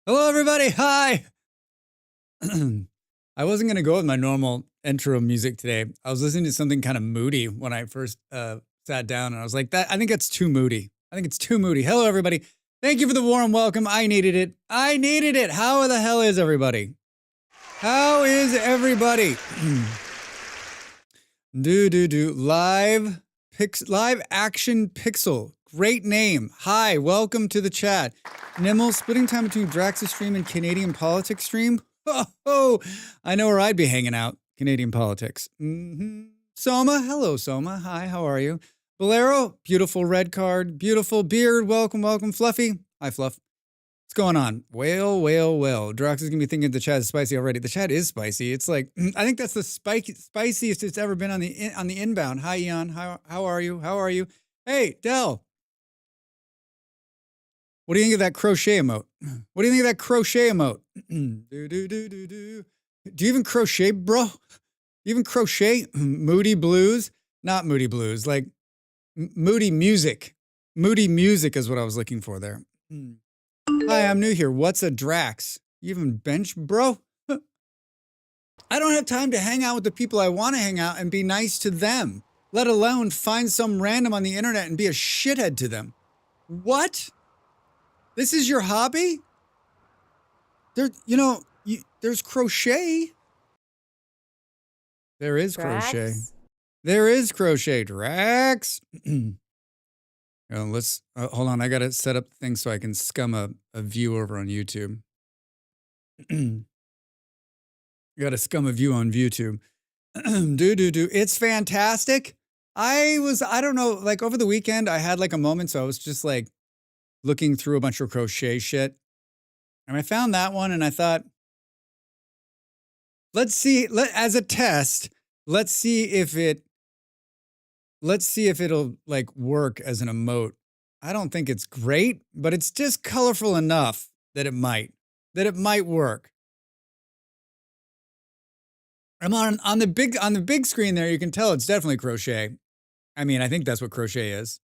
Hello, everybody. Hi. I wasn't going to go with my normal intro music today. I was listening to something kind of moody when I first sat down, and I was like, "That I think it's too moody. I think it's too moody." Hello, everybody. Thank you for the warm welcome. I needed it. I needed it. How the hell is everybody? How is everybody? Live action pixel. Great name. Hi, welcome to the chat. Nimmel, splitting time between Drax's stream and Canadian politics stream? Oh, I know where I'd be hanging out. Canadian politics. Soma, hello Soma. Hi, how are you? Bolero, beautiful red card. Beautiful beard, welcome, welcome. Fluffy, hi Fluff. What's going on? Well. Drax is going to be thinking the chat is spicy already. The chat is spicy. It's like, I think that's the spiciest it's ever been on the inbound. Hi, Eon. How are you? How are you? Hey, Del. What do you think of that crochet emote? What do you think of that crochet emote? Do you even crochet, bro? You even crochet? Moody blues? Not moody blues, like moody music. Moody music is what I was looking for there. Hi, I'm new here. What's a Drax? You even bench, bro? I don't have time to hang out with the people I want to hang out and be nice to them, let alone find some random on the internet and be a shithead to them. What? This is your hobby? There's crochet. There is Drax? crochet. There is crochet, Drax. Let's hold on. I got to set up things so I can scum a view over on YouTube. Got to scum a view on YouTube. It's fantastic. I don't know, like over the weekend, I had like a moment. So I was just like looking through a bunch of crochet shit. And I found that one and I thought, as a test, let's see if it'll like work as an emote. I don't think it's great, but it's just colorful enough that it might work. I'm on the big screen there. You can tell it's definitely crochet. I mean, I think that's what crochet is.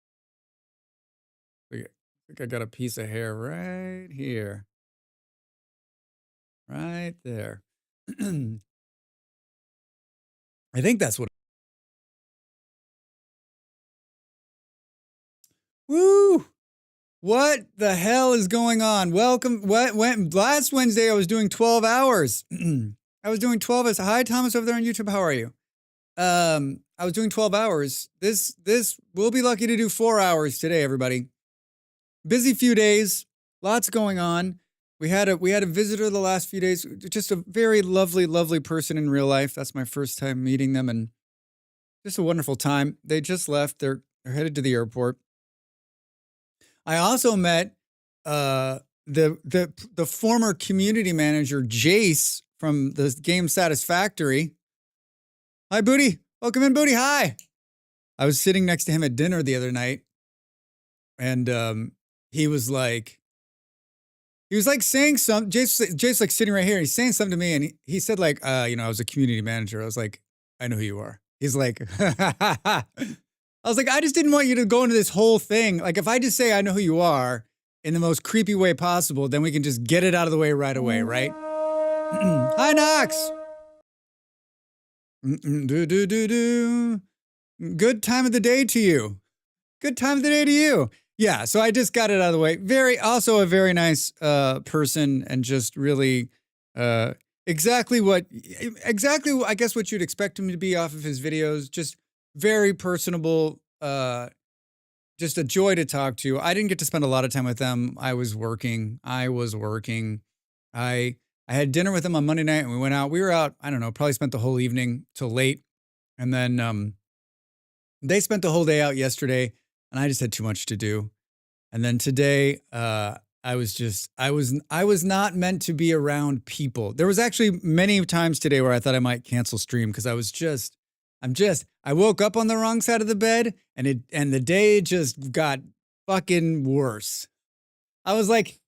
I think I got a piece of hair right here. Right there. I think that's what. Woo! What the hell is going on? Welcome. Last Wednesday I was doing 12 hours. I was doing 12 hours. Hi, Thomas over there on YouTube. How are you? I was doing 12 hours. This we'll be lucky to do 4 hours today, everybody. Busy few days. Lots going on. We had a visitor the last few days. Just a very lovely person in real life. That's my first time meeting them, and just a wonderful time. They just left. They're headed to the airport. I also met the former community manager Jace from the game Satisfactory. Hi, Booty. Welcome in, Booty. Hi. I was sitting next to him at dinner the other night, and he was like saying something. Jace like sitting right here. He's saying something to me, and he said like, I was a community manager. I was like, I know who you are. He's like, I was like, I just didn't want you to go into this whole thing. Like, if I just say I know who you are in the most creepy way possible, then we can just get it out of the way right away, right? Hi, Knox. Good time of the day to you. Good time of the day to you. Yeah, so I just got it out of the way. Also a very nice person, and just really exactly I guess what you'd expect him to be off of his videos. Just very personable, just a joy to talk to. I didn't get to spend a lot of time with them. I was working. I had dinner with them on Monday night, and we went out. We were out, I don't know, probably spent the whole evening till late. And then they spent the whole day out yesterday, and I just had too much to do. And then today, I was not meant to be around people. There was actually many times today where I thought I might cancel stream because I woke up on the wrong side of the bed, and the day just got fucking worse. I was like,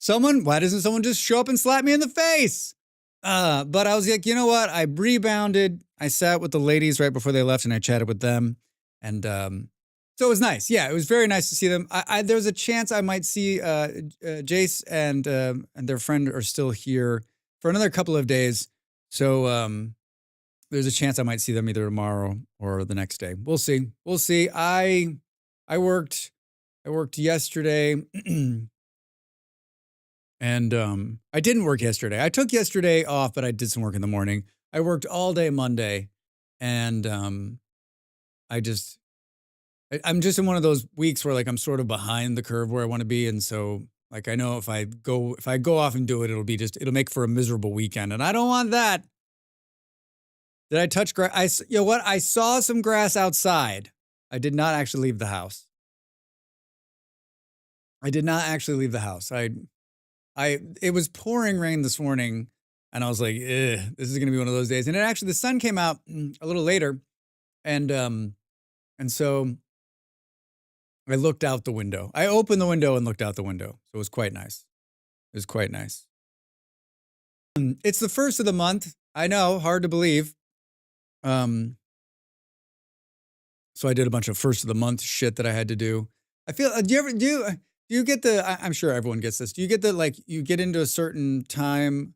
why doesn't someone just show up and slap me in the face? But I was like, you know what? I rebounded. I sat with the ladies right before they left, and I chatted with them. And it's So it was nice. Yeah, it was very nice to see them. There was a chance I might see Jace and their friend are still here for another couple of days. So there's a chance I might see them either tomorrow or the next day. We'll see. We'll see. I worked yesterday. And I didn't work yesterday. I took yesterday off, but I did some work in the morning. I worked all day Monday, and I'm just in one of those weeks where like I'm sort of behind the curve where I want to be, and so like I know if I go off and do it, it'll make for a miserable weekend, and I don't want that. Did I touch grass? You know what? I saw some grass outside. I did not actually leave the house. It was pouring rain this morning, and I was like, this is going to be one of those days. And the sun came out a little later, and so I looked out the window. I opened the window and looked out the window. So it was quite nice. It's the first of the month. I know, hard to believe. So I did a bunch of first of the month shit that I had to do. I feel, do you get I'm sure everyone gets this. Do you get you get into a certain time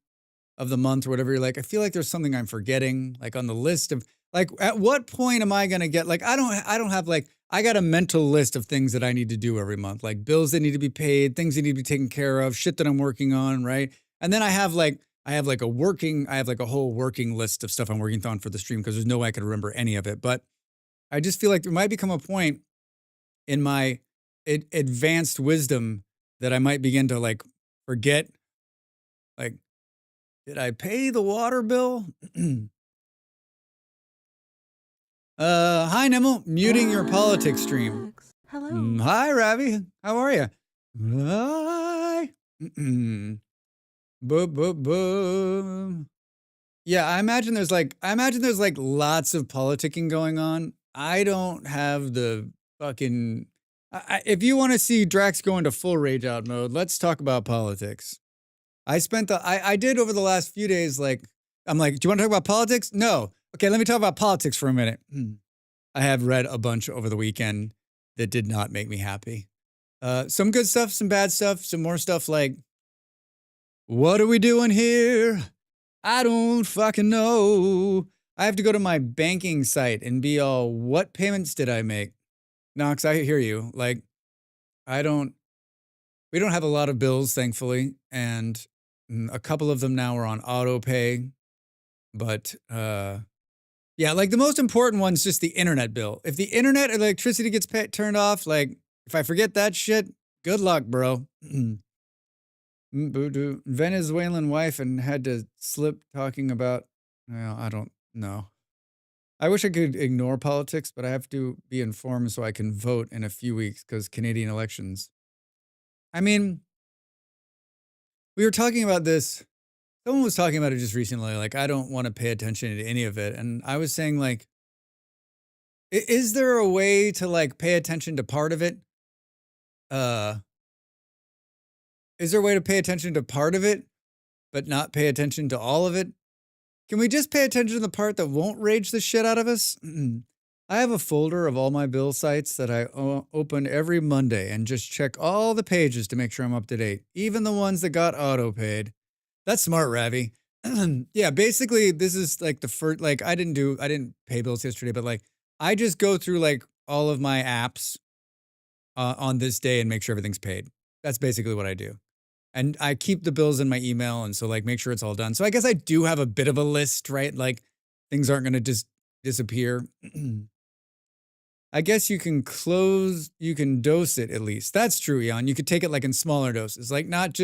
of the month or whatever, you're like, I feel like there's something I'm forgetting, like on the list of, like, at what point am I going to get, like, I don't have, like, I got a mental list of things that I need to do every month, like bills that need to be paid, things that need to be taken care of, shit that I'm working on, right? And then I have a whole working list of stuff I'm working on for the stream because there's no way I could remember any of it. But I just feel like there might become a point in my advanced wisdom that I might begin to like forget, like, did I pay the water bill? Hi Nimel, muting your politics stream. Hello. Hi Ravi, how are you? Hi. Boom, boom, boom. Yeah, I imagine there's like lots of politicking going on. I don't have the fucking. If you want to see Drax go into full rage out mode, let's talk about politics. I did over the last few days, like, I'm like, do you want to talk about politics? No. Okay, let me talk about politics for a minute. I have read a bunch over the weekend that did not make me happy. Some good stuff, some bad stuff, some more stuff like, what are we doing here? I don't fucking know. I have to go to my banking site and be all, what payments did I make? Knox, I hear you. Like, we don't have a lot of bills, thankfully. And a couple of them now are on auto pay. But, yeah, like the most important one's just the internet bill. If the internet or electricity gets turned off, like, if I forget that shit, good luck, bro. Venezuelan wife and had to slip talking about, well, I don't know. I wish I could ignore politics, but I have to be informed so I can vote in a few weeks because Canadian elections. I mean, we were talking about this. Someone was talking about it just recently. Like, I don't want to pay attention to any of it. And I was saying, like, is there a way to, like, pay attention to part of it? Is there a way to pay attention to part of it, but not pay attention to all of it? Can we just pay attention to the part that won't rage the shit out of us? I have a folder of all my bill sites that I open every Monday and just check all the pages to make sure I'm up to date, even the ones that got auto paid. That's smart, Ravi. Yeah, basically this is like the first, like I didn't pay bills yesterday, but like I just go through like all of my apps on this day and make sure everything's paid. That's basically what I do. And I keep the bills in my email, and so like make sure it's all done. So I guess I do have a bit of a list, right? Like things aren't going to just disappear. I guess you can dose it at least. That's true, Jan. You could take it like in smaller doses, like not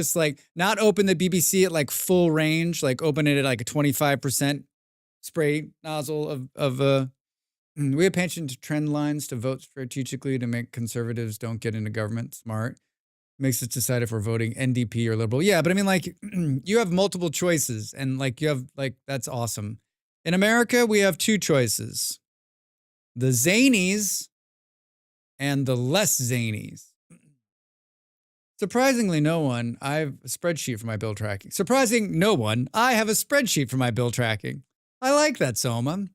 open the BBC at like full range, like open it at like a 25% spray nozzle of we pay attention to trend lines to vote strategically to make conservatives don't get into government. Smart. Makes us decide if we're voting NDP or Liberal. Yeah, but I mean, like, you have multiple choices, and like you have like that's awesome. In America, we have two choices: the zanies and the less zanies. Surprisingly, no one. I have a spreadsheet for my bill tracking. Surprising, no one. I have a spreadsheet for my bill tracking. I like that, Soma.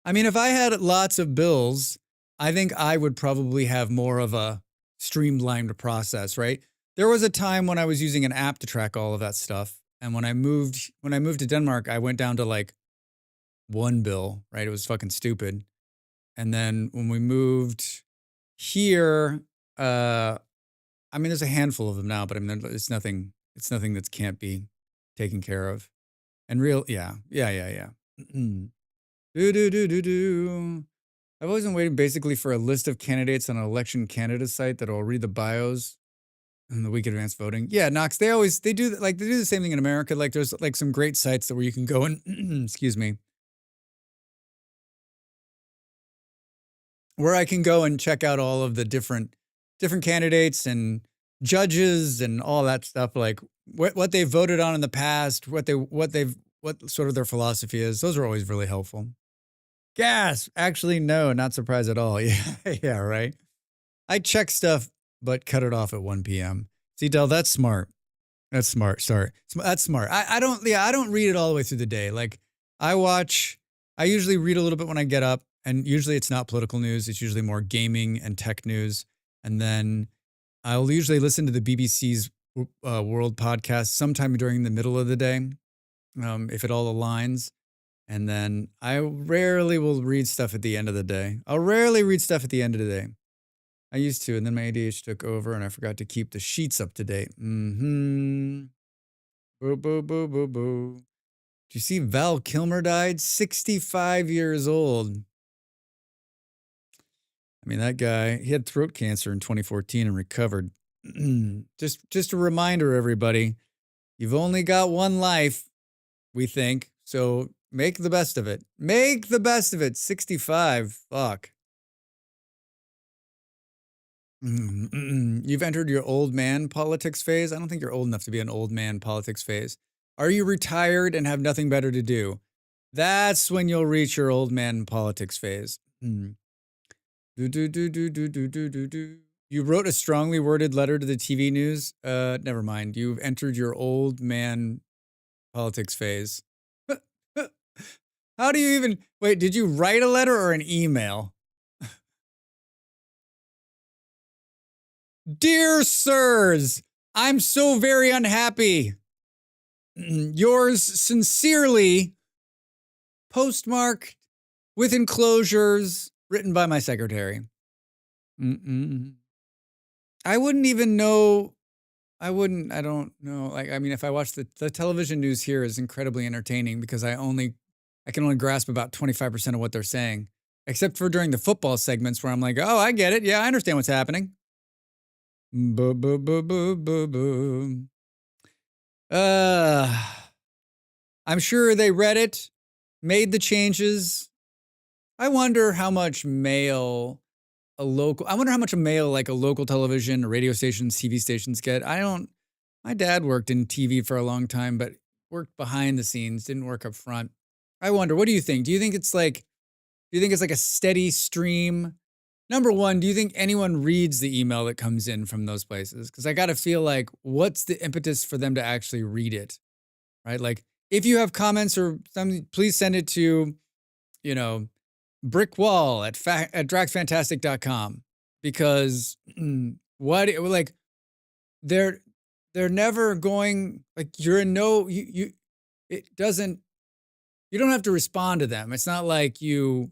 I mean, if I had lots of bills I think I would probably have more of a streamlined process, right? There was a time when I was using an app to track all of that stuff. And when I moved to Denmark, I went down to like one bill, right? It was fucking stupid. And then when we moved here, I mean, there's a handful of them now, but I mean, it's nothing that can't be taken care of. And yeah. Do, do, do, do, do. I've always been waiting basically for a list of candidates on an election candidate site that'll read the bios in the week of advanced voting. Yeah, Knox, they do the same thing in America. Like there's like some great sites where you can go and excuse me, where I can go and check out all of the different candidates and judges and all that stuff, like what they voted on in the past, what sort of their philosophy is. Those are always really helpful. Gas. Actually, no, not surprised at all. Yeah, yeah, right. I check stuff, but cut it off at 1 p.m. See, Del, that's smart. That's smart. Sorry. That's smart. I don't read it all the way through the day. Like I usually read a little bit when I get up, and usually it's not political news. It's usually more gaming and tech news. And then I'll usually listen to the BBC's World podcast sometime during the middle of the day, if it all aligns. And then I rarely will read stuff at the end of the day. I'll rarely read stuff at the end of the day. I used to, and then my ADHD took over, and I forgot to keep the sheets up to date. Boo, boo, boo, boo, boo. Did you see Val Kilmer died? 65 years old. I mean, that guy, he had throat cancer in 2014 and recovered. Just a reminder, everybody, you've only got one life, we think. So make the best of it. Make the best of it. 65. Fuck. You've entered your old man politics phase. I don't think you're old enough to be an old man politics phase. Are you retired and have nothing better to do? That's when you'll reach your old man politics phase. You wrote a strongly worded letter to the TV news. Never mind. You've entered your old man politics phase. How do you even wait? Did you write a letter or an email? Dear sirs, I'm so very unhappy. Yours sincerely, postmarked with enclosures, written by my secretary. I wouldn't even know. I don't know. Like, I mean, if I watch the television news here is incredibly entertaining because I can only grasp about 25% of what they're saying, except for during the football segments where I'm like, oh, I get it. Yeah, I understand what's happening. Boo, boo, boo, boo, boo, boo. I'm sure they read it, made the changes. I wonder how much mail like a local television or radio stations, TV stations get. My dad worked in TV for a long time, but worked behind the scenes, didn't work up front. I wonder, what do you think? Do you think it's like a steady stream? Number one, do you think anyone reads the email that comes in from those places? Because I got to feel like, what's the impetus for them to actually read it, right? Like, if you have comments or something, please send it to, brickwall at draxfantastic.com, because they're never going, like, you're in no, you don't have to respond to them. It's not like you're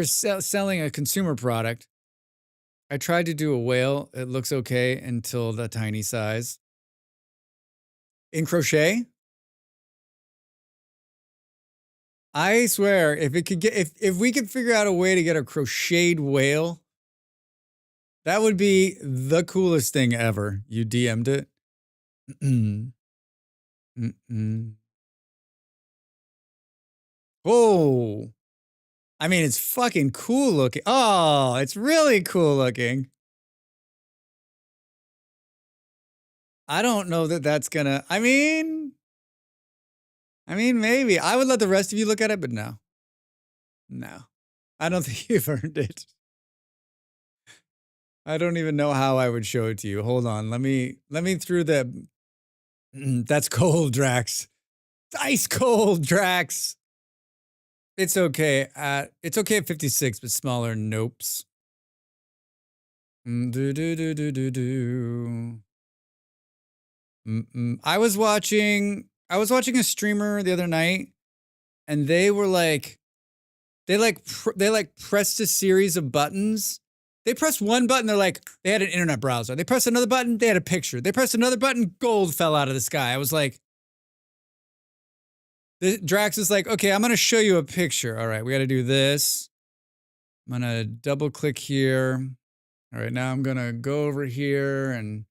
selling a consumer product. I tried to do a whale. It looks okay until the tiny size. In crochet? I swear, if we could figure out a way to get a crocheted whale, that would be the coolest thing ever. You DM'd it? Oh. I mean, it's fucking cool looking. Oh, it's really cool looking. I don't know that that's gonna, I mean, maybe. I would let the rest of you look at it, but no. No. I don't think you've earned it. I don't even know how I would show it to you. Hold on. Let me through the, that's cold, Drax. Ice cold, Drax. It's okay at 56, but smaller. Nopes. Do do do do do do. I was watching a streamer the other night, and they were like, they pressed a series of buttons. They pressed one button, they're like, they had an internet browser. They pressed another button, they had a picture. They pressed another button, gold fell out of the sky. I was like, Drax is like, okay, I'm gonna show you a picture. All right, we gotta do this. I'm gonna double click here. All right, now I'm gonna go over here and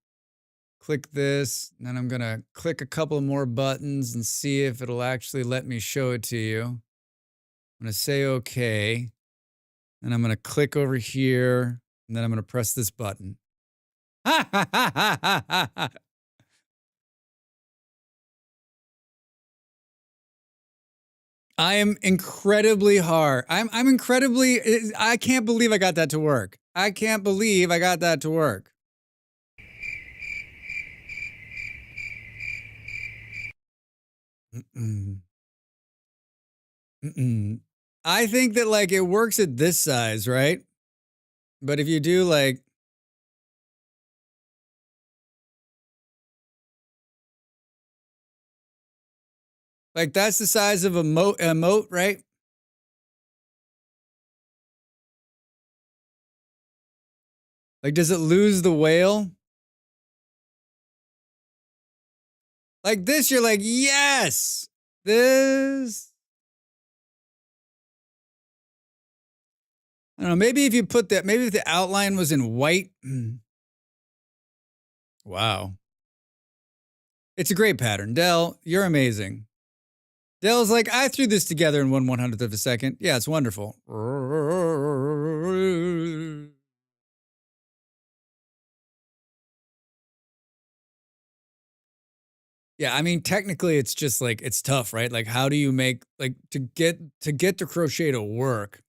click this. And then I'm gonna click a couple more buttons and see if it'll actually let me show it to you. I'm gonna say okay. And I'm gonna click over here, and then I'm gonna press this button. I am incredibly hard. I'm incredibly, I can't believe I got that to work. I can't believe I got that to work. I think that like it works at this size, right? But if you do like that's the size of a moat, right? Like, does it lose the whale? Like this, you're like, yes, this. I don't know, maybe if you put that, maybe if the outline was in white. Wow. It's a great pattern. Dell, you're amazing. Dell's like, I threw this together in 1/100th of a second. Yeah, it's wonderful. Yeah, I mean, technically it's just like, it's tough, right? Like, how do you make, like, to get the crochet to work?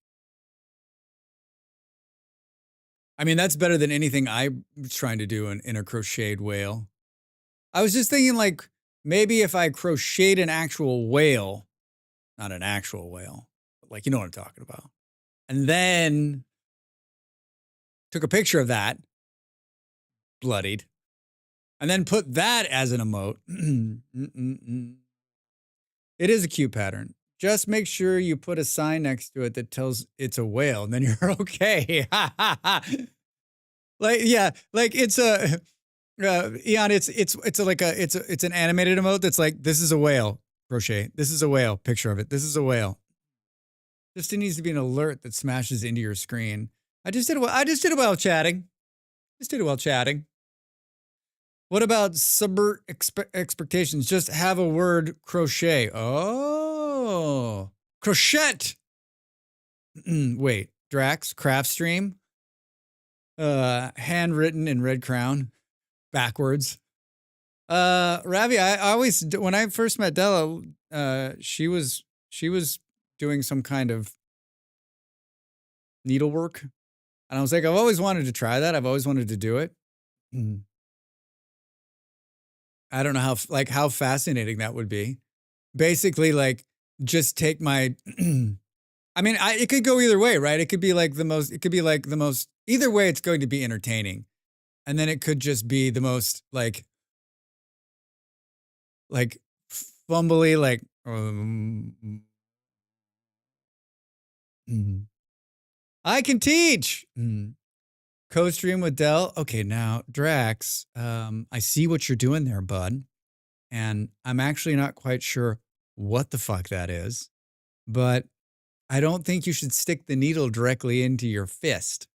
I mean, that's better than anything I was trying to do in a crocheted whale. I was just thinking, like, maybe if I crocheted an actual whale, not an actual whale, but like, you know what I'm talking about. And then took a picture of that, bloodied, and then put that as an emote. It is a cute pattern. Just make sure you put a sign next to it that tells it's a whale, and then you're okay. Like, yeah, like it's a Eon. It's an animated emote that's like, this is a whale, crochet. This is a whale, picture of it. This is a whale. Just needs to be an alert that smashes into your screen. I just did it while chatting. Just did it while chatting. What about subvert expectations? Just have a word crochet. Oh, crochet. Wait, Drax craft stream. Handwritten in red crown, backwards. Ravi, I always, when I first met Della, she was doing some kind of needlework, and I was like, I've always wanted to try that. I've always wanted to do it. I don't know how fascinating that would be. Basically, like, just take my. I mean, it could go either way, right? It could be like the most. It could be like the most. Either way, it's going to be entertaining, and then it could just be the most like fumbly, like. I can teach. Co-stream with Dell. Okay, now Drax, I see what you're doing there, bud. And I'm actually not quite sure what the fuck that is, but I don't think you should stick the needle directly into your fist.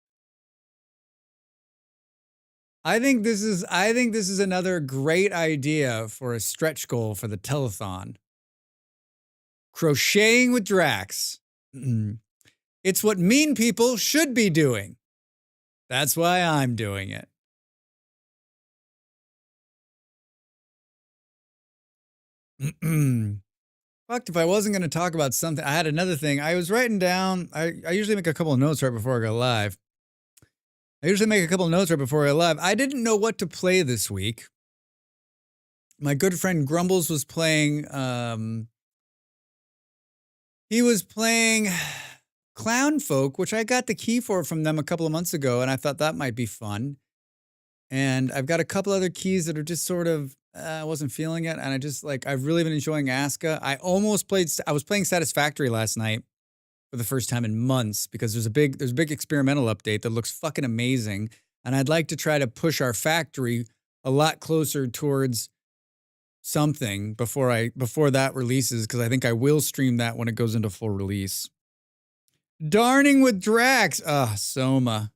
I think this is another great idea for a stretch goal for the telethon. Crocheting with Drax. It's what mean people should be doing. That's why I'm doing it. Fucked if I wasn't going to talk about something. I had another thing. I was writing down. I usually make a couple of notes right before I go live. I didn't know what to play this week. My good friend Grumbles was playing. he was playing Clown Folk, which I got the key for from them a couple of months ago, and I thought that might be fun. And I've got a couple other keys that are just sort of I wasn't feeling it, and I just like I've really been enjoying Aska. I was playing Satisfactory last night for the first time in months because there's a big experimental update that looks fucking amazing, and I'd like to try to push our factory a lot closer towards something before that releases, because I think I will stream that when it goes into full release. Darning with Drax. Ah, Soma.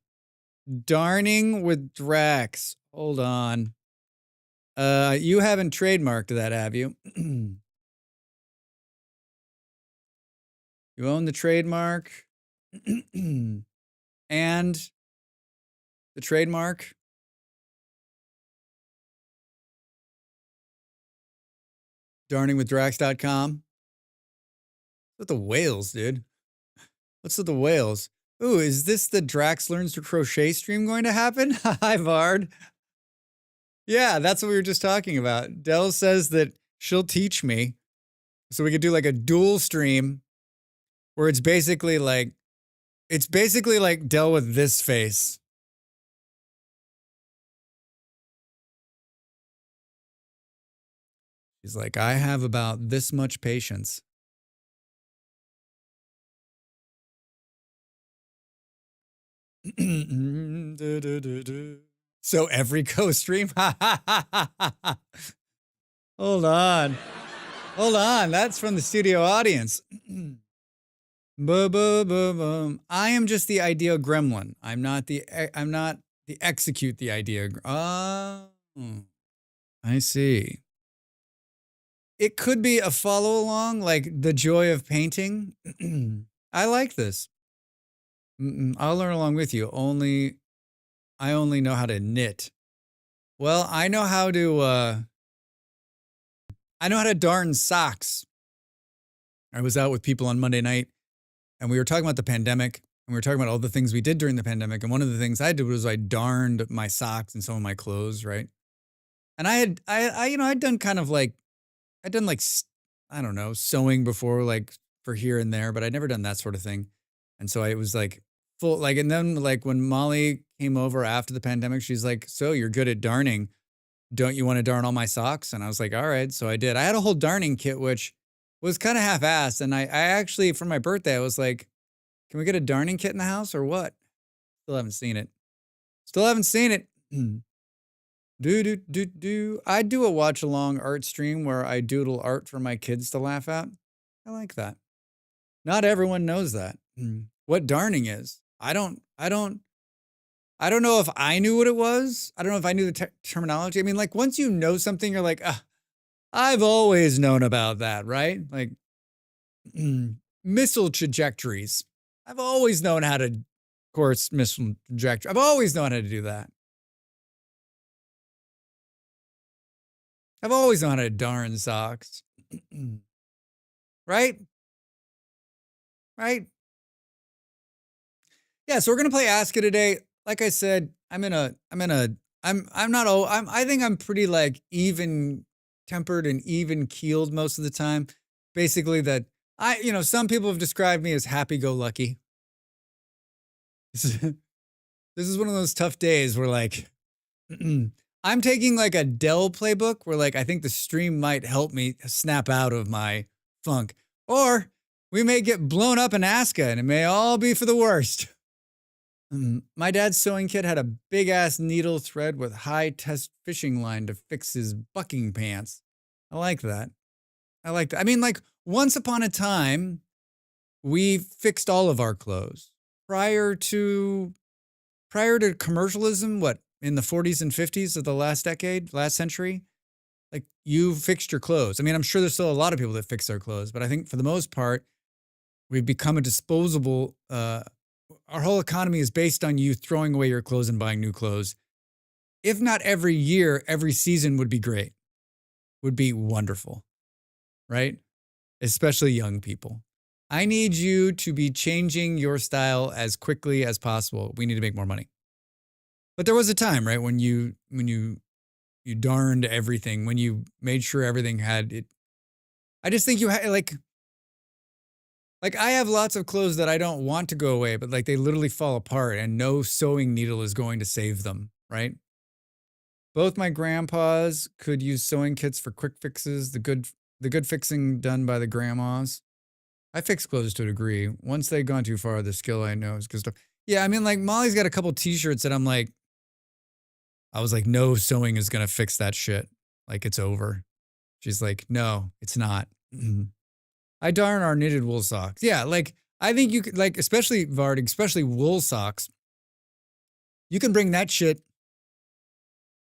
Darning with Drax. Hold on. You haven't trademarked that, have you? You own the trademark and the trademark. Darningwithdrax.com. What's with the whales, dude? What's with the whales? Ooh, is this the Drax Learns to Crochet stream going to happen? Hi, Vard. Yeah, that's what we were just talking about. Dell says that she'll teach me. So we could do like a dual stream where it's basically like Dell with this face. She's like, I have about this much patience. So every co-stream? Hold on. Hold on. That's from the studio audience. I am just the idea gremlin. I'm not the execute the idea. Oh, I see. It could be a follow along, like the joy of painting. I like this. I'll learn along with you. I only know how to knit. Well, I know how to darn socks. I was out with people on Monday night and we were talking about the pandemic and we were talking about all the things we did during the pandemic. And one of the things I did was I darned my socks and some of my clothes, right? And I'd done kind of like, I don't know, sewing before, like for here and there, but I'd never done that sort of thing. And so I was like full, like, and then like when Molly came over after the pandemic, she's like, so you're good at darning. Don't you want to darn all my socks? And I was like, all right. So I did. I had a whole darning kit, which was kind of half-assed. And I actually, for my birthday, I was like, can we get a darning kit in the house or what? Still haven't seen it. I do a watch along art stream where I doodle art for my kids to laugh at. I like that. Not everyone knows that. What darning is. I don't know if I knew what it was. I don't know if I knew the terminology. I mean, like once you know something, you're like, I've always known about that, right? Like missile trajectories. I've always known how to course missile trajectory. I've always known how to do that. I've always known how to darn socks. Right? Right? Yeah, so we're gonna play Aska today. Like I said, I think I'm pretty like even tempered and even keeled most of the time. Basically that some people have described me as happy-go-lucky. This is one of those tough days where like I'm taking like a Dell playbook where like I think the stream might help me snap out of my funk. Or we may get blown up in Aska and it may all be for the worst. My dad's sewing kit had a big ass needle thread with high test fishing line to fix his bucking pants. I like that. I mean, like once upon a time, we fixed all of our clothes prior to commercialism. What, in the 40s and 50s of the last century? Like you fixed your clothes. I mean, I'm sure there's still a lot of people that fix their clothes, but I think for the most part, we've become a disposable. Our whole economy is based on you throwing away your clothes and buying new clothes. If not every year, every season would be great. Would be wonderful, right? Especially young people. I need you to be changing your style as quickly as possible. We need to make more money. But there was a time, right, when you darned everything, when you made sure everything had it. I just think you had like Like, I have lots of clothes that I don't want to go away, but like they literally fall apart and no sewing needle is going to save them, right? Both my grandpas could use sewing kits for quick fixes, the good fixing done by the grandmas. I fix clothes to a degree. Once they've gone too far, the skill I know is good stuff. Yeah, I mean, like Molly's got a couple t-shirts that I was like, no sewing is gonna fix that shit. Like it's over. She's like, no, it's not. I darn our knitted wool socks. Yeah, like I think you could like, especially Vard, especially wool socks. You can bring that shit.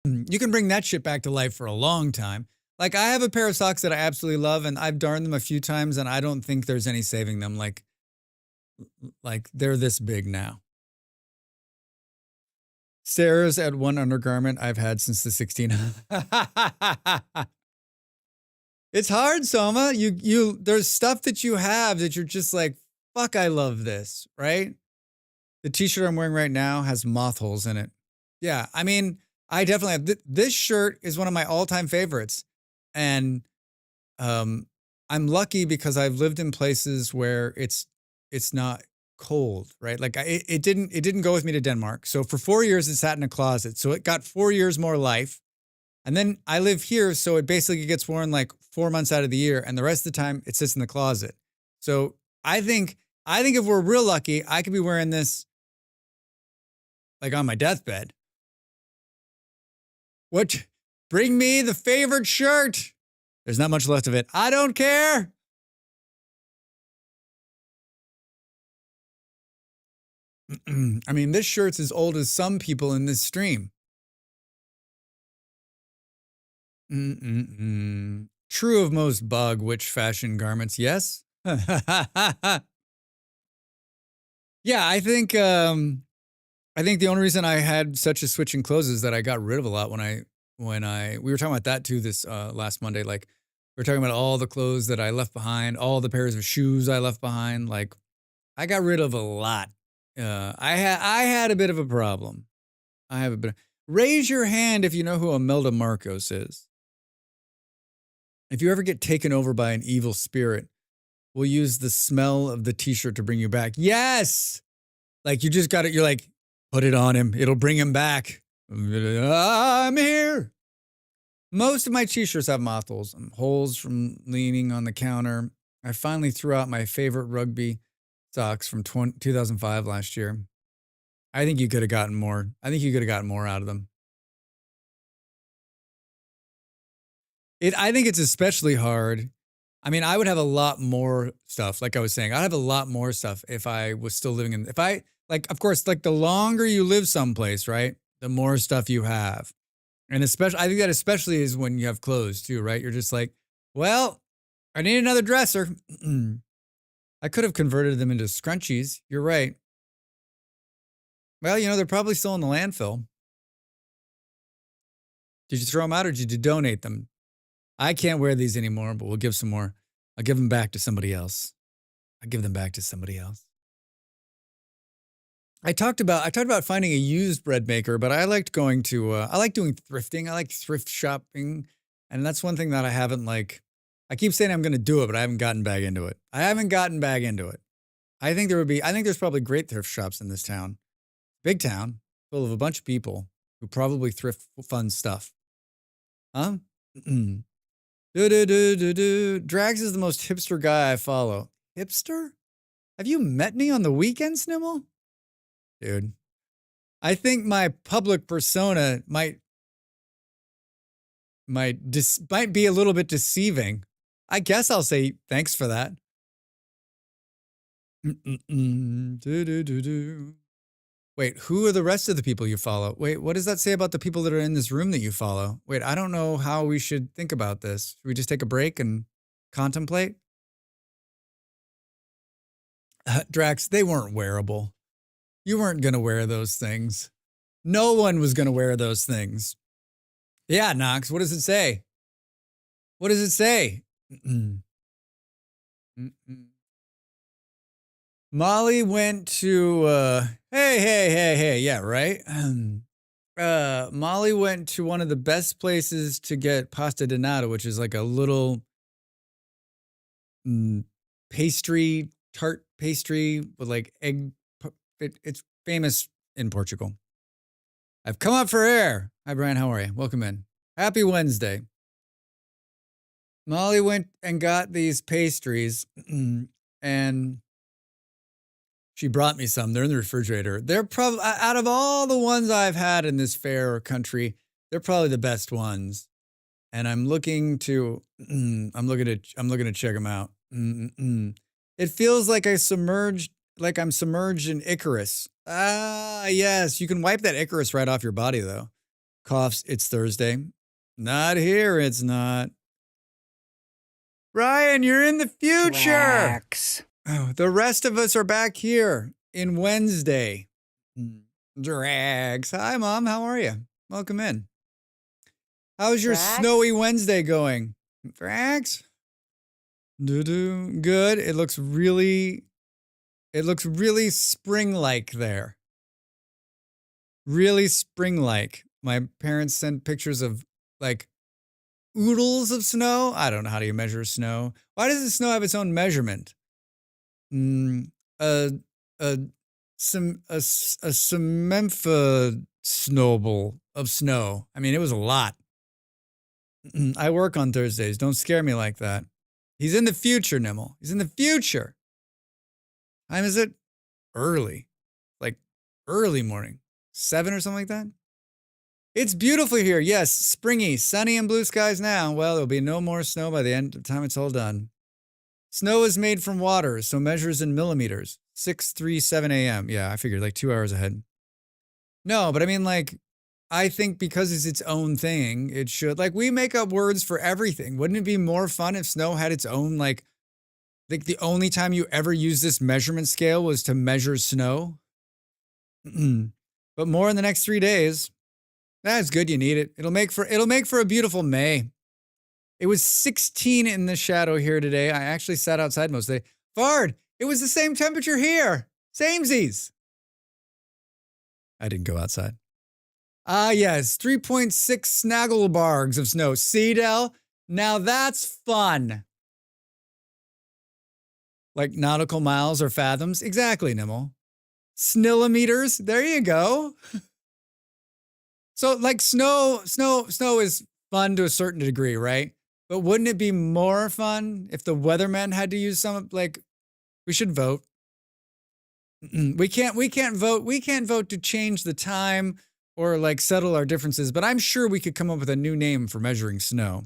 You can bring that shit back to life for a long time. Like I have a pair of socks that I absolutely love, and I've darned them a few times, and I don't think there's any saving them. Like they're this big now. Stares at one undergarment I've had since the 1600s. It's hard, Soma. There's stuff that you have that you're just like, fuck, I love this, right? The t-shirt I'm wearing right now has moth holes in it. Yeah, I mean, I definitely have this shirt is one of my all-time favorites. And I'm lucky because I've lived in places where it's not cold, right? Like it didn't go with me to Denmark. So for 4 years it sat in a closet. So it got 4 years more life. And then I live here, so it basically gets worn like 4 months out of the year, and the rest of the time it sits in the closet. So I think if we're real lucky, I could be wearing this like on my deathbed. What? Bring me the favorite shirt. There's not much left of it. I don't care. I mean, this shirt's as old as some people in this stream. True of most bog witch fashion garments, yes. Yeah, I think the only reason I had such a switch in clothes is that I got rid of a lot when we were talking about that too this last Monday. Like we were talking about all the clothes that I left behind, all the pairs of shoes I left behind. Like I got rid of a lot. I had a bit of a problem. I have a bit. Raise your hand if you know who Imelda Marcos is. If you ever get taken over by an evil spirit, we'll use the smell of the t-shirt to bring you back. Yes! Like you just got it. You're like, put it on him. It'll bring him back. I'm here. Most of my t-shirts have moth holes from leaning on the counter. I finally threw out my favorite rugby socks from 2005 last year. I think you could have gotten more. I think you could have gotten more out of them. I think it's especially hard. I mean, I would have a lot more stuff. Like I was saying, I'd have a lot more stuff if I was still living of course, like the longer you live someplace, right? The more stuff you have. And especially, I think that especially is when you have clothes too, right? You're just like, well, I need another dresser. I could have converted them into scrunchies. You're right. Well, they're probably still in the landfill. Did you throw them out or did you donate them? I can't wear these anymore, but we'll give some more. I'll give them back to somebody else. I'll give them back to somebody else. I talked about finding a used bread maker, but I liked going to, I like doing thrifting. I like thrift shopping. And that's one thing that I haven't I keep saying I'm going to do it, but I haven't gotten back into it. I think there's probably great thrift shops in this town. Big town, full of a bunch of people who probably thrift fun stuff. Huh? Drags is the most hipster guy I follow. Hipster? Have you met me on the weekend, Snimble? Dude, I think my public persona might be a little bit deceiving. I guess I'll say thanks for that. Wait, who are the rest of the people you follow? Wait, what does that say about the people that are in this room that you follow? Wait, I don't know how we should think about this. Should we just take a break and contemplate? Drax, they weren't wearable. You weren't going to wear those things. No one was going to wear those things. Yeah, Knox, what does it say? What does it say? Molly went to, hey, yeah, right? Molly went to one of the best places to get pasta di nata, which is like a little pastry tart pastry with like egg. It's famous in Portugal. I've come up for air. Hi, Brian. How are you? Welcome in. Happy Wednesday. Molly went and got these pastries and she brought me some. They're in the refrigerator. They're probably, out of all the ones I've had in this fair country, they're probably the best ones. And I'm looking to check them out. It feels like I'm submerged in Icarus. Ah, yes. You can wipe that Icarus right off your body, though. Coughs, it's Thursday. Not here, it's not. Ryan, you're in the future. Drax. Oh, the rest of us are back here in Wednesday. Drags. Hi, Mom. How are you? Welcome in. How's your snowy Wednesday going? Drags? Good. It looks really spring-like there. Really spring-like. My parents sent pictures of like oodles of snow. I don't know how do you measure snow. Why does the snow have its own measurement? A semempha snowball of snow. I mean, it was a lot. I work on Thursdays. Don't scare me like that. He's in the future, Nimble. He's in the future. Time is it? Early. Like early morning. 7 or something like that? It's beautiful here. Yes, springy, sunny and blue skies now. Well, there'll be no more snow by the end of the time it's all done. Snow is made from water, so measures in millimeters. 6:37 a.m. Yeah, I figured like 2 hours ahead. No, but I mean like, I think because it's its own thing, it should, like we make up words for everything. Wouldn't it be more fun if snow had its own, like the only time you ever use this measurement scale was to measure snow? But more in the next 3 days. That's good, you need it. It'll make for a beautiful May. It was 16 in the shadow here today. I actually sat outside most of the day. Fard, it was the same temperature here. Samesies. I didn't go outside. Ah, yes, 3.6 snagglebargs of snow. See, Del? Now that's fun. Like nautical miles or fathoms? Exactly, Nimble. Snillimeters? There you go. So, like, snow is fun to a certain degree, right? But wouldn't it be more fun if the weathermen had to use some, like, we should vote. We can't vote. We can't vote to change the time or, like, settle our differences, but I'm sure we could come up with a new name for measuring snow.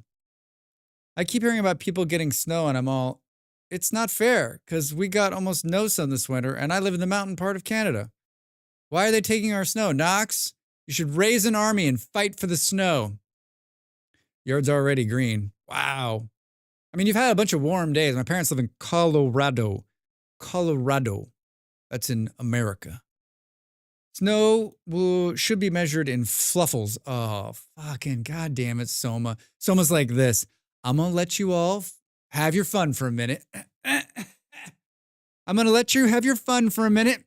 I keep hearing about people getting snow, and I'm all, it's not fair, because we got almost no sun this winter, and I live in the mountain part of Canada. Why are they taking our snow? Knox, you should raise an army and fight for the snow. Yard's already green. Wow. I mean, you've had a bunch of warm days. My parents live in Colorado. That's in America. Snow should be measured in fluffles. Oh, fucking goddamn it, Soma. Soma's like this. I'm going to let you all have your fun for a minute. I'm going to let you have your fun for a minute.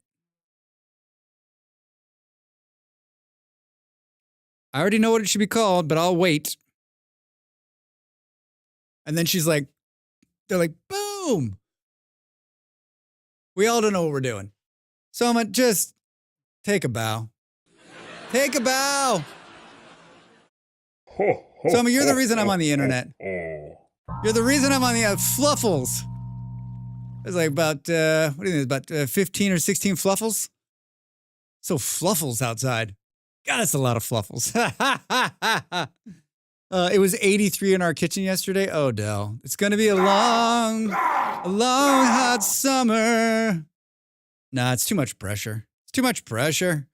I already know what it should be called, but I'll wait. And then she's like, they're like, boom. We all don't know what we're doing. Soma, just take a bow. Take a bow. Soma, you're the reason I'm on the internet. You're the reason I'm on the fluffles. There's like about, what do you think, about 15 or 16 fluffles? So fluffles outside. God, that's a lot of fluffles. It was 83 in our kitchen yesterday. Oh, Del. It's going to be a long, hot summer. Nah, it's too much pressure. It's too much pressure.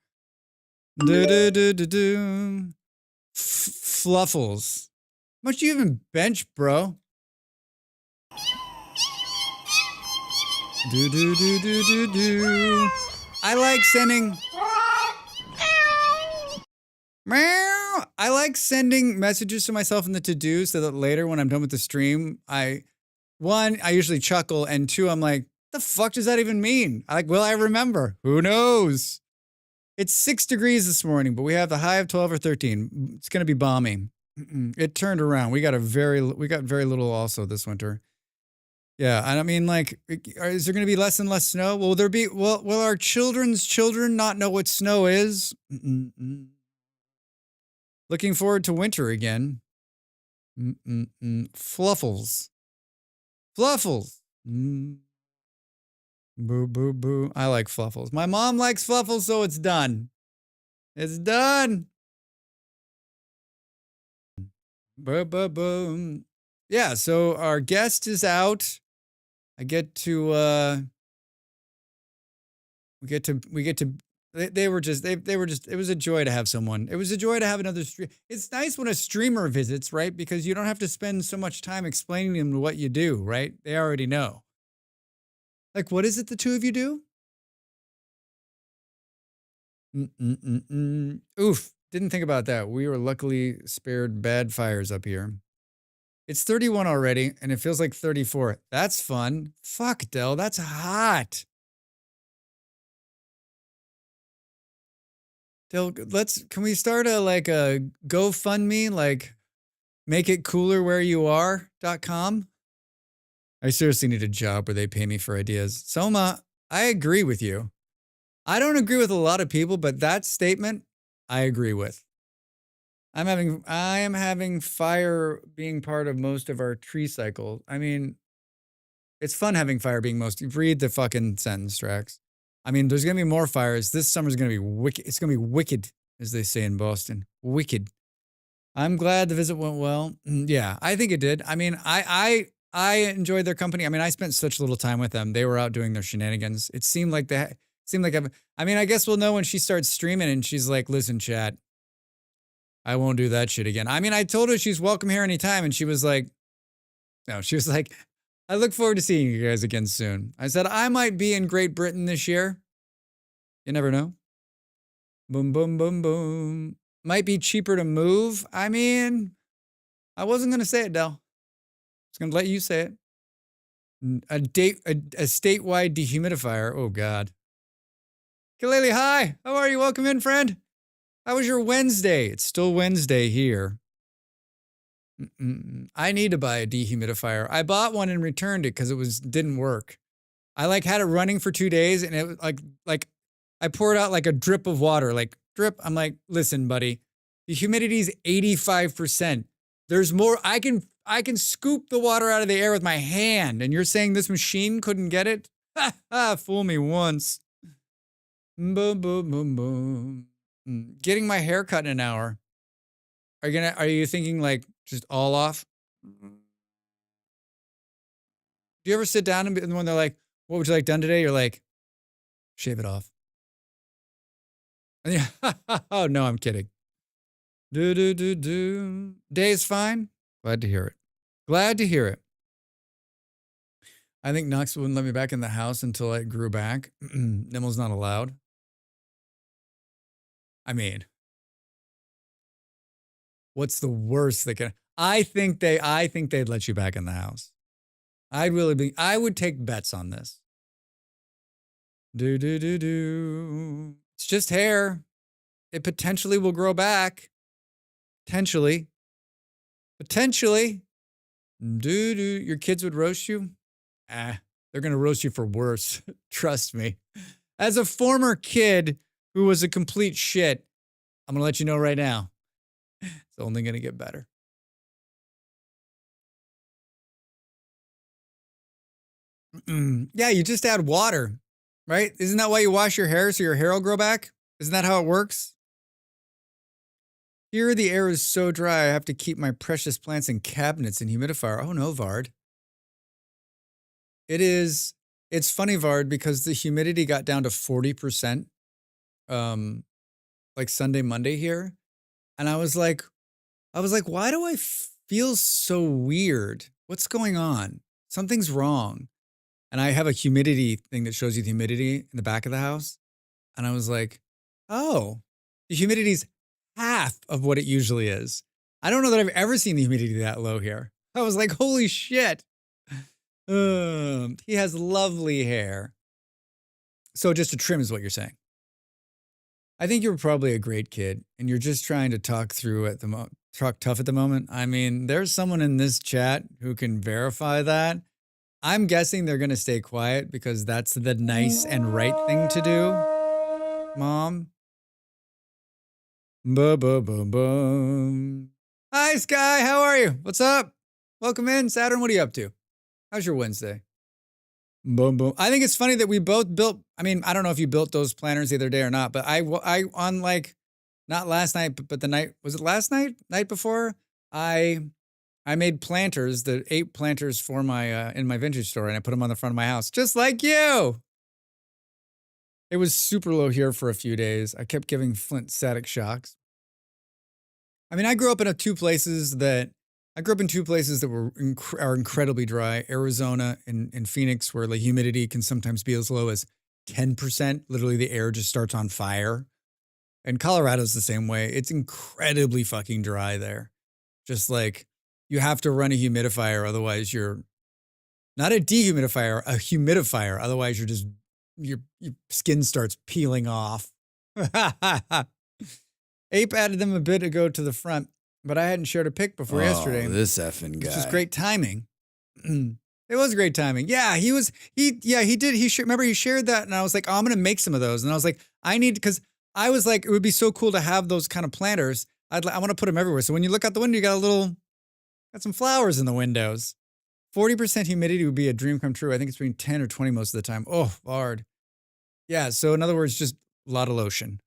Fluffles. How much do you even bench, bro? I like sending... Meow. I like sending messages to myself in the to-do so that later when I'm done with the stream, I usually chuckle, and 2, I'm like, the fuck does that even mean? Will I remember? Who knows? It's 6 degrees this morning, but we have the high of 12 or 13. It's going to be balmy. It turned around. We got very little also this winter. Yeah, I don't mean like, is there going to be less and less snow? Will there be? Will our children's children not know what snow is? Mm-mm-mm. Looking forward to winter again. Fluffles, fluffles. Boo, boo, boo. I like fluffles. My mom likes fluffles, so it's done. It's done. Boo, boo, boom. Yeah, so our guest is out. I get to we get to they were just it was a joy to have someone. It was a joy to have another stream. It's nice when a streamer visits, right? Because you don't have to spend so much time explaining to them what you do, right? They already know. Like, what is it the two of you do? Oof, didn't think about that. We were luckily spared bad fires up here. It's 31 already, and it feels like 34. That's fun. Fuck, Del, that's hot. Del, can we start a GoFundMe, like make it cooler where you are.com? I seriously need a job where they pay me for ideas. Soma, I agree with you. I don't agree with a lot of people, but that statement I agree with. I am having fire being part of most of our tree cycle. I mean, it's fun having fire being most. Read the fucking sentence, Strax. I mean, there's gonna be more fires. This summer's gonna be wicked. It's gonna be wicked, as they say in Boston. Wicked. I'm glad the visit went well. Yeah, I think it did. I mean, I enjoyed their company. I mean, I spent such little time with them. They were out doing their shenanigans. It seemed like I mean, I guess we'll know when she starts streaming and she's like, "Listen, chat, I won't do that shit again." I mean, I told her she's welcome here anytime, and she was like, "No," she was like, "I look forward to seeing you guys again soon." I said, "I might be in Great Britain this year. You never know." Boom, boom, boom, boom. Might be cheaper to move. I mean, I wasn't gonna say it, Del. I was gonna let you say it. A statewide dehumidifier. Oh God. Kalele, hi. How are you? Welcome in, friend. How was your Wednesday? It's still Wednesday here. I need to buy a dehumidifier. I bought one and returned it because it didn't work. I had it running for 2 days and it was like I poured out like a drip of water, like drip. I'm like, listen, buddy, the humidity is 85%. There's more. I can scoop the water out of the air with my hand, and you're saying this machine couldn't get it? Fool me once. Boom, boom, boom, boom. Getting my hair cut in an hour. Are you thinking like just all off? Do you ever sit down and when they're like, "What would you like done today?" You're like, "Shave it off." Yeah. Oh no, I'm kidding. Day is fine. Glad to hear it. Glad to hear it. I think Knox wouldn't let me back in the house until I grew back. Nimmel's not allowed. I mean, what's the worst that can? I think they'd let you back in the house. I would take bets on this. It's just hair. It potentially will grow back. Potentially. Your kids would roast you? They're going to roast you for worse. Trust me. As a former kid who was a complete shit, I'm going to let you know right now. It's only going to get better. Yeah, you just add water, right? Isn't that why you wash your hair so your hair will grow back? Isn't that how it works? Here, the air is so dry, I have to keep my precious plants in cabinets and humidifier. Oh no, Vard. It's funny, Vard, because the humidity got down to 40%, like Sunday, Monday here. And I was like, why do I feel so weird? What's going on? Something's wrong. And I have a humidity thing that shows you the humidity in the back of the house. And I was like, oh, the humidity's half of what it usually is. I don't know that I've ever seen the humidity that low here. I was like, holy shit. He has lovely hair. So just to trim is what you're saying. I think you're probably a great kid and you're just trying to talk tough at the moment. I mean, there's someone in this chat who can verify that. I'm guessing they're gonna stay quiet because that's the nice and right thing to do, Mom. Ba-ba-ba-bum. Hi, Sky. How are you? What's up? Welcome in. Saturn, what are you up to? How's your Wednesday? Boom, boom. I think it's funny that we both built, I mean, I don't know if you built those planners the other day or not, but on like, not last night, but the night, was it last night? Night before? I made planters, the 8 planters for my, in my vintage store, and I put them on the front of my house, just like you. It was super low here for a few days. I kept giving Flint static shocks. I mean, I grew up in two places that were are incredibly dry. Arizona and Phoenix, where the humidity can sometimes be as low as 10%. Literally, the air just starts on fire. And Colorado's the same way. It's incredibly fucking dry there. Just like you have to run a humidifier, otherwise you're not a dehumidifier, a humidifier. Otherwise, you're just your skin starts peeling off. Ape added them a bit ago to the front, but I hadn't shared a pic before yesterday. This effing guy. Which is great timing. It was great timing. Yeah, he did. Remember he shared that, and I was like, oh, I'm gonna make some of those. And I was like, because I was like, it would be so cool to have those kind of planters. I want to put them everywhere. So when you look out the window, you got some flowers in the windows. 40% humidity would be a dream come true. I think it's between 10 or 20 most of the time. Oh, hard. Yeah, so in other words, just a lot of lotion.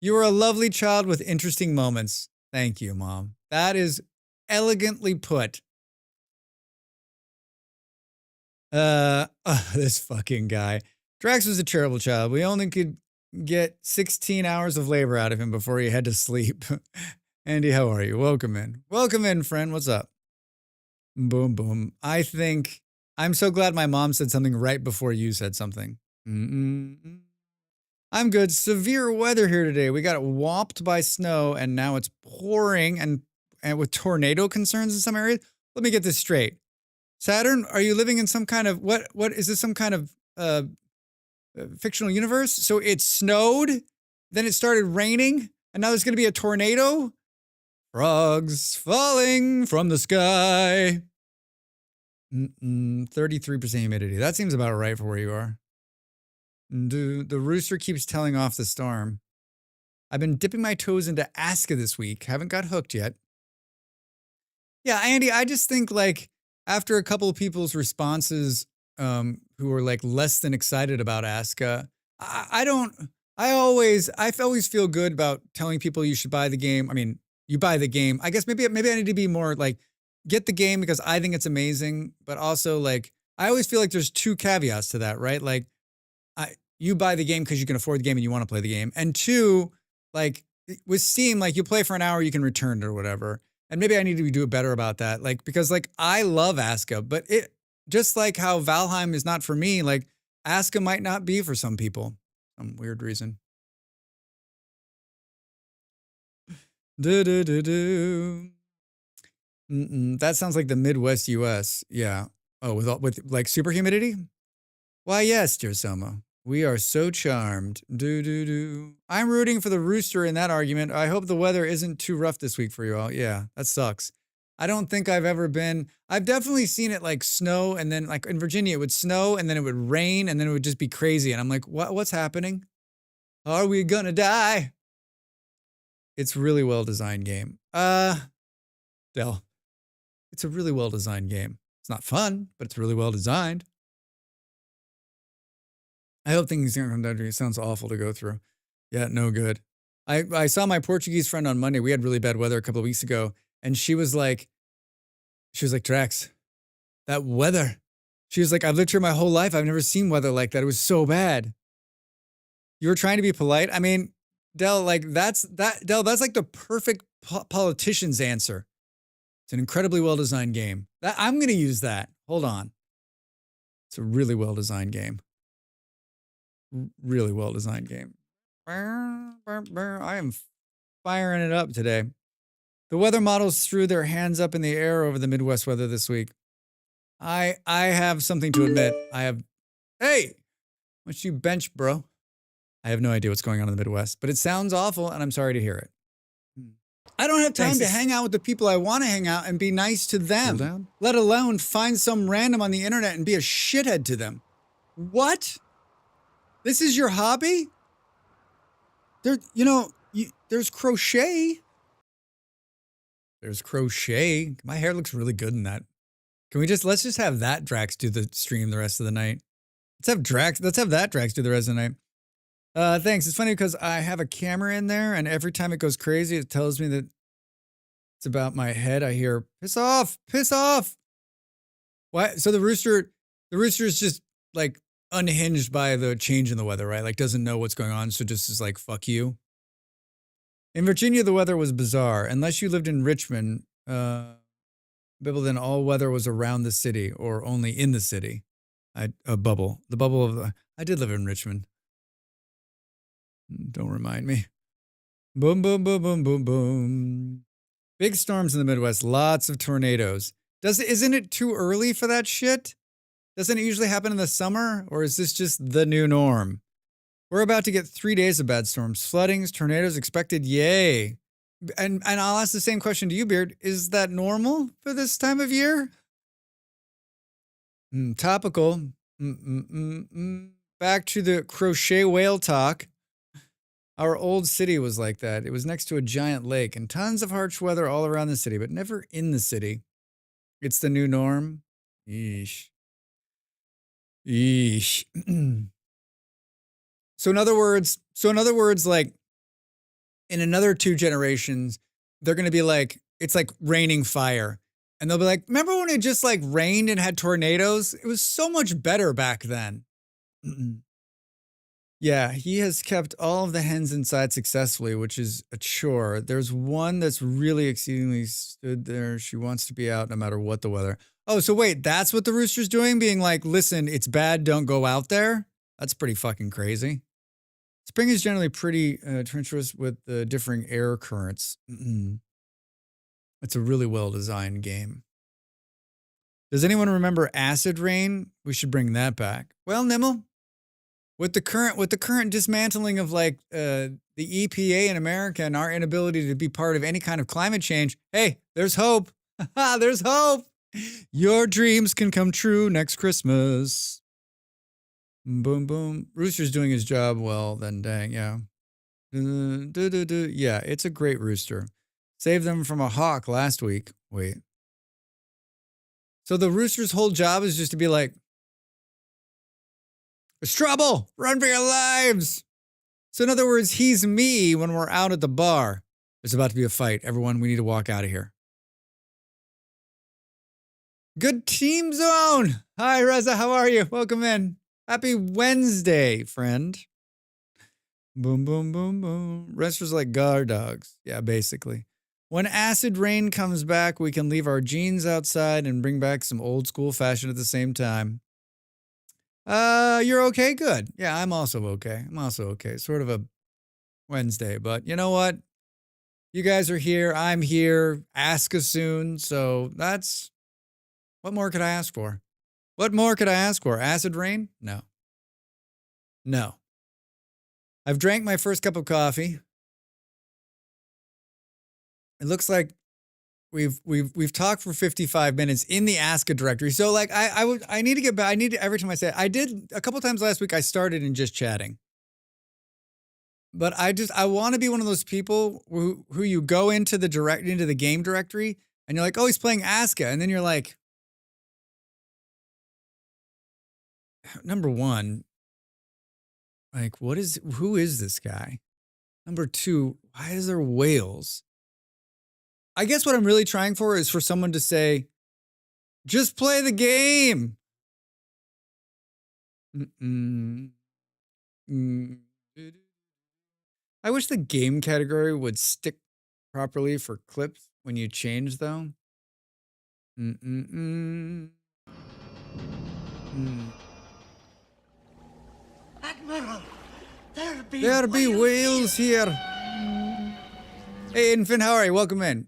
You are a lovely child with interesting moments. Thank you, Mom. That is elegantly put. This fucking guy. Drax was a terrible child. We only could get 16 hours of labor out of him before he had to sleep. Andy, how are you? Welcome in. Welcome in, friend. What's up? Boom, boom. I'm so glad my mom said something right before you said something. I'm good. Severe weather here today. We got whopped by snow, and now it's pouring and with tornado concerns in some areas. Let me get this straight. Saturn, are you living in some kind of, what is this, some kind of fictional universe? So it snowed, then it started raining, and now there's going to be a tornado? Frogs falling from the sky. 33% humidity. That seems about right for where you are. The rooster keeps telling off the storm. I've been dipping my toes into Aska this week. Haven't got hooked yet. Yeah, Andy, I just think like after a couple of people's responses who were like less than excited about Aska, I always feel good about telling people you should buy the game. I mean, you buy the game. I guess maybe I need to be more like, get the game because I think it's amazing, but also like, I always feel like there's 2 caveats to that, right? Like, you buy the game because you can afford the game and you want to play the game. And 2, like with Steam, like you play for an hour, you can return it or whatever. And maybe I need to do better about that. Like, because like I love Aska, but it just like how Valheim is not for me, like Aska might not be for some people. Some weird reason. That sounds like the Midwest US. Yeah. Oh, with like super humidity? Why, yes, dear Selma. We are so charmed. I'm rooting for the rooster in that argument. I hope the weather isn't too rough this week for you all. Yeah, that sucks. I don't think I've definitely seen it like snow, and then like in Virginia, it would snow and then it would rain and then it would just be crazy. And I'm like, what's happening? Are we gonna die? It's a really well-designed game. Del, it's a really well-designed game. It's not fun, but it's really well-designed. I hope things don't come down to it. It sounds awful to go through. Yeah, no good. I saw my Portuguese friend on Monday. We had really bad weather a couple of weeks ago. And she was like, Drax, that weather. She was like, I've lived here my whole life. I've never seen weather like that. It was so bad. You were trying to be polite. I mean, Del, like that's like the perfect politician's answer. It's an incredibly well-designed game. I'm going to use that. Hold on. It's a really well-designed game. Really well-designed game. I am firing it up today. The weather models threw their hands up in the air over the Midwest weather this week. I have something to admit. Hey, what's you bench, bro? I have no idea what's going on in the Midwest, but it sounds awful, and I'm sorry to hear it. I don't have time Thanks. to hang out with the people I want to hang out and be nice to them, let alone find some random on the internet and be a shithead to them. What? This is your hobby? There's crochet. There's crochet. My hair looks really good in that. Let's just have that Drax do the stream the rest of the night. Let's have that Drax do the rest of the night. Thanks. It's funny because I have a camera in there and every time it goes crazy, it tells me that it's about my head. I hear, piss off, piss off. Why? So the rooster is just like unhinged by the change in the weather, right? Like doesn't know what's going on. So just is like, fuck you. In Virginia, the weather was bizarre. Unless you lived in Richmond, then all weather was around the city or only in the city. The bubble of I did live in Richmond. Don't remind me. Boom, boom, boom, boom, boom, boom. Big storms in the Midwest, lots of tornadoes. Isn't it too early for that shit? Doesn't it usually happen in the summer? Or is this just the new norm? We're about to get 3 days of bad storms, floodings, tornadoes expected. Yay. And I'll ask the same question to you, Beard. Is that normal for this time of year? Topical. Back to the crochet whale talk. Our old city was like that. It was next to a giant lake and tons of harsh weather all around the city, but never in the city. It's the new norm. Yeesh. Yeesh. So in other words, like in another 2 generations, they're going to be like, it's like raining fire. And they'll be like, remember when it just like rained and had tornadoes? It was so much better back then. Yeah, he has kept all of the hens inside successfully, which is a chore. There's one that's really exceedingly stood there. She wants to be out no matter what the weather. Oh, so wait, that's what the rooster's doing? Being like, listen, it's bad, don't go out there? That's pretty fucking crazy. Spring is generally pretty treacherous with the differing air currents. It's a really well-designed game. Does anyone remember Acid Rain? We should bring that back. Well, Nimble, with the current dismantling of like the EPA in America and our inability to be part of any kind of climate change, hey, there's hope. There's hope. Your dreams can come true next Christmas. Boom, boom. Rooster's doing his job well, then dang, yeah. Yeah, it's a great rooster. Saved them from a hawk last week. Wait. So the rooster's whole job is just to be like, there's trouble! Run for your lives! So in other words, he's me when we're out at the bar. There's about to be a fight. Everyone, we need to walk out of here. Good team zone! Hi, Reza, how are you? Welcome in. Happy Wednesday, friend. Boom, boom, boom, boom. Wrestlers like guard dogs. Yeah, basically. When Acid Rain comes back, we can leave our jeans outside and bring back some old school fashion at the same time. You're okay? Good. Yeah, I'm also okay. Sort of a Wednesday, but you know what? You guys are here. I'm here. Aska soon. So that's, what more could I ask for? What more could I ask for? Acid Rain? No. No. I've drank my first cup of coffee. It looks like we've talked for 55 minutes in the Aska directory. So like I need to get back. Every time I say it, I did a couple times last week. I started in just chatting, but I want to be one of those people who you go into the game directory and you're like, oh, he's playing Aska, and then you're like, number one, like who is this guy? Number two, why is there whales? I guess what I'm really trying for is for someone to say, just play the game. I wish the game category would stick properly for clips when you change, though. Admiral, there be whales here. Hey, Infant, how are you? Welcome in.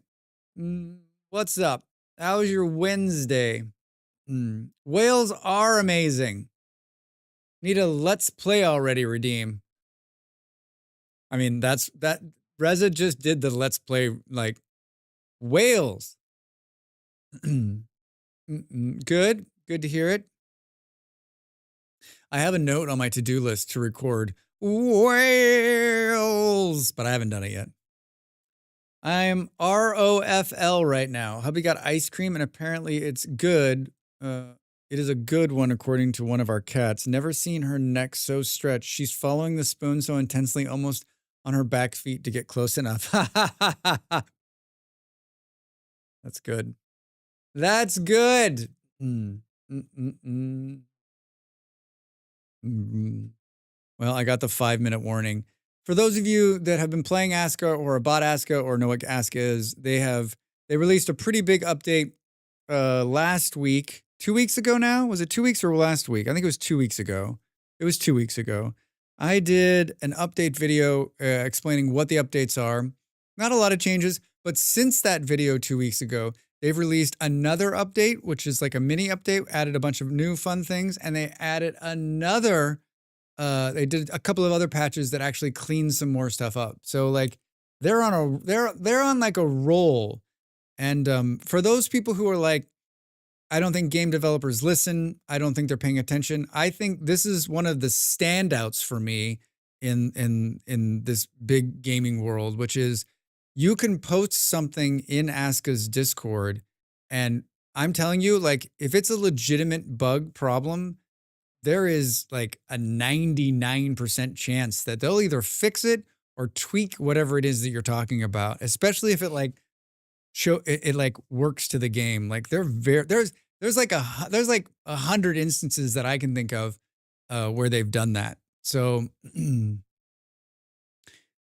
What's up? How's your Wednesday? Whales are amazing. Need a let's play already, Redeem. I mean, that Reza just did the let's play like whales. Good to hear it. I have a note on my to-do list to record whales, but I haven't done it yet. I'm ROFL right now. Hubby got ice cream and apparently it's good. It is a good one according to one of our cats. Never seen her neck so stretched. She's following the spoon so intensely, almost on her back feet to get close enough. That's good. That's good. Well, I got the 5-minute warning. For those of you that have been playing Aska or bought Aska or know what Aska is, they released a pretty big update last week. 2 weeks ago now? Was it 2 weeks or last week? I think it was 2 weeks ago. It was 2 weeks ago. I did an update video explaining what the updates are. Not a lot of changes, but since that video 2 weeks ago, they've released another update, which is like a mini update, added a bunch of new fun things, and they added another they did a couple of other patches that actually cleaned some more stuff up. So like they're on like a roll. And for those people who are like, I don't think game developers listen, I don't think they're paying attention, I think this is one of the standouts for me in this big gaming world, which is you can post something in Aska's Discord, and I'm telling you, like, if it's a legitimate bug problem, there is like a 99% chance that they'll either fix it or tweak whatever it is that you're talking about, especially if it like it like works to the game. Like there's like 100 instances that I can think of where they've done that. So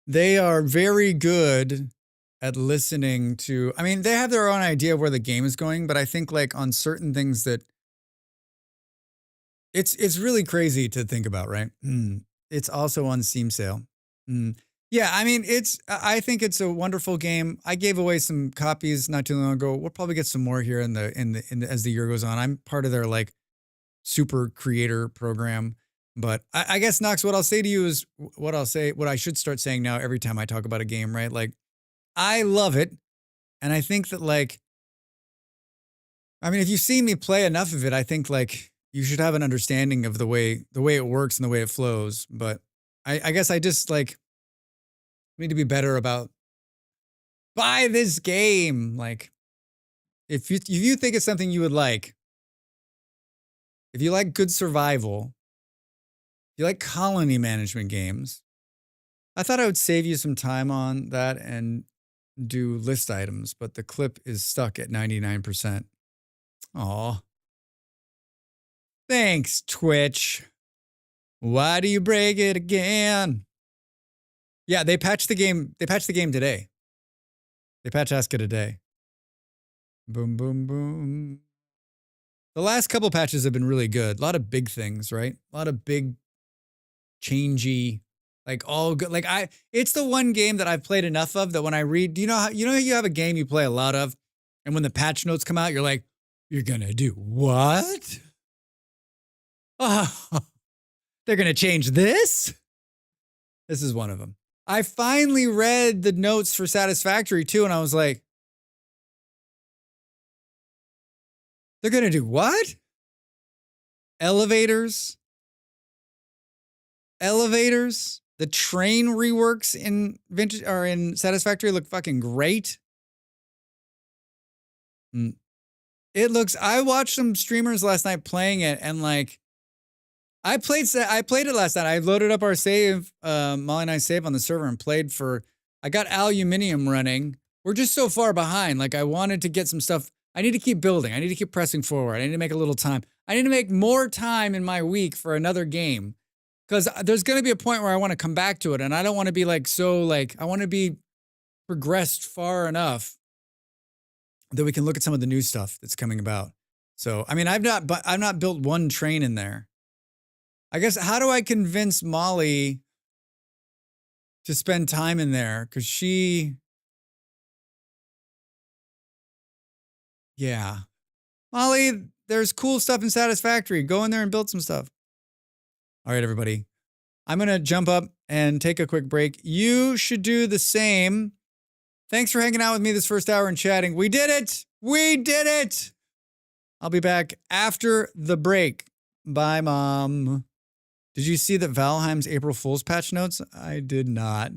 they are very good at listening to, I mean, they have their own idea of where the game is going, but I think like on certain things that it's really crazy to think about, right? It's also on Steam sale. Yeah, I mean, I think it's a wonderful game. I gave away some copies not too long ago. We'll probably get some more here in the as the year goes on. I'm part of their like super creator program. But I guess, Knox, what I'll say to you is what I should start saying now every time I talk about a game, right? Like, I love it. And I think that like, I mean, if you've seen me play enough of it, I think like you should have an understanding of the way it works and the way it flows. But I guess I just like need to be better about buy this game. Like if you think it's something you would like, if you like good survival, if you like colony management games, I thought I would save you some time on that and do list items, but the clip is stuck at 99%. Aw. Thanks, Twitch. Why do you break it again? Yeah, they patched the game. They patched the game today. They patched Aska today. Boom, boom, boom. The last couple patches have been really good. A lot of big things, right? A lot of big, changey, like all good. Like it's the one game that I've played enough of that when I read, you know you have a game you play a lot of, and when the patch notes come out, you're like, you're gonna do what? Oh, they're gonna change this? This is one of them. I finally read the notes for Satisfactory too, and I was like, they're gonna do what? Elevators? The train reworks in Vintage or in Satisfactory look fucking great. It looks. I watched some streamers last night playing it, and like, I played it last night. I loaded up our save, Molly and I save on the server and played for. I got aluminium running. We're just so far behind. Like I wanted to get some stuff. I need to keep building. I need to keep pressing forward. I need to make a little time. I need to make more time in my week for another game. Because there's going to be a point where I want to come back to it, and I don't want to be like I want to be progressed far enough that we can look at some of the new stuff that's coming about. So, I mean, I've not built one train in there. I guess, how do I convince Molly to spend time in there? Because yeah. Molly, there's cool stuff in Satisfactory. Go in there and build some stuff. All right, everybody. I'm going to jump up and take a quick break. You should do the same. Thanks for hanging out with me this first hour and chatting. We did it. We did it. I'll be back after the break. Bye, Mom. Did you see that Valheim's April Fool's patch notes? I did not.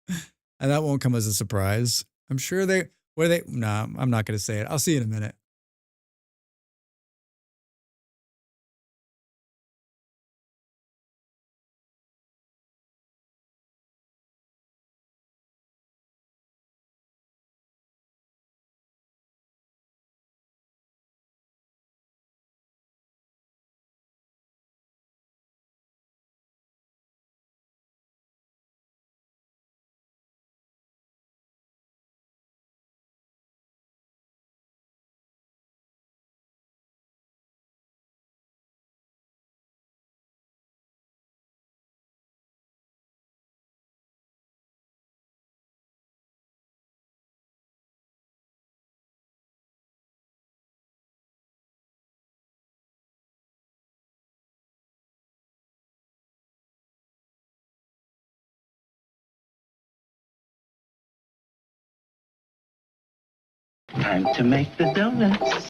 And that won't come as a surprise. I'm sure no, I'm not going to say it. I'll see you in a minute. Time to make the donuts.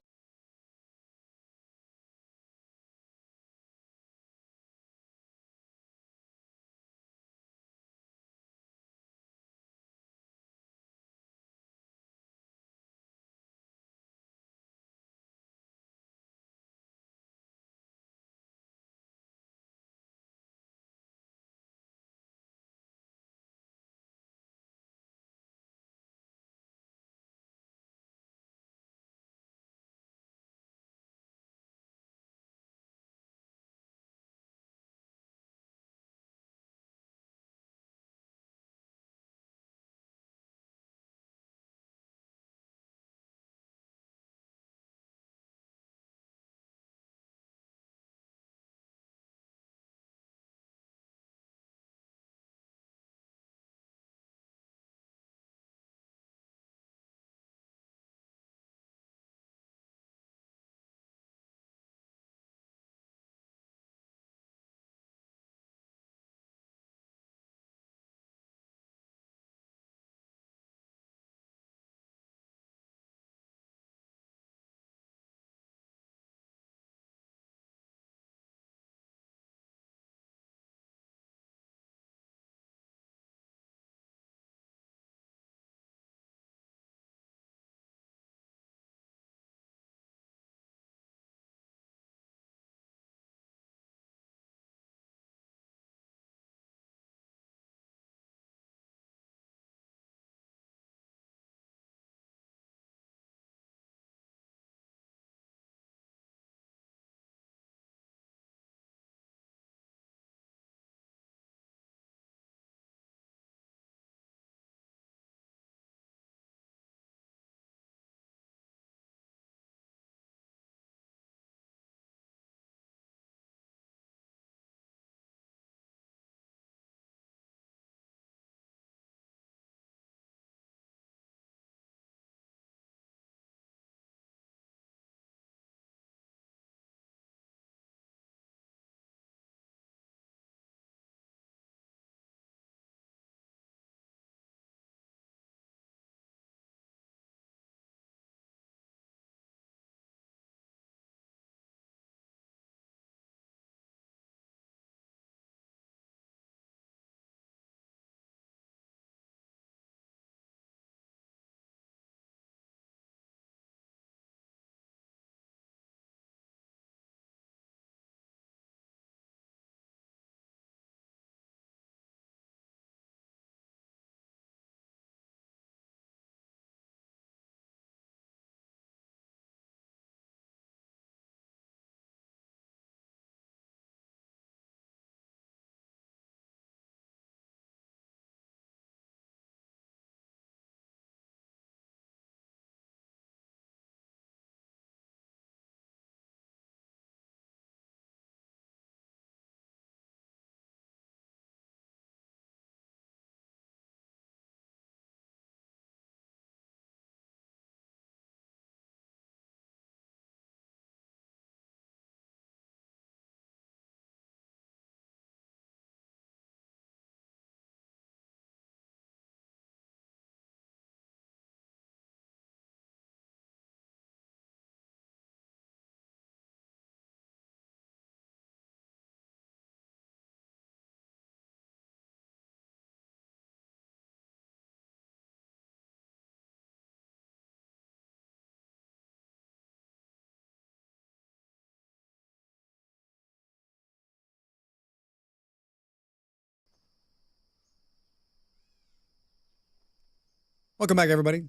Welcome back, everybody.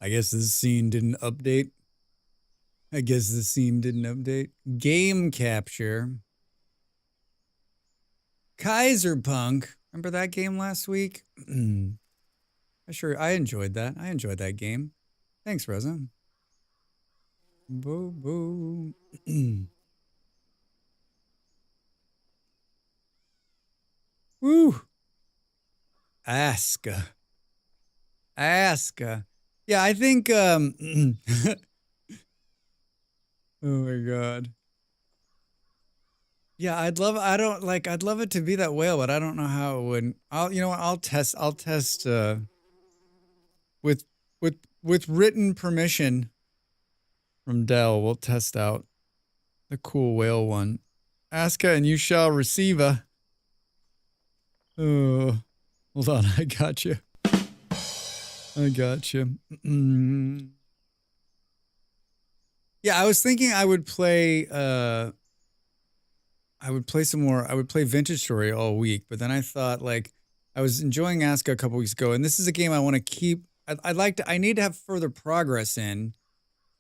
I guess this scene didn't update. Game capture. Kaiserpunk. Remember that game last week? I enjoyed that. I enjoyed that game. Thanks, Rosa. Boo boo. Woo. Aska. Yeah, I think oh my god. Yeah, I'd love it to be that whale, but I don't know how it would. I'll test with with written permission from Dell, we'll test out the cool whale one. Aska and you shall receive a. Oh, hold on, I got you. Yeah, I was thinking I would play some more. I would play Vintage Story all week, but then I thought like I was enjoying Aska a couple weeks ago, and this is a game I want to keep. I need to have further progress in,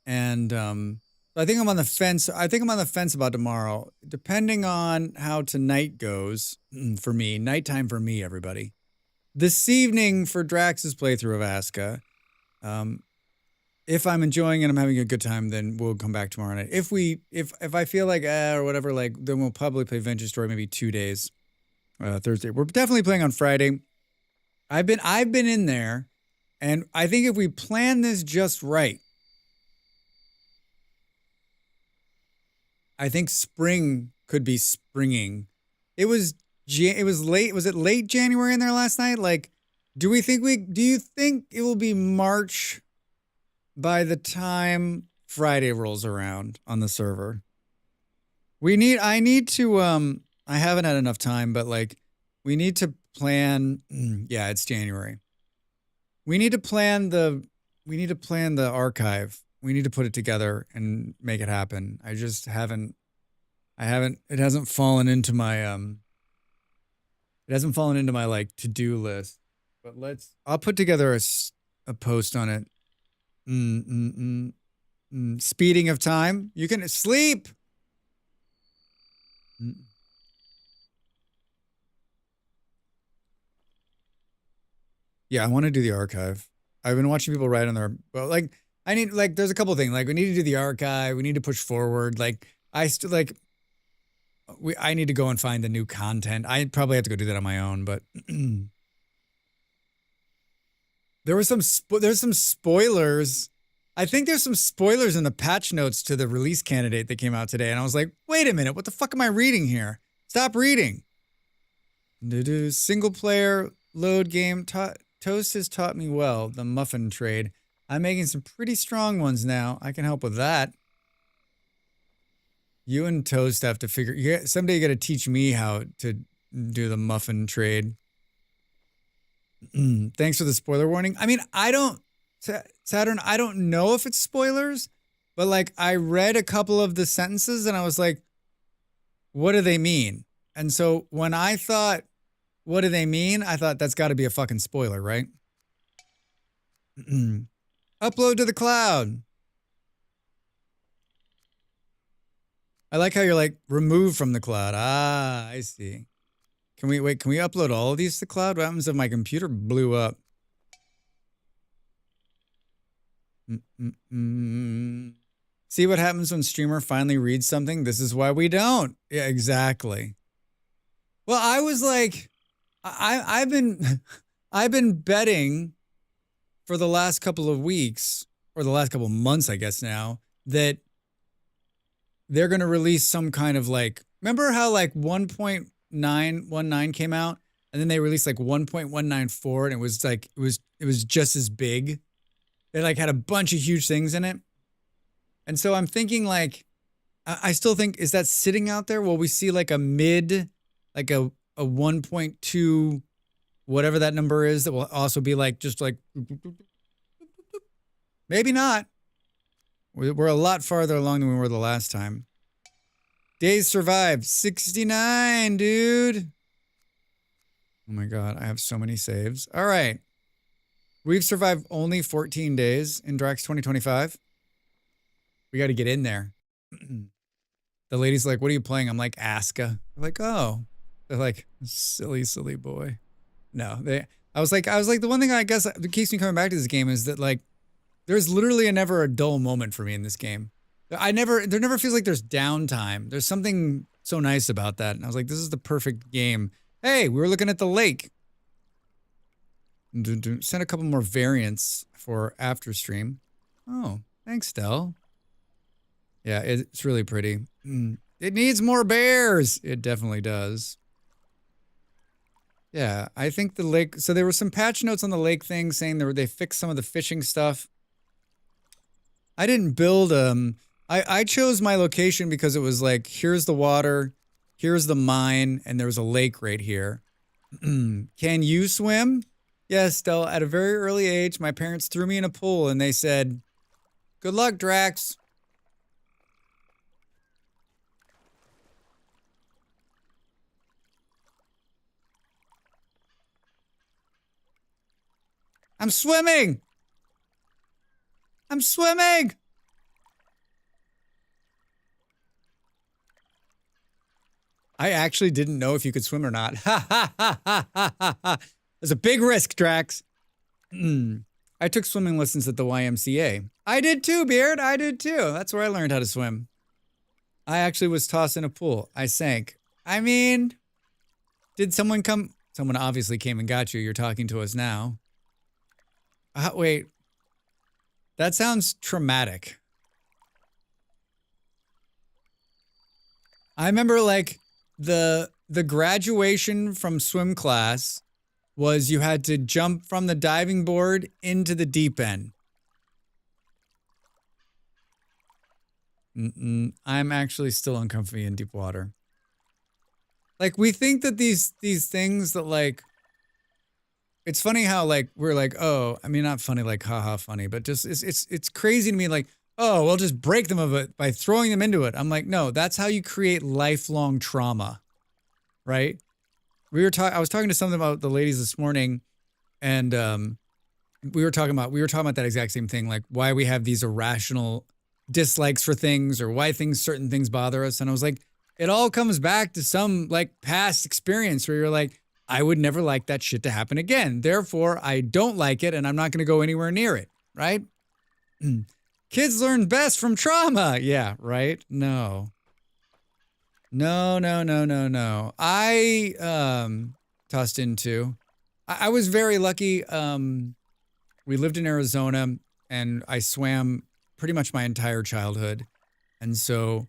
and I think I'm on the fence. I think I'm on the fence about tomorrow, depending on how tonight goes for me. Nighttime for me, everybody. This evening for Drax's playthrough of Aska. If I'm enjoying it, I'm having a good time, then we'll come back tomorrow night. If I feel like or whatever, like then we'll probably play Vintage Story maybe 2 days. Thursday. We're definitely playing on Friday. I've been in there, and I think if we plan this just right, I think spring could be springing. It was late. Was it late January in there last night? Like, do you think it will be March by the time Friday rolls around on the server? I need to I haven't had enough time, but like we need to plan. Yeah, it's January. We need to plan the archive. We need to put it together and make it happen. I just haven't. It hasn't fallen into my like to-do list. But I'll put together a post on it. Speeding of time. You can sleep. Yeah, I want to do the archive. I've been watching people write on their, well, like, there's a couple things. Like, we need to do the archive. We need to push forward. Like, I need to go and find the new content. I probably have to go do that on my own, but there's some spoilers. I think there's some spoilers in the patch notes to the release candidate that came out today. And I was like, wait a minute, what the fuck am I reading here? Stop reading. Single player load game. Toast has taught me well, the muffin trade. I'm making some pretty strong ones now. I can help with that. You and Toast have to someday you got to teach me how to do the muffin trade. Thanks for the spoiler warning. I mean, Saturn, I don't know if it's spoilers, but like I read a couple of the sentences and I was like, what do they mean? And so when I thought, what do they mean? I thought that's got to be a fucking spoiler, right? Upload to the cloud. I like how you're like removed from the cloud. Ah, I see. Can we upload all of these to the cloud? What happens if my computer blew up? See what happens when streamer finally reads something? This is why we don't. Yeah, exactly. Well, I was like, I've been betting for the last couple of weeks, or the last couple of months, I guess now, that they're going to release some kind of like, remember how like 1.919 came out and then they released like 1.194 and it was like, it was just as big. It like had a bunch of huge things in it. And so I'm thinking like, I still think, is that sitting out there? Will we see like a mid, like a 1.2, whatever that number is, that will also be like, just like, maybe not. We're a lot farther along than we were the last time. Days survived, 69, dude. Oh my God, I have so many saves. All right. We've survived only 14 days in Drax 2025. We got to get in there. The lady's like, what are you playing? I'm like, Aska. They're like, oh. They're like, silly, silly boy. No, I was like, the one thing I guess that keeps me coming back to this game is that like, there's literally never a dull moment for me in this game. There never feels like there's downtime. There's something so nice about that. And I was like, this is the perfect game. Hey, we were looking at the lake. Send a couple more variants for after stream. Oh, thanks, Del. Yeah, it's really pretty. It needs more bears. It definitely does. Yeah, I think the lake. So there were some patch notes on the lake thing saying they fixed some of the fishing stuff. I didn't build I chose my location because it was like, here's the water, here's the mine, and there's a lake right here. Can you swim? Yes, Del. At a very early age, my parents threw me in a pool and they said, good luck, Drax. I'm swimming! I'm swimming! I actually didn't know if you could swim or not. Ha ha ha ha ha ha ha. It was a big risk, Drax. I took swimming lessons at the YMCA. I did too, Beard. I did too. That's where I learned how to swim. I actually was tossed in a pool. I sank. I mean, did someone come? Someone obviously came and got you. You're talking to us now. Wait. That sounds traumatic. I remember like the graduation from swim class was you had to jump from the diving board into the deep end. I'm actually still uncomfortable in deep water. Like we think that these things that like, it's funny how like we're like, oh, I mean not funny like haha funny, but just it's crazy to me like, oh, we'll just break them of it by throwing them into it. I'm like, no, that's how you create lifelong trauma, right? I was talking to something about the ladies this morning, and we were talking about that exact same thing, like why we have these irrational dislikes for things or why certain things bother us. And I was like, it all comes back to some like past experience where you're like, I would never like that shit to happen again. Therefore, I don't like it and I'm not going to go anywhere near it, right? Kids learn best from trauma. Yeah, right? No. No. I tossed into. I was very lucky. We lived in Arizona and I swam pretty much my entire childhood. And so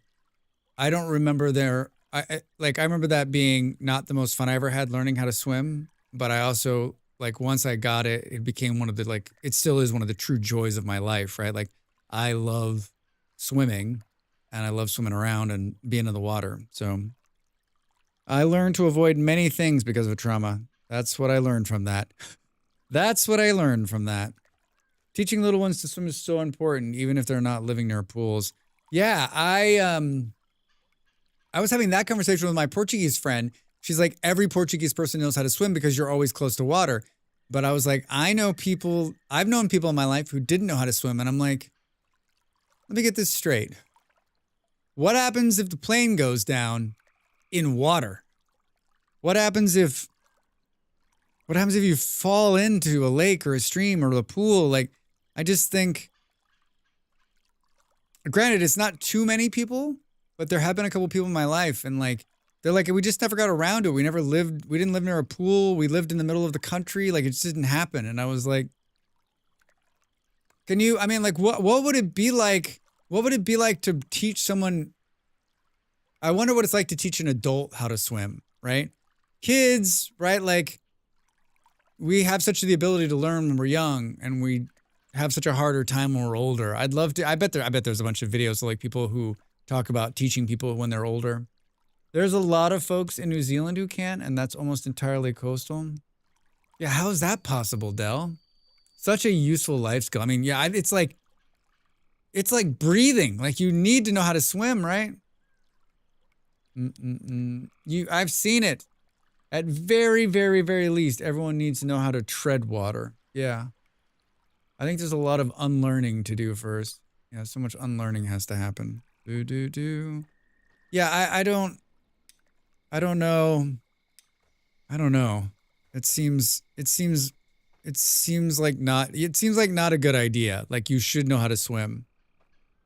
I don't remember I remember that being not the most fun I ever had learning how to swim, but I also like once I got it, it became one of the like it still is one of the true joys of my life, right? Like I love swimming and I love swimming around and being in the water. So I learned to avoid many things because of trauma. That's what I learned from that. That's what I learned from that. Teaching little ones to swim is so important, even if they're not living near pools. Yeah, I was having that conversation with my Portuguese friend. She's like, every Portuguese person knows how to swim because you're always close to water. But I was like, I've known people in my life who didn't know how to swim. And I'm like, let me get this straight. What happens if the plane goes down in water? What happens if you fall into a lake or a stream or a pool? Like, I just think, granted, it's not too many people, but there have been a couple people in my life and like, they're like, we just never got around to it. We didn't live near a pool. We lived in the middle of the country. Like it just didn't happen. And I was like, what would it be like? What would it be like to teach someone? I wonder what it's like to teach an adult how to swim, right? Kids, right? Like we have such the ability to learn when we're young and we have such a harder time when we're older. I bet there's a bunch of videos of like people who talk about teaching people when they're older. There's a lot of folks in New Zealand who can, and that's almost entirely coastal. Yeah, how is that possible, Del? Such a useful life skill. I mean, yeah, it's like breathing. Like you need to know how to swim, right? I've seen it. At very, very, very least, everyone needs to know how to tread water. Yeah. I think there's a lot of unlearning to do first. Yeah, so much unlearning has to happen. Do. Yeah, I don't know. I don't know. It seems like not a good idea. Like you should know how to swim.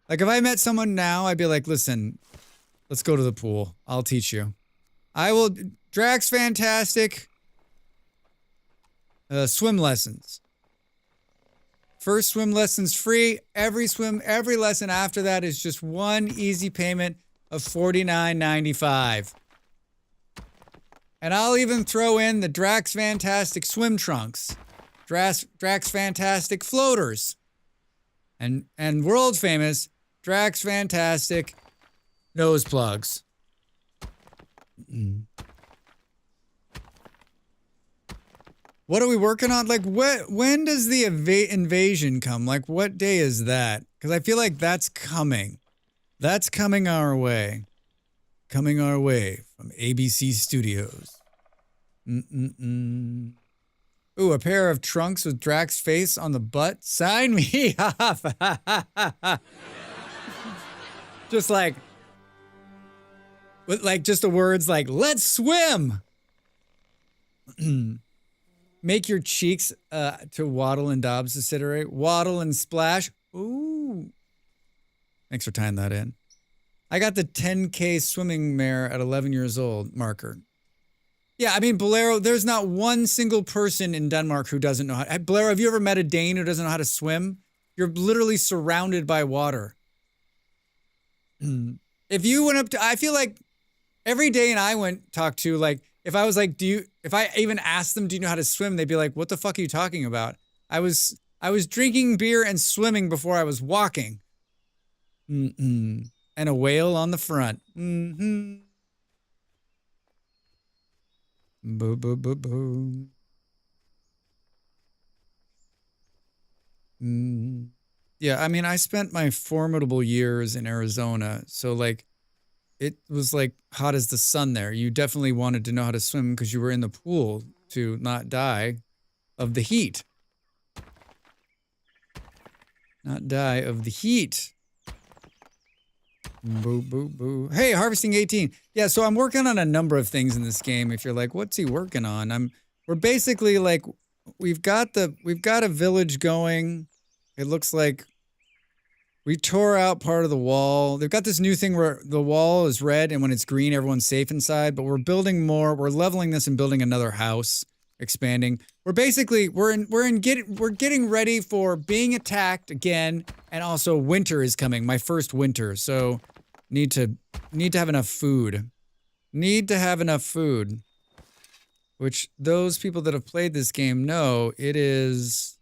Like if I met someone now, I'd be like, listen, let's go to the pool. I'll teach you. I will. Drax fantastic. Swim lessons. First swim lessons free. Every lesson after that is just one easy payment of $49.95. And I'll even throw in the Drax Fantastic swim trunks, Drax Fantastic floaters, and world famous Drax Fantastic nose plugs. What are we working on? Like, when does the invasion come? Like, what day is that? Because I feel like that's coming. That's coming our way. Coming our way from ABC Studios. Ooh, a pair of trunks with Drax's face on the butt? Sign me up! Just like, with like just the words like, let's swim! Make your cheeks to Waddle and Dobbs desiderate. Waddle and splash. Ooh. Thanks for tying that in. I got the 10K swimming mare at 11 years old marker. Yeah, I mean, Bolero, there's not one single person in Denmark who doesn't know how. Bolero, have you ever met a Dane who doesn't know how to swim? You're literally surrounded by water. If you went up to, I feel like every Dane I talked to, like, if I was like, if I even asked them, do you know how to swim? They'd be like, what the fuck are you talking about? I was drinking beer and swimming before I was walking. And a whale on the front. Boo, boo, boo, boo. Yeah, I mean, I spent my formidable years in Arizona, so like, it was like hot as the sun there. You definitely wanted to know how to swim because you were in the pool to not die of the heat. Not die of the heat. Boo, boo, boo. Hey, Harvesting 18. Yeah, so I'm working on a number of things in this game. If you're like, what's he working on? We're basically like, we've got a village going. It looks like we tore out part of the wall. They've got this new thing where the wall is red and when it's green, everyone's safe inside, but we're building more. We're leveling this and building another house, expanding. We're basically, we're getting ready for being attacked again. And also winter is coming, my first winter. So need to have enough food. Need to have enough food. Which those people that have played this game know it is,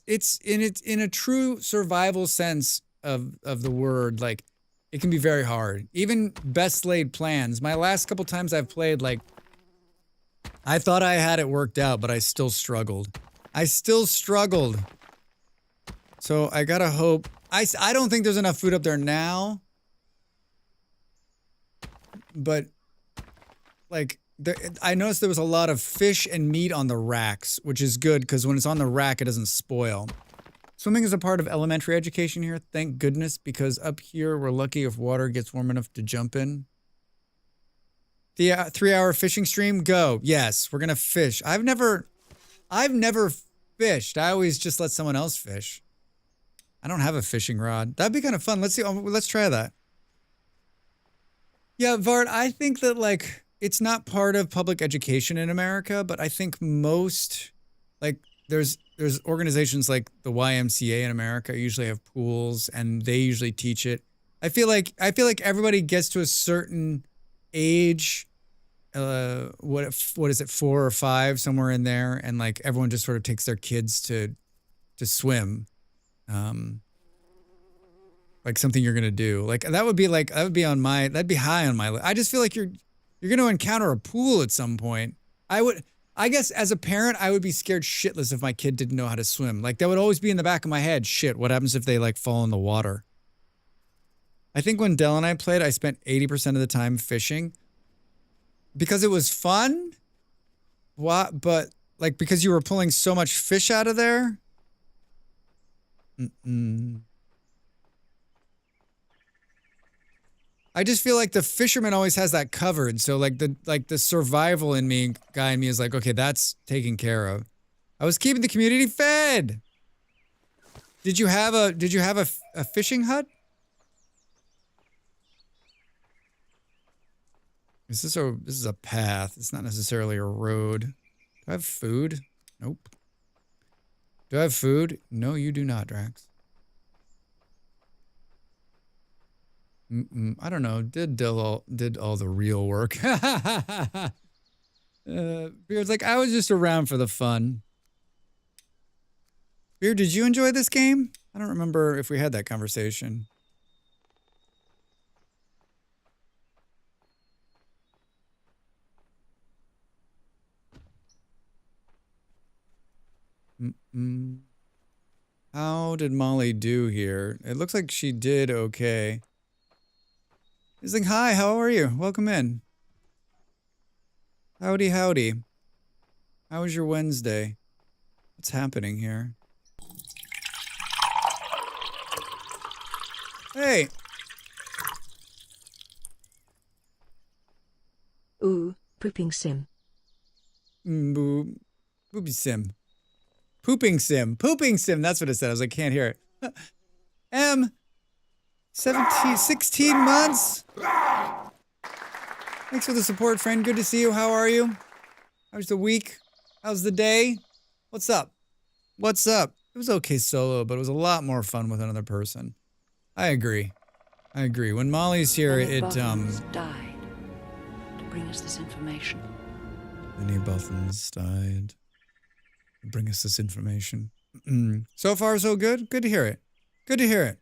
it's in a true survival sense of the word, like it can be very hard. Even best laid plans. My last couple times I've played, like I thought I had it worked out, but I still struggled. So I gotta hope. I don't think there's enough food up there now. But like I noticed there was a lot of fish and meat on the racks, which is good because when it's on the rack, it doesn't spoil. Swimming is a part of elementary education here, thank goodness, because up here we're lucky if water gets warm enough to jump in. The 3-hour fishing stream, go. Yes, we're gonna fish. I've never fished. I always just let someone else fish. I don't have a fishing rod. That'd be kind of fun. Let's see. Let's try that. Yeah, Vart, I think that like it's not part of public education in America, but I think most, like there's organizations like the YMCA in America usually have pools and they usually teach it. I feel like everybody gets to a certain age, what is it, 4 or 5, somewhere in there, and like everyone just sort of takes their kids to swim. Like something you're gonna do. Like that'd be high on my list. I just feel like you're gonna encounter a pool at some point. I guess as a parent, I would be scared shitless if my kid didn't know how to swim. Like that would always be in the back of my head. Shit, what happens if they like fall in the water? I think when Dell and I played, I spent 80% of the time fishing because it was fun. But Like, because you were pulling so much fish out of there? I just feel like the fisherman always has that covered. So like the survival in me, guy in me is like, okay, that's taken care of. I was keeping the community fed. Did you have a fishing hut? This is a path. It's not necessarily a road. Do I have food? Nope. Do I have food? No, you do not, Drax. I don't know. Did all the real work? Beard's like, I was just around for the fun. Beard, did you enjoy this game? I don't remember if we had that conversation. How did Molly do here? It looks like she did okay. He's like, hi, how are you? Welcome in. Howdy, howdy. How was your Wednesday? What's happening here? Hey. Ooh, pooping sim. Booby sim. Pooping sim. Pooping sim. That's what it said. I was like, can't hear it. 16 months. Thanks for the support, friend. Good to see you. How are you? How's the week? How's the day? What's up? What's up? It was okay solo, but it was a lot more fun with another person. I agree. I agree. When Molly's here, Many it Buttons died to bring us this information. Many Buttons died to bring us this information. So far, so good. Good to hear it. Good to hear it.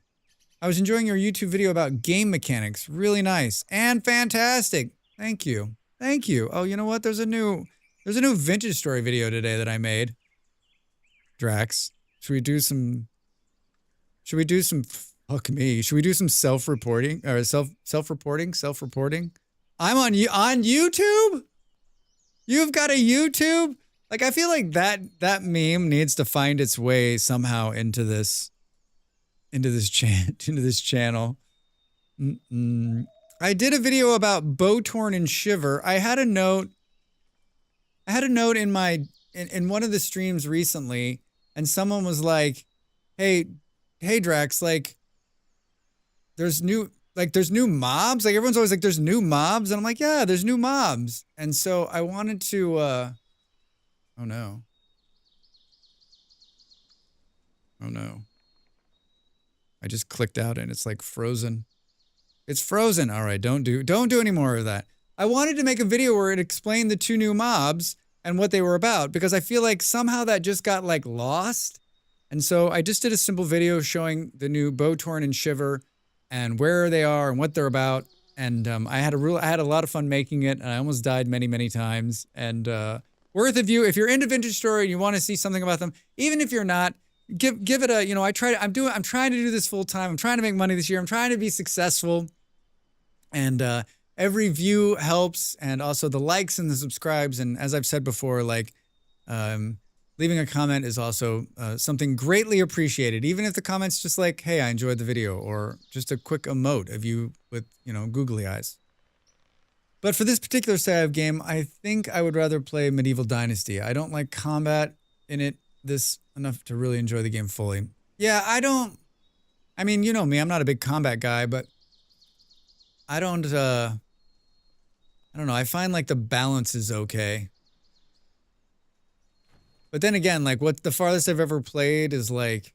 I was enjoying your YouTube video about game mechanics. Really nice and fantastic. Thank you. Thank you. Oh, you know what? There's a new vintage story video today that I made. Drax, should we do some fuck me. Should we do some self-reporting or self-reporting? I'm on YouTube? You've got a YouTube? Like, I feel like that meme needs to find its way somehow into this channel. I did a video about Bowtorn and Shiver. I had a note in one of the streams recently, and someone was like, hey Drax, like there's new mobs. Like everyone's always like, there's new mobs, and I'm like, yeah, there's new mobs. And so I wanted to oh no. I just clicked out and it's like frozen. It's frozen. All right, don't do any more of that. I wanted to make a video where it explained the two new mobs and what they were about, because I feel like somehow that just got like lost. And so I just did a simple video showing the new Bowtorn and Shiver and where they are and what they're about. And I had a lot of fun making it, and I almost died many times. And worth a view if you're into vintage story and you want to see something about them. Even if you're not, give it a, you know, I'm trying to do this full time. I'm trying to make money this year. I'm trying to be successful. And every view helps, and also the likes and the subscribes. And as I've said before, like leaving a comment is also something greatly appreciated. Even if the comment's just like, hey, I enjoyed the video, or just a quick emote of you with, you know, googly eyes. But for this particular style of game, I think I would rather play Medieval Dynasty. I don't like combat in it enough to really enjoy the game fully. Yeah, I mean, you know me, I'm not a big combat guy, but I don't know, I find like the balance is okay. But then again, like what the farthest I've ever played is like,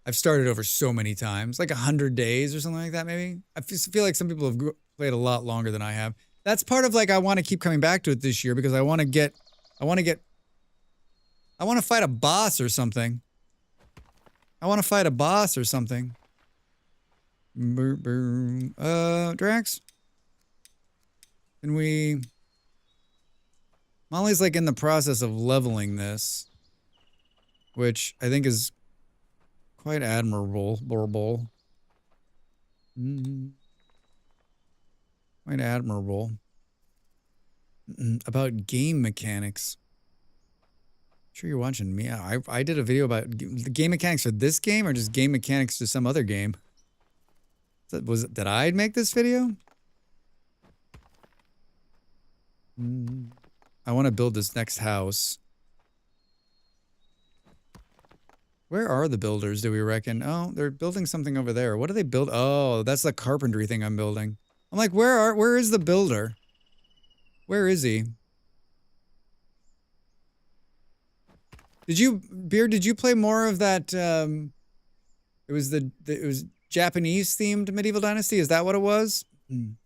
I've started over so many times, like 100 days or something like that maybe. I feel like some people have played a lot longer than I have. That's part of like, I want to keep coming back to it this year because I want to fight a boss or something. Drax? Can we... Molly's like in the process of leveling this, which I think is quite admirable. Quite admirable. about game mechanics. Sure you're watching me. I did a video about the game mechanics for this game or just game mechanics to some other game. Did I make this video? I want to build this next house. Where are the builders, do we reckon? Oh, they're building something over there. What do they build? Oh, that's the carpentry thing I'm building. I'm like, where is the builder? Where is he? Beard, did you play more of that, it was Japanese themed Medieval Dynasty? Is that what it was? Boom,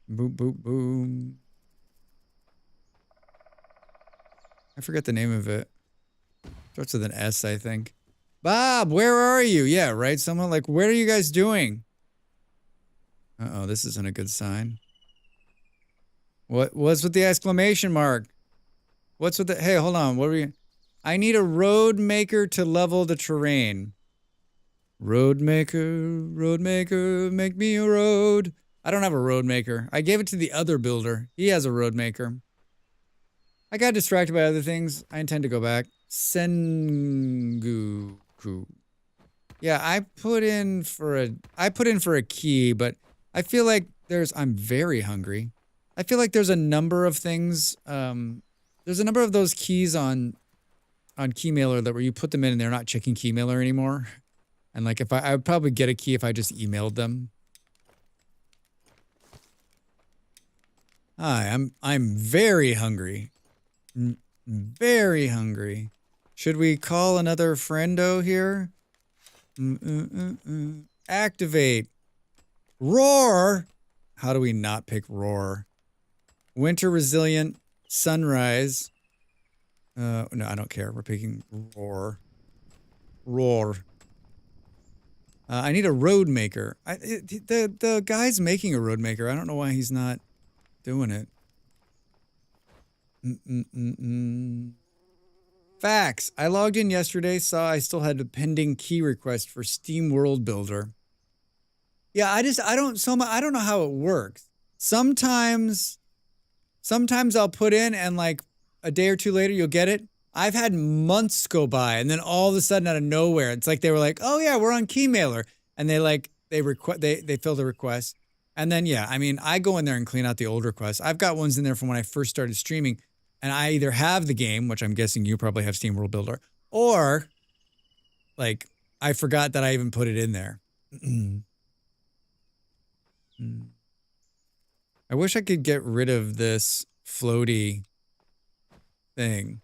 boom, boom. I forget the name of it. Starts with an S, I think. Bob, where are you? Yeah, right? Someone like, what are you guys doing? Uh-oh, this isn't a good sign. What's with the exclamation mark? What's with the... Hey, hold on. What are we... I need a road maker to level the terrain. Road maker, make me a road. I don't have a road maker. I gave it to the other builder. He has a road maker. I got distracted by other things. I intend to go back. Sengoku. Yeah, I put in for a key, but I feel like I'm very hungry. I feel like there's a number of things, there's a number of those keys on Keymailer that where you put them in and they're not checking Keymailer anymore. And like I would probably get a key if I just emailed them. Hi, I'm very hungry. Very hungry. Should we call another friendo here? Activate. Roar. How do we not pick roar? Winter resilient. Sunrise. No, I don't care. We're picking roar. Roar. I need a road maker. The guy's making a road maker. I don't know why he's not doing it. Facts. I logged in yesterday, saw I still had a pending key request for Steam World Builder. Yeah, I don't know how it works. Sometimes I'll put in and like a day or two later you'll get it. I've had months go by and then all of a sudden out of nowhere, it's like they were like, "Oh yeah, we're on Keymailer." And they fill the request. And then yeah, I mean, I go in there and clean out the old requests. I've got ones in there from when I first started streaming. And I either have the game, which I'm guessing you probably have Steam World Builder, or like I forgot that I even put it in there. I wish I could get rid of this floaty thing.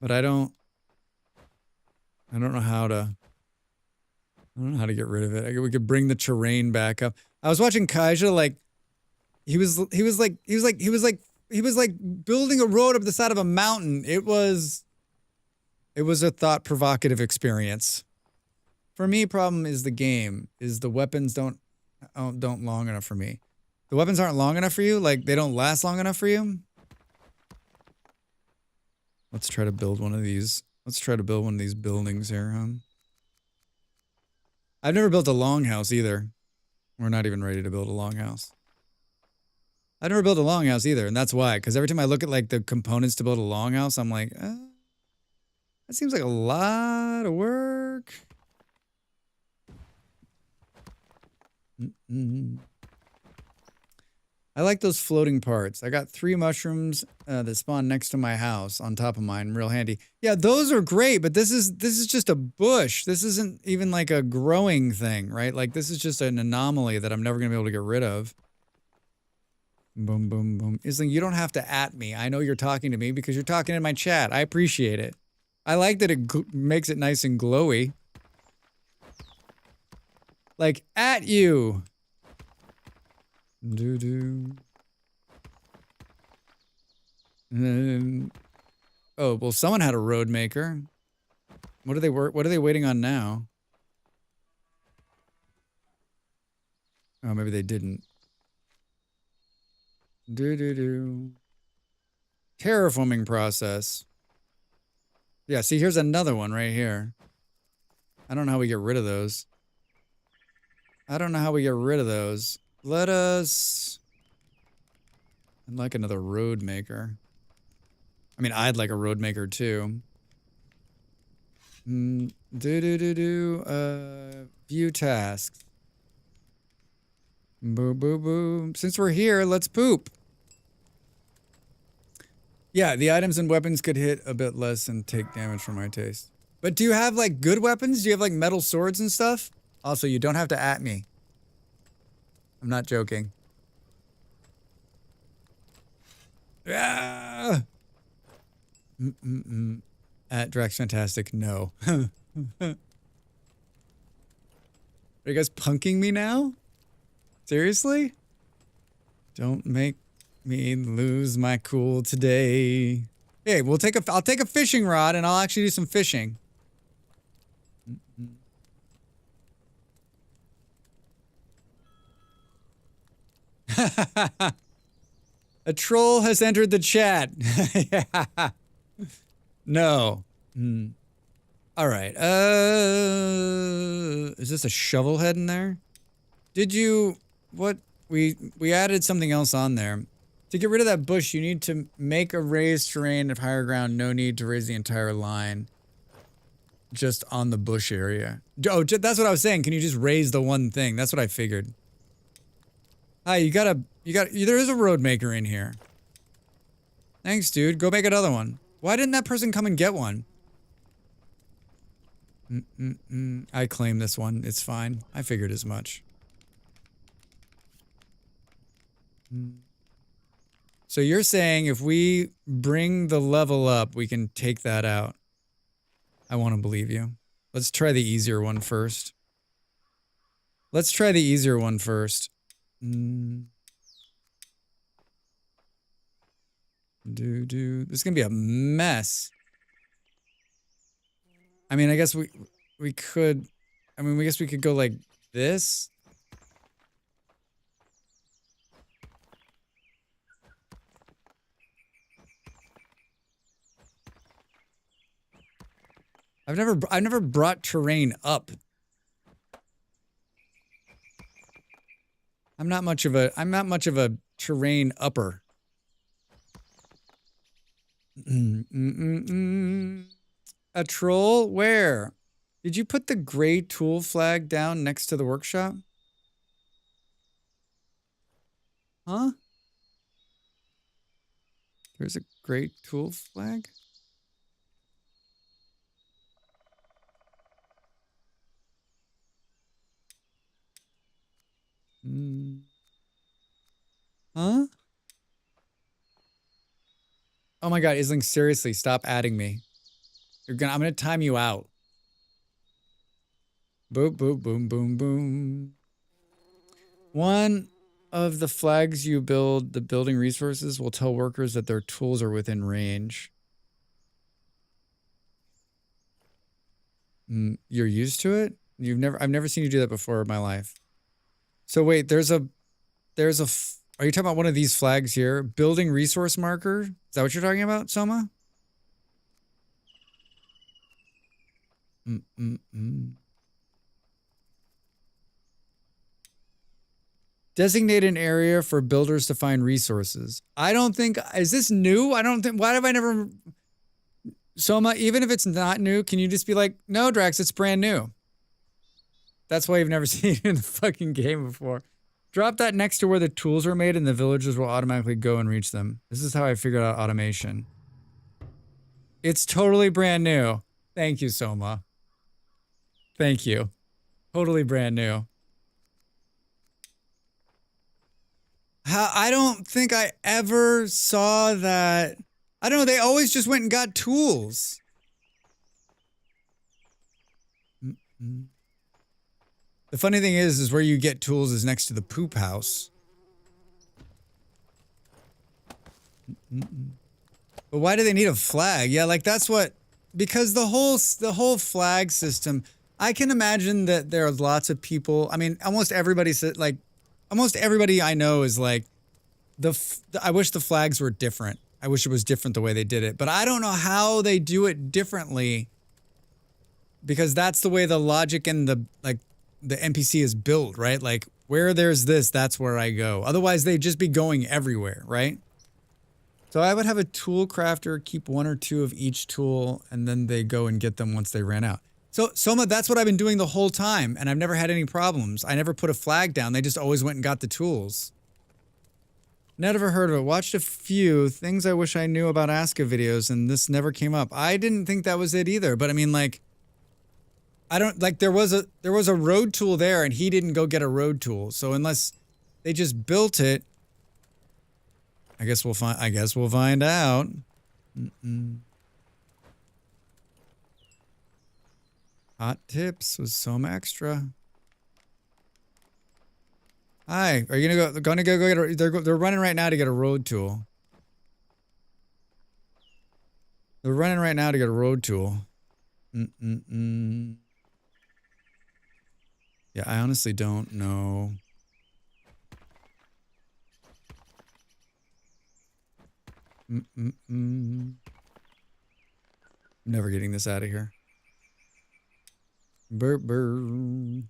But I don't know how to get rid of it. We could bring the terrain back up. I was watching Kaija like he was like building a road up the side of a mountain. It was a thought provocative experience. For me, problem is the game. Is the weapons don't long enough for me. The weapons aren't long enough for you? Like they don't last long enough for you? Let's try to build one of these. Let's try to build one of these buildings here, huh? I've never built a longhouse either. We're not even ready to build a longhouse. I've never built a longhouse either, and that's why. Because every time I look at like the components to build a longhouse, I'm like, that seems like a lot of work. I like those floating parts. I got 3 mushrooms that spawn next to my house on top of mine, real handy. Yeah, those are great, but this is just a bush. This isn't even like a growing thing, right? Like this is just an anomaly that I'm never gonna be able to get rid of. Boom, boom, boom. It's like, you don't have to at me. I know you're talking to me because you're talking in my chat. I appreciate it. I like that it makes it nice and glowy. Like, at you. Doo-doo. Oh, well, someone had a road maker. What are they waiting on now? Oh, maybe they didn't. Terraforming process. Yeah, see, here's another one right here. I don't know how we get rid of those. I don't know how we get rid of those. Let us... I'd like another road maker. I mean, I'd like a road maker too. View tasks. Boo, boo, boo. Since we're here, let's poop. Yeah, the items and weapons could hit a bit less and take damage for my taste. But do you have, like, good weapons? Do you have, like, metal swords and stuff? Also, you don't have to at me. I'm not joking. Ah! At Drax Fantastic, no. Are you guys punking me now? Seriously? Don't make me lose my cool today. Hey, I'll take a fishing rod and I'll actually do some fishing. A troll has entered the chat. Yeah. No. All right. Is this a shovel head in there? Did you... What? We added something else on there. To get rid of that bush, you need to make a raised terrain of higher ground. No need to raise the entire line. Just on the bush area. Oh, that's what I was saying. Can you just raise the one thing? That's what I figured. Hi, there is a road maker in here. Thanks, dude. Go make another one. Why didn't that person come and get one? I claim this one. It's fine. I figured as much. So you're saying if we bring the level up, we can take that out. I want to believe you. Let's try the easier one first. This is gonna be a mess. I mean, I guess we could. I mean, I guess we could go like this. I've never brought terrain up. I'm not much of a terrain upper. A troll? Where? Did you put the gray tool flag down next to the workshop? Huh? There's a gray tool flag? Huh? Oh my god, Isling, seriously, stop adding me. I'm gonna time you out. Boop, boop, boom, boom, boom. One of the flags you build, the building resources, will tell workers that their tools are within range. You're used to it? I've never seen you do that before in my life. So wait, are you talking about one of these flags here? Building resource marker? Is that what you're talking about, Soma? Designate an area for builders to find resources. I don't think, is this new? Why have I never... Soma, even if it's not new, can you just be like, no, Drax, it's brand new. That's why you've never seen it in the fucking game before. Drop that next to where the tools are made and the villagers will automatically go and reach them. This is how I figured out automation. It's totally brand new. Thank you, Soma. Thank you. Totally brand new. I don't think I ever saw that. I don't know, they always just went and got tools. The funny thing is where you get tools is next to the poop house. But why do they need a flag? Yeah, like that's what, because the whole flag system, I can imagine that there are lots of people, I mean, almost everybody I know is like, I wish the flags were different. I wish it was different the way they did it, but I don't know how they do it differently because that's the way the logic and the, like, the NPC is built, right? Like where there's this, that's where I go. Otherwise, they'd just be going everywhere, right? So I would have a tool crafter keep 1 or 2 of each tool, and then they go and get them once they ran out. So Soma, that's what I've been doing the whole time, and I've never had any problems. I never put a flag down. They just always went and got the tools. Never heard of it. Watched a few things I wish I knew about Aska videos, and this never came up. I didn't think that was it either, but I mean, like, I don't like there was a road tool there, and he didn't go get a road tool. So unless they just built it, I guess we'll find out. Hot tips with some extra. Hi, are you gonna go get a, they're running right now to get a road tool. They're running right now to get a road tool. Yeah, I honestly don't know. I'm never getting this out of here. Burr, burr.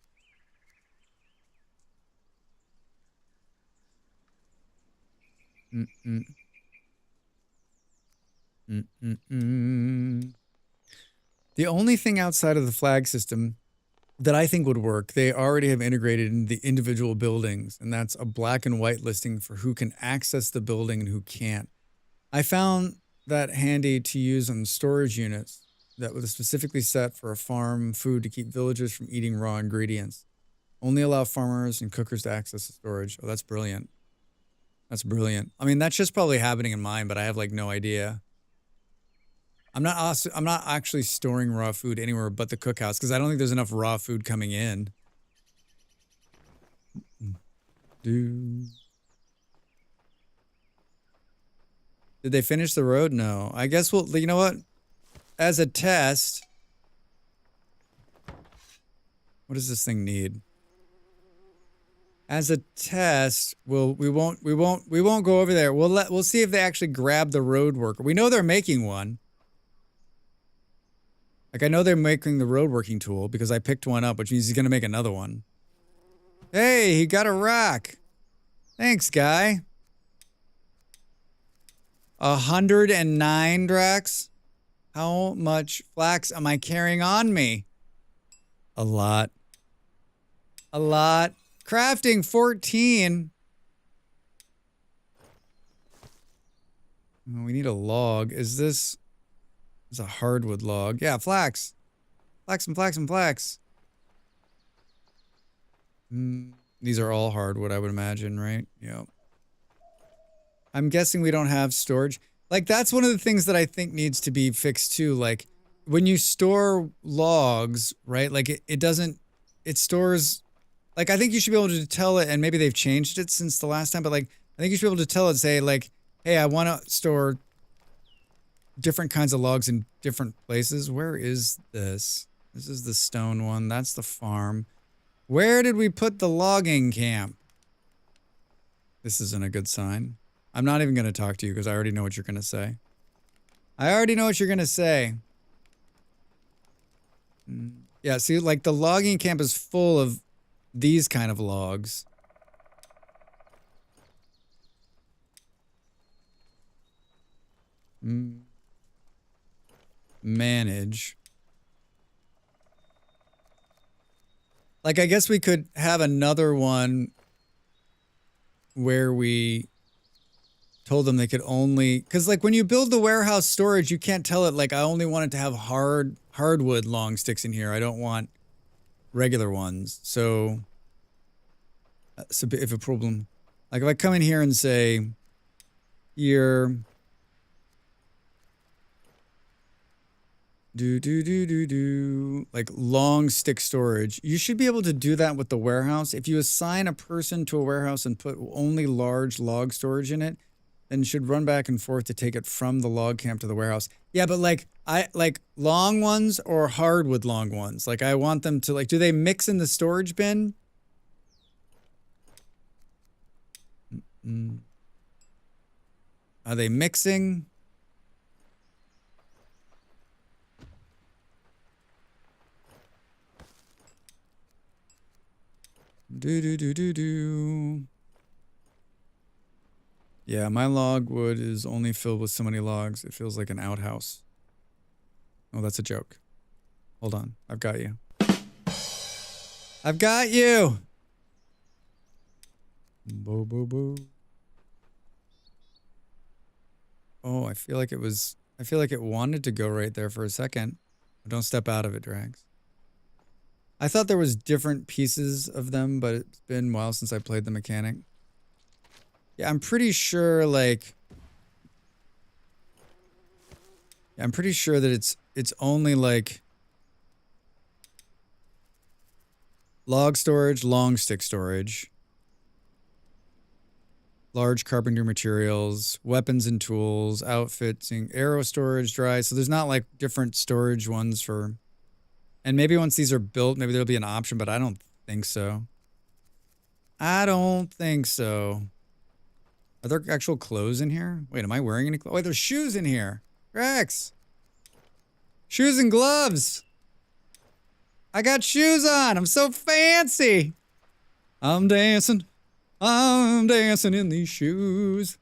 The only thing outside of the flag system that I think would work, they already have integrated in the individual buildings, and that's a black and white listing for who can access the building and who can't. I found that handy to use on storage units that was specifically set for a farm food to keep villagers from eating raw ingredients. Only allow farmers and cookers to access the storage. Oh, that's brilliant. That's brilliant. I mean, that's just probably happening in mine, but I have like no idea. I'm not actually storing raw food anywhere but the cookhouse because I don't think there's enough raw food coming in. Did they finish the road? No. I guess we'll, you know what? As a test, what does this thing need? As a test, we won't go over there. We'll see if they actually grab the road worker. We know they're making one. Like I know they're making the road working tool because I picked one up, which means he's gonna make another one. Hey, he got a rock. Thanks, guy. 109 Drax. How much flax am I carrying on me? A lot. A lot. Crafting 14. Oh, we need a log. Is this... It's a hardwood log. Yeah, flax. Flax and flax and flax. These are all hardwood, I would imagine, right? Yep. I'm guessing we don't have storage. Like, that's one of the things that I think needs to be fixed too. Like, when you store logs, right? Like, it stores... Like, I think you should be able to tell it, and maybe they've changed it since the last time, but like, I think you should be able to tell it, say, like, hey, I want to store different kinds of logs in different places. Where is this? This is the stone one. That's the farm. Where did we put the logging camp? This isn't a good sign. I'm not even going to talk to you because I already know what you're going to say. I already know what you're going to say. Yeah, see, like the logging camp is full of these kind of logs. Manage. Like, I guess we could have another one where we told them they could only... Because, like, when you build the warehouse storage, you can't tell it, like, I only want it to have hardwood long sticks in here. I don't want regular ones. So, that's a bit of a problem. Like, if I come in here and say, here... like long stick storage. You should be able to do that with the warehouse. If you assign a person to a warehouse and put only large log storage in it, then it should run back and forth to take it from the log camp to the warehouse. Yeah, but like long ones or hardwood long ones. Like I want them to like, do they mix in the storage bin? Are they mixing? Do. Yeah, my logwood is only filled with so many logs. It feels like an outhouse. Oh, that's a joke. Hold on. I've got you. I've got you! Boo, boo, boo. Oh, I feel like it wanted to go right there for a second. Don't step out of it, Drags. I thought there was different pieces of them, but it's been a while since I played the mechanic. Yeah, I'm pretty sure, like... Yeah, I'm pretty sure that it's only, like... log storage, long stick storage. Large carpentry materials, weapons and tools, outfitting, arrow storage, dry. So there's not, like, different storage ones for... And maybe once these are built, maybe there'll be an option, but I don't think so. I don't think so. Are there actual clothes in here? Wait, am I wearing any clothes? Wait, there's shoes in here. Rex! Shoes and gloves! I got shoes on! I'm so fancy! I'm dancing in these shoes.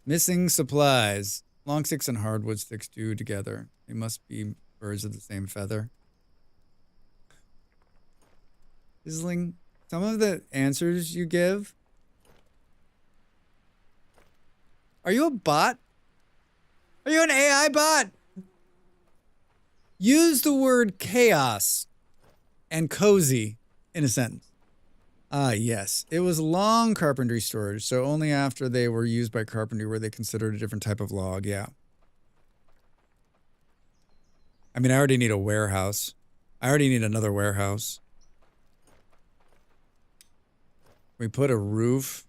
Missing supplies. Long sticks and hardwood sticks do together. They must be birds of the same feather. Sizzling. Some of the answers you give. Are you a bot? Are you an AI bot? Use the word chaos and cozy in a sentence. Ah, yes. It was long carpentry storage, so only after they were used by carpentry were they considered a different type of log, yeah. I mean, I already need a warehouse. I already need another warehouse. We put a roof.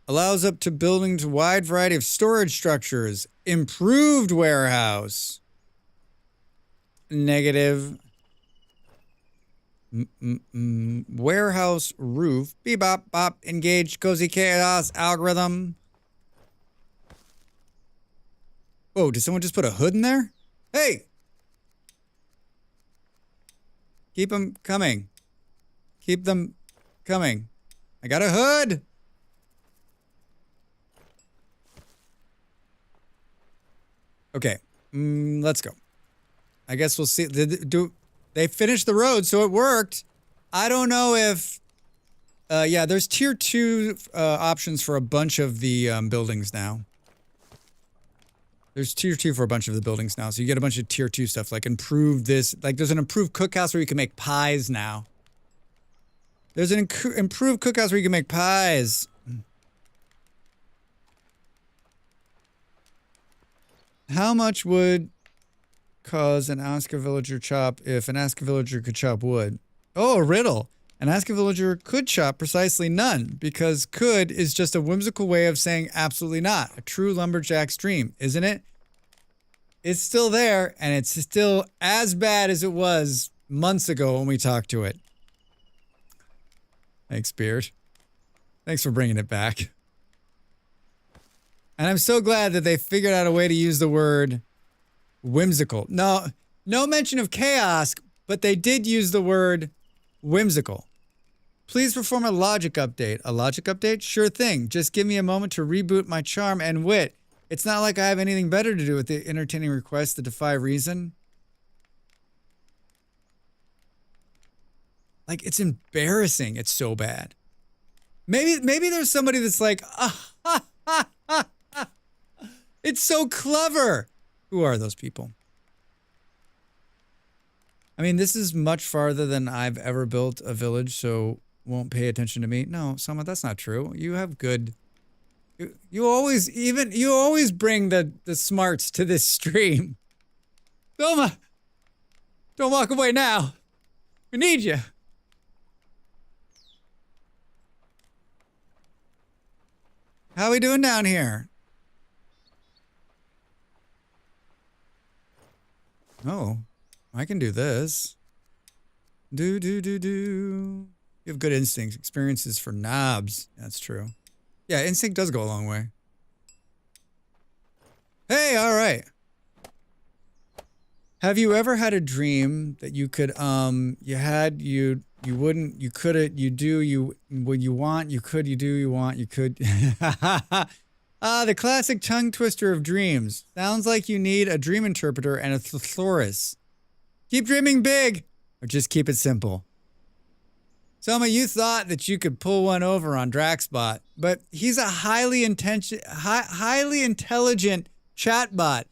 Allows up to building to wide variety of storage structures. Improved warehouse. Negative. Warehouse roof. Bebop, bop, engaged, cozy chaos, algorithm. Whoa, did someone just put a hood in there? Hey! Keep them coming. Keep them coming. I got a hood! Okay, let's go. I guess we'll see. They finished the road, so it worked. I don't know if... yeah, there's tier 2 options for a bunch of the buildings now. There's tier 2 for a bunch of the buildings now, so you get a bunch of tier 2 stuff, like improve this. Like, there's an improved cookhouse where you can make pies now. There's an improved cookhouse where you can make pies. How much would cause an Aska villager chop if an Aska villager could chop wood? Oh, a riddle. An Aska villager could chop precisely none, because could is just a whimsical way of saying absolutely not. A true lumberjack's dream, isn't it? It's still there, and it's still as bad as it was months ago when we talked to it. Thanks, Beard. Thanks for bringing it back. And I'm so glad that they figured out a way to use the word whimsical. No mention of chaos, but they did use the word whimsical. Please perform a logic update. A logic update? Sure thing. Just give me a moment to reboot my charm and wit. It's not like I have anything better to do with the entertaining requests that defy reason. Like, it's embarrassing. It's so bad. Maybe there's somebody that's like, it's so clever. Who are those people? I mean, this is much farther than I've ever built a village, so won't pay attention to me. No, Soma, that's not true. You have good... You always bring the smarts to this stream. Soma! Don't walk away now. We need you. How we doing down here? Oh, I can do this. Do. You have good instincts. Experiences for knobs. That's true. Yeah, instinct does go a long way. Hey, all right. Have you ever had a dream that you could you wouldn't, you couldn't, you do, you when you want, you could, you do, you want, you could. The classic tongue twister of dreams. Sounds like you need a dream interpreter and a thesaurus. Keep dreaming big, or just keep it simple. Soma, you thought that you could pull one over on Draxbot, but he's a highly intelligent chatbot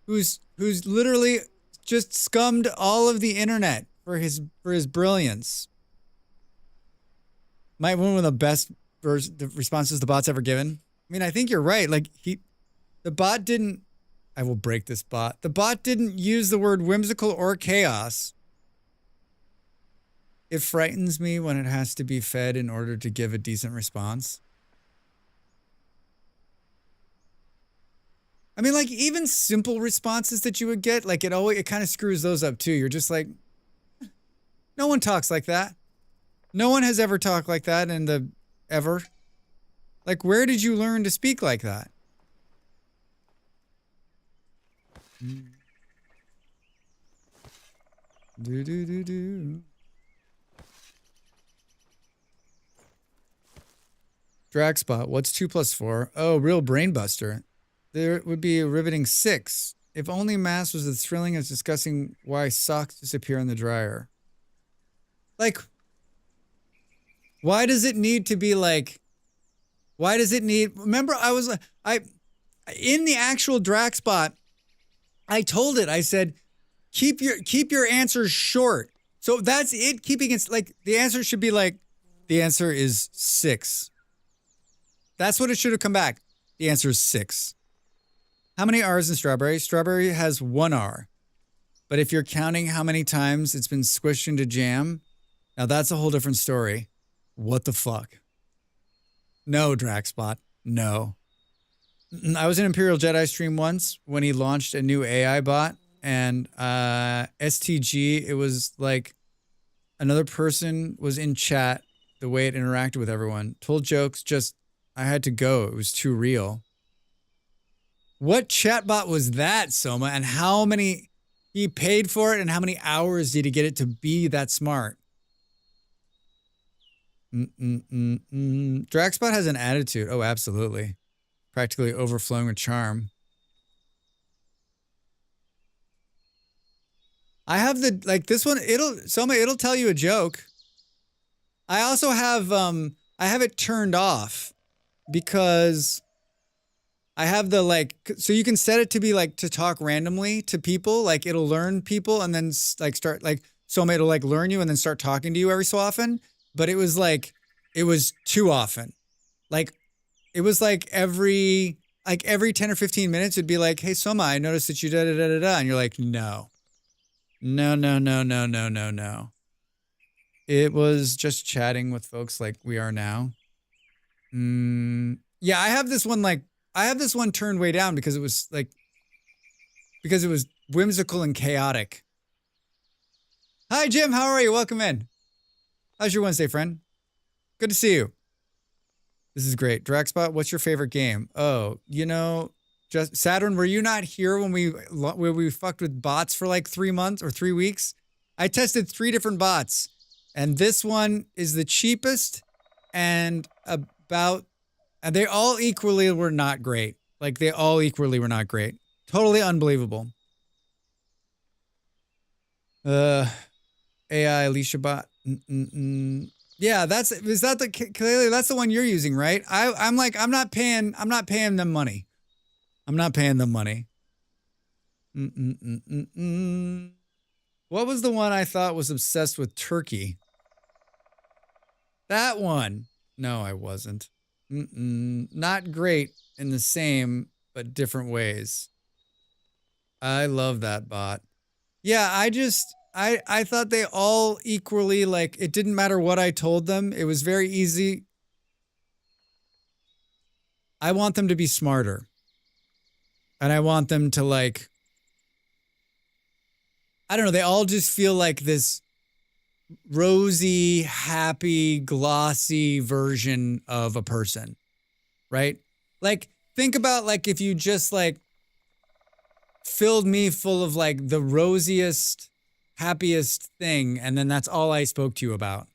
who's literally just scummed all of the internet for his brilliance. Might one of the best responses the bot's ever given. I mean, I think you're right. Like the bot didn't. I will break this bot. The bot didn't use the word whimsical or chaos. It frightens me when it has to be fed in order to give a decent response. I mean, like, even simple responses that you would get, like, it kind of screws those up, too. You're just like, no one talks like that. No one has ever talked like that ever. Like, where did you learn to speak like that? Do. Draxbot, what's 2 + 4? Oh, real brainbuster. There would be a riveting 6. If only mass was as thrilling as discussing why socks disappear in the dryer. Like, why does it need to be like, remember in the actual Draxbot, I told it, I said, keep your answers short. So that's it, keeping it, like, the answer should be like, the answer is 6. That's what it should have come back. The answer is 6. How many R's in strawberry? Strawberry has 1 R. But if you're counting how many times it's been squished into jam, now that's a whole different story. What the fuck? No, Draxbot. No. I was in Imperial Jedi stream once when he launched a new AI bot, and STG, it was like another person was in chat, the way it interacted with everyone, told jokes, just, I had to go. It was too real. What chatbot was that, Soma? And how many, he paid for it, and how many hours did he get it to be that smart? Draxbot has an attitude. Oh, absolutely. Practically overflowing with charm. I have this one, it'll tell you a joke. I also have, I have it turned off because I have so you can set it to be like, to talk randomly to people. Like, it'll learn people and then like start, like, Soma, it'll like learn you and then start talking to you every so often. But it was too often. Like, it was like every 10 or 15 minutes, it'd be like, hey, Soma, I noticed that you da-da-da-da-da. And you're like, no. No. It was just chatting with folks like we are now. Yeah, I have this one turned way down because it was whimsical and chaotic. Hi, Jim. How are you? Welcome in. How's your Wednesday, friend? Good to see you. This is great. Draxbot, what's your favorite game? Oh, just Saturn, were you not here when we fucked with bots for like 3 months or 3 weeks? I tested 3 different bots, and this one is the cheapest, and they all equally were not great. Like, they all equally were not great. Totally unbelievable. AI Alicia bot. Yeah, clearly that's the one you're using, right? I'm not paying them money. I'm not paying them money. What was the one I thought was obsessed with turkey? That one. No, I wasn't. Not great in the same, but different ways. I love that bot. Yeah, I thought they all equally, like, it didn't matter what I told them. It was very easy. I want them to be smarter. And I want them to, like, I don't know, they all just feel like this rosy, happy, glossy version of a person, right? Like, think about, like, if you just, like, filled me full of like the rosiest, happiest thing. And then that's all I spoke to you about.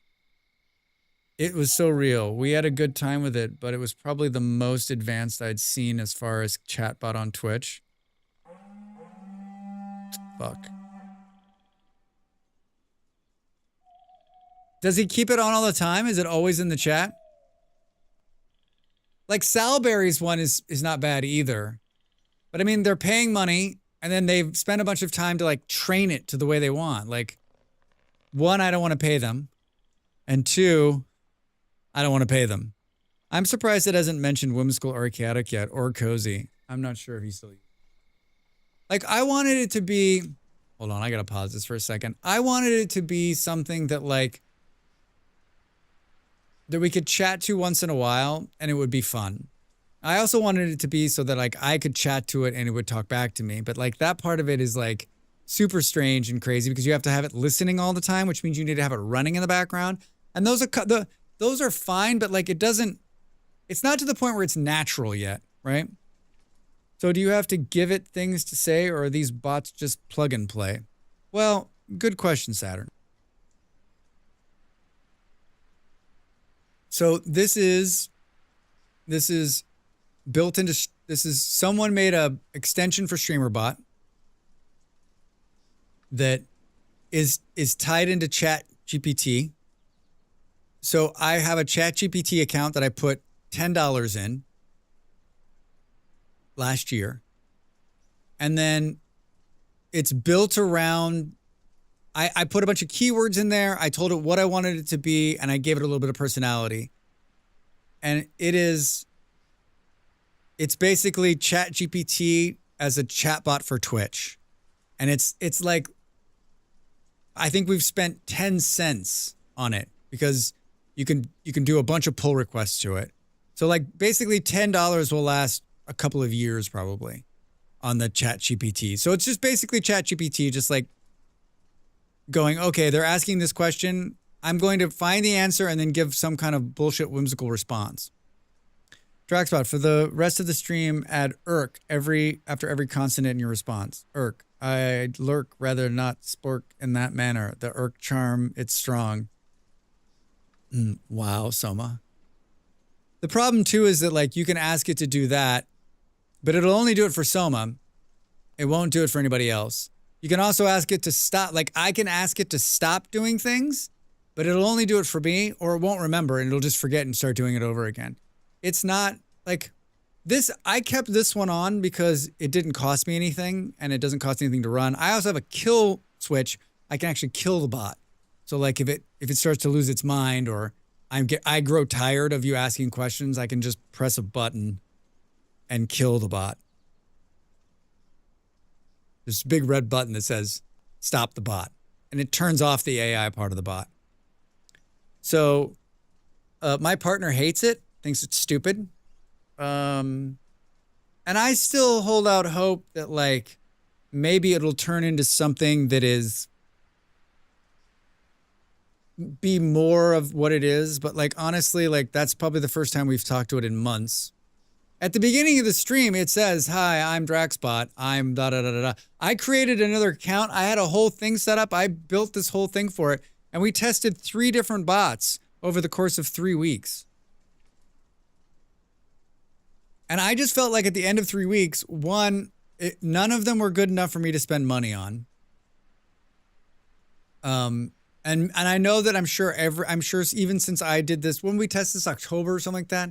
It was so real. We had a good time with it, but it was probably the most advanced I'd seen as far as chatbot on Twitch. Fuck. Does he keep it on all the time? Is it always in the chat? Like Salberry's one is not bad either. But I mean, they're paying money and then they've spent a bunch of time to like train it to the way they want. Like, one, I don't want to pay them. And two, I don't want to pay them. I'm surprised it hasn't mentioned whimsical or chaotic yet, or cozy. I'm not sure if he's still... Like, I wanted it to be... Hold on, I gotta pause this for a second. I wanted it to be something that, like, that we could chat to once in a while, and it would be fun. I also wanted it to be so that, like, I could chat to it and it would talk back to me. But, like, that part of it is, like, super strange and crazy because you have to have it listening all the time, which means you need to have it running in the background. And those are fine, but, like, it's not to the point where it's natural yet, right? So do you have to give it things to say, or are these bots just plug and play? Well, good question, Saturn. So this is built into, someone made a extension for StreamerBot that is tied into ChatGPT. So I have a ChatGPT account that I put $10 in last year. And then it's built around, I put a bunch of keywords in there. I told it what I wanted it to be, and I gave it a little bit of personality. And it's basically ChatGPT as a chatbot for Twitch. And it's like, I think we've spent 10 cents on it because you can do a bunch of pull requests to it. So like basically $10 will last a couple of years probably on the ChatGPT. So it's just basically ChatGPT just like going, okay, they're asking this question. I'm going to find the answer and then give some kind of bullshit whimsical response. Draxbot, for the rest of the stream, add irk after every consonant in your response. Irk. I'd lurk rather not spork in that manner. The irk charm, it's strong. Wow, Soma. The problem too is that like you can ask it to do that, but it'll only do it for Soma. It won't do it for anybody else. You can also ask it to stop. Like I can ask it to stop doing things, but it'll only do it for me, or it won't remember and it'll just forget and start doing it over again. It's not like this. I kept this one on because it didn't cost me anything and it doesn't cost anything to run. I also have a kill switch. I can actually kill the bot. So like if it starts to lose its mind or I grow tired of you asking questions, I can just press a button and kill the bot. There's a big red button that says stop the bot, and it turns off the AI part of the bot. So my partner hates it, thinks it's stupid. And I still hold out hope that like maybe it'll turn into something that be more of what it is. But like, honestly, like that's probably the first time we've talked to it in months. At the beginning of the stream, it says, hi, I'm Draxbot. I'm da-da-da-da-da. I created another account. I had a whole thing set up. I built this whole thing for it. And we tested 3 different bots over the course of 3 weeks. And I just felt like at the end of 3 weeks, one, none of them were good enough for me to spend money on. And I know that I'm sure even since I did this, when we tested this October or something like that,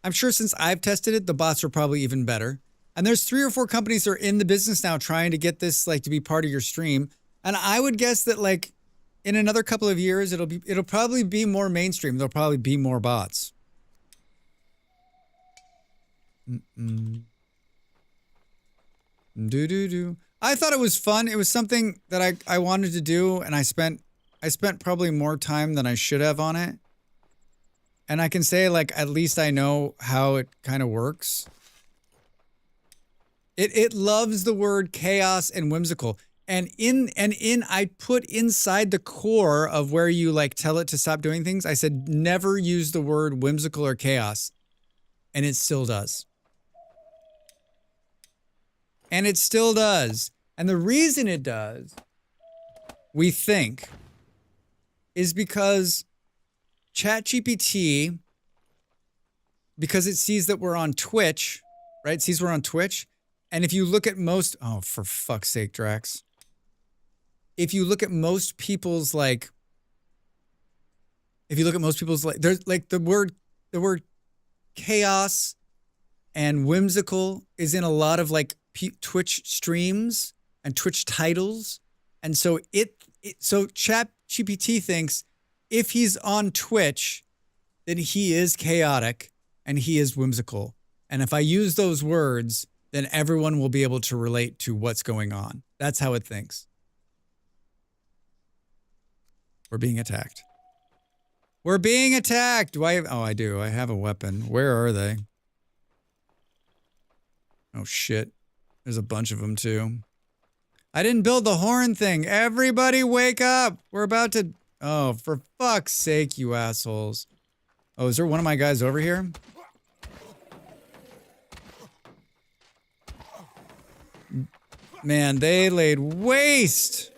I'm sure since I've tested it, the bots are probably even better. And there's 3 or 4 companies that are in the business now trying to get this like to be part of your stream. And I would guess that like in another couple of years, it'll probably be more mainstream. There'll probably be more bots. I thought it was fun. It was something that I wanted to do, and I spent probably more time than I should have on it. And I can say like at least I know how it kind of works. It loves the word chaos and whimsical. And I put inside the core of where you like tell it to stop doing things, I said never use the word whimsical or chaos. And it still does. And it still does. And the reason it does, we think, is because ChatGPT, because it sees that we're on Twitch, right? It sees we're on Twitch. And if you look at most, oh, for fuck's sake, Drax. If you look at most people's like, there's like the word chaos and whimsical is in a lot of like Twitch streams and Twitch titles. And so so ChatGPT thinks if he's on Twitch, then he is chaotic and he is whimsical. And if I use those words, then everyone will be able to relate to what's going on. That's how it thinks. We're being attacked. We're being attacked. Do I have, oh, I do. I have a weapon. Where are they? Oh, shit. There's a bunch of them, too. I didn't build the horn thing. Everybody wake up. We're about to... Oh, for fuck's sake, you assholes. Oh, is there one of my guys over here? Man, they laid waste.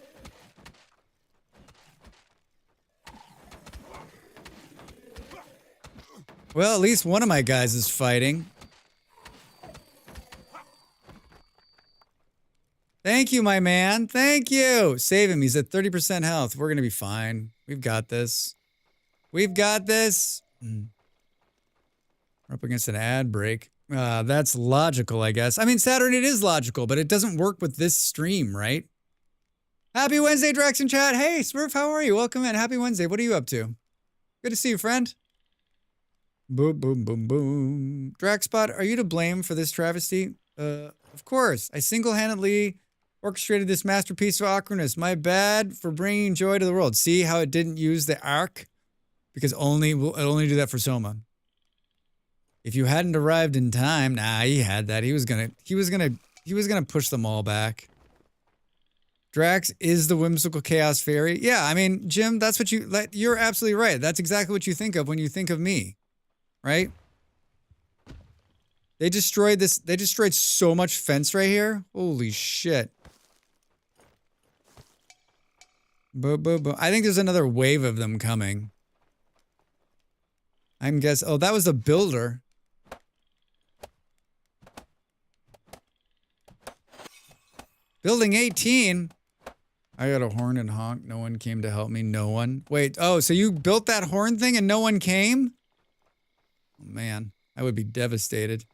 Well, at least one of my guys is fighting. Thank you, my man. Thank you. Save him. He's at 30% health. We're going to be fine. We've got this. We've got this. We're up against an ad break. That's logical, I guess. I mean, Saturn, it is logical, but it doesn't work with this stream, right? Happy Wednesday, Drax in chat. Hey, Smurf, how are you? Welcome in. Happy Wednesday. What are you up to? Good to see you, friend. Boom, boom, boom, boom. Draxbot, are you to blame for this travesty? Of course. I single-handedly orchestrated this masterpiece of awkwardness. My bad for bringing joy to the world. See how it didn't use the arc? Because it'll only do that for Soma. If you hadn't arrived in time, nah, he had that. He was gonna push them all back. Drax is the whimsical chaos fairy. Yeah, I mean, Jim, that's what you're absolutely right. That's exactly what you think of when you think of me. Right? They destroyed so much fence right here. Holy shit. Boom, boom, boom. I think there's another wave of them coming. I'm guessing. Oh, that was the builder. Building 18. I got a horn and honk. No one came to help me. No one. Wait. Oh, so you built that horn thing and no one came? Oh, man, I would be devastated.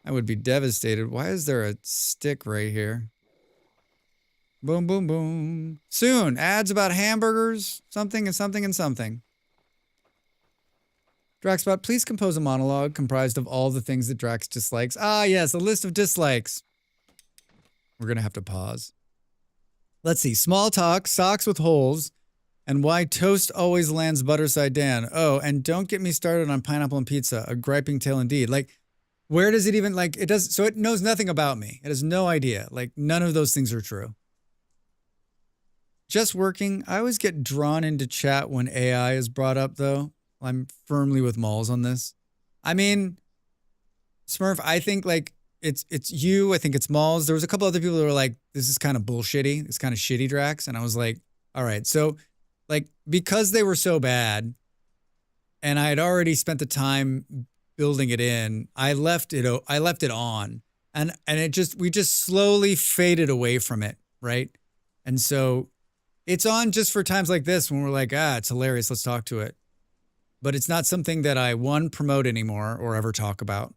I would be devastated. Why is there a stick right here? Boom, boom, boom. Soon, ads about hamburgers, something and something and something. Draxbot, please compose a monologue comprised of all the things that Drax dislikes. Ah, yes, a list of dislikes. We're going to have to pause. Let's see. Small talk, socks with holes, and why toast always lands butter side down. Oh, and don't get me started on pineapple and pizza. A griping tale indeed. Like, where does it even, like, it does, so it knows nothing about me. It has no idea. Like, none of those things are true. Just working. I always get drawn into chat when AI is brought up, though. I'm firmly with Malls on this. I mean, Smurf, I think, like, it's you. I think it's Malls. There was a couple other people that were like, this is kind of bullshitty. It's kind of shitty, Drax. And I was like, all right. So, like, because they were so bad, and I had already spent the time building it in, I left it on. And we just slowly faded away from it, right? And so it's on just for times like this when we're like, it's hilarious, let's talk to it. But it's not something that I, one, promote anymore or ever talk about.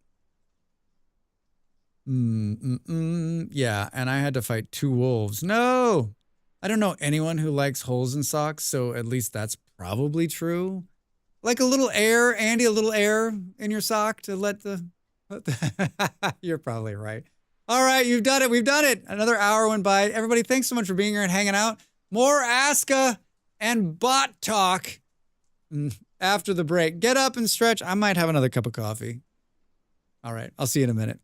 Yeah, and I had to fight 2 wolves. No! I don't know anyone who likes holes in socks, so at least that's probably true. Like a little air, Andy, a little air in your sock to let the You're probably right. All right, you've done it. We've done it. Another hour went by. Everybody, thanks so much for being here and hanging out. More Aska and bot talk after the break. Get up and stretch. I might have another cup of coffee. All right, I'll see you in a minute.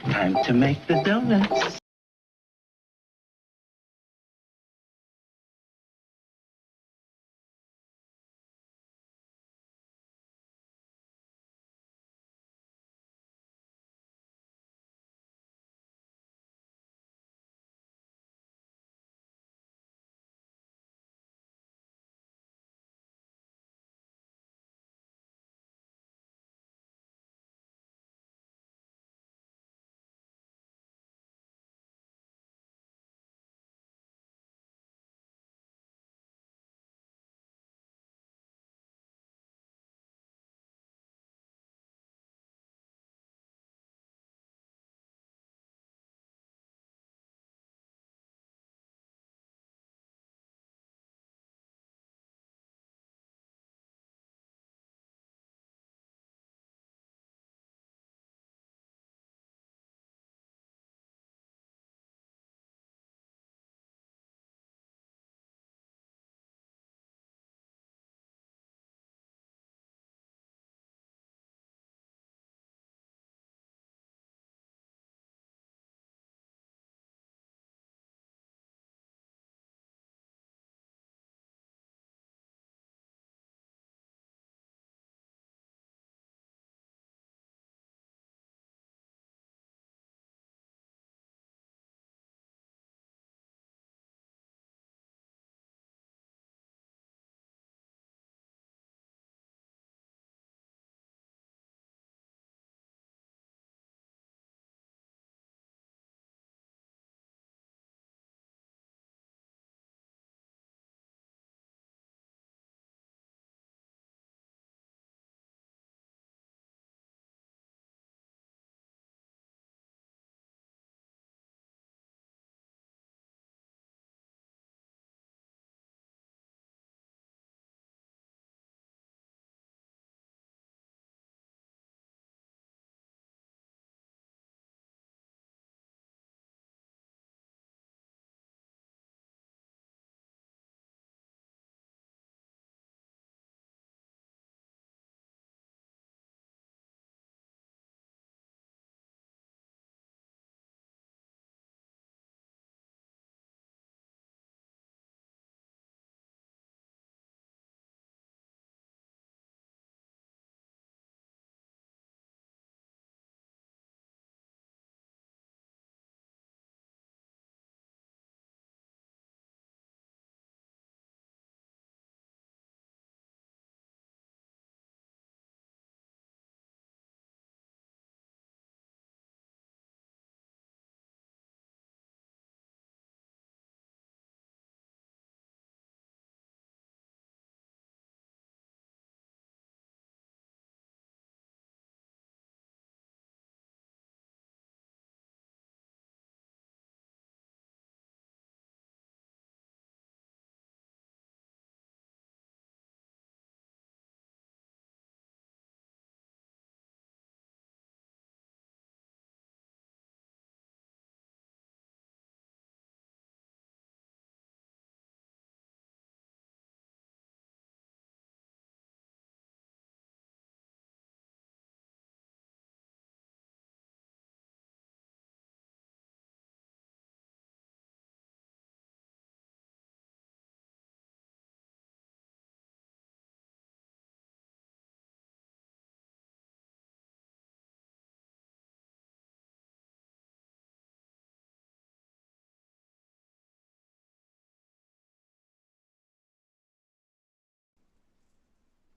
Time to make the donuts.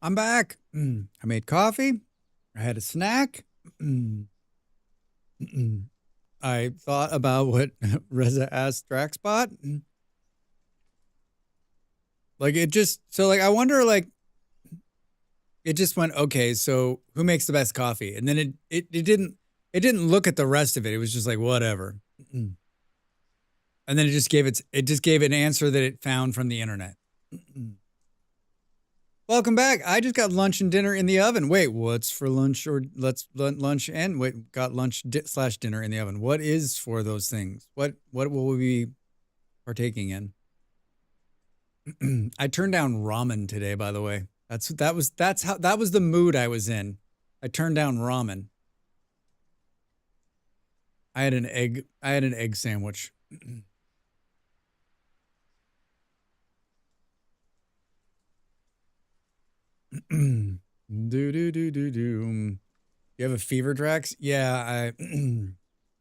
I'm back. I made coffee. I had a snack. I thought about what Reza asked Draxbot. Like it just so like I wonder like it just went okay, so who makes the best coffee? And then it didn't look at the rest of it. It was just like whatever. And then it just gave an answer that it found from the internet. Welcome back. I just got lunch and dinner in the oven. Wait, what's for lunch or let's lunch and wait, got lunch slash dinner in the oven. What is for those things? What will we be partaking in? I turned down ramen today, by the way. That was the mood I was in. I turned down ramen. I had an egg sandwich. Do do do do do. You have a fever, Drax? Yeah,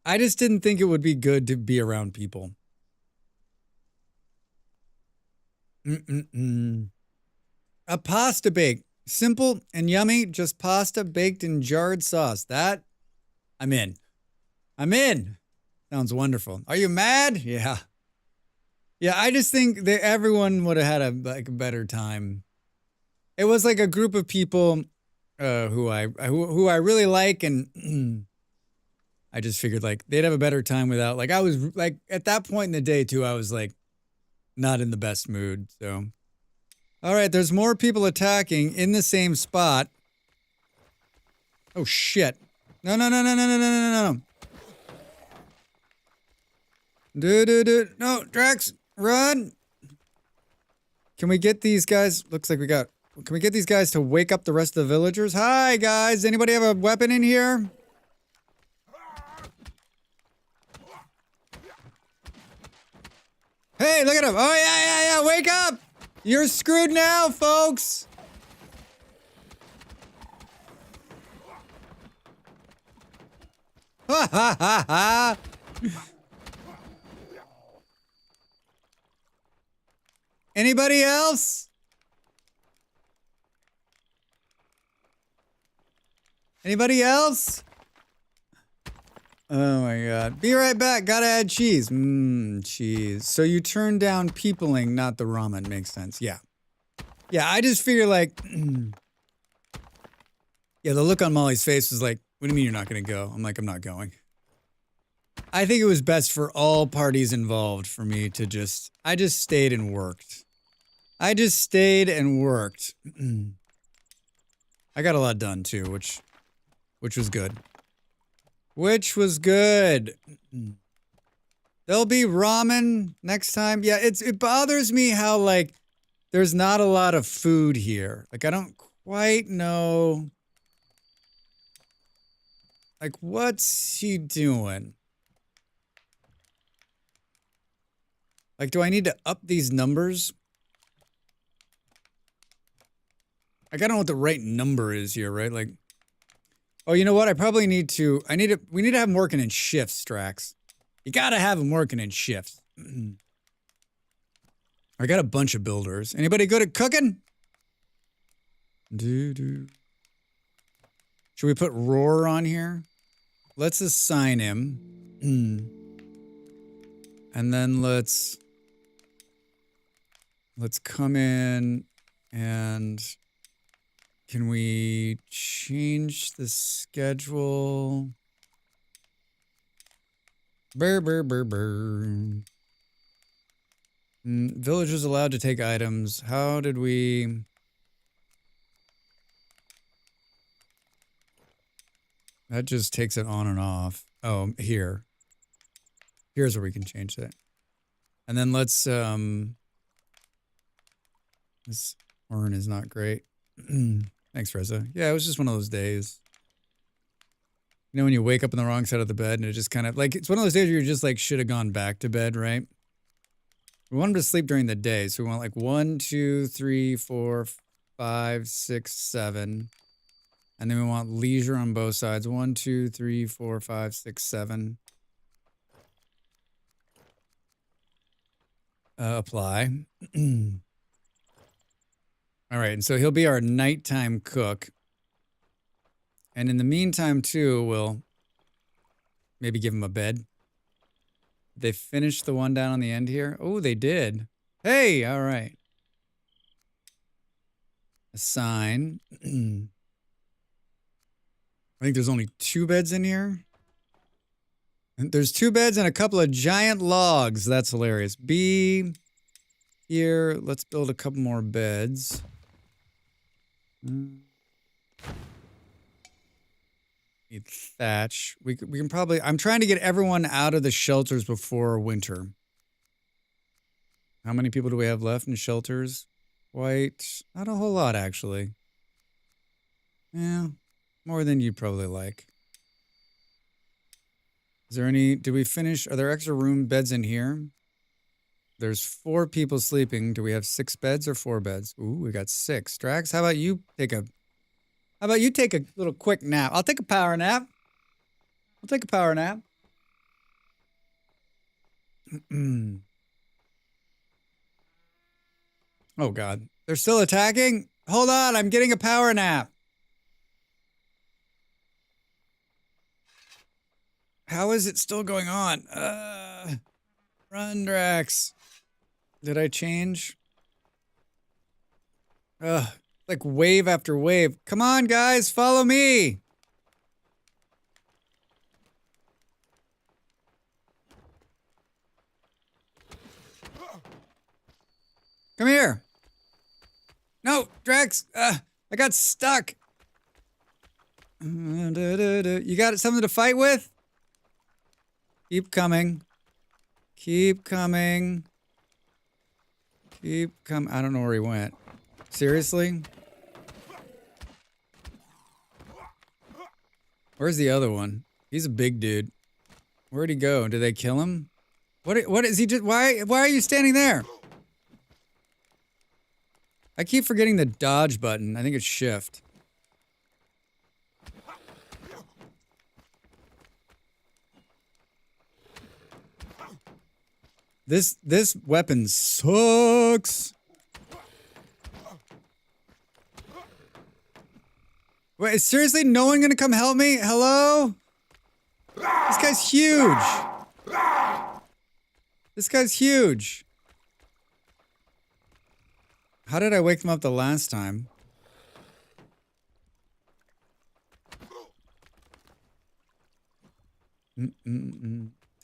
I just didn't think it would be good to be around people. A pasta bake. Simple and yummy, just pasta baked in jarred sauce. That, I'm in. I'm in. Sounds wonderful. Are you mad? Yeah. Yeah, I just think that everyone would have had a better time. It was like a group of people who I really like, and I just figured like they'd have a better time without, like, I was like at that point in the day too, I was like not in the best mood. So all right, there's more people attacking in the same spot. Oh shit. No. No, Drax, run. Can we get these guys? Looks like we got. Can we get these guys to wake up the rest of the villagers? Hi, guys. Anybody have a weapon in here? Hey, look at him. Oh, yeah. Wake up. You're screwed now, folks. Ha ha ha ha. Anybody else? Anybody else? Oh my god. Be right back. Gotta add cheese. Cheese. So you turn down peopling, not the ramen. Makes sense. Yeah. Yeah, I just figure like... yeah, the look on Molly's face was like, what do you mean you're not gonna go? I'm like, I'm not going. I think it was best for all parties involved for me to just... I just stayed and worked. I just stayed and worked. I got a lot done too, which was good. Which was good. There'll be ramen next time. Yeah, it bothers me how, like, there's not a lot of food here. Like, I don't quite know. Like, what's he doing? Like, do I need to up these numbers? Like, I don't know what the right number is here, right? Like, oh, you know what? I probably need to, we need to have them working in shifts, Strax. You gotta have them working in shifts. I got a bunch of builders. Anybody good at cooking? Should we put Roar on here? Let's assign him. And then let's come in and can we change the schedule? Villagers allowed to take items. How did we... That just takes it on and off. Oh, here. Here's where we can change that. And then let's, this urn is not great. Thanks, Reza. Yeah, it was just one of those days. You know when you wake up on the wrong side of the bed and it just kind of, like, it's one of those days where you're just like, should have gone back to bed, right? We want him to sleep during the day, so we want like 1, 2, 3, 4, 5, 6, 7. And then we want leisure on both sides. 1, 2, 3, 4, 5, 6, 7. Apply. All right, and so he'll be our nighttime cook. And in the meantime, too, we'll maybe give him a bed. They finished the one down on the end here? Oh, they did. Hey, all right. Assign. I think there's only 2 beds in here. There's 2 beds and a couple of giant logs. That's hilarious. B here. Let's build a couple more beds. Need thatch. We can probably... I'm trying to get everyone out of the shelters before winter. How many people do we have left in shelters? Quite... Not a whole lot, actually. Yeah. More than you'd probably like. Is there any, did we finish, are there extra room beds in here? There's 4 people sleeping. Do we have 6 beds or 4 beds? Ooh, we got 6. Drax, how about you take a little quick nap? I'll take a power nap. I'll take a power nap. Oh God, they're still attacking? Hold on, I'm getting a power nap. How is it still going on? Run, Drax. Did I change? Like wave after wave. Come on, guys, follow me. Come here. No, Drax. I got stuck. You got something to fight with? Keep coming. Keep coming. Keep coming. I don't know where he went. Seriously? Where's the other one? He's a big dude. Where'd he go? Did they kill him? What is he just, why are you standing there? I keep forgetting the dodge button. I think it's shift. This weapon sucks. Wait, is seriously no one gonna come help me? Hello? This guy's huge. This guy's huge. How did I wake them up the last time?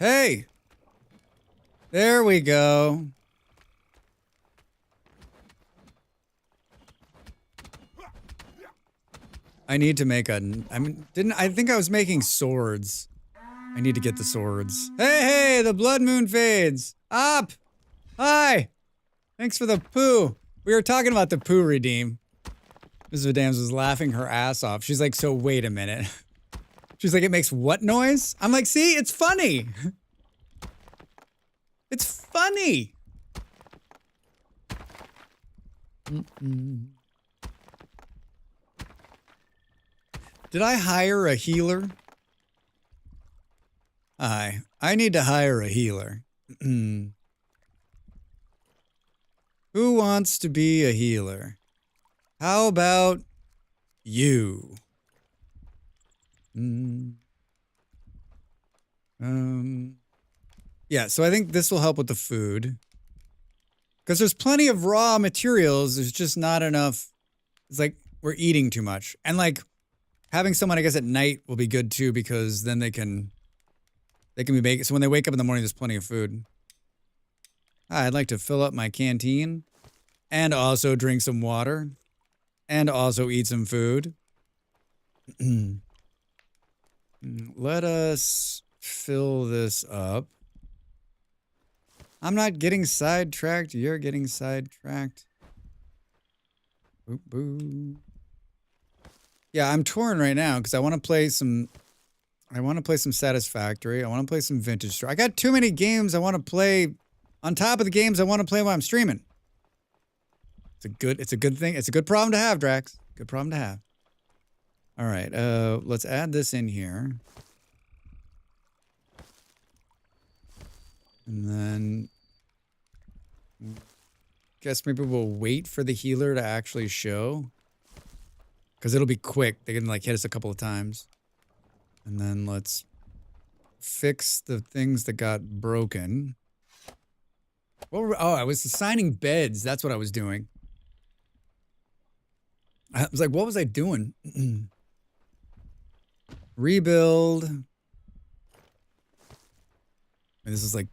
Hey! There we go. I need to make a, I think I was making swords. I need to get the swords. Hey, the blood moon fades. Up! Hi! Thanks for the poo. We were talking about the poo redeem. Mrs. Vidams was laughing her ass off. She's like, so wait a minute. She's like, it makes what noise? I'm like, see, it's funny. It's funny. Did I hire a healer? I need to hire a healer. Who wants to be a healer? How about you? Yeah, so I think this will help with the food. Because there's plenty of raw materials, there's just not enough. It's like we're eating too much. And like having someone, I guess, at night will be good too, because then they can be making, so when they wake up in the morning, there's plenty of food. I'd like to fill up my canteen and also drink some water and also eat some food. Let us fill this up. I'm not getting sidetracked. You're getting sidetracked. Boop, boop. Yeah, I'm torn right now because I want to play some Satisfactory. I want to play some Vintage. I got too many games I want to play on top of the games I want to play while I'm streaming. It's a good thing. It's a good problem to have, Drax. Good problem to have. All right, let's add this in here. And then guess maybe we'll wait for the healer to actually show. Because it'll be quick. They can like hit us a couple of times. And then let's fix the things that got broken. I was assigning beds. That's what I was doing. I was like, what was I doing? Rebuild. And this is like,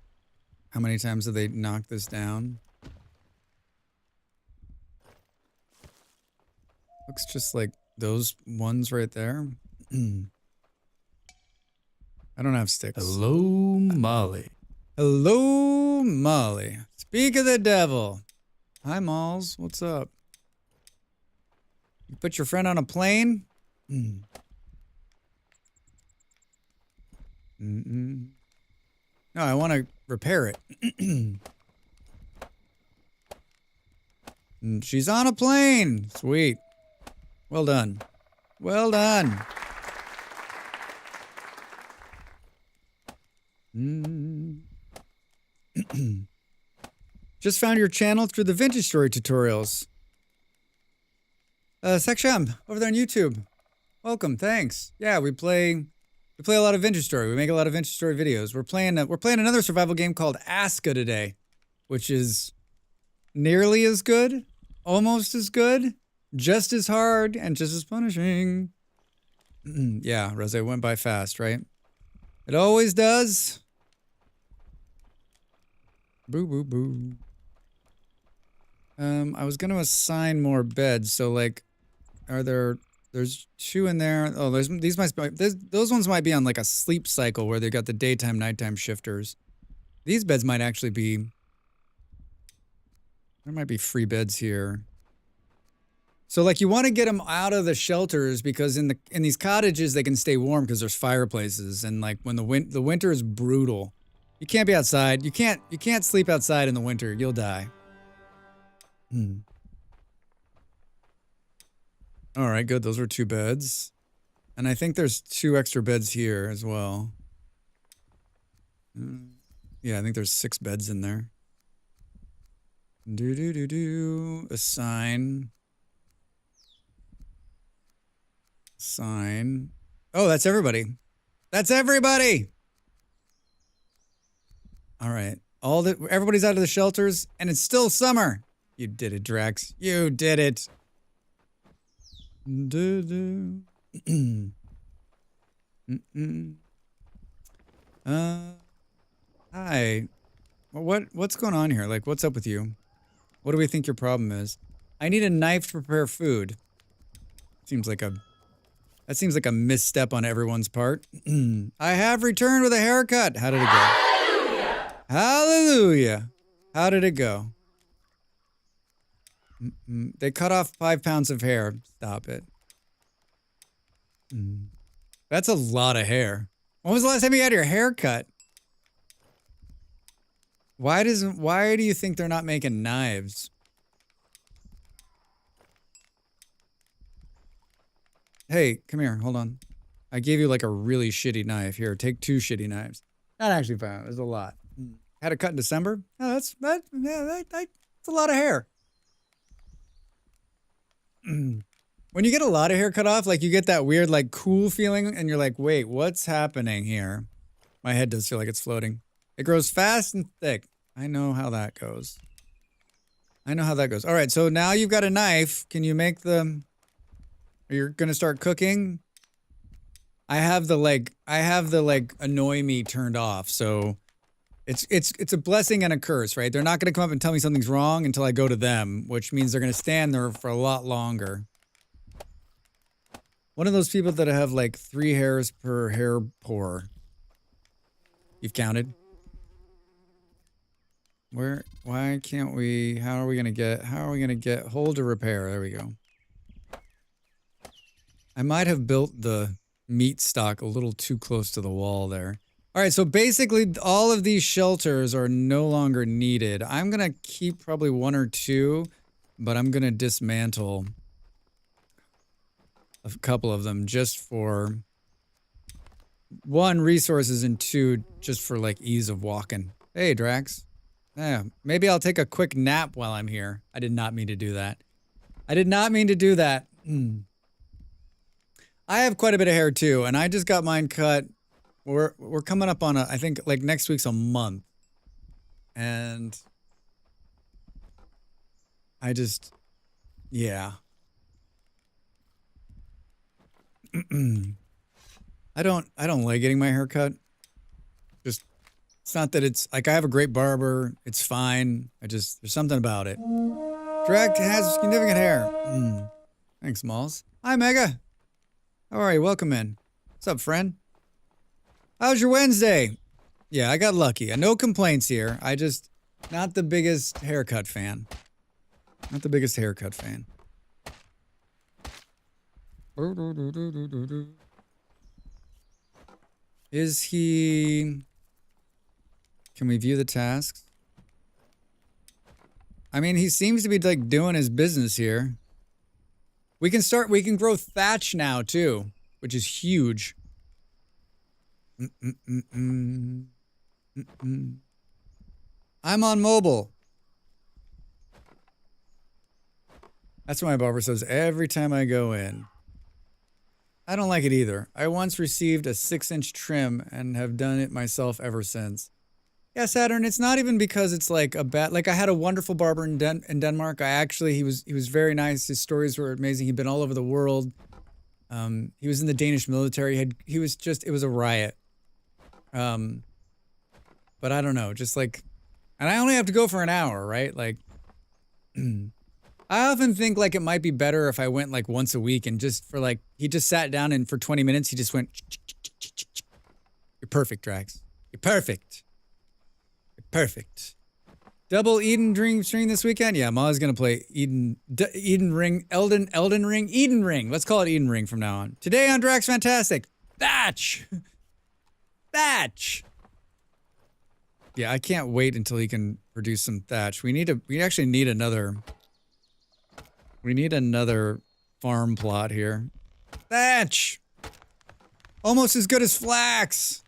how many times have they knocked this down? Looks just like those ones right there. I don't have sticks. Hello, Molly. Hello, Molly. Speak of the devil. Hi, Malls. What's up? You put your friend on a plane? No, I want to repair it. She's on a plane. Sweet. Well done. Well done. Just found your channel through the vintage story tutorials. Seksham, over there on YouTube. Welcome, thanks. Yeah, we play a lot of vintage story. We make a lot of vintage story videos. We're playing another survival game called Aska today, which is nearly as good, almost as good, just as hard, and just as punishing. Yeah, Rose went by fast, right? It always does. Boo, boo, boo. I was gonna assign more beds, so like, there's 2 in there. Oh, those ones might be on like a sleep cycle where they got the daytime, nighttime shifters. These beds might actually be, there might be free beds here. So like you want to get them out of the shelters because in these cottages they can stay warm because there's fireplaces, and like when the winter is brutal. You can't be outside. You can't sleep outside in the winter. You'll die. All right, good. Those were 2 beds. And I think there's 2 extra beds here as well. Yeah, I think there's 6 beds in there. Assign. Assign. Oh, that's everybody. That's everybody! All right. Everybody's out of the shelters, and it's still summer. You did it, Drax. You did it. Hi. What's going on here? Like, what's up with you? What do we think your problem is? I need a knife to prepare food. That seems like a misstep on everyone's part. I have returned with a haircut. How did it go? Hallelujah. How did it go? They cut off 5 pounds of hair. Stop it. That's a lot of hair. When was the last time you had your hair cut? Why do you think they're not making knives? Hey, come here. Hold on. I gave you like a really shitty knife. Here, take 2 shitty knives. Not actually 5. There's a lot. Had it cut in December? Oh, that's a lot of hair. When you get a lot of hair cut off, like you get that weird like cool feeling and you're like, wait, what's happening here? My head does feel like it's floating. It grows fast and thick. I know how that goes. All right, so now you've got a knife. Can you make you're gonna start cooking? I have the annoy me turned off, so it's a blessing and a curse, right? They're not gonna come up and tell me something's wrong until I go to them, which means they're gonna stand there for a lot longer. One of those people that have like 3 hairs per hair pore. You've counted? Why can't we, how are we gonna get, hold to repair, there we go. I might have built the meat stock a little too close to the wall there. All right, so basically all of these shelters are no longer needed. I'm gonna keep probably 1 or 2, but I'm gonna dismantle a couple of them just for 1, resources, and 2, just for like ease of walking. Hey, Drax. Yeah, maybe I'll take a quick nap while I'm here. I did not mean to do that. I have quite a bit of hair too, and I just got mine cut. We're coming up on I think like next week's a month. And yeah. I don't like getting my hair cut. Just, it's not that it's like I have a great barber. It's fine. There's something about it. Drac has significant hair. Thanks, Malls. Hi, Mega. How are you? Welcome in. What's up, friend? How's your Wednesday? Yeah, I got lucky. No complaints here. Not the biggest haircut fan. Is he... Can we view the tasks? I mean, he seems to be like doing his business here. We can grow thatch now too, which is huge. I'm on mobile. That's what my barber says every time I go in. I don't like it either. I once received a 6-inch trim and have done it myself ever since. Yeah, Saturn, it's not even because it's like a bad... Like, I had a wonderful barber in Denmark. He was very nice. His stories were amazing. He'd been all over the world. He was in the Danish military. It was a riot. But I don't know, just like... And I only have to go for an hour, right? Like... I often think like it might be better if I went like once a week and just for like... He just sat down and for 20 minutes he just went... You're perfect, Drax. You're perfect. Perfect. Double Eden Ring stream this weekend? Yeah, Ma's gonna play Eden Ring, Elden Ring, Eden Ring. Let's call it Eden Ring from now on. Today on Drax Fantastic. Thatch! Thatch! Yeah, I can't wait until he can produce some thatch. We actually need another... We need another farm plot here. Thatch! Almost as good as flax!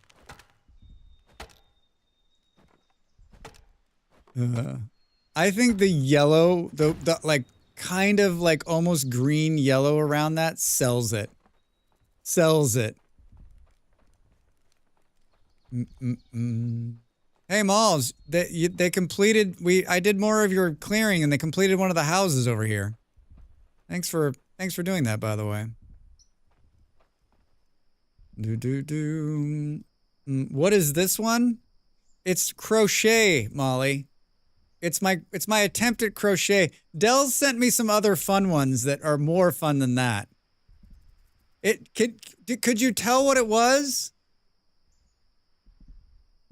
I think the yellow, the like kind of like almost green yellow around that sells it. Sells it. Hey Malls, they completed. I did more of your clearing and they completed one of the houses over here. Thanks for doing that, by the way. What is this one? It's crochet, Molly. It's my attempt at crochet. Dell sent me some other fun ones that are more fun than that. Could you tell what it was?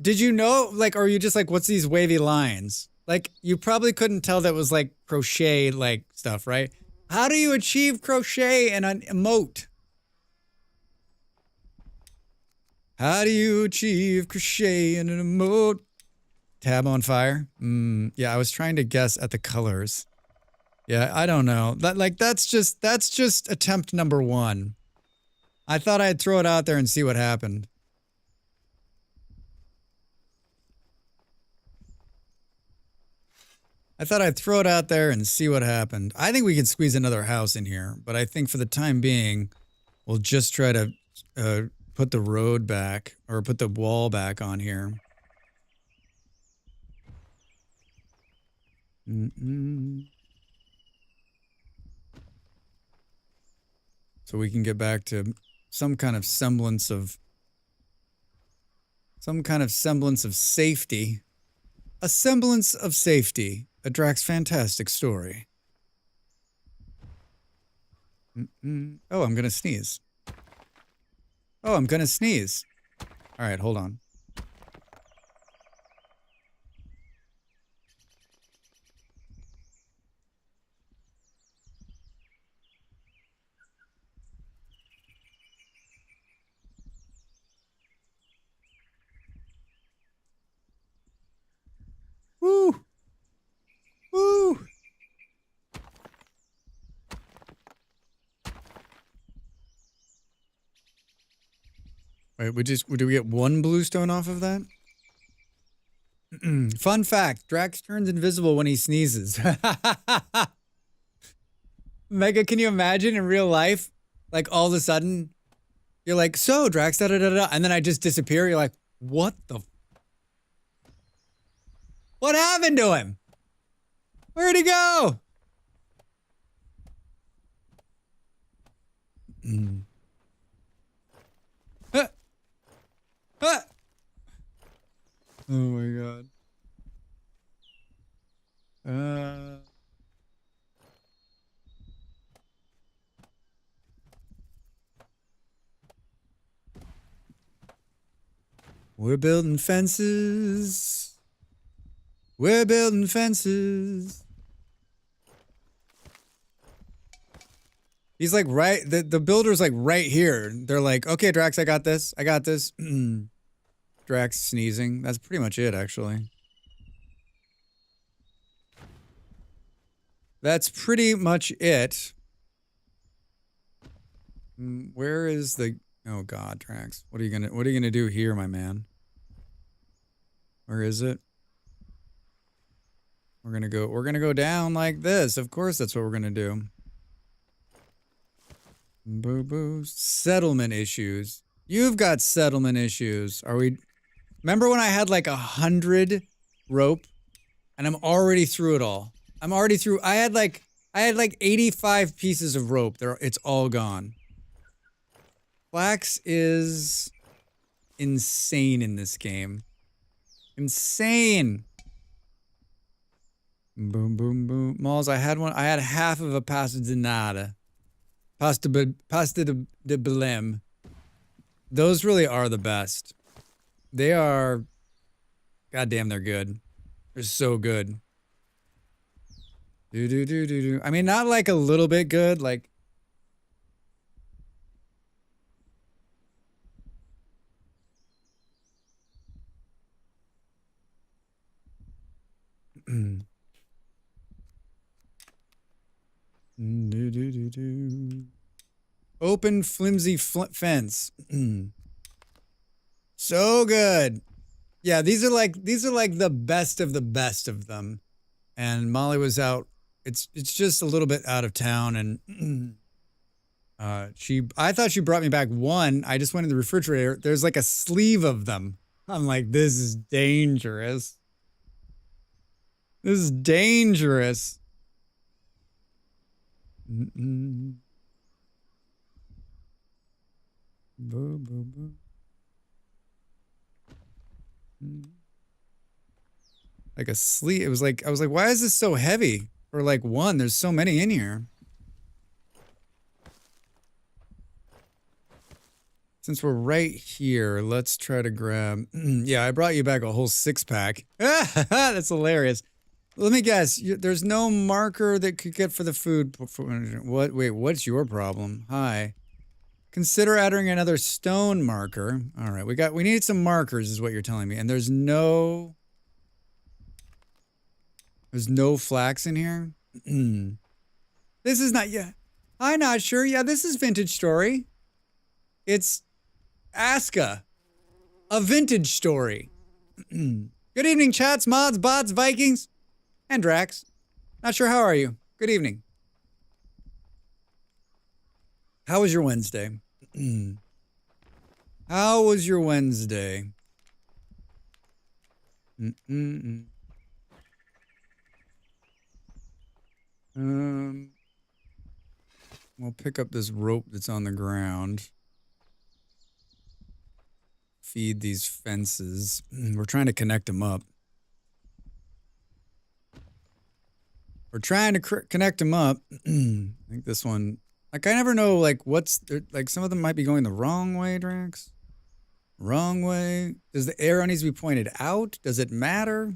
Did you know, like, or are you just like, what's these wavy lines? Like, you probably couldn't tell that was like crochet like stuff, right? How do you achieve crochet in an emote? How do you achieve crochet in an emote? Tab on fire? Yeah, I was trying to guess at the colors. Yeah, I don't know. That's just attempt number 1. I thought I'd throw it out there and see what happened. I thought I'd throw it out there and see what happened. I think we can squeeze another house in here, but I think for the time being, we'll just try to put the road back, or put the wall back on here. So we can get back to some kind of semblance of safety. A semblance of safety. A Drax Fantastic story. Oh, I'm gonna sneeze. Oh, I'm gonna sneeze. All right, hold on. Woo! Woo! Wait, do we get 1 bluestone off of that? Fun fact, Drax turns invisible when he sneezes. Mega, can you imagine in real life? Like all of a sudden, you're like, so Drax, da da da da, and then I just disappear. You're like, what the? What happened to him? Where'd he go? Oh my god. We're building fences. We're building fences. He's like the builder's like right here. They're like, okay, Drax, I got this. I got this. Drax sneezing. That's pretty much it, actually. That's pretty much it. Where is the... Oh God, Drax. What are you gonna do here, my man? Where is it? We're gonna go down like this. Of course that's what we're gonna do. Boo boo. Settlement issues. You've got settlement issues. Are we... Remember when I had like 100 rope and I'm already through it all? I'm already through. I had like 85 pieces of rope. It's all gone. Flax is insane in this game. Insane. Boom, boom, boom. Malls, I had half of a pasta de nata. Pasta de blem. Those really are the best. They are... Goddamn, they're good. They're so good. Do. I mean, not like a little bit good, like... Open flimsy fence. So good. Yeah, these are like the best of them. And Molly was out. It's just a little bit out of town, and I thought she brought me back one. I just went in the refrigerator. There's like a sleeve of them. I'm like, this is dangerous. This is dangerous. Boo, boo, boo. Like a sleeve. It was like, I was like, why is this so heavy? For like one, there's so many in here. Since we're right here, let's try to grab... Yeah, I brought you back a whole 6-pack. That's hilarious. Let me guess. There's no marker that could get for the food. What? Wait, what's your problem? Hi. Consider adding another stone marker. All right, we need some markers is what you're telling me. And there's no flax in here? This is not... Yeah. I'm not sure. Yeah, this is Vintage Story. It's Aska. A vintage story. Good evening, chats, mods, bots, Vikings, and Drax. Not sure how are you? Good evening. How was your Wednesday? How was your Wednesday? We'll pick up this rope that's on the ground. Feed these fences. We're trying to connect them up. We're trying to connect them up. I think this one... Like, I never know, like, like, some of them might be going the wrong way, Drax. Wrong way. Does the arrow needs to be pointed out? Does it matter?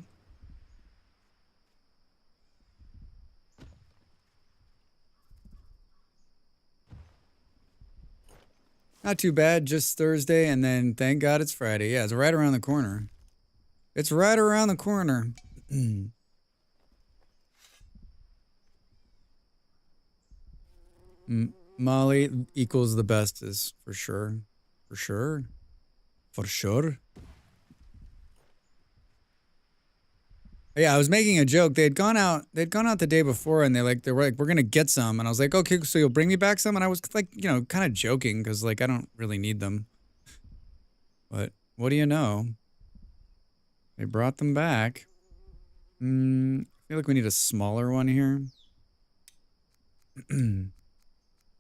Not too bad, just Thursday, and then thank God it's Friday. Yeah, it's right around the corner. It's right around the corner. Molly equals the bestest, for sure. For sure. For sure. Yeah, I was making a joke. They'd gone out the day before, and they were like, we're gonna get some. And I was like, okay, so you'll bring me back some? And I was like, you know, kind of joking, because like I don't really need them. But what do you know? They brought them back. I feel like we need a smaller one here.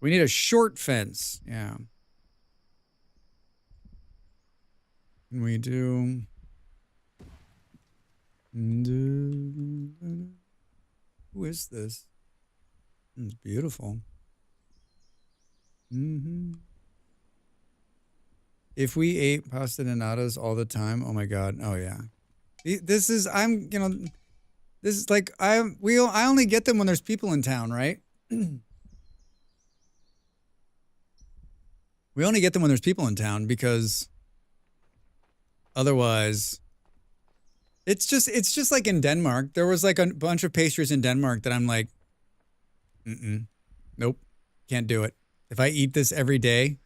We need a short fence. Yeah. We do. Who is this? It's beautiful. If we ate pasta de natas all the time, oh my God. Oh yeah. This is, this is like, I only get them when there's people in town, right? We only get them when there's people in town because otherwise it's just like in Denmark. There was like a bunch of pastries in Denmark that I'm like, nope, can't do it. If I eat this every day,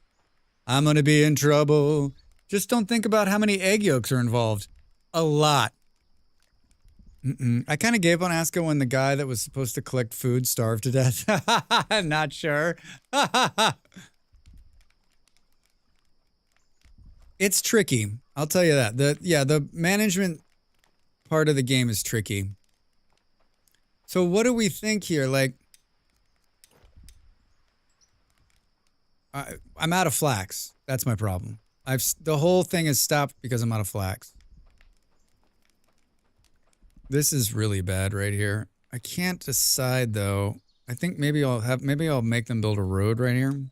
I'm going to be in trouble. Just don't think about how many egg yolks are involved. A lot. I kind of gave up on Aska when the guy that was supposed to collect food starved to death. I'm not sure. It's tricky. I'll tell you that. The management part of the game is tricky. So what do we think here? Like, I'm out of flax. That's my problem. The whole thing has stopped because I'm out of flax. This is really bad right here. I can't decide though. I think maybe I'll make them build a road right here.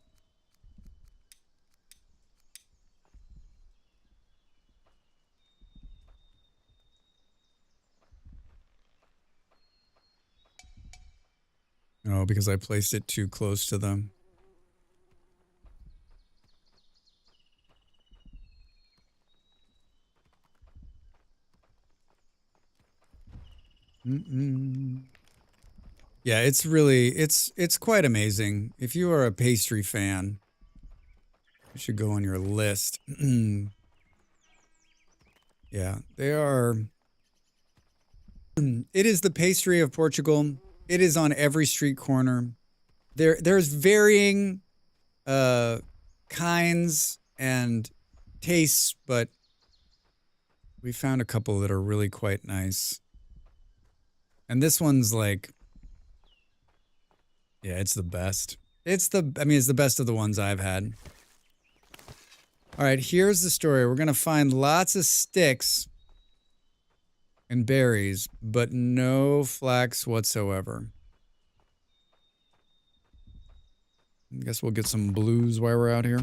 No, because I placed it too close to them. Yeah, it's really, it's quite amazing. If you are a pastry fan, it should go on your list. Yeah, they are. It is the pastry of Portugal. It is on every street corner. There's varying kinds and tastes, but we found a couple that are really quite nice. And this one's like, yeah, it's the best. It's the best of the ones I've had. All right, here's the story. We're going to find lots of sticks and berries, but no flax whatsoever. I guess we'll get some blues while we're out here.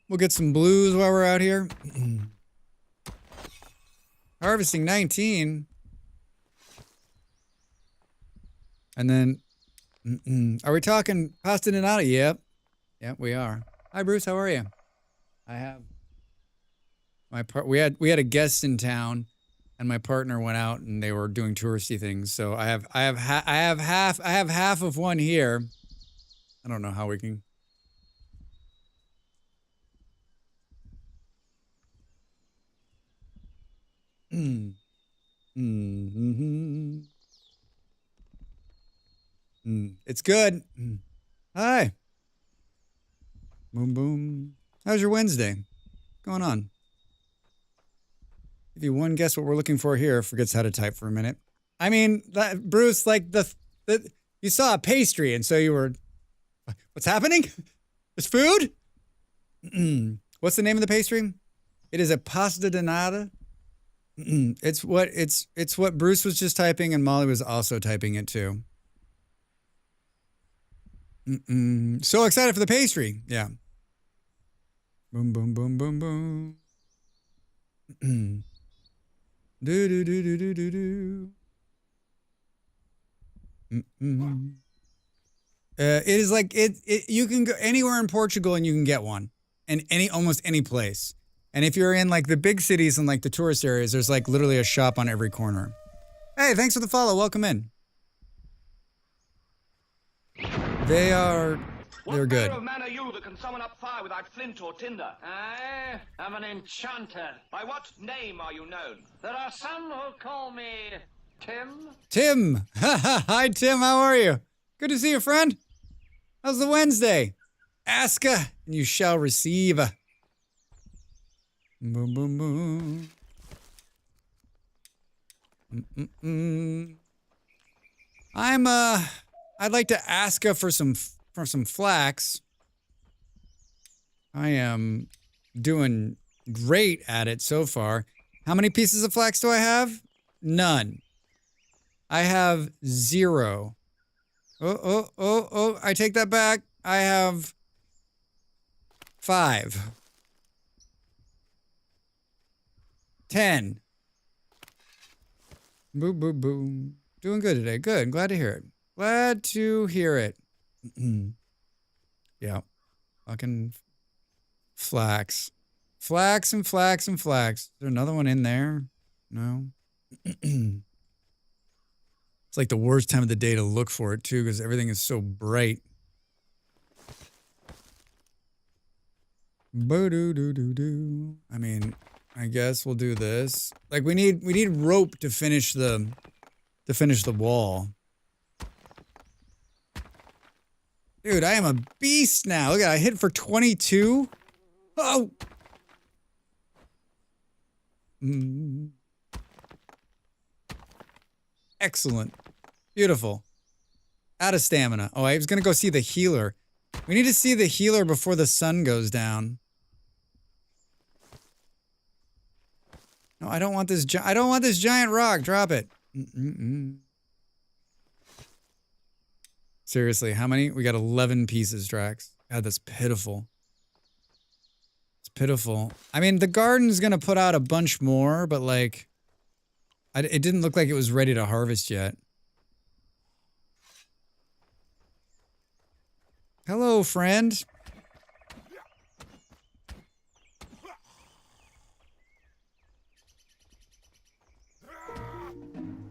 We'll get some blues while we're out here. Harvesting 19. And then, are we talking pasta donata? Yep. Yep, we are. Hi, Bruce. How are you? I have my we had a guest in town, and my partner went out, and they were doing touristy things. So I have half of one here. I don't know how we can. It's good. Hi. Boom, boom. How's your Wednesday? What's going on? If you one guess what we're looking for here, forgets how to type for a minute. I mean, Bruce, like you saw a pastry, and so you were, what's happening? There's food? What's the name of the pastry? It is a pasta donata. It's what Bruce was just typing, and Molly was also typing it too. So excited for the pastry. Yeah. Boom, boom, boom, boom, boom. Do, do, do, do, do, do, do. It is like, you can go anywhere in Portugal and you can get one. And almost any place. And if you're in like the big cities and like the tourist areas, there's like literally a shop on every corner. Hey, thanks for the follow. Welcome in. They're good. What manner of man are you that can summon up fire without flint or tinder? I am an enchanter. By what name are you known? There are some who call me Tim. Tim. Hi, Tim. How are you? Good to see you, friend. How's the Wednesday? Aska, and you shall receive. Boom, boom, boom. I'd like to ask for some flax. I am doing great at it so far. How many pieces of flax do I have? None. I have 0. Oh, I take that back. I have 5. 10. Boom, boom, boom. Doing good today. Good. Glad to hear it. Glad to hear it. Yeah. Fucking flax. Flax and flax and flax. Is there another one in there? No. It's like the worst time of the day to look for it, too, because everything is so bright. Boo-doo-doo-doo-doo. I mean, I guess we'll do this. Like, we need rope to finish the wall. Dude, I am a beast now. Look at, I hit for 22. Oh! Excellent. Beautiful. Out of stamina. Oh, I was gonna go see the healer. We need to see the healer before the sun goes down. No, I don't want this giant rock. Drop it. Seriously, how many? We got 11 pieces, Drax. God, that's pitiful. It's pitiful. I mean, the garden's gonna put out a bunch more, but like, it didn't look like it was ready to harvest yet. Hello, friend.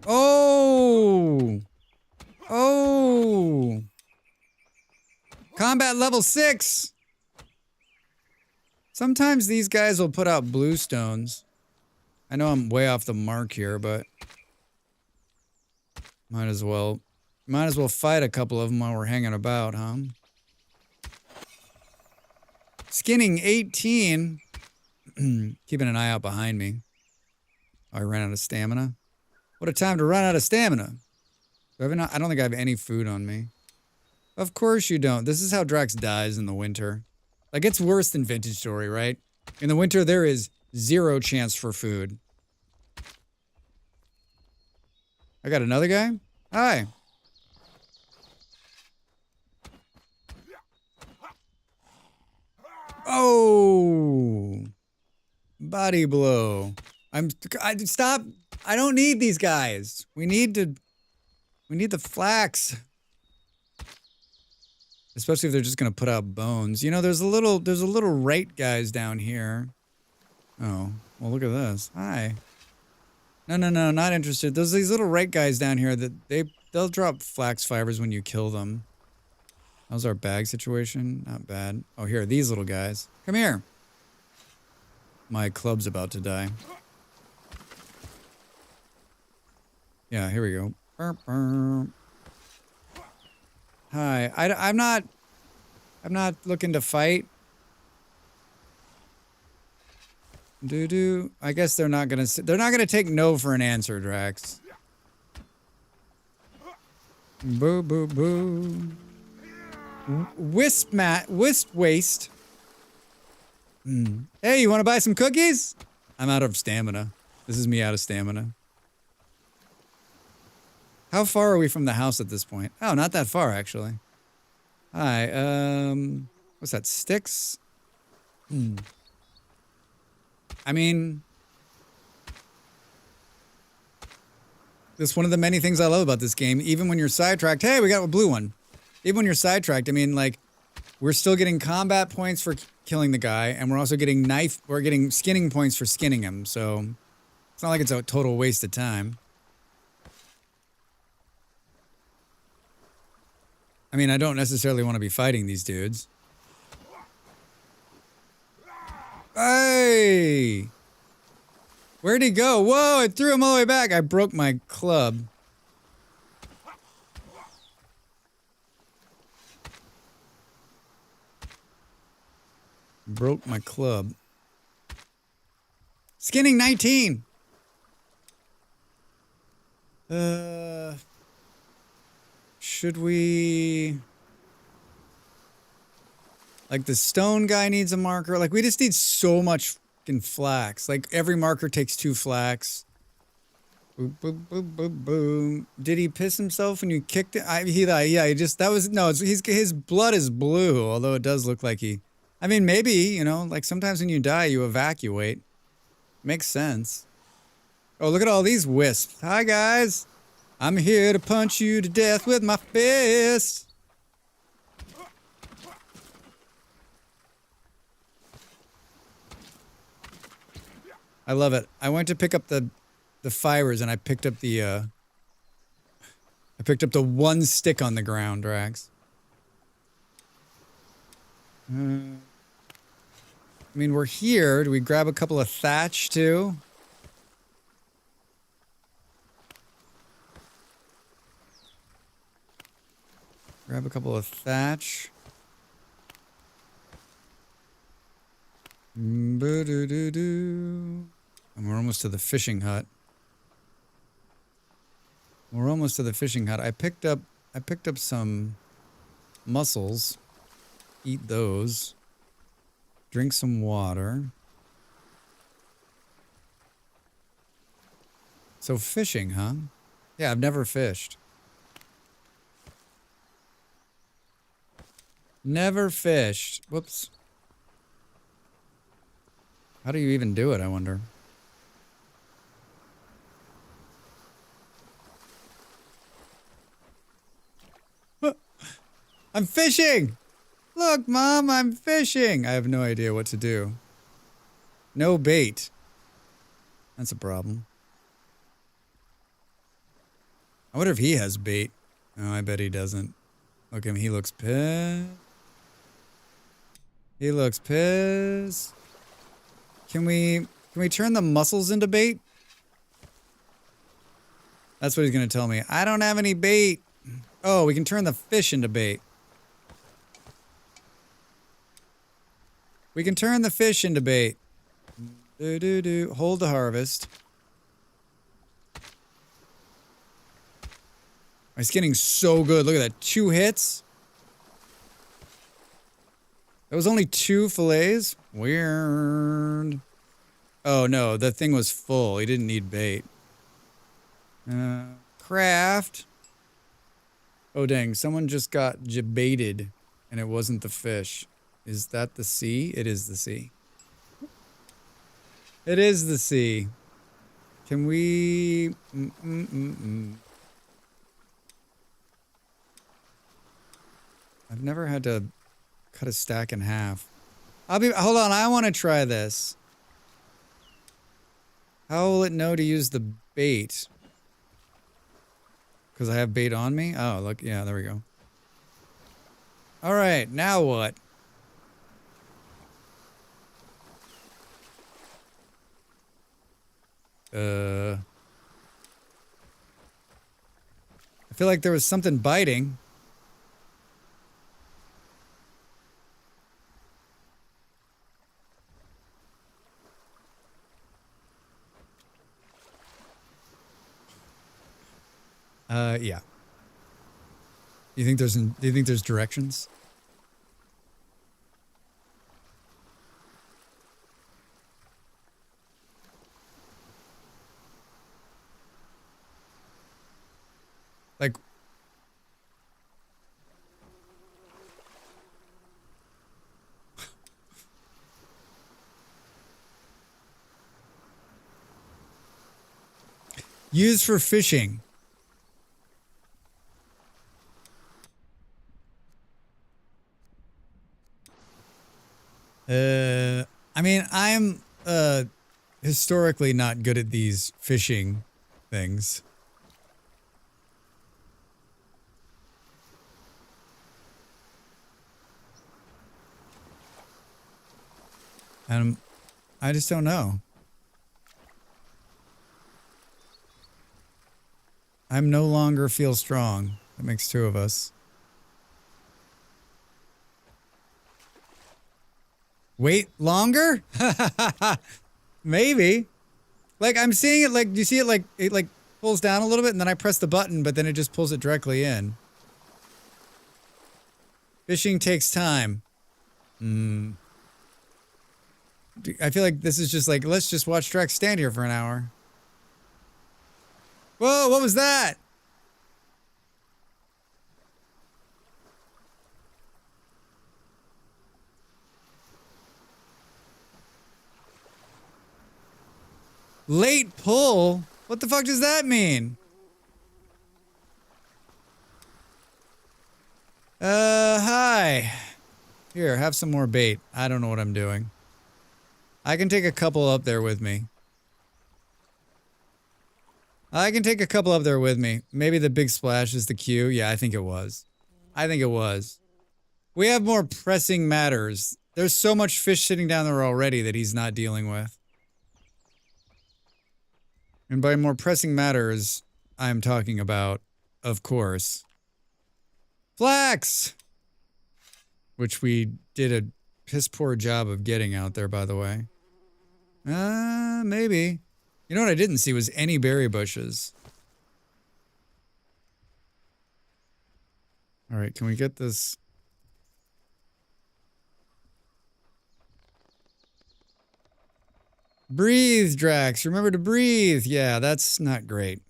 Oh! Oh! Combat level 6! Sometimes these guys will put out blue stones. I know I'm way off the mark here, but might as well fight a couple of them while we're hanging about, huh? Skinning 18. Keeping an eye out behind me. Oh, I ran out of stamina. What a time to run out of stamina. I don't think I have any food on me. Of course you don't. This is how Drax dies in the winter. Like, it's worse than Vintage Story, right? In the winter, there is 0 chance for food. I got another guy? Hi. Oh! Body blow. Stop. I don't need these guys. We need the flax. Especially if they're just gonna put out bones. You know, there's a little right guys down here. Oh, well, look at this. Hi. No, not interested. There's these little right guys down here that they'll drop flax fibers when you kill them. How's our bag situation? Not bad. Oh, here, these little guys. Come here. My club's about to die. Yeah, here we go. Burp, burp. Hi. I'm not looking to fight. I guess they're not gonna take no for an answer, Drax. Boo boo boo. Wisp waste. Hey, you want to buy some cookies? I'm out of stamina. This is me out of stamina. How far are we from the house at this point? Oh, not that far, actually. Hi, what's that, sticks? I mean, that's one of the many things I love about this game. Even when you're sidetracked, hey, we got a blue one. Even when you're sidetracked, I mean, like, we're still getting combat points for killing the guy, and we're also getting skinning points for skinning him, so it's not like it's a total waste of time. I mean, I don't necessarily want to be fighting these dudes. Hey! Where'd he go? Whoa, it threw him all the way back. I broke my club. Broke my club. Skinning 19! Should we... Like, the stone guy needs a marker. Like, we just need so much fucking flax. Like, every marker takes 2 flax. Boom, boom, boom, boom, boom. Did he piss himself when you kicked it? His blood is blue, although it does look like he... I mean, maybe, you know, like, sometimes when you die, you evacuate. Makes sense. Oh, look at all these wisps. Hi, guys. I'm here to punch you to death with my fist. I love it. I went to pick up the fibers and I picked up the one stick on the ground, Drax. I mean, we're here. Do we grab a couple of thatch too? Grab a couple of thatch. Boo-doo-doo-doo. And we're almost to the fishing hut. We're almost to the fishing hut. I picked up some mussels. Eat those. Drink some water. So fishing, huh? Yeah, I've never fished. Never fished. Whoops. How do you even do it, I wonder? I'm fishing! Look, Mom, I'm fishing! I have no idea what to do. No bait. That's a problem. I wonder if he has bait. Oh, I bet he doesn't. Look at him, he looks pissed. He looks pissed. Can we turn the mussels into bait? That's what he's gonna tell me. I don't have any bait. Oh, we can turn the fish into bait. We can turn the fish into bait. Do-do-do. Hold the harvest. It's getting so good. Look at that. 2 hits. That was only 2 fillets? Weird. Oh no, the thing was full. He didn't need bait. Craft. Oh dang, someone just got baited and it wasn't the fish. Is that the sea? It is the sea. It is the sea. Can we... I've never had to cut a stack in half. Hold on, I want to try this. How will it know to use the bait? Because I have bait on me? Oh, look, yeah, there we go. Alright, now what? I feel like there was something biting. Yeah. Do you think there's directions? Like used for fishing. I mean, I'm historically not good at these fishing things. And I just don't know. I'm no longer feel strong. That makes 2 of us. Wait longer? Maybe. Like I'm seeing it like, do you see it like pulls down a little bit and then I press the button, but then it just pulls it directly in. Fishing takes time. I feel like this is just like, let's just watch Drax stand here for an hour. Whoa, what was that? Late pull? What the fuck does that mean? Hi. Here, have some more bait. I don't know what I'm doing. I can take a couple up there with me. I can take a couple up there with me. Maybe the big splash is the cue. Yeah, I think it was. I think it was. We have more pressing matters. There's so much fish sitting down there already that he's not dealing with. And by more pressing matters, I'm talking about, of course, flax! Which we did a piss poor job of getting out there, by the way. Maybe. You know what I didn't see was any berry bushes. All right, can we get this? Breathe, Drax. Remember to breathe. Yeah, that's not great.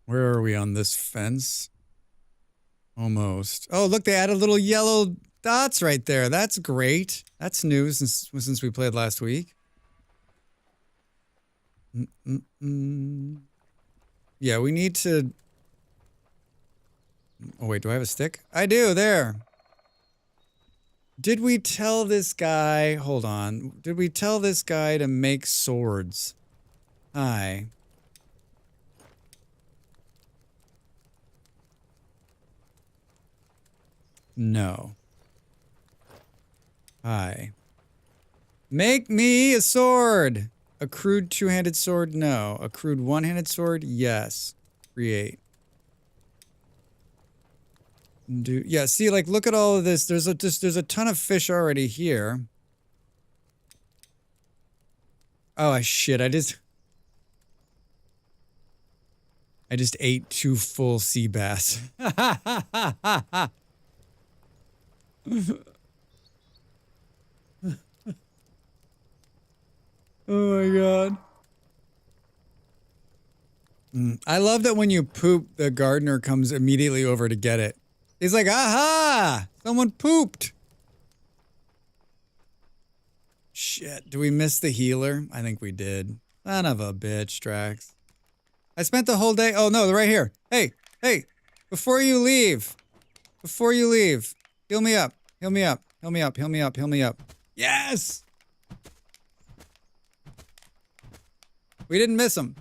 Where are we on this fence? Almost. Oh, look, they added little yellow dots right there. That's great. That's new since we played last week. Yeah, we need to... Oh, wait, do I have a stick? I do, there. Did we tell this guy... Hold on. Did we tell this guy to make swords? Hi. No. Hi. Make me a sword! A crude two-handed sword? No. A crude one-handed sword? Yes. Create. Yeah, see, like, look at all of this. There's a ton of fish already here. Oh, shit, I just ate 2 full sea bass. Oh my god. I love that when you poop, the gardener comes immediately over to get it. He's like, aha! Someone pooped! Shit, do we miss the healer? I think we did. Son of a bitch, Drax. I spent the whole day... Oh no, they're right here. Hey, hey! Before you leave, heal me up. Heal me up. Heal me up. Heal me up. Heal me up. Yes! We didn't miss him.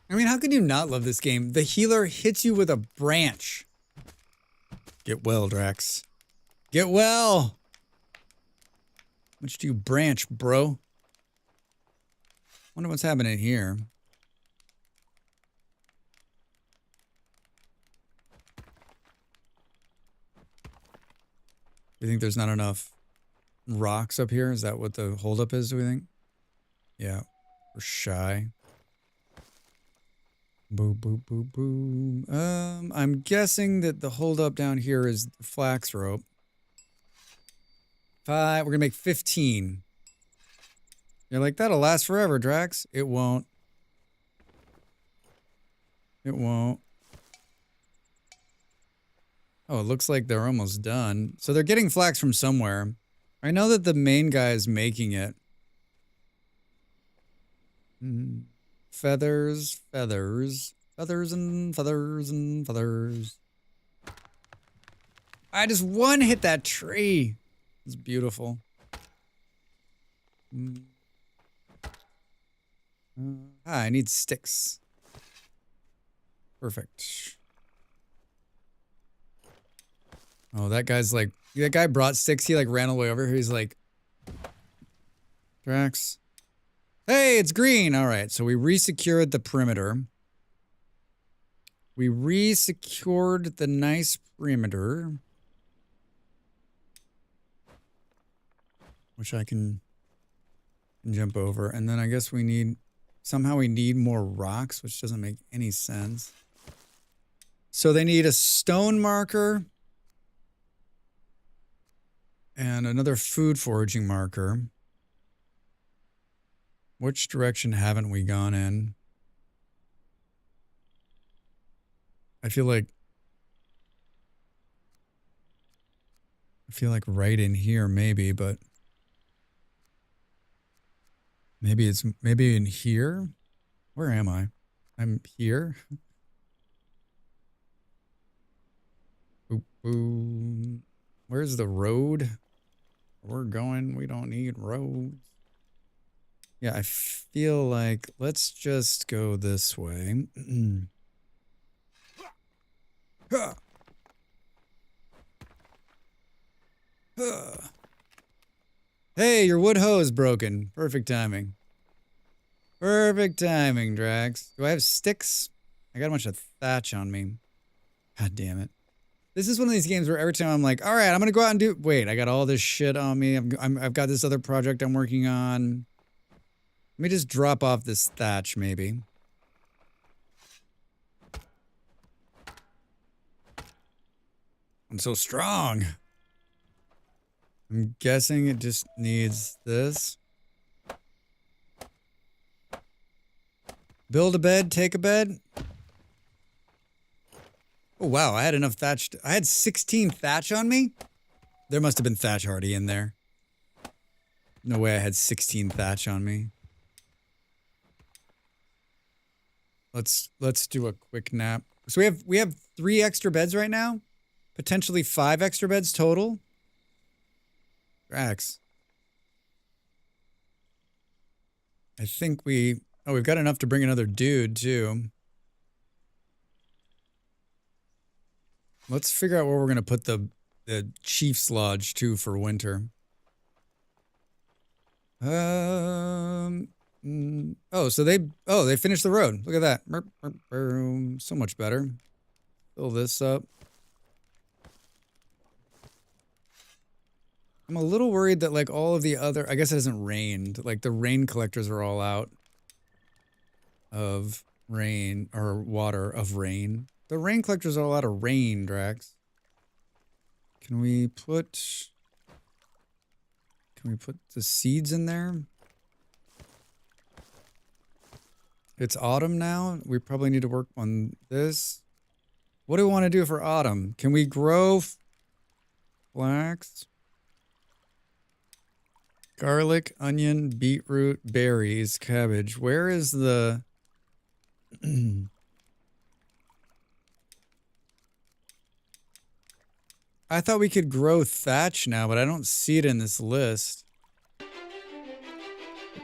I mean, how could you not love this game? The healer hits you with a branch. Get well, Drax. Get well! How much do you branch, bro? Wonder what's happening here. You think there's not enough rocks up here? Is that what the holdup is, do we think? Yeah. We're shy. Boop, boop, boop, boop. I'm guessing that the holdup down here is the flax rope. 5. We're gonna make 15. You're like, that'll last forever, Drax. It won't. It won't. Oh, it looks like they're almost done. So they're getting flax from somewhere. I know that the main guy is making it. Feathers, feathers, feathers and feathers and feathers. I just one hit that tree. It's beautiful. I need sticks. Perfect. Oh, that guy's like, that guy brought sticks. He like ran away over here. He's like, Drax. Hey, it's green. All right, so we resecured the perimeter. We resecured the nice perimeter. Which I can jump over. And then I guess we need, somehow we need more rocks, which doesn't make any sense. So they need a stone marker. And another food foraging marker. Which direction haven't we gone in? I feel like right in here maybe, but maybe it's in here. Where am I? I'm here. Boop, boom. Where's the road? We're going. We don't need roads. Yeah, I feel like let's just go this way. Hey, your wood hoe is broken. Perfect timing. Perfect timing, Drax. Do I have sticks? I got a bunch of thatch on me. God damn it. This is one of these games where every time I'm like, all right, I'm going to go out and do... Wait, I got all this shit on me. I've got this other project I'm working on. Let me just drop off this thatch, maybe. I'm so strong. I'm guessing it just needs this. Build a bed, take a bed. Oh, wow, I had enough thatch. I had 16 thatch on me? There must have been thatch already in there. No way I had 16 thatch on me. Let's do a quick nap. So we have 3 extra beds right now? Potentially 5 extra beds total? Drax. I think we've got enough to bring another dude, too. Let's figure out where we're going to put the Chief's Lodge, too, for winter. Oh, so they finished the road. Look at that. So much better. Fill this up. I'm a little worried that like all of the other, I guess it hasn't rained. Like the rain collectors are all out of rain or water of rain. The rain collectors are all out of rain, Drax. Can we put the seeds in there? It's autumn now. We probably need to work on this. What do we want to do for autumn? Can we grow flax? Garlic, onion, beetroot, berries, cabbage. Where is the... I thought we could grow thatch now, but I don't see it in this list.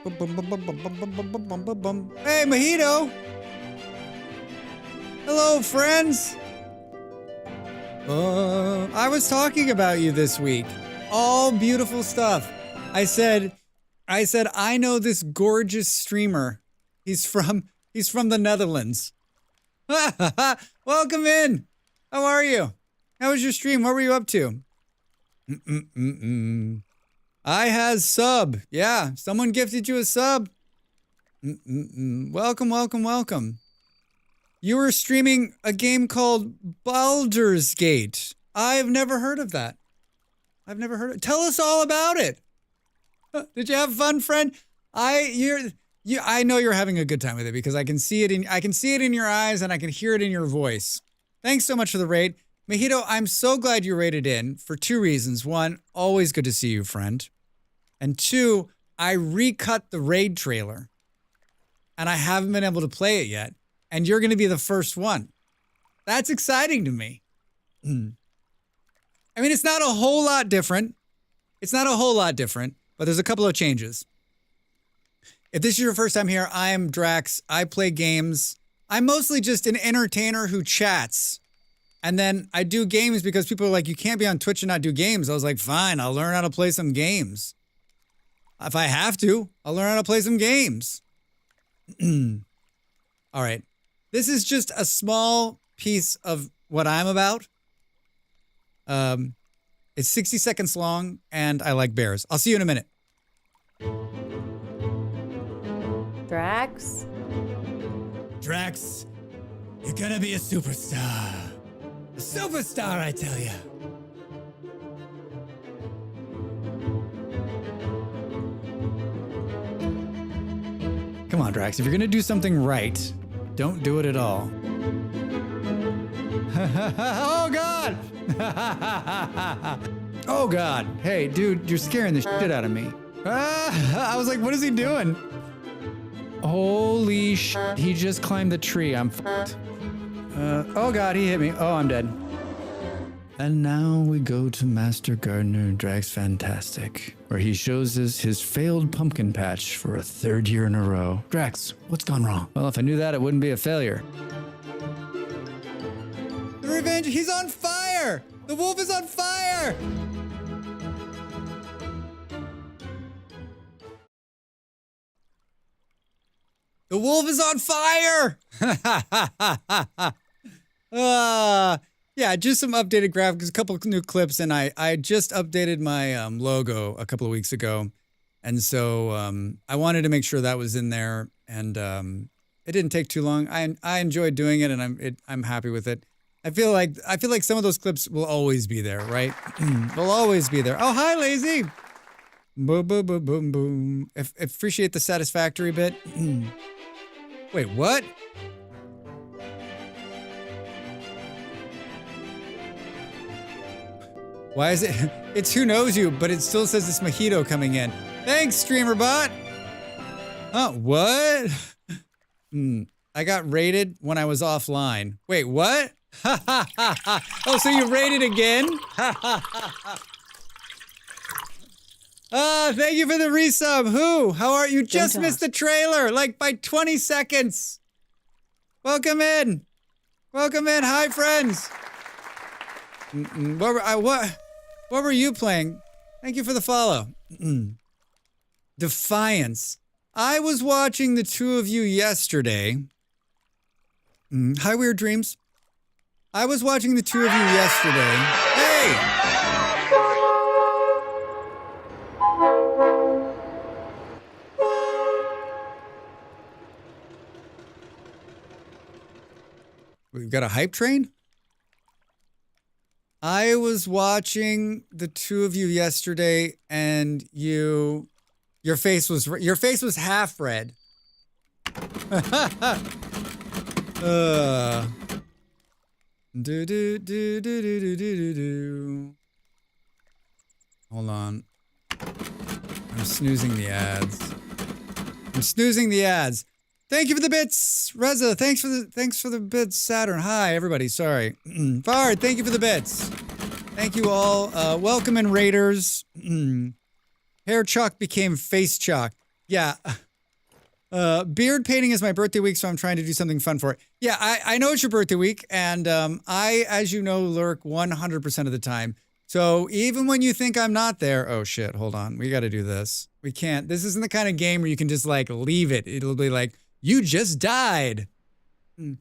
Hey, Mojito! Hello, friends! I was talking about you this week. All beautiful stuff. I said, I know this gorgeous streamer. He's from the Netherlands. Welcome in. How are you? How was your stream? What were you up to? I has sub. Yeah, someone gifted you a sub. Welcome, welcome, welcome. You were streaming a game called Baldur's Gate. I've never heard of that. I've never heard of it. Tell us all about it. Did you have fun, friend? I know you're having a good time with it because I can see it in your eyes and I can hear it in your voice. Thanks so much for the raid. Mojito, I'm so glad you raided in for 2 reasons. 1, always good to see you, friend. And 2, I recut the raid trailer. And I haven't been able to play it yet. And you're going to be the first one. That's exciting to me. I mean, it's not a whole lot different. But there's a couple of changes. If this is your first time here, I am Drax. I play games. I'm mostly just an entertainer who chats. And then I do games because people are like, you can't be on Twitch and not do games. I was like, fine, I'll learn how to play some games. If I have to, I'll learn how to play some games. All right. This is just a small piece of what I'm about. It's 60 seconds long, and I like bears. I'll see you in a minute. Drax? Drax, you're gonna be a superstar. A superstar, I tell you. Come on, Drax. If you're gonna do something right, don't do it at all. Oh, God! Oh, God. Hey, dude, you're scaring the shit out of me. I was like, what is he doing? Holy shit. He just climbed the tree. I'm fucked. Oh, God, he hit me. Oh, I'm dead. And now we go to Master Gardener Drax Fantastic, where he shows us his failed pumpkin patch for a third year in a row. Drax, what's gone wrong? Well, if I knew that, it wouldn't be a failure. The revenge, he's on fire! The wolf is on fire! The wolf is on fire! Yeah, just some updated graphics, a couple of new clips, and I just updated my logo a couple of weeks ago. And so I wanted to make sure that was in there, and it didn't take too long. I enjoyed doing it, and I'm happy with it. I feel like some of those clips will always be there, right? They'll always be there. Oh, hi, Lazy. Boom, boom, boom, boom, boom. Appreciate the satisfactory bit. Wait, what? Why is it? It's Who Knows You, but it still says it's Mojito coming in. Thanks, StreamerBot. Oh, what? I got raided when I was offline. Wait, what? Oh, so you raided again? Thank you for the resub. Who? How are you? Just missed the trailer, like by 20 seconds. Welcome in. Welcome in. Hi, friends. What were you playing? Thank you for the follow. Defiance. I was watching the two of you yesterday. Hi, Weird Dreams. I was watching the two of you yesterday. Hey! We've got a hype train? I was watching the two of you yesterday, and your face was half red. Hold on. I'm snoozing the ads. Thank you for the bits, Reza. Thanks for the bits, Saturn. Hi, everybody. Sorry, Fard. Thank you for the bits. Thank you all. Welcome in, Raiders. Hair chalk became face chalk. Yeah. Beard painting is my birthday week, so I'm trying to do something fun for it. Yeah, I know it's your birthday week, and I, as you know, lurk 100% of the time. So even when you think I'm not there, oh shit, hold on. We got to do this. We can't. This isn't the kind of game where you can just like leave it. It'll be like, you just died. Who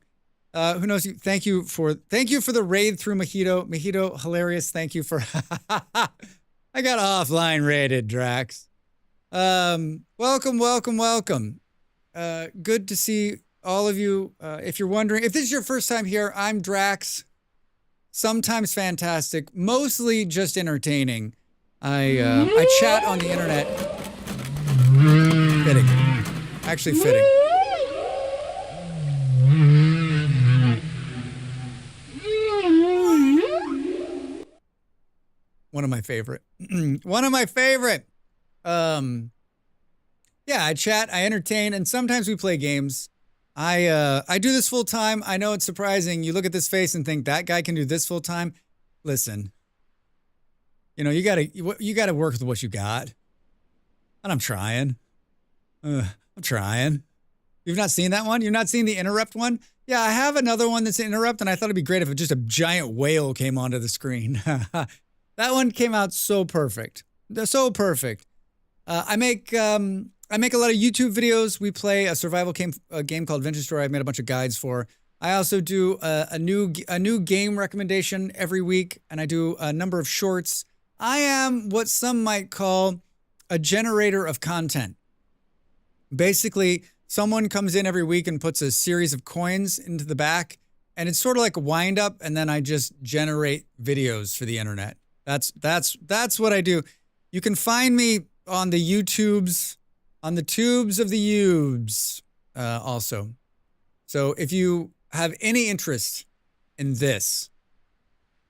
knows you? Thank you for the raid through Mojito. Mojito, hilarious. Thank you for I got offline raided, Drax. Welcome. Good to see all of you. If you're wondering, if this is your first time here, I'm Drax. Sometimes fantastic, mostly just entertaining. I chat on the internet. Fitting. Actually fitting. One of my favorite. Yeah, I chat, I entertain, and sometimes we play games. I do this full time. I know it's surprising. You look at this face and think that guy can do this full time. Listen, you know, you gotta work with what you got, and I'm trying. You've not seen that one? You've not seen the interrupt one? Yeah, I have another one that's an interrupt, and I thought it'd be great if just a giant whale came onto the screen. That one came out so perfect. They're so perfect. I make a lot of YouTube videos. We play a survival game called Vintage Story. I've made a bunch of guides for. I also do a new game recommendation every week, and I do a number of shorts. I am what some might call a generator of content. Basically, someone comes in every week and puts a series of coins into the back, and it's sort of like a wind up, and then I just generate videos for the internet. That's what I do. You can find me on the YouTubes, on the tubes of the Ubes, also. So if you have any interest in this,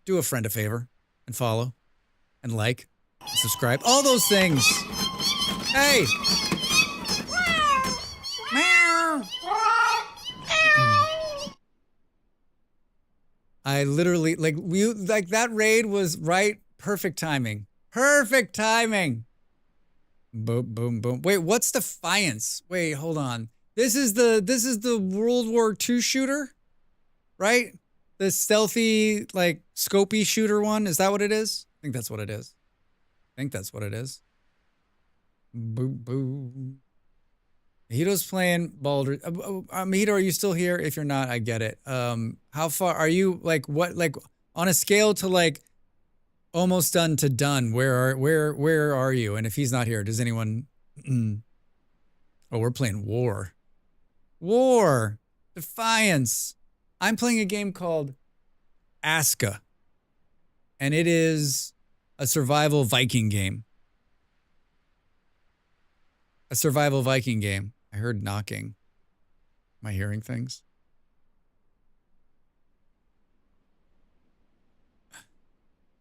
do a friend a favor and follow and like, and subscribe, all those things. Hey. I literally like that raid was right. Perfect timing. Perfect timing. Boom, boom, boom. Wait, what's Defiance? Wait, hold on. This is the World War II shooter, right? The stealthy, like, scopy shooter one. Is that what it is? I think that's what it is. Boom, boom. Mahito's playing Baldur. Mahito, are you still here? If you're not, I get it. How far are you? Like, what? Like, on a scale to like almost done to done. Where are you? And if he's not here, does anyone? Oh, we're playing War. Defiance. I'm playing a game called Aska, and it is a survival Viking game. A survival Viking game. I heard knocking. Am I hearing things?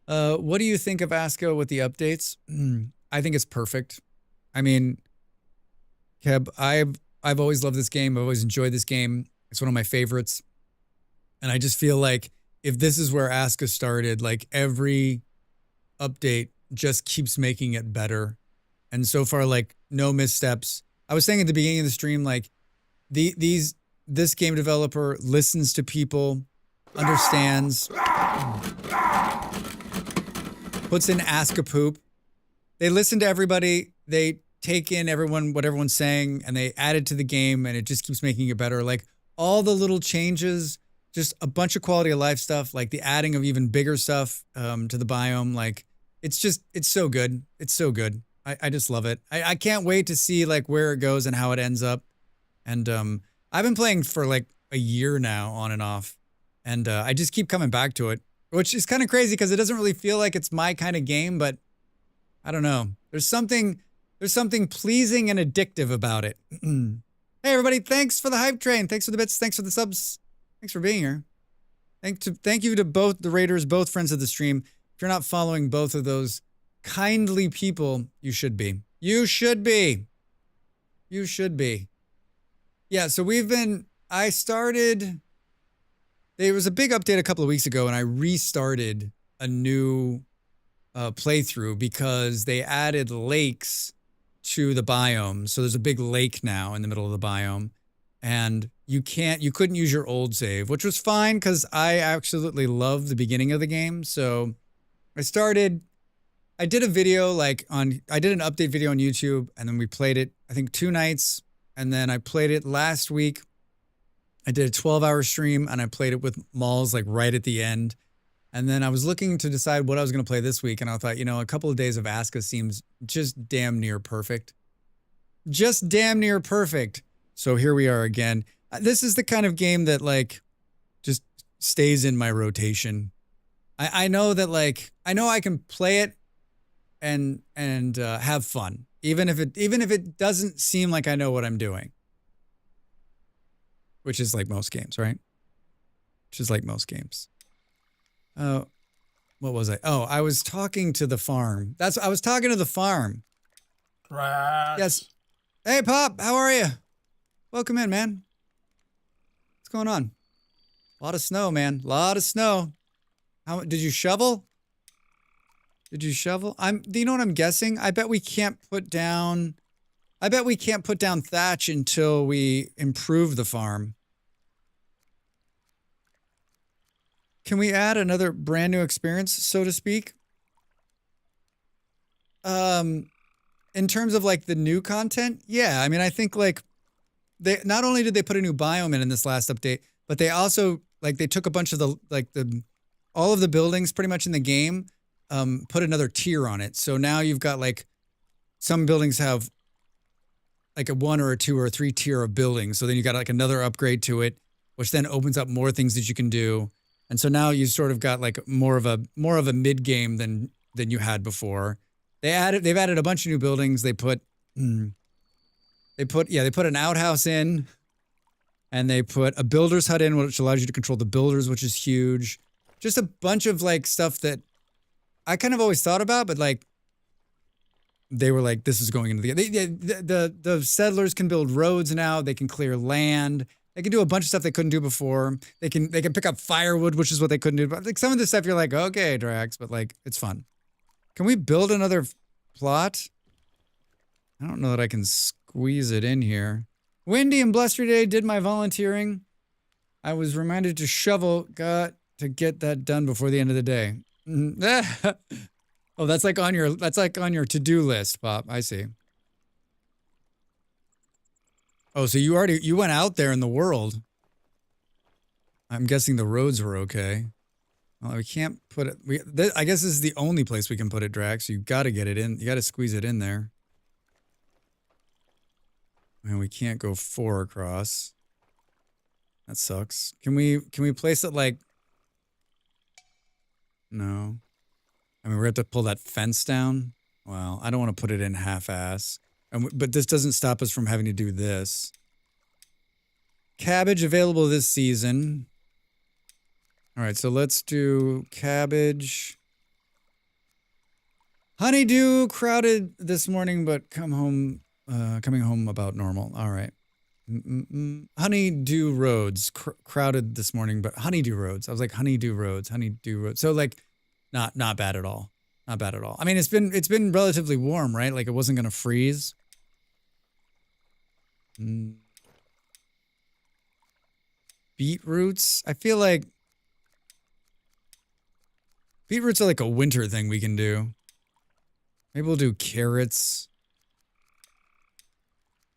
What do you think of Aska with the updates? I think it's perfect. I mean, Keb, I've always loved this game. I've always enjoyed this game. It's one of my favorites. And I just feel like if this is where Aska started, like every update just keeps making it better. And so far, like, no missteps. I was saying at the beginning of the stream, like, this game developer listens to people, understands, puts in Aska poop. They listen to everybody. They take in what everyone's saying, and they add it to the game, and it just keeps making it better. Like, all the little changes, just a bunch of quality of life stuff, like the adding of even bigger stuff to the biome. Like, it's so good. It's so good. I just love it. I can't wait to see like where it goes and how it ends up. And I've been playing for like a year now on and off. And I just keep coming back to it, which is kind of crazy because it doesn't really feel like it's my kind of game, but I don't know. There's something pleasing and addictive about it. Hey everybody, thanks for the hype train. Thanks for the bits. Thanks for the subs. Thanks for being here. Thank you to both the raiders, both friends of the stream. If you're not following both of those kindly people, you should be. You should be. Yeah, so there was a big update a couple of weeks ago and I restarted a new playthrough because they added lakes to the biome. So there's a big lake now in the middle of the biome and you couldn't use your old save, which was fine because I absolutely love the beginning of the game. So I did a video I did an update video on YouTube and then we played it, I think 2 nights. And then I played it last week. I did a 12-hour stream and I played it with Malls like right at the end. And then I was looking to decide what I was going to play this week. And I thought, a couple of days of Aska seems just damn near perfect. Just damn near perfect. So here we are again. This is the kind of game that like just stays in my rotation. I know that like, I know I can play it and have fun. Even if it doesn't seem like I know what I'm doing. Which is like most games, right? Which is like most games. What was I? Oh, I was talking to the farm. I was talking to the farm. Rats. Yes. Hey, Pop, how are you? Welcome in, man. What's going on? A lot of snow, man. A lot of snow. Did you shovel? Do you know what I'm guessing? I bet we can't put down thatch until we improve the farm. Can we add another brand new experience, so to speak? In terms of like the new content? Yeah, I mean, I think like not only did they put a new biome in this last update, but they also like they took a bunch of all of the buildings pretty much in the game, put another tier on it. So now you've got like some buildings have like a 1 or a 2 or a 3 tier of buildings. So then you got like another upgrade to it, which then opens up more things that you can do. And so now you sort of got like more of a mid game than you had before. They've added a bunch of new buildings. They put an outhouse in, and they put a builder's hut in, which allows you to control the builders, which is huge. Just a bunch of like stuff that I kind of always thought about, but like they were like, this is going into the settlers can build roads now. They can clear land. They can do a bunch of stuff they couldn't do before. They can pick up firewood, which is what they couldn't do. But like some of this stuff, you're like, okay, Drax, but like it's fun. Can we build another plot? I don't know that I can squeeze it in here. Windy and blustery day, did my volunteering. I was reminded to shovel, got to get that done before the end of the day. Oh, that's like on your to-do list, Pop. I see. Oh, so you went out there in the world. I'm guessing the roads were okay. Well, we can't put it. I guess this is the only place we can put it, Drax. You got to get it in. You got to squeeze it in there. And we can't go 4 across. That sucks. Can we place it like? No. I mean, we have to pull that fence down. Well, I don't want to put it in half-ass. But this doesn't stop us from having to do this. Cabbage available this season. All right, so let's do cabbage. Honeydew crowded this morning, but coming home about normal. All right. Honeydew roads crowded this morning, but honeydew roads. I was like honeydew roads. So like, not bad at all. Not bad at all. I mean, it's been relatively warm, right? Like it wasn't gonna freeze. Beetroots. I feel like beetroots are like a winter thing we can do. Maybe we'll do carrots.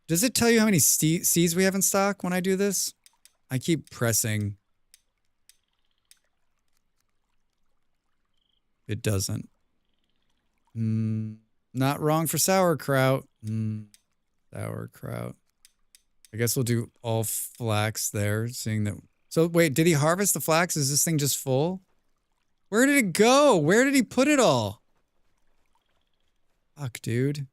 Does it tell you how many seeds we have in stock when I do this? I keep pressing. It doesn't. Not wrong for sauerkraut. Sauerkraut. I guess we'll do all flax there, seeing that. So wait, did he harvest the flax? Is this thing just full? Where did it go? Where did he put it all? Fuck, dude.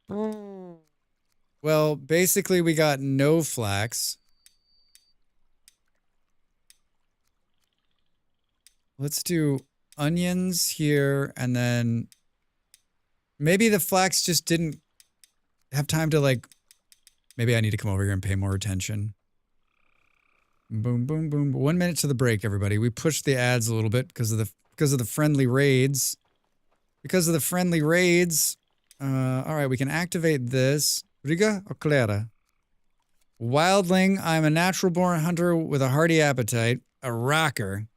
Well, basically we got no flax. Let's do onions here, and then maybe the flax just didn't have time to like, maybe I need to come over here and pay more attention. Boom, boom, boom. 1 minute to the break, everybody. We pushed the ads a little bit because of the friendly raids. Because of the friendly raids. All right, we can activate this. Riga or Clara? Wildling, I'm a natural-born hunter with a hearty appetite. A rocker.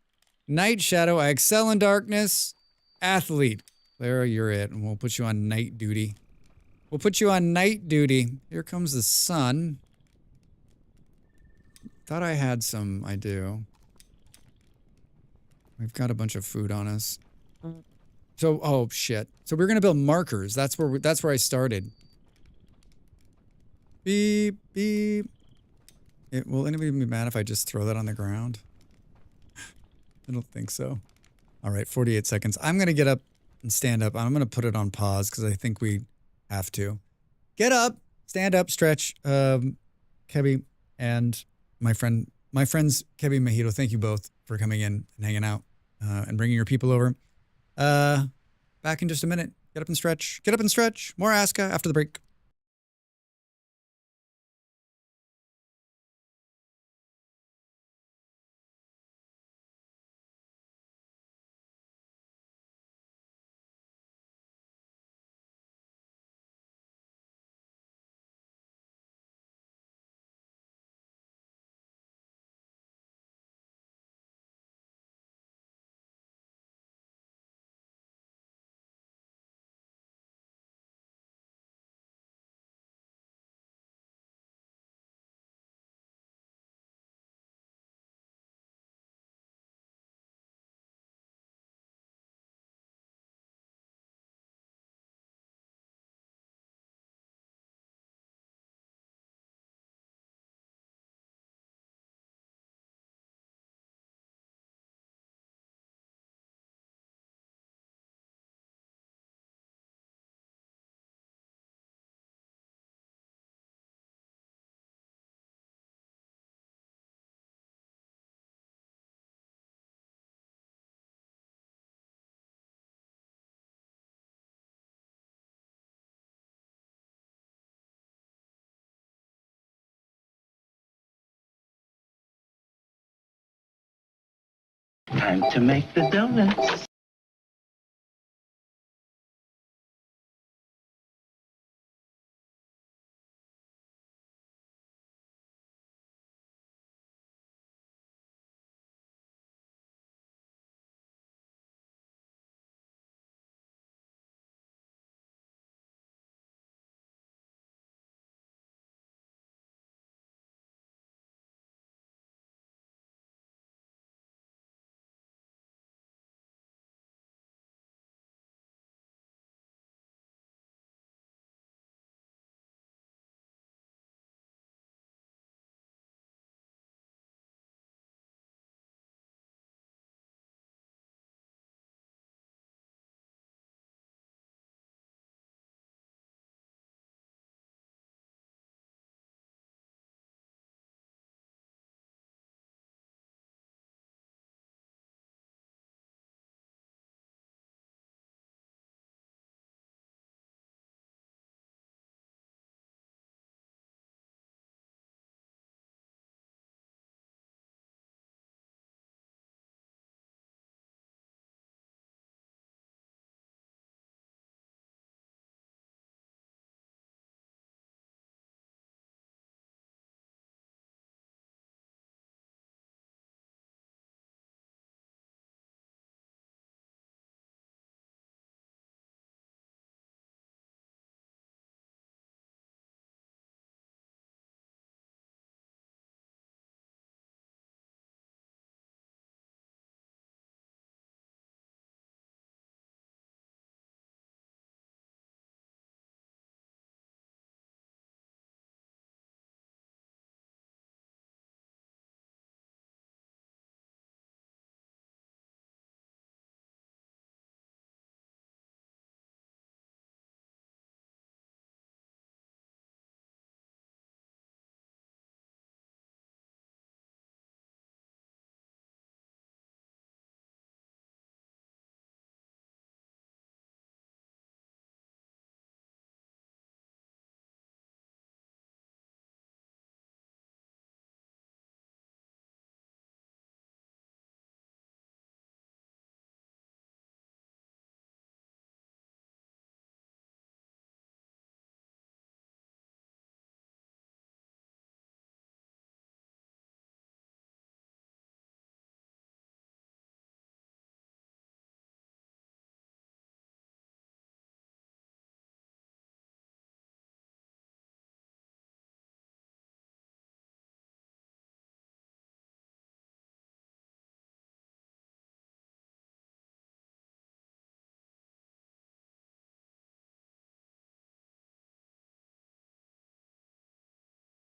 Night Shadow, I excel in darkness. Athlete. Clara, you're it. And we'll put you on night duty. We'll put you on night duty. Here comes the sun. Thought I had some. I do. We've got a bunch of food on us. So, oh shit. So we're gonna build markers. That's where I started. Beep, beep. Will anybody be mad if I just throw that on the ground? I don't think so. All right, 48 seconds. I'm gonna get up and stand up. I'm gonna put it on pause because I think we have to. Get up, stand up, stretch. Kebby and my friends Kebby and Mahito, thank you both for coming in and hanging out and bringing your people over. Back in just a minute. Get up and stretch. Get up and stretch. More Aska after the break. Time to make the donuts.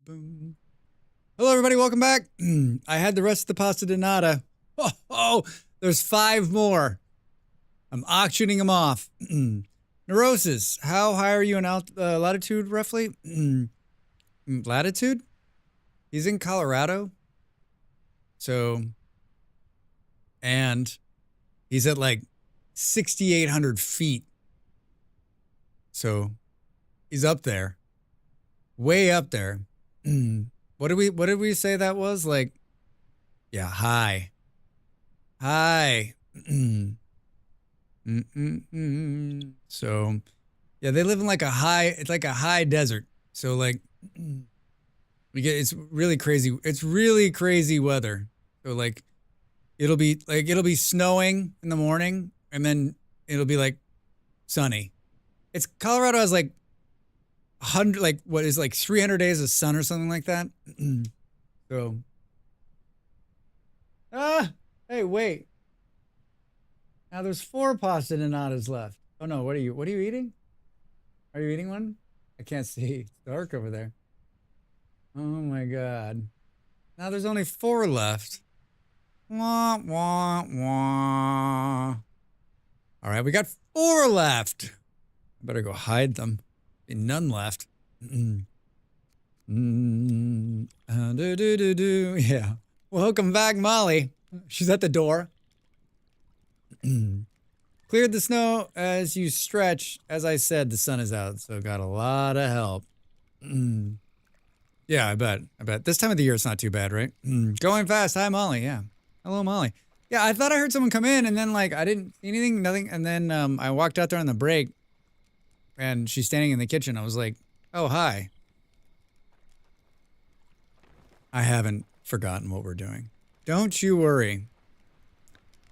Boom. Hello, everybody. Welcome back. I had the rest of the pasta de nata. Oh, there's 5 more. I'm auctioning them off. Neurosis. How high are you in latitude, roughly? Latitude? He's in Colorado. So, and he's at like 6,800 feet. So, he's up there. Way up there. What did we say that was? Like, yeah, high. So, yeah, they live in like it's like a high desert. So like, it's really crazy. It's really crazy weather. So like, it'll be snowing in the morning and then it'll be like sunny. Colorado has like 100, like what is like 300 days of sun or something like that. So, hey, wait. Now there's 4 pasta donatas left. Oh no, what are you eating? Are you eating one? I can't see. It's dark over there. Oh my God. Now there's only 4 left. Wah, wah, wah. All right, we got 4 left. I better go hide them. Be none left. Yeah. Welcome back, Molly. She's at the door. Cleared the snow as you stretch. As I said, the sun is out, so got a lot of help. Yeah, I bet. This time of the year, it's not too bad, right? Going fast. Hi, Molly. Yeah. Hello, Molly. Yeah, I thought I heard someone come in, and then like I didn't see anything, nothing, and then I walked out there on the break, and she's standing in the kitchen. I was like, "Oh, hi." I haven't forgotten what we're doing. Don't you worry.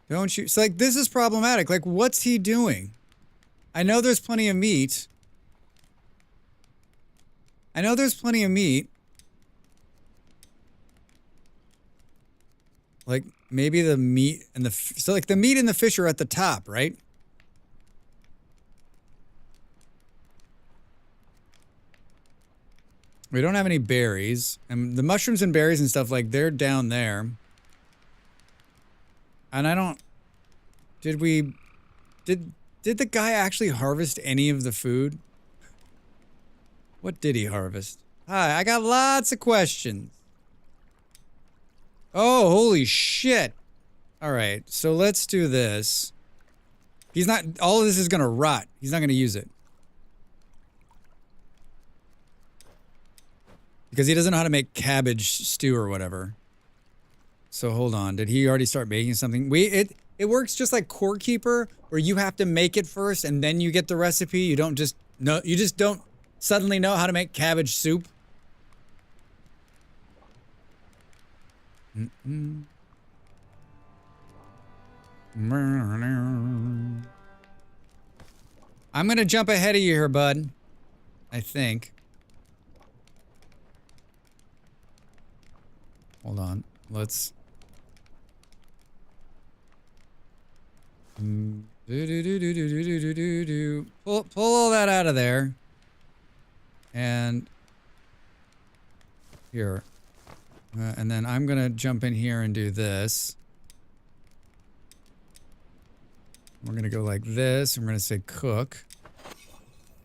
Don't you? It's like this is problematic. Like, what's he doing? I know there's plenty of meat. I know there's plenty of meat. Like, maybe the meat and the... So, like, the meat and the fish are at the top, right? We don't have any berries. And the mushrooms and berries and stuff, like, they're down there. And I don't... Did we... Did the guy actually harvest any of the food? What did he harvest? Hi, I got lots of questions. Oh, holy shit. All right, so let's do this. He's not... All of this is going to rot. He's not going to use it. Because he doesn't know how to make cabbage stew or whatever. So hold on. Did he already start making something? It works just like Core Keeper, where you have to make it first and then you get the recipe. You don't just know. You just don't suddenly know how to make cabbage soup. I'm gonna jump ahead of you here, bud. I think. Hold on. Let's... Pull all that out of there. And... Here. And then I'm gonna jump in here and do this. We're gonna go like this. And we're gonna say cook.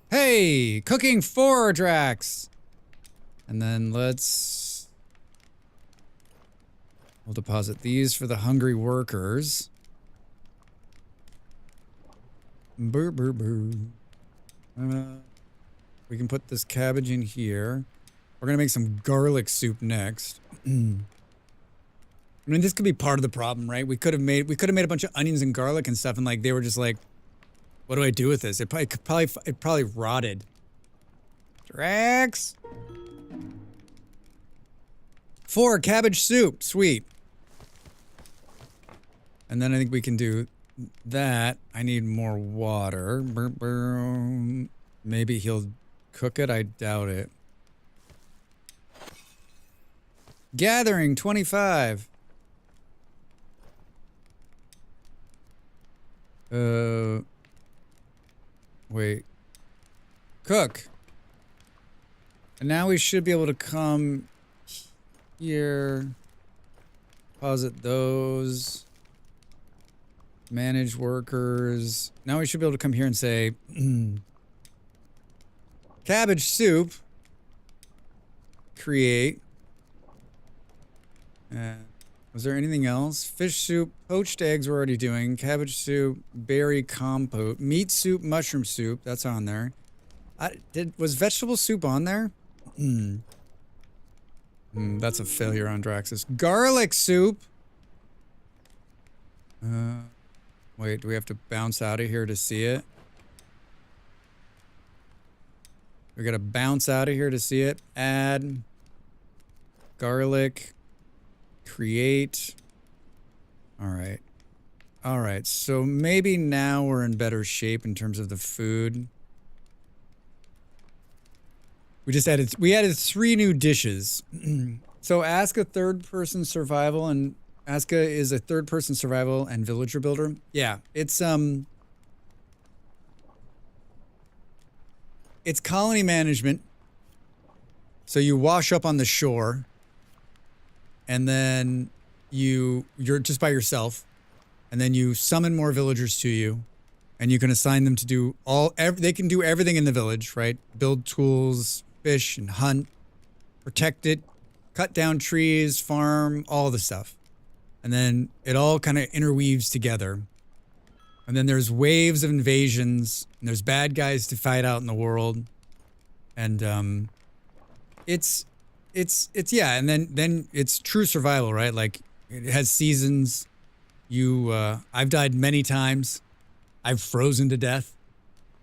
Hey! Cooking for Drax! And then let's... We'll deposit these for the hungry workers. Brr, brr, brr. We can put this cabbage in here. We're gonna make some garlic soup next. I mean, this could be part of the problem, right? We could have made a bunch of onions and garlic and stuff, and like they were just like, "What do I do with this?" It probably rotted. Drax. 4 cabbage soup, sweet. And then I think we can do that. I need more water. Maybe he'll cook it. I doubt it. Gathering 25. Wait. Cook. And now we should be able to come here. Deposit those. Manage workers. Now we should be able to come here and say cabbage soup. Create. Was there anything else? Fish soup, poached eggs we're already doing. Cabbage soup, berry compote, meat soup, mushroom soup. That's on there. Was vegetable soup on there? That's a failure on Drax's. Garlic soup. Wait, do we have to bounce out of here to see it? We gotta bounce out of here to see it. Add. Garlic. Create. Alright. Alright, so maybe now we're in better shape in terms of the food. We added 3 new dishes. So Aska third-person survival, and Aska is a third-person survival and villager builder. Yeah, it's colony management. So you wash up on the shore, and then you're just by yourself, and then you summon more villagers to you, and you can assign them to do they can do everything in the village, right? Build tools, fish and hunt, protect it, cut down trees, farm, all the stuff. And then it all kind of interweaves together. And then there's waves of invasions, and there's bad guys to fight out in the world. And it's yeah, and then it's true survival, right? Like it has seasons. I've died many times. I've frozen to death.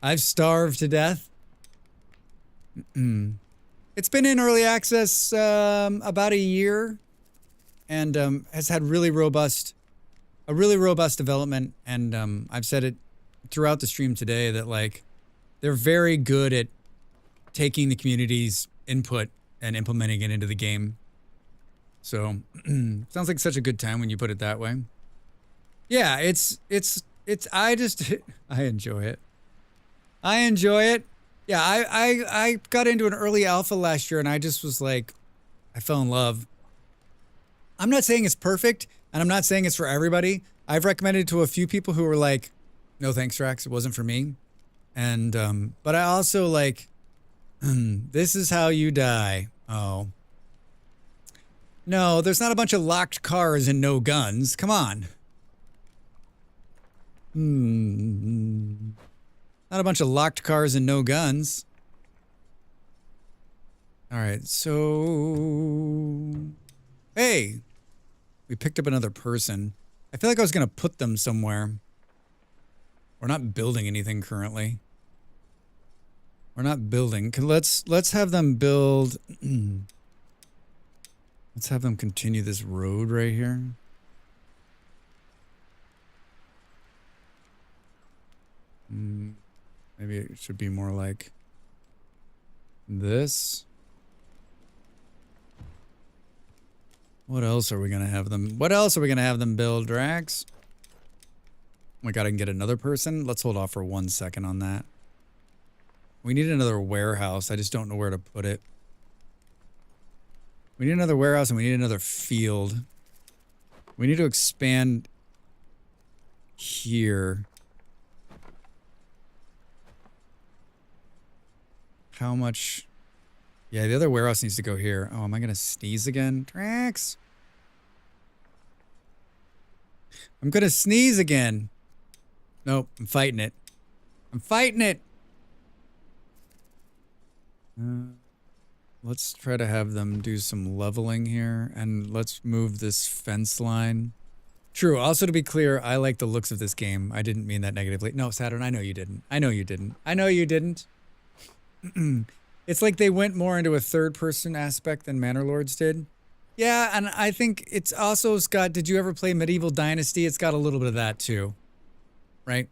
I've starved to death. It's been in early access about a year, and has had a really robust development. And I've said it throughout the stream today that like they're very good at taking the community's input and implementing it into the game. So sounds like such a good time when you put it that way. Yeah, I enjoy it. I enjoy it. Yeah, I got into an early alpha last year and I just was like, I fell in love. I'm not saying it's perfect and I'm not saying it's for everybody. I've recommended it to a few people who were like, no thanks, Drax, it wasn't for me. And, but I also like, this is how you die. Oh. No, there's not a bunch of locked cars and no guns. Come on. Not a bunch of locked cars and no guns. All right, so... Hey! We picked up another person. I feel like I was going to put them somewhere. We're not building anything currently. We're not building. Let's have them build... Let's have them continue this road right here. Maybe it should be more like this. What else are we gonna have them? What else are we gonna have them build, Drax? Oh my god, I can get another person? Let's hold off for 1 second on that. We need another warehouse. I just don't know where to put it. We need another warehouse and we need another field. We need to expand here. How much? Yeah, the other warehouse needs to go here. Oh, am I gonna sneeze again? Drax! I'm gonna sneeze again. Nope, I'm fighting it. I'm fighting it! Let's try to have them do some leveling here, and let's move this fence line. True, also to be clear, I like the looks of this game. I didn't mean that negatively. No, Saturn, I know you didn't. I know you didn't. I know you didn't. It's like they went more into a third-person aspect than Manor Lords did. Yeah, and I think it's also got... Did you ever play Medieval Dynasty? It's got a little bit of that, too. Right?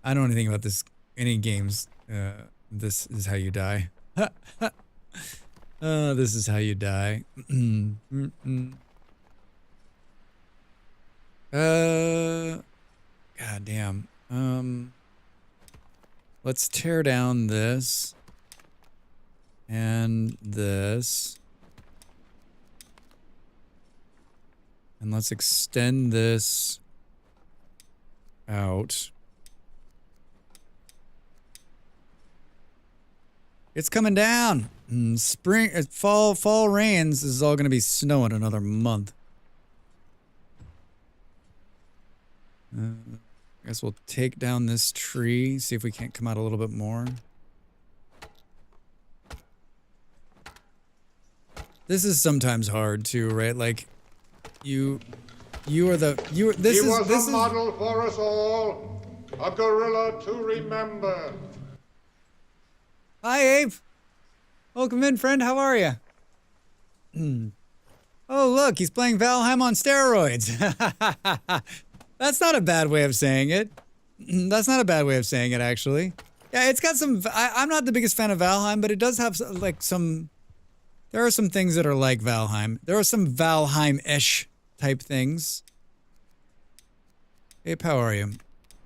I don't know anything about this. Any games. This is how you die. This is how you die. God damn. Let's tear down this. And this. And let's extend this out. It's coming down. Spring, fall rains. This is all going to be snow in another month. I guess we'll take down this tree, see if we can't come out a little bit more. This is sometimes hard too, right? Like, this is a model for us all, a gorilla to remember. Hi, Abe. Welcome in, friend. How are you? Oh, look, he's playing Valheim on steroids. That's not a bad way of saying it. That's not a bad way of saying it, actually. Yeah, it's got some... I'm not the biggest fan of Valheim, but it does have, like, some... There are some things that are like Valheim. There are some Valheim-ish type things. Abe, how are you?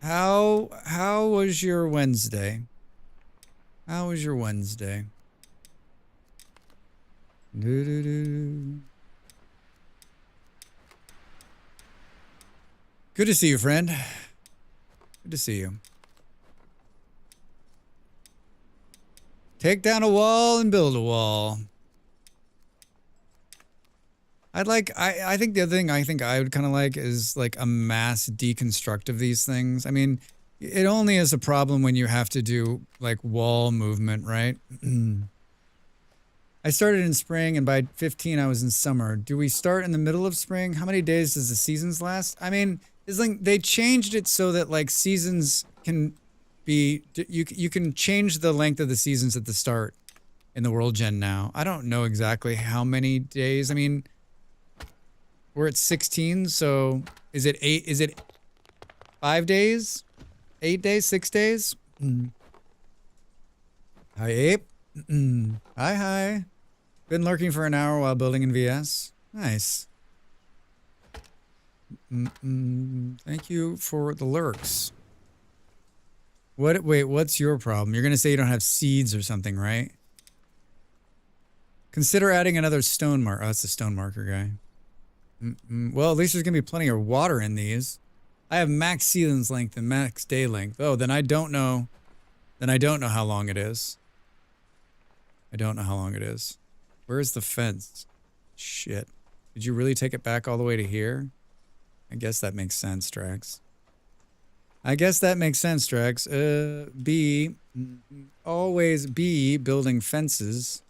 How was your Wednesday? How was your Wednesday? Good to see you, friend. Good to see you. Take down a wall and build a wall. I think the other thing I would kind of like is like a mass deconstruct of these things. I mean, it only is a problem when you have to do like wall movement, right? I I started in spring, and by 15, I was in summer. Do we start in the middle of spring? How many days does the seasons last? I mean, it's like they changed it so that like seasons can be you can change the length of the seasons at the start in the world gen now. I don't know exactly how many days. I mean, we're at 16, so is it 8? Is it 5 days? 8 days? 6 days? Hi, Ape. Hi. Been lurking for an hour while building in VS. Nice. Thank you for the lurks. Wait, what's your problem? You're gonna say you don't have seeds or something, right? Consider adding another stone marker. Oh, that's the stone marker guy. Well, at least there's gonna be plenty of water in these. I have max seasons length and max day length. Oh, then I don't know. Then I don't know how long it is. I don't know how long it is. Where's the fence? Shit. Did you really take it back all the way to here? I guess that makes sense, Drax. I guess that makes sense, Drax. B. Always be building fences.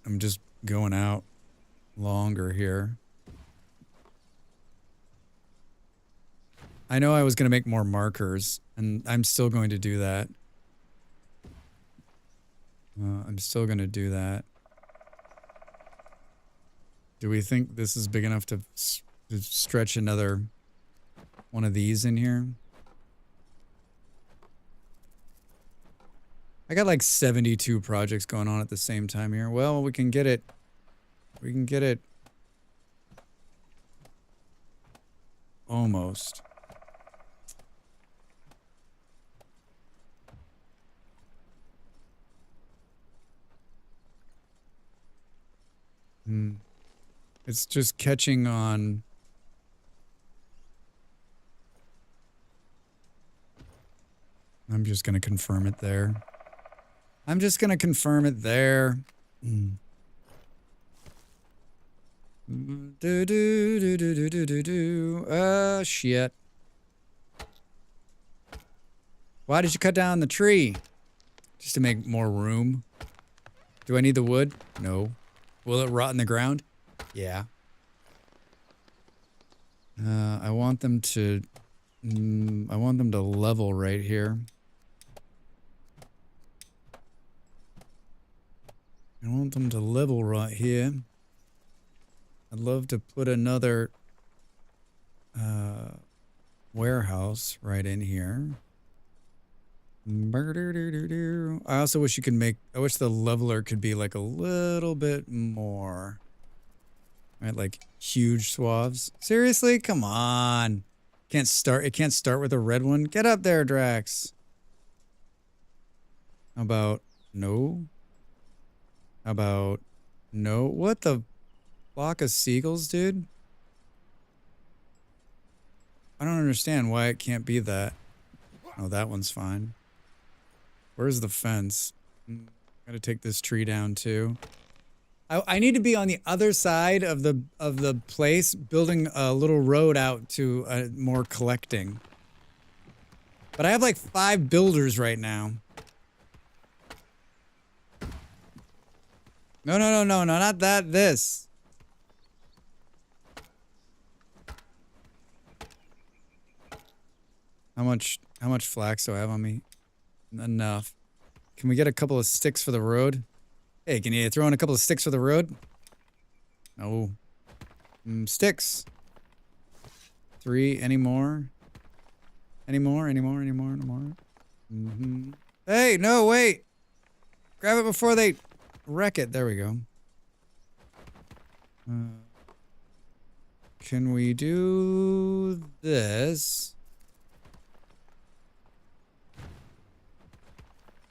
I'm just going out longer here. I know I was going to make more markers, and I'm still going to do that. I'm still going to do that. Do we think this is big enough to stretch another one of these in here? I got like 72 projects going on at the same time here. Well, we can get it. We can get it almost. It's just catching on. I'm just going to confirm it there. I'm just going to confirm it there. Shit. Why did you cut down the tree? Just to make more room. Do I need the wood? No. Will it rot in the ground? Yeah. I want them to level right here. I want them to level right here. I'd love to put another warehouse right in here. I also wish you could make, I wish the leveler could be like a little bit more. Right, like huge swaths. Seriously? Come on. It can't start with a red one. Get up there, Drax. How about no? How about no? What the flock of seagulls, dude? I don't understand why it can't be that. Oh, that one's fine. Where's the fence? Gotta take this tree down too. I need to be on the other side of the place, building a little road out to more collecting. But I have like 5 builders right now. No, not that. This. How much flax do I have on me? Enough. Can we get a couple of sticks for the road? Hey, can you throw in a couple of sticks for the road? No. Sticks. 3. Any more? Any more? Hey, no, wait. Grab it before they wreck it. There we go. Can we do this?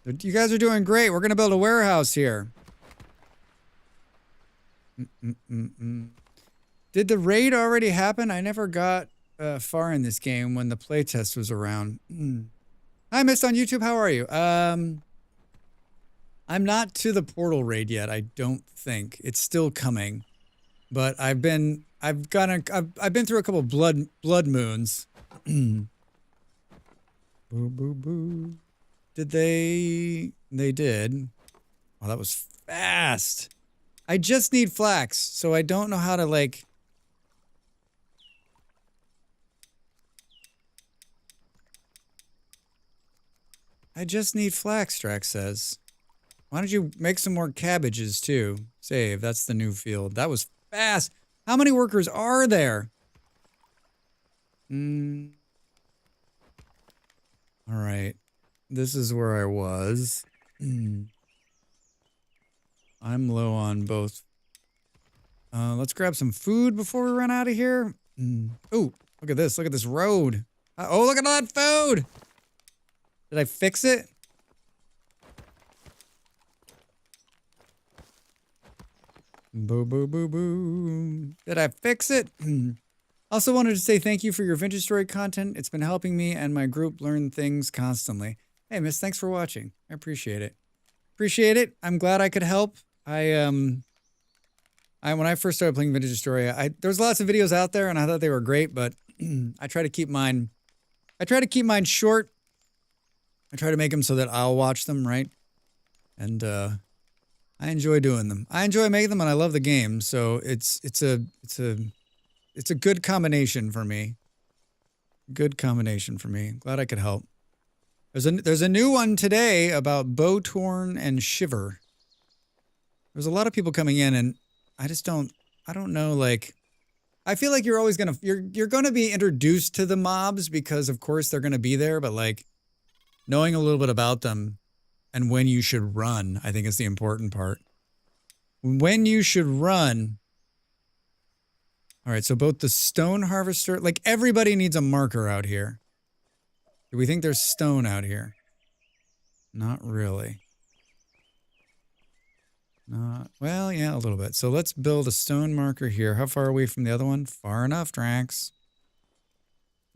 You guys are doing great. We're going to build a warehouse here. Did the raid already happen? I never got far in this game when the playtest was around. Hi, Mist on YouTube. How are you? I'm not to the portal raid yet. I don't think it's still coming, but I've been through a couple of blood moons. Boo boo boo. Did they? They did. Oh, that was fast. I just need flax, so I don't know how to, like... I just need flax, Drax says. Why don't you make some more cabbages, too? Save, that's the new field. That was fast. How many workers are there? All right. This is where I was. I'm low on both. Let's grab some food before we run out of here. Oh, look at this. Look at this road. Oh, look at all that food. Did I fix it? Boo, boo, boo, boo. Did I fix it? Also wanted to say thank you for your vintage story content. It's been helping me and my group learn things constantly. Hey, miss, thanks for watching. I appreciate it. Appreciate it. I'm glad I could help. When I first started playing vintage story, there was lots of videos out there and I thought they were great, but I try to keep mine short. I try to make them so that I'll watch them, right? And I enjoy doing them. I enjoy making them and I love the game, so it's a good combination for me. Good combination for me. Glad I could help. There's a new one today about Bowtorn and Shiver. There's a lot of people coming in and I don't know, like, I feel like you're always you're gonna be introduced to the mobs because of course they're gonna be there, but like knowing a little bit about them and when you should run, I think is the important part. When you should run. All right, so both the stone harvester, like everybody needs a marker out here. Do we think there's stone out here? Not really. Well, yeah, a little bit. So let's build a stone marker here. How far away from the other one? Far enough, Drax.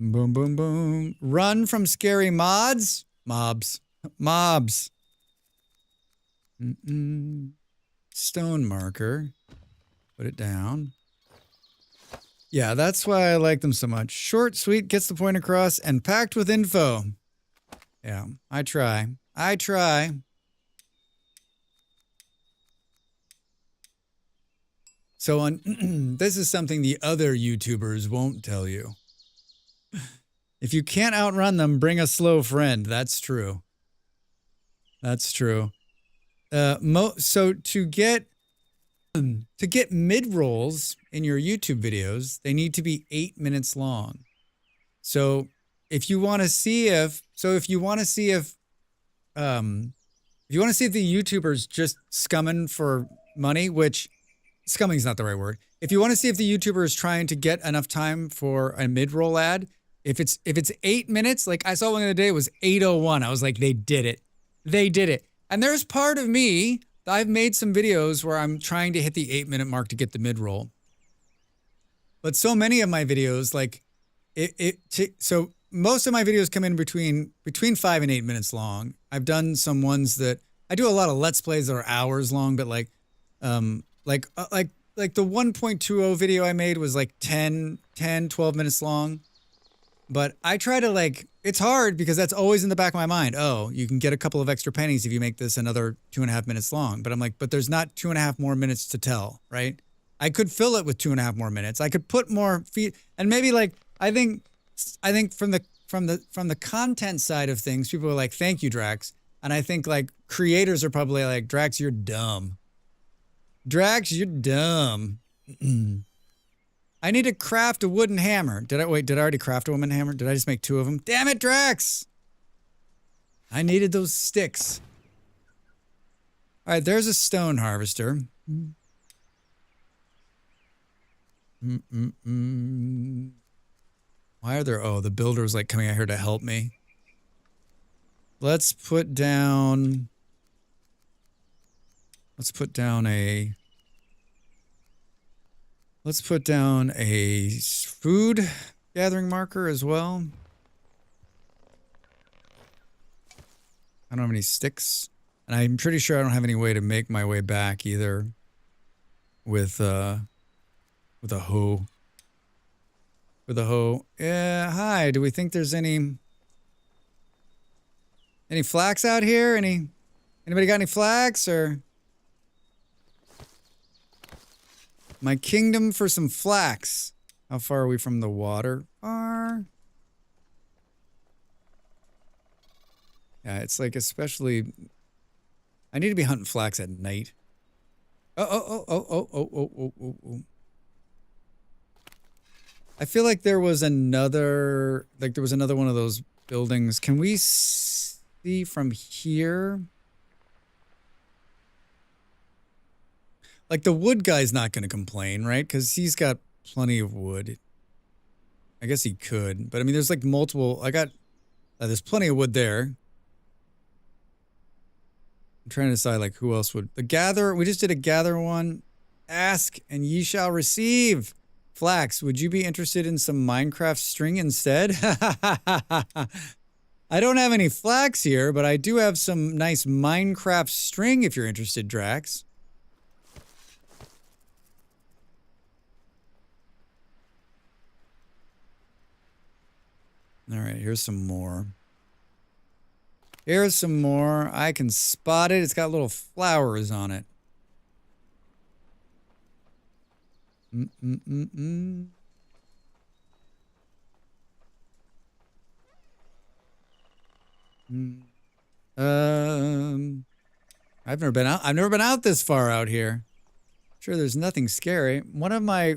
Boom, boom, boom. Run from scary mods. Mobs. Mobs. Stone marker. Put it down. Yeah, that's why I like them so much. Short, sweet, gets the point across, and packed with info. Yeah, I try. I try. So this is something the other YouTubers won't tell you. If you can't outrun them, bring a slow friend. That's true. That's true. So to get mid-rolls in your YouTube videos, they need to be 8 minutes long. So if you want to see if the YouTuber's just scumming for money, which scumming is not the right word. If you want to see if the YouTuber is trying to get enough time for a mid-roll ad, if it's 8 minutes, like I saw one the other day, it was 8:01. I was like, they did it. They did it. And there's part of me, I've made some videos where I'm trying to hit the 8-minute mark to get the mid-roll. But so many of my videos, like, so most of my videos come in between 5 and 8 minutes long. I've done some ones that, I do a lot of Let's Plays that are hours long, but like the 1.20 video I made was like 12 minutes long. But I try to, like, it's hard because that's always in the back of my mind. Oh, you can get a couple of extra pennies if you make this another 2.5 minutes long. But I'm like, but there's not 2.5 more minutes to tell, right? I could fill it with 2.5 more minutes. I could put more feet, and maybe like, I think from the content side of things, people are like, thank you, Drax. And I think like creators are probably like, Drax, you're dumb. Drax, you're dumb. I need to craft a wooden hammer. Did I already craft a wooden hammer? Did I just make 2 of them? Damn it, Drax! I needed those sticks. All right, there's a stone harvester. Why are there... Oh, the builder's like coming out here to help me. Let's put down a... Let's put down a food gathering marker as well. I don't have any sticks. And I'm pretty sure I don't have any way to make my way back either with a hoe. With a hoe. Yeah, hi. Do we think there's any... Any flax out here? Anybody got any flax or? My kingdom for some flax. How far are we from the water? Far. Yeah, it's like especially. I need to be hunting flax at night. Oh. I feel like there was another one of those buildings. Can we see from here? Like the wood guy's not going to complain, right? Because he's got plenty of wood. I guess he could, but I mean, there's like multiple. There's plenty of wood there. I'm trying to decide like who else would. The gather. We just did a gather one. Ask and ye shall receive. Flax, would you be interested in some Minecraft string instead? I don't have any flax here, but I do have some nice Minecraft string if you're interested, Drax. All right, here's some more. Here's some more. I can spot it. It's got little flowers on it. I've never been out this far out here. Sure, there's nothing scary. One of my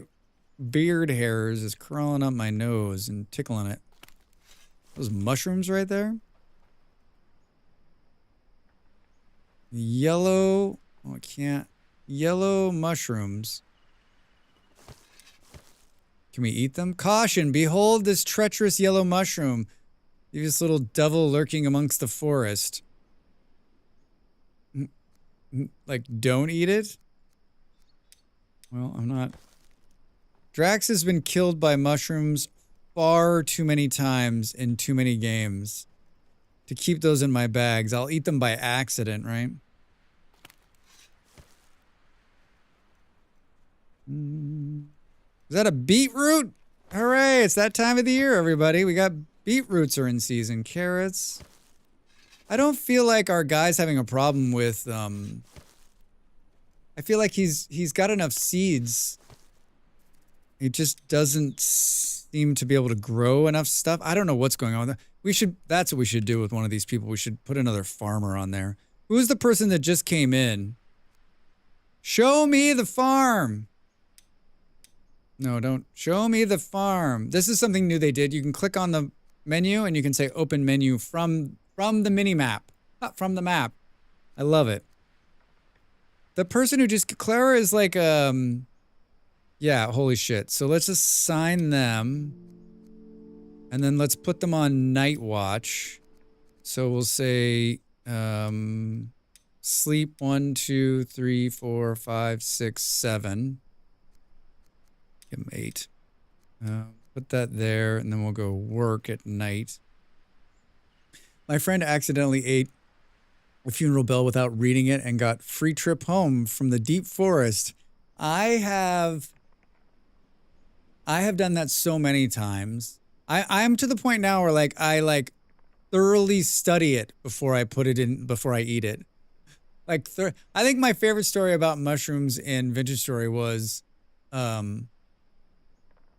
beard hairs is crawling up my nose and tickling it. Those mushrooms right there. Yellow. Oh, I can't. Yellow mushrooms. Can we eat them? Caution, behold this treacherous yellow mushroom. This little devil lurking amongst the forest. Like, don't eat it? Well, I'm not. Drax has been killed by mushrooms far too many times in too many games to keep those in my bags. I'll eat them by accident, right? Is that a beetroot? Hooray, it's that time of the year, everybody. We got beetroots are in season. Carrots. I don't feel like our guy's having a problem with, I feel like he's got enough seeds. He just doesn't seem to be able to grow enough stuff. I don't know what's going on with that. That's what we should do with one of these people. We should put another farmer on there. Who's the person that just came in? Show me the farm. No, don't. Show me the farm. This is something new they did. You can click on the menu and you can say open menu from the mini map. From the map. I love it. The person who just, Clara is like, yeah, holy shit. So let's assign them. And then let's put them on night watch. So we'll say, sleep 1, 2, 3, 4, 5, 6, 7. Give them 8. Put that there, and then we'll go work at night. My friend accidentally ate a funeral bell without reading it and got free trip home from the deep forest. I have done that so many times. I'm to the point now where I thoroughly study it before I put it in, before I eat it. I think my favorite story about mushrooms in Vintage Story was,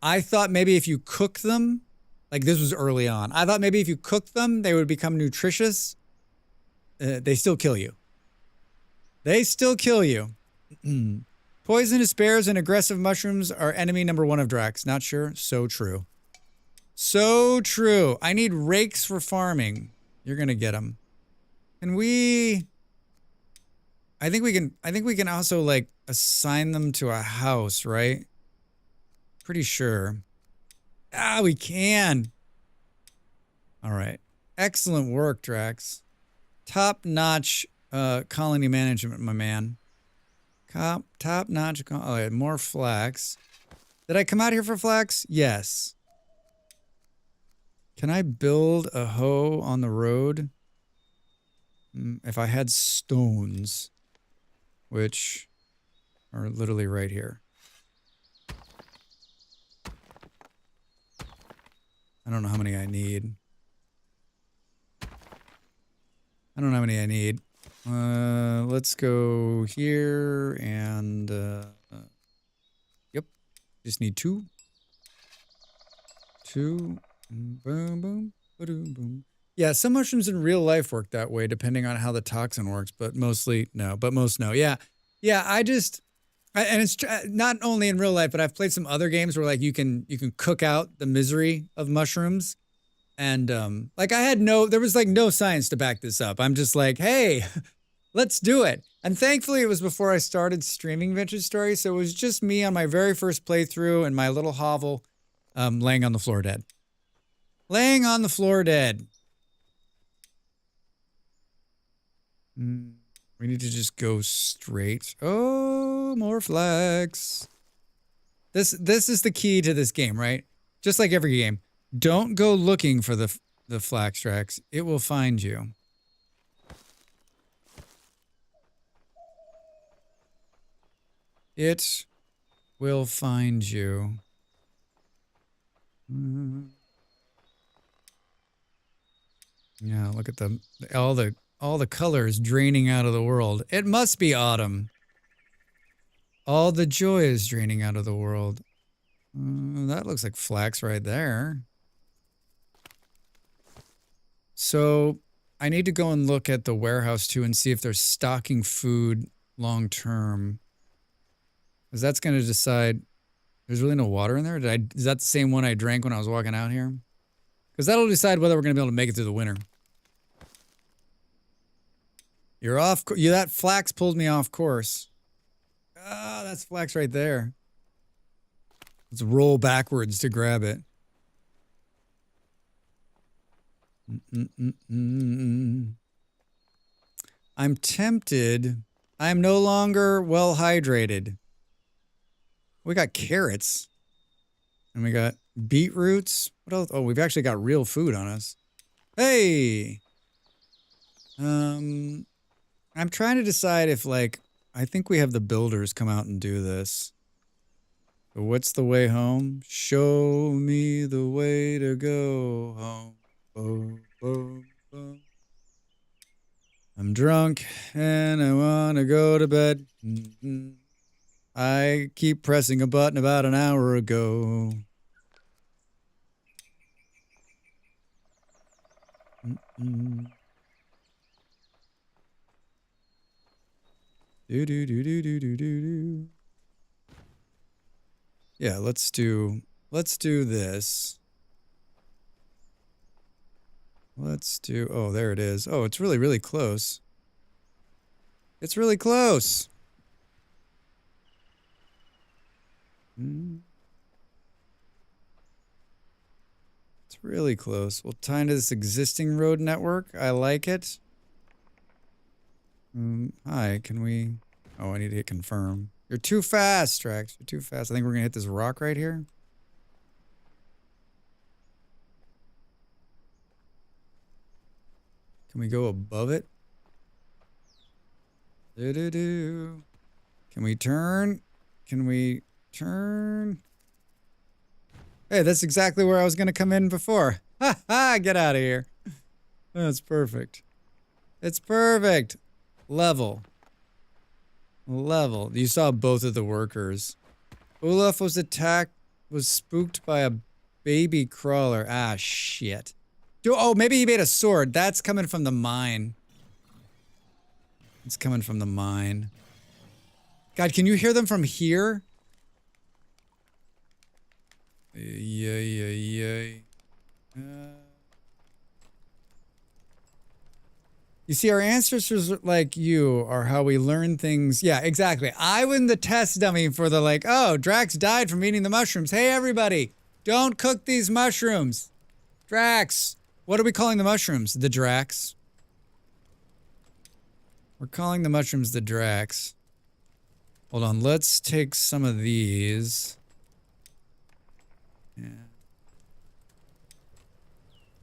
I thought maybe if you cook them, like this was early on, I thought maybe if you cook them, they would become nutritious. They still kill you. They still kill you. Poisonous bears and aggressive mushrooms are enemy number 1 of Drax. Not sure. So true. So true. I need rakes for farming. You're going to get them. Can we... I think we can also like assign them to a house, right? Pretty sure. Ah, we can. All right. Excellent work, Drax. Top-notch colony management, my man. Top-notch. Oh, yeah, more flax. Did I come out here for flax? Yes. Can I build a hoe on the road? If I had stones, which are literally right here. I don't know how many I need. I don't know how many I need. Let's go here and yep. Just need 2. 2. Boom, boom, boom, boom. Yeah, some mushrooms in real life work that way, depending on how the toxin works. But mostly no. But most no. Yeah, yeah. And it's not only in real life, but I've played some other games where like you can cook out the misery of mushrooms. And like there was like no science to back this up. I'm just like, hey, let's do it. And thankfully it was before I started streaming Vintage Story. So it was just me on my very first playthrough in my little hovel, laying on the floor dead. Laying on the floor dead. We need to just go straight. Oh, more flags. This is the key to this game, right? Just like every game. Don't go looking for the flax tracks. It will find you. It will find you. Yeah, look at all the colors draining out of the world. It must be autumn. All the joy is draining out of the world. That looks like flax right there. So I need to go and look at the warehouse too and see if they're stocking food long term. Because that's going to decide. There's really no water in there? Is that the same one I drank when I was walking out here? Because that'll decide whether we're going to be able to make it through the winter. You're off. That flax pulled me off course. Ah, that's flax right there. Let's roll backwards to grab it. I'm tempted. I'm no longer well hydrated. We got carrots. And we got beetroots. What else? Oh, we've actually got real food on us. Hey! I'm trying to decide if, like, I think we have the builders come out and do this. So what's the way home? Show me the way to go home. Boom, boom, boom. I'm drunk and I want to go to bed. I keep pressing a button about an hour ago. Do do do do do do do. Yeah, let's do this. Oh, there it is. Oh, it's really, really close. It's really close. It's really close. We'll tie into this existing road network. I like it. Hi, can we... Oh, I need to hit confirm. You're too fast, Strax. You're too fast. I think we're going to hit this rock right here. Can we go above it? Do-do-do. Can we turn? Can we turn? Hey, that's exactly where I was going to come in before. Ha ha! Get out of here. That's perfect. It's perfect. Level. You saw both of the workers. Olaf was spooked by a baby crawler. Ah, shit. Oh, maybe he made a sword. That's coming from the mine. It's coming from the mine. God, can you hear them from here? Yay. You see, our ancestors like you are how we learn things. Yeah, exactly. I was the test dummy for the like, oh, Drax died from eating the mushrooms. Hey, everybody, don't cook these mushrooms. Drax. What are we calling the mushrooms? The Drax. We're calling the mushrooms the Drax. Hold on, let's take some of these. Yeah.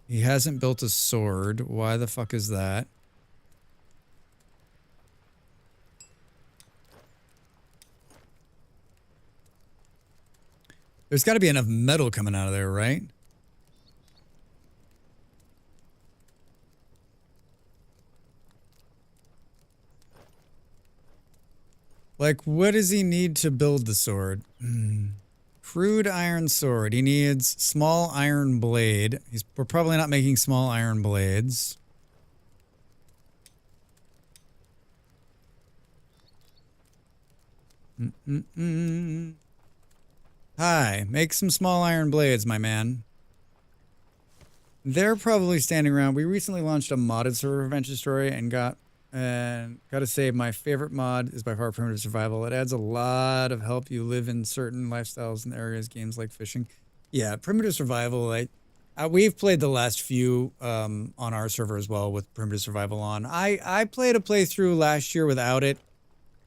He hasn't built a sword. Why the fuck is that? There's got to be enough metal coming out of there, right? Like, what does he need to build the sword? Crude iron sword. He needs small iron blade. We're probably not making small iron blades. Hi, make some small iron blades, my man. They're probably standing around. We recently launched a modded server adventure story and gotta say, my favorite mod is by far Primitive Survival. It adds a lot of help you live in certain lifestyles and areas, games like fishing. Yeah, Primitive Survival, we've played the last few on our server as well with Primitive Survival on. I played a playthrough last year without it,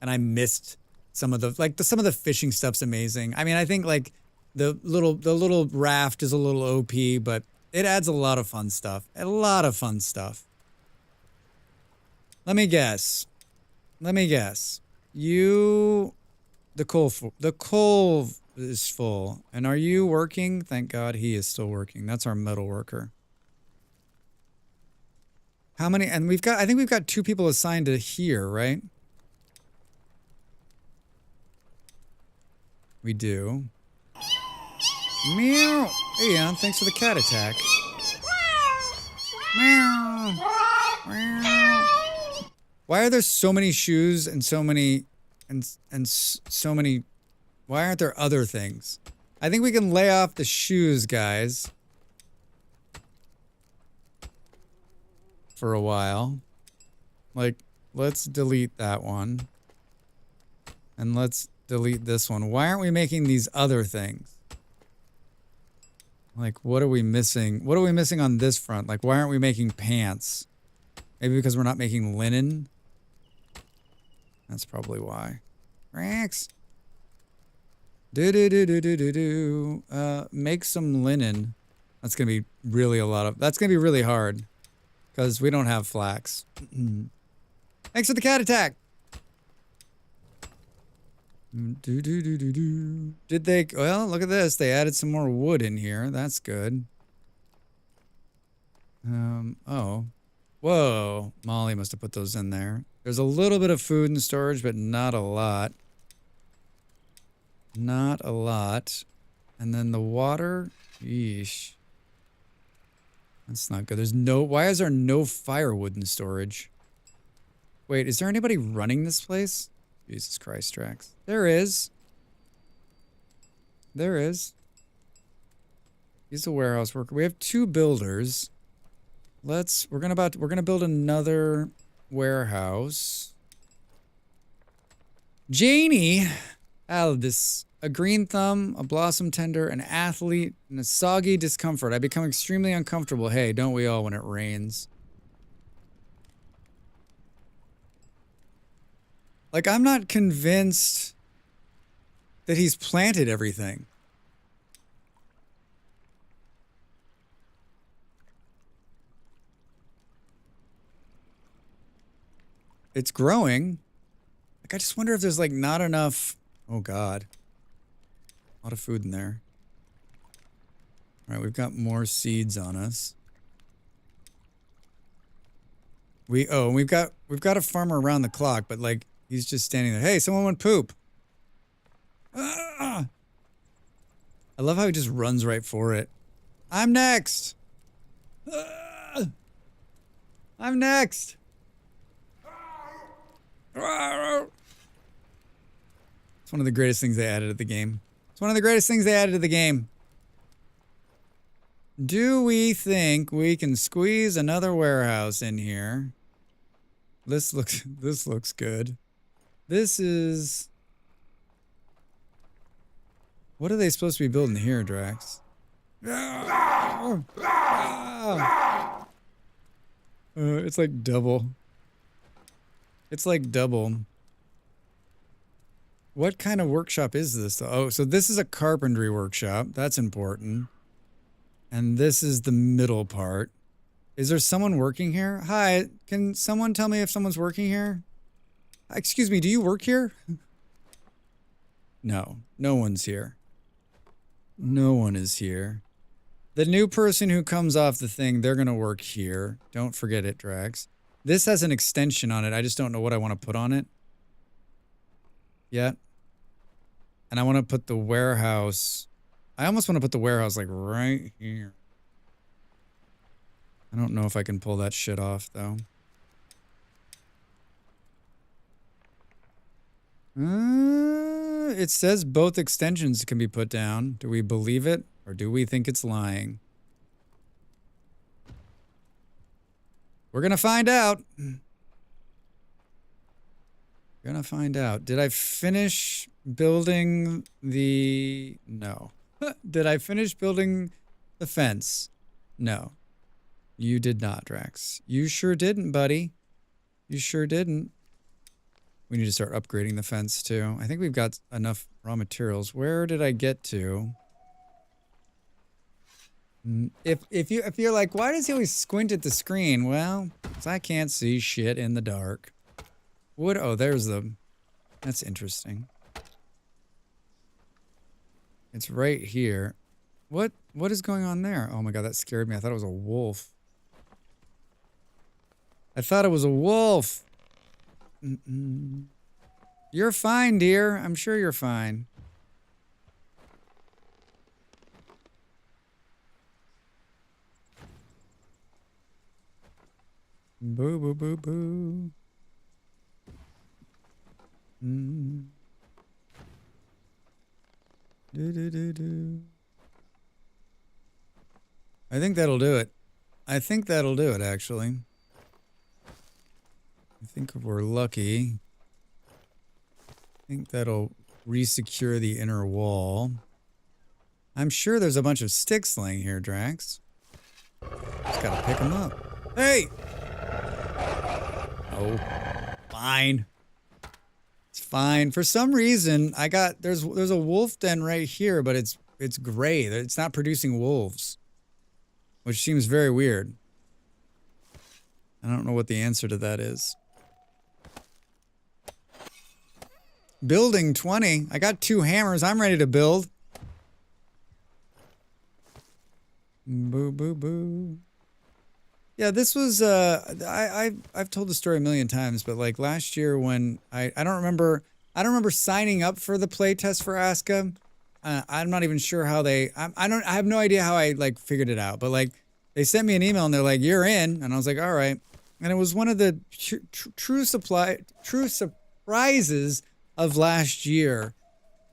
and I missed some of the fishing stuff's amazing. I mean, I think like the little raft is a little OP, but it adds a lot of fun stuff. A lot of fun stuff. Let me guess. The coal is full. And are you working? Thank God he is still working. That's our metal worker. How many? And I think we've got 2 people assigned to here, right? We do. Meow. Hey, Ian, thanks for the cat attack. Meow. Meow. Why are there so many shoes and so many so many? Why aren't there other things? I think we can lay off the shoes, guys, for a while. Like, let's delete that one. And let's delete this one. Why aren't we making these other things? Like, what are we missing? What are we missing on this front? Like, why aren't we making pants? Maybe because we're not making linen? That's probably why. Rex. Make some linen. That's gonna be really that's gonna be really hard. Because we don't have flax. Thanks for the cat attack! Did they... Well, look at this. They added some more wood in here. That's good. Oh. Whoa. Molly must have put those in there. There's a little bit of food in storage, but not a lot. Not a lot. And then the water... Yeesh. That's not good. There's no... Why is there no firewood in storage? Wait, is there anybody running this place? Jesus Christ, Drax. There is. There is. He's a warehouse worker. We have 2 builders. We're gonna build another warehouse. Janie, Aldis, a green thumb, a blossom tender, an athlete, and a soggy discomfort. I become extremely uncomfortable. Hey, don't we all when it rains? Like, I'm not convinced that he's planted everything. It's growing. Like, I just wonder if there's, like, not enough... Oh, God. A lot of food in there. All right, we've got more seeds on us. We've got a farmer around the clock, but, like, he's just standing there. Hey, someone went poop. Ah! I love how he just runs right for it. I'm next. Ah! I'm next. It's one of the greatest things they added to the game. It's one of the greatest things they added to the game. Do we think we can squeeze another warehouse in here? This looks good. This is... What are they supposed to be building here, Drax? It's like double. It's like double. What kind of workshop is this? Oh, so this is a carpentry workshop. That's important. And this is the middle part. Is there someone working here? Hi, can someone tell me if someone's working here? Excuse me, do you work here? No, no one's here. No one is here. The new person who comes off the thing, they're going to work here. Don't forget it, Drax. This has an extension on it. I just don't know what I want to put on it. yet. And I want to put the warehouse... I almost want to put the warehouse, like, right here. I don't know if I can pull that shit off, though. It says both extensions can be put down. Do we believe it, or do we think it's lying? We're gonna find out. Gonna find out. Did I finish building the... No. Did I finish building the fence? No. You did not, Drax. You sure didn't, buddy. You sure didn't. We need to start upgrading the fence, too. I think we've got enough raw materials. Where did I get to? If you're like, why does he always squint at the screen? Well, 'cause I can't see shit in the dark. Wood, oh, there's the... That's interesting. It's right here. What is going on there? Oh my god, that scared me. I thought it was a wolf. I thought it was a wolf. You're fine, dear. I'm sure you're fine. Boo, boo, boo, boo. Do, do, do, do. I think that'll do it. I think that'll do it, actually. I think if we're lucky, I think that'll re-secure the inner wall. I'm sure there's a bunch of sticks laying here, Drax. Just gotta pick them up. Hey! Oh, fine. It's fine. For some reason, I got there's a wolf den right here, but it's gray. It's not producing wolves, which seems very weird. I don't know what the answer to that is. Building 20. I got 2 hammers. I'm ready to build. Boo, boo, boo. Yeah, this was, I've told the story a million times, but like last year when I don't remember signing up for the playtest for Aska. I'm not even sure how they, I have no idea how I like figured it out, but like they sent me an email and they're like, you're in. And I was like, all right. And it was one of the true surprises of last year.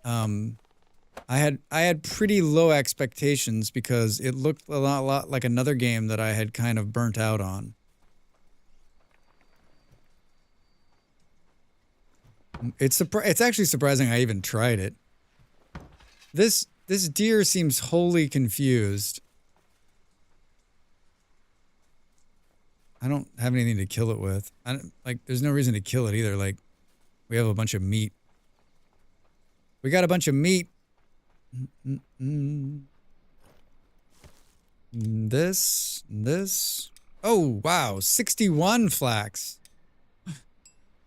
I had pretty low expectations because it looked a lot like another game that I had kind of burnt out on. It's actually surprising I even tried it. This deer seems wholly confused. I don't have anything to kill it with. There's no reason to kill it either. Like, we have a bunch of meat. We got a bunch of meat. This. Oh, wow. 61 flax.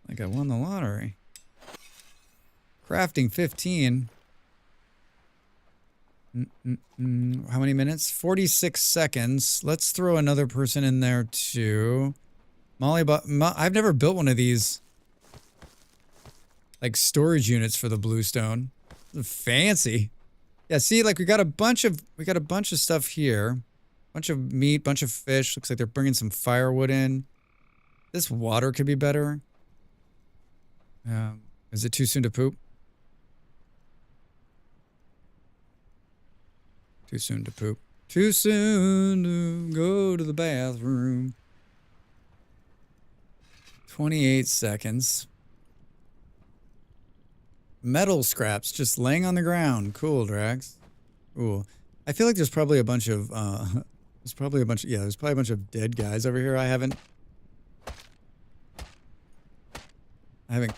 Like I won the lottery. Crafting 15. How many minutes? 46 seconds. Let's throw another person in there too. I've never built one of these like storage units for the bluestone. Fancy. Yeah, see, like we got a bunch of stuff here. Bunch of meat, bunch of fish. Looks like they're bringing some firewood in. This water could be better. Is it too soon to poop? Too soon to poop. Too soon to go to the bathroom. 28 seconds. Metal scraps just laying on the ground. Cool, Drax. Cool. I feel like there's probably a bunch of, there's probably a bunch of dead guys over here I haven't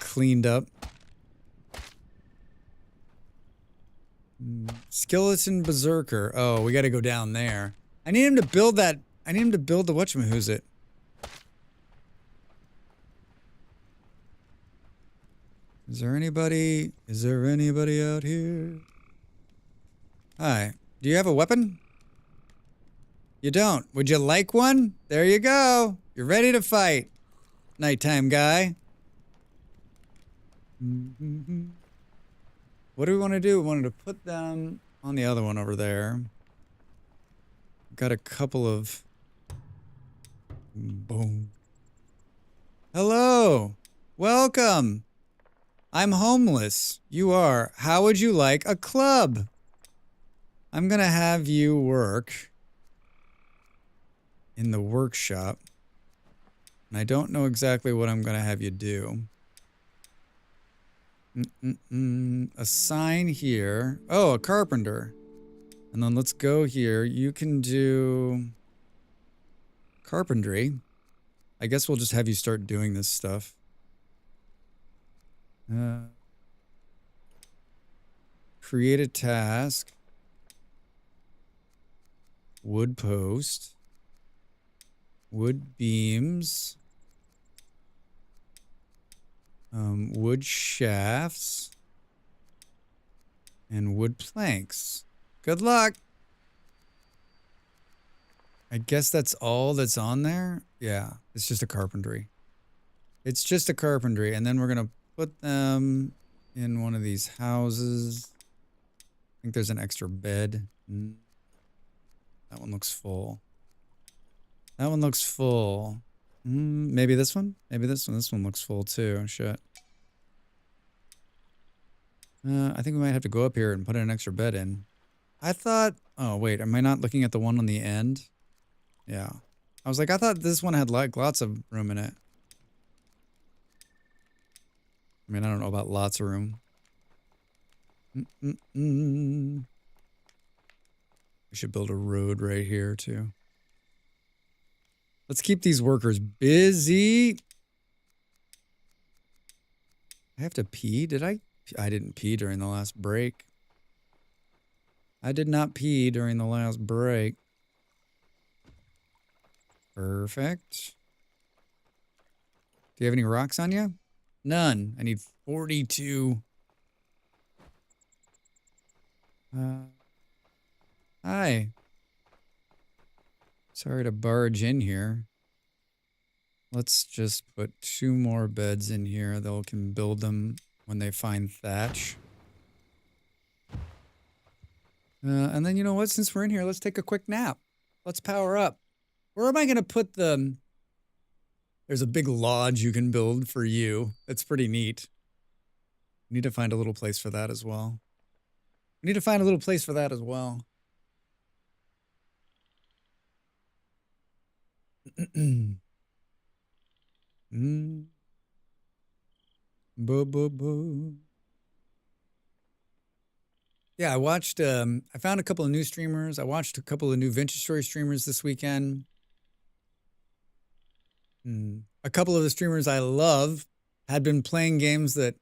cleaned up. Skeleton Berserker. Oh, we gotta go down there. I need him to build that. I need him to build the whatchamahoosit. Is there anybody out here? Hi. Do you have a weapon? You don't. Would you like one? There you go. You're ready to fight. Nighttime guy. What do we want to do? We wanted to put them on the other one over there. Got a couple of... Boom. Hello. Welcome. I'm homeless. You are. How would you like a club? I'm gonna have you work in the workshop. And I don't know exactly what I'm gonna have you do. A sign here. Oh, a carpenter. And then let's go here. You can do carpentry. I guess we'll just have you start doing this stuff. Create a task. Wood post. Wood beams. Wood shafts. And wood planks. Good luck. I guess that's all that's on there. Yeah, it's just a carpentry. It's just a carpentry. And then we're going to put them in one of these houses. I think there's an extra bed. That one looks full. That one looks full. Maybe this one? Maybe this one. This one looks full too. Shit. I think we might have to go up here and put an extra bed in. I thought... Oh, wait. Am I not looking at the one on the end? Yeah. I was like, I thought this one had like lots of room in it. I mean, I don't know about lots of room. We should build a road right here, too. Let's keep these workers busy. I have to pee? Did I? I didn't pee during the last break. I did not pee during the last break. Perfect. Do you have any rocks on you? None. I need 42. Hi. Sorry to barge in here. Let's just put 2 more beds in here. They can build them when they find thatch. And then you know what? Since we're in here, let's take a quick nap. Let's power up. Where am I going to put them? There's a big lodge you can build for you. That's pretty neat. We need to find a little place for that as well. We need to find a little place for that as well. Yeah, I watched, I found a couple of new streamers. I watched a couple of new Vintage Story streamers this weekend. A couple of the streamers I love had been playing games that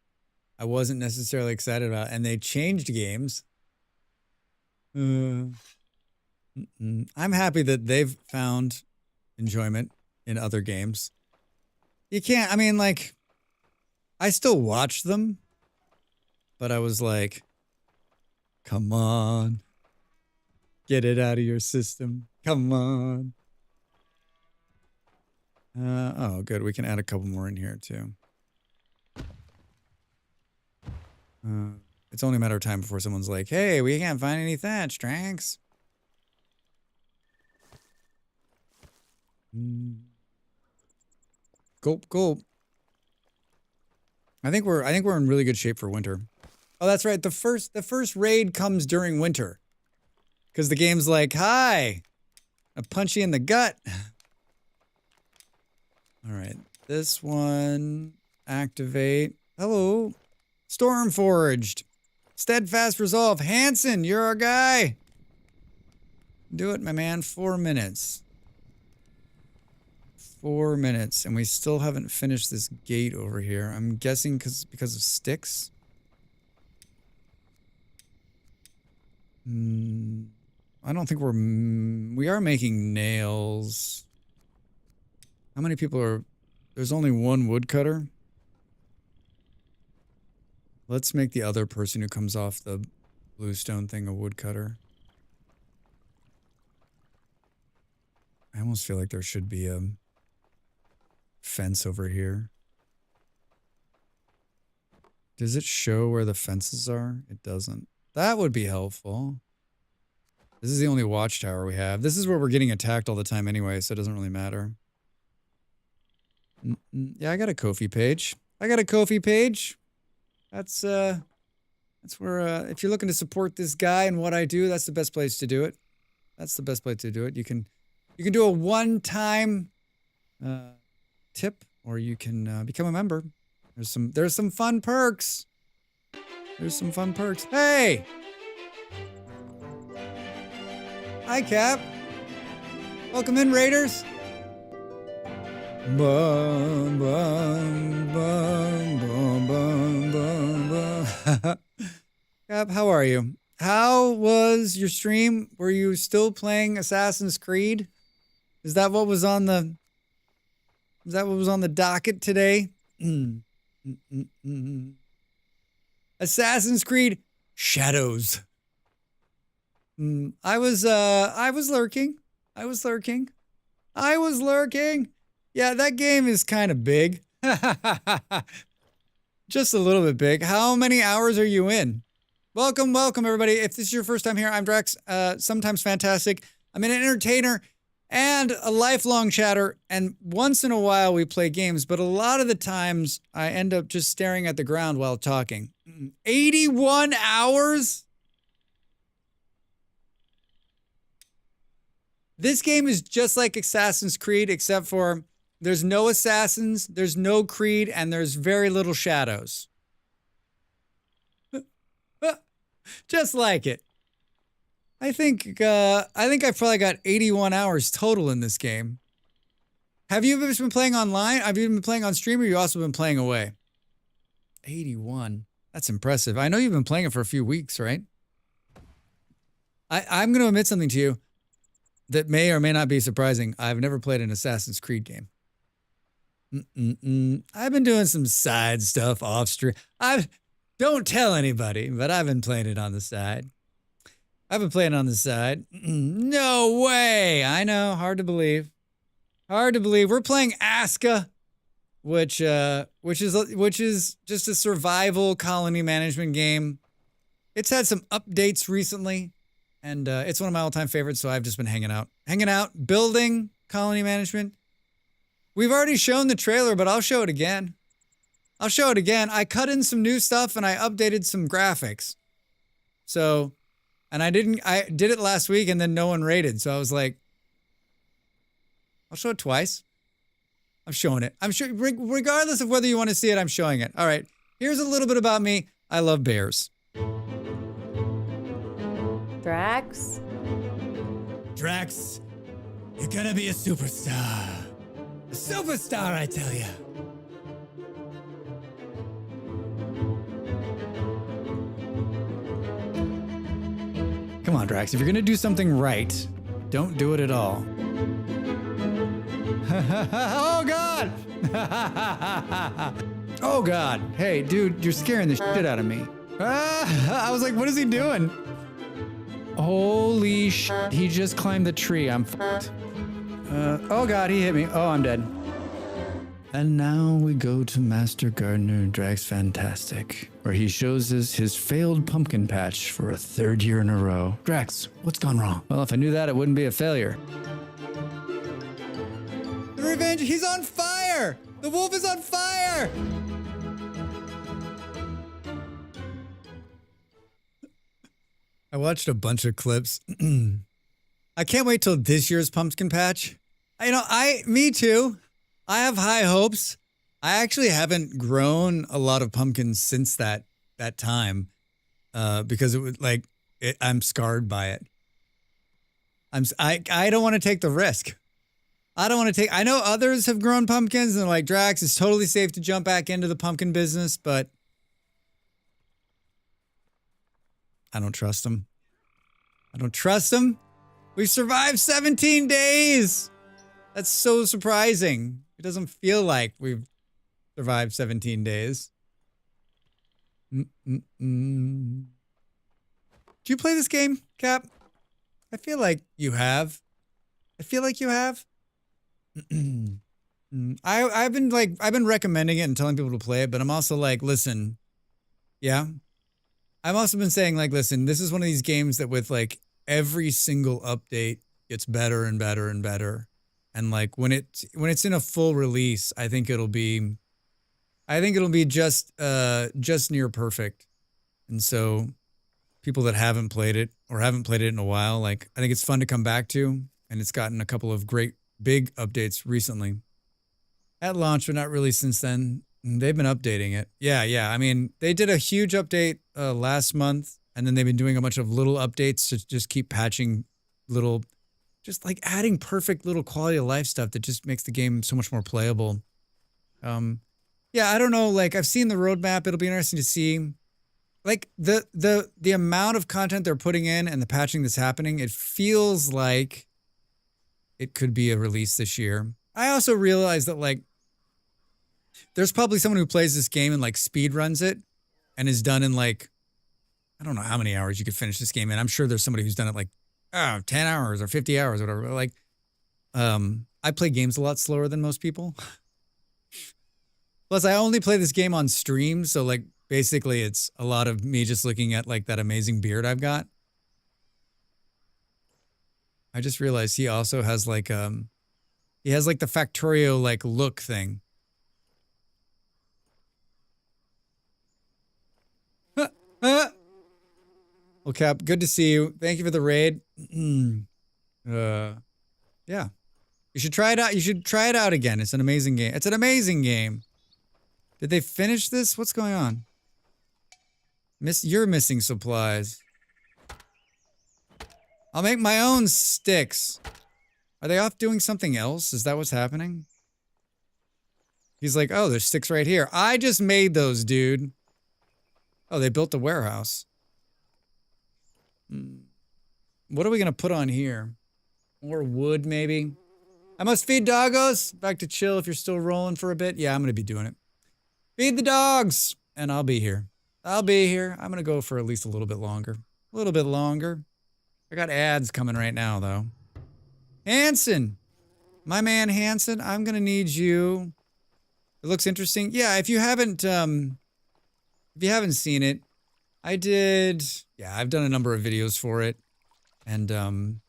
I wasn't necessarily excited about, and they changed games. I'm happy that they've found enjoyment in other games. You can't, I mean, like, I still watch them, but I was like, come on. Get it out of your system. Come on. Oh, good. We can add a couple more in here, too. It's only a matter of time before someone's like, hey, we can't find any thatch, Tranks. Gulp, gulp. I think we're in really good shape for winter. Oh, that's right. The first raid comes during winter. Because the game's like, hi, I punch you in the gut. All right, this one, activate. Hello, Stormforged, Steadfast Resolve. Hanson, you're our guy. Do it, my man. 4 minutes. 4 minutes, and we still haven't finished this gate over here. I'm guessing because of sticks. I don't think we are making nails. How many people are... There's only one woodcutter. Let's make the other person who comes off the bluestone thing a woodcutter. I almost feel like there should be a fence over here. Does it show where the fences are? It doesn't. That would be helpful. This is the only watchtower we have. This is where we're getting attacked all the time anyway, so it doesn't really matter. Yeah, I got a Ko-fi page. That's where, if you're looking to support this guy and what I do, that's the best place to do it. You can do a one-time tip, or you can become a member. There's some fun perks. Hey! Hi, Cap. Welcome in, Raiders. Bum, bum, bum, bum, bum, bum, bum. Cap, how are you? How was your stream? Were you still playing Assassin's Creed? Is that what was on the docket today? Assassin's Creed Shadows. I was lurking. Yeah, that game is kind of big. Just a little bit big. How many hours are you in? Welcome, everybody. If this is your first time here, I'm Drex, sometimes fantastic. I'm an entertainer and a lifelong chatter, and once in a while we play games, but a lot of the times I end up just staring at the ground while talking. 81 hours? This game is just like Assassin's Creed, except for there's no assassins, there's no Creed, and there's very little shadows. Just like it. I think I've probably got 81 hours total in this game. Have you ever been playing online? Have you been playing on stream, or you also been playing away? 81. That's impressive. I know you've been playing it for a few weeks, right? I'm going to admit something to you that may or may not be surprising. I've never played an Assassin's Creed game. I've been doing some side stuff off stream. Don't tell anybody, but I've been playing it on the side. No way. I know. Hard to believe. We're playing Aska, which is just a survival colony management game. It's had some updates recently, and it's one of my all-time favorites. So I've just been hanging out, building colony management. We've already shown the trailer, but I'll show it again. I cut in some new stuff and I updated some graphics. So, and I did it last week and then no one rated. So I was like, I'll show it twice. I'm showing it. I'm sure, regardless of whether you want to see it, I'm showing it. All right. Here's a little bit about me. I love bears. Drax, you're gonna be a superstar. A superstar, I tell you. Come on, Drax. If you're gonna do something right, don't do it at all. Oh, God! Oh, God. Hey, dude, you're scaring the shit out of me. I was like, what is he doing? Holy shit. He just climbed the tree. I'm fucked. Oh, God, he hit me. Oh, I'm dead. And now we go to Master Gardener Drax Fantastic, where he shows us his failed pumpkin patch for a third year in a row. Drax, what's gone wrong? Well, if I knew that, it wouldn't be a failure. The revenge, he's on fire! The wolf is on fire! I watched a bunch of clips. I can't wait till this year's pumpkin patch. Me too. I have high hopes. I actually haven't grown a lot of pumpkins since that time, because it was like I'm scarred by it. I don't want to take the risk. I know others have grown pumpkins and they're like, Drax, it's totally safe to jump back into the pumpkin business, but I don't trust them. We've survived 17 days. That's so surprising. It doesn't feel like we've survived 17 days. Do you play this game, Cap? I feel like you have. I've been recommending it and telling people to play it, but I'm also like, listen, Yeah. I've also been saying, like, listen, this is one of these games that with like every single update gets better and better and better. And like when it's in a full release, I think it'll be just near perfect. And so people that haven't played it or haven't played it in a while, like I think it's fun to come back to, and it's gotten a couple of great big updates recently. At launch, but not really since then. They've been updating it. Yeah. I mean, they did a huge update last month, and then they've been doing a bunch of little updates to just keep patching little, just like adding perfect little quality of life stuff that just makes the game so much more playable. Yeah, I don't know. Like I've seen the roadmap. It'll be interesting to see, like the amount of content they're putting in and the patching that's happening. It feels like it could be a release this year. I also realize that like there's probably someone who plays this game and like speed runs it and is done in like, I don't know how many hours you could finish this game in. I'm sure there's somebody who's done it like 10 hours or 50 hours or whatever. Like, I play games a lot slower than most people. Plus I only play this game on stream. So like basically it's a lot of me just looking at like that amazing beard I've got. I just realized he also has like, he has like the Factorio like look thing. Well, Cap, good to see you. Thank you for the raid. Yeah. You should try it out. You should try it out again. It's an amazing game. It's an amazing game. Did they finish this? What's going on? You're missing supplies. I'll make my own sticks. Are they off doing something else? Is that what's happening? He's like, oh, there's sticks right here. I just made those, dude. Oh, they built a warehouse. What are we going to put on here? More wood, maybe? I must feed doggos. Back to chill if you're still rolling for a bit. Yeah, I'm going to be doing it. Feed the dogs. And I'll be here. I'll be here. I'm going to go for at least a little bit longer. A little bit longer. I got ads coming right now, though. Hanson. My man Hanson, I'm going to need you. It looks interesting. Yeah, if you haven't seen it, I've done a number of videos for it. And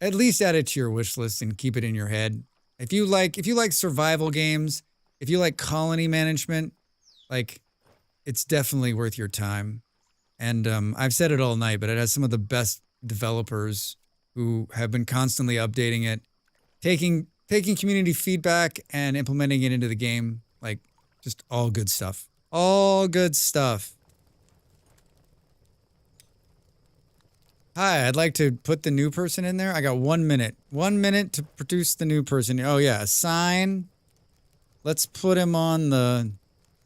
at least add it to your wish list and keep it in your head. If you like survival games, if you like colony management, like it's definitely worth your time. And I've said it all night, but it has some of the best developers who have been constantly updating it, taking community feedback and implementing it into the game. Like just all good stuff. All good stuff. Hi, I'd like to put the new person in there. I got 1 minute. 1 minute to produce the new person. Oh yeah, assign. Let's put him on the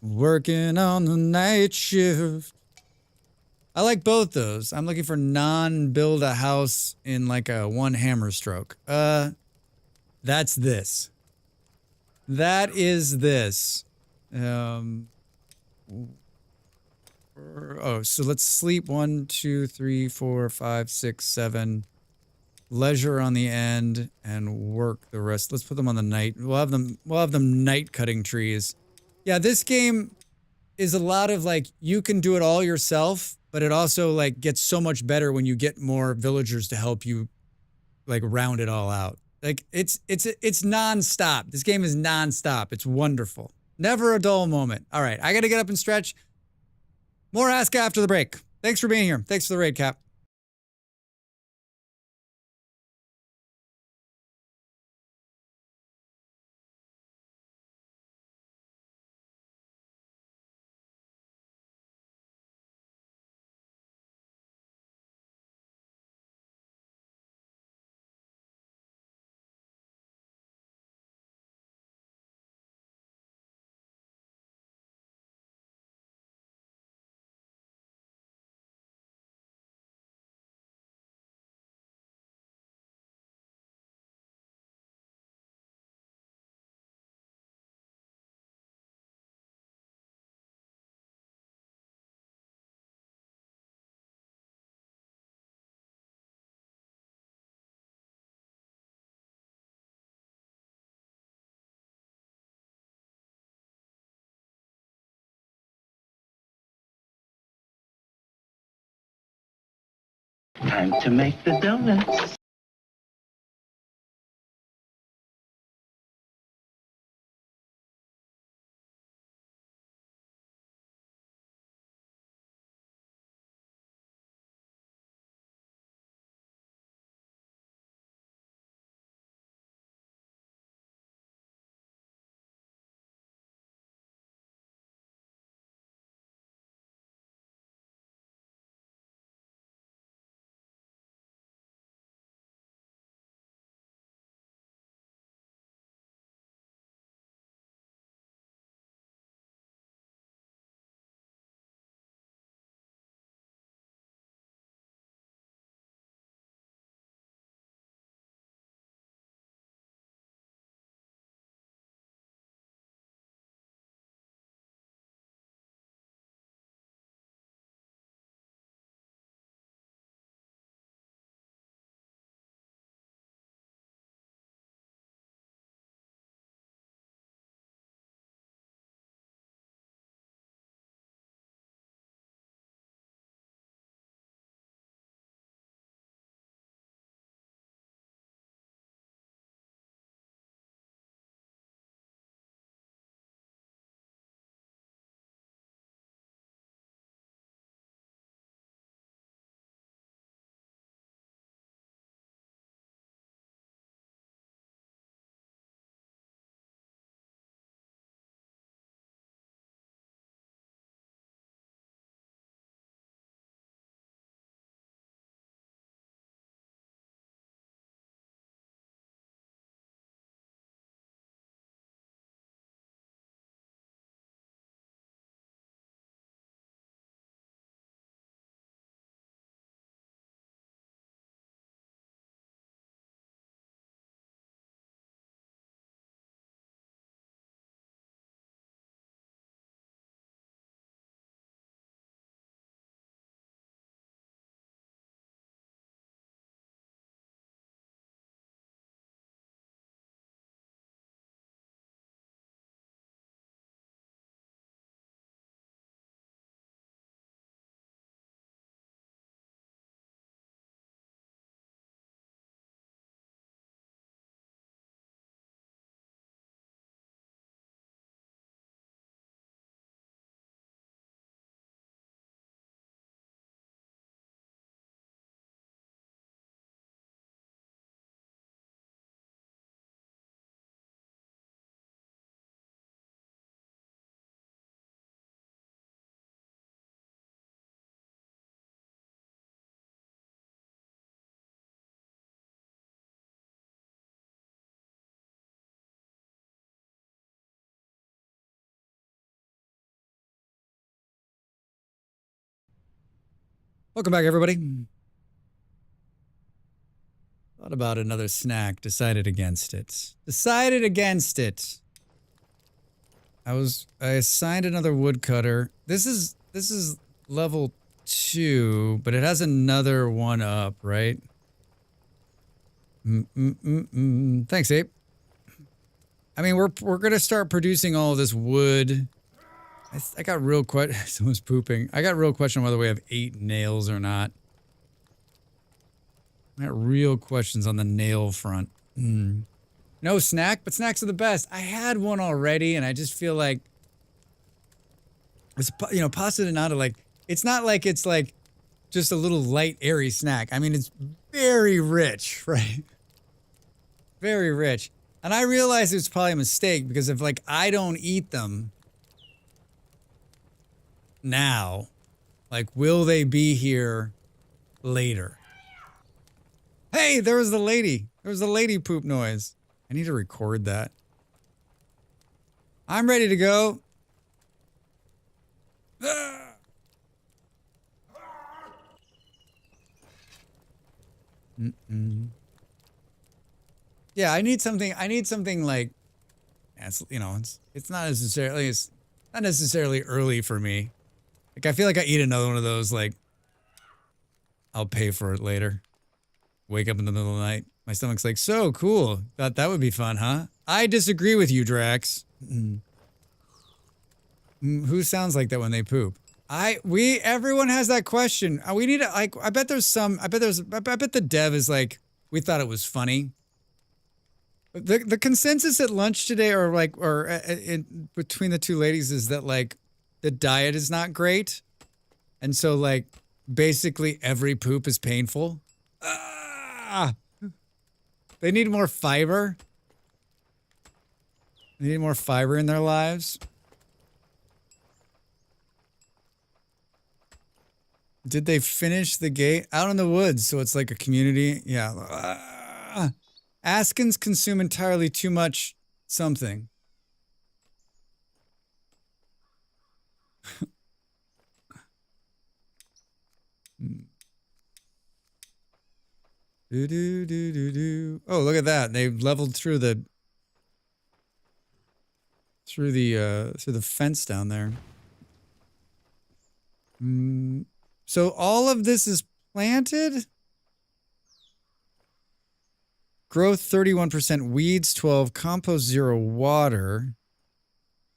working on the night shift. I like both those. I'm looking for non-build a house in like a one hammer stroke. That's this. That is this. Oh, so let's sleep 1, 2, 3, 4, 5, 6, 7. Leisure on the end and work the rest. Let's put them on the night. We'll have them night cutting trees. Yeah, this game is a lot of like you can do it all yourself, but it also like gets so much better when you get more villagers to help you like round it all out. Like it's nonstop. This game is nonstop. It's wonderful. Never a dull moment. All right, I got to get up and stretch. More Aska after the break. Thanks for being here. Thanks for the raid, Cap. Time to make the donuts. Welcome back, everybody. Thought about another snack, decided against it. Decided against it. I assigned another woodcutter. This is level 2, but it has another one up, right? Thanks, Ape. I mean, we're gonna start producing all this wood. I got real someone's pooping. I got real question whether we have 8 nails or not. I got real questions on the nail front. No snack, but snacks are the best. I had one already, and I just feel like it's, you know, pasta donata. Like, it's not like it's like just a little light, airy snack. I mean, it's very rich, right? Very rich. And I realized it was probably a mistake because if like I don't eat them now, like, will they be here later? Hey, there was the lady. There was the lady poop noise. I need to record that. I'm ready to go. Yeah, I need something like, you know, it's not necessarily early for me. Like, I feel like I eat another one of those, like, I'll pay for it later. Wake up in the middle of the night. My stomach's like, so cool. Thought that would be fun, huh? I disagree with you, Drax. Who sounds like that when they poop? Everyone has that question. We need to, like, I bet the dev is like, we thought it was funny. The consensus at lunch today, between the two ladies, is that like the diet is not great, and so like basically every poop is painful. They need more fiber. They need more fiber in their lives. Did they finish the gate? Out in the woods, so it's like a community. Yeah. Askins consume entirely too much something. Oh, look at that. They've leveled through the fence down there. So all of this is planted. Growth 31%, weeds 12, compost 0, water.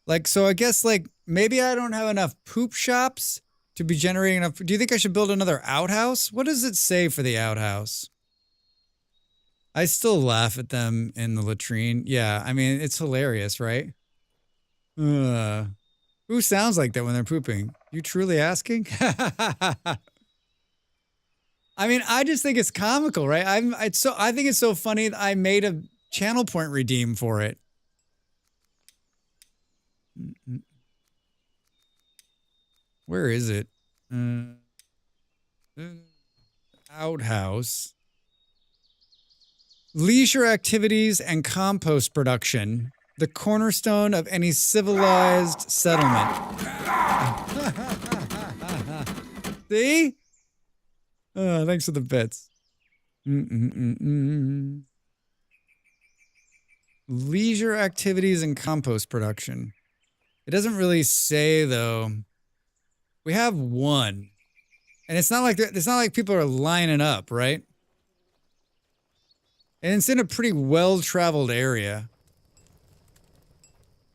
Like, so I guess like maybe I don't have enough poop shops to be generating enough. Do you think I should build another outhouse? What does it say for the outhouse? I still laugh at them in the latrine. Yeah, I mean, it's hilarious, right? Who sounds like that when they're pooping? You truly asking? I mean, I just think it's comical, right? I think it's so funny that I made a channel point redeem for it. Where is it? Outhouse. Leisure activities and compost production. The cornerstone of any civilized settlement. See? Thanks for the bits. Leisure activities and compost production. It doesn't really say though. We have one, and it's not like people are lining up, right? And it's in a pretty well-traveled area.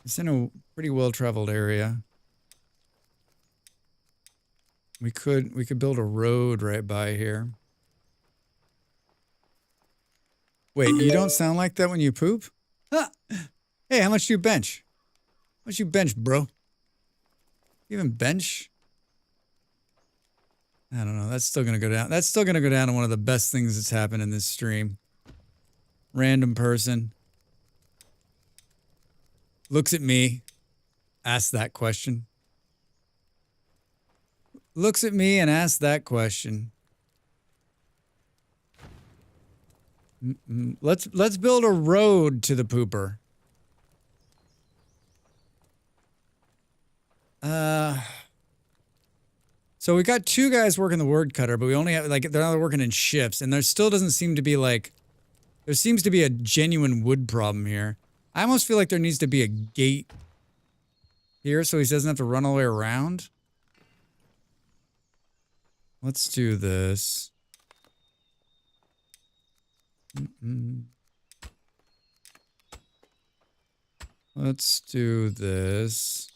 It's in a pretty well-traveled area. We could build a road right by here. Wait, you don't sound like that when you poop? Huh. Hey, how much do you bench? How much you bench, bro? You even bench? I don't know. That's still gonna go down. That's still gonna go down to one of the best things that's happened in this stream. Random person looks at me, asks that question. Looks at me and asks that question. Let's build a road to the pooper. So we got two guys working the word cutter, but we only have like they're not working in shifts, and there still doesn't seem to be like there seems to be a genuine wood problem here. I almost feel like there needs to be a gate here so he doesn't have to run all the way around. Let's do this. Let's do this.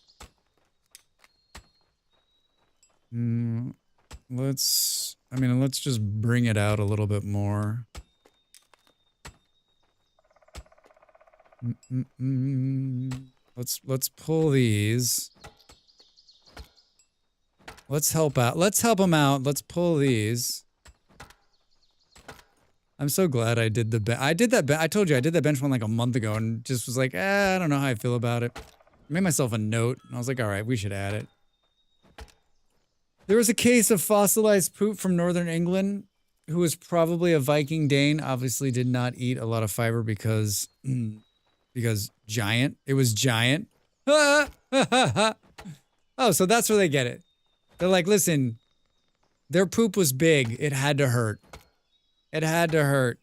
Let's just bring it out a little bit more. Let's pull these. Let's help out. Let's help them out. Let's pull these. I'm so glad I did the bench. I told you I did that bench one like a month ago and just was like, I don't know how I feel about it. I made myself a note and I was like, all right, we should add it. There was a case of fossilized poop from northern England who was probably a Viking Dane. Obviously did not eat a lot of fiber because giant. It was giant. Oh, so that's where they get it. They're like, listen, their poop was big. It had to hurt. It had to hurt.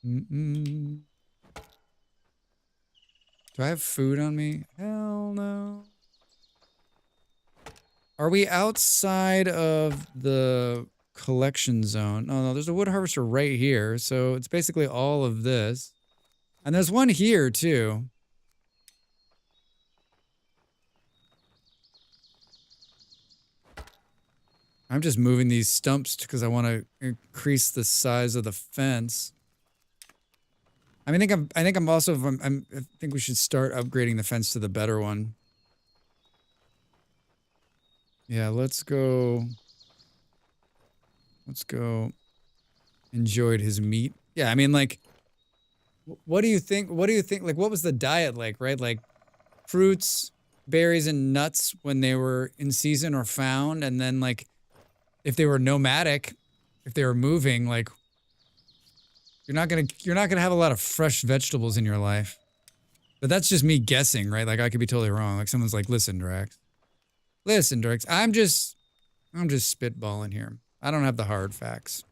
Do I have food on me? Hell no. Are we outside of the collection zone? Oh no, there's a wood harvester right here. So it's basically all of this. And there's one here too. I'm just moving these stumps because I want to increase the size of the fence. I mean, I think I think we should start upgrading the fence to the better one. Yeah, let's go. Let's go. Enjoyed his meat. Yeah, I mean, like, what do you think? What do you think? Like, what was the diet like, right? Like, fruits, berries, and nuts when they were in season or found, and then, like, if they were nomadic, if they were moving, like, you're not gonna have a lot of fresh vegetables in your life. But that's just me guessing, right? Like, I could be totally wrong. Like, someone's like, listen, Drax. Listen, Drax, I'm just spitballing here. I don't have the hard facts.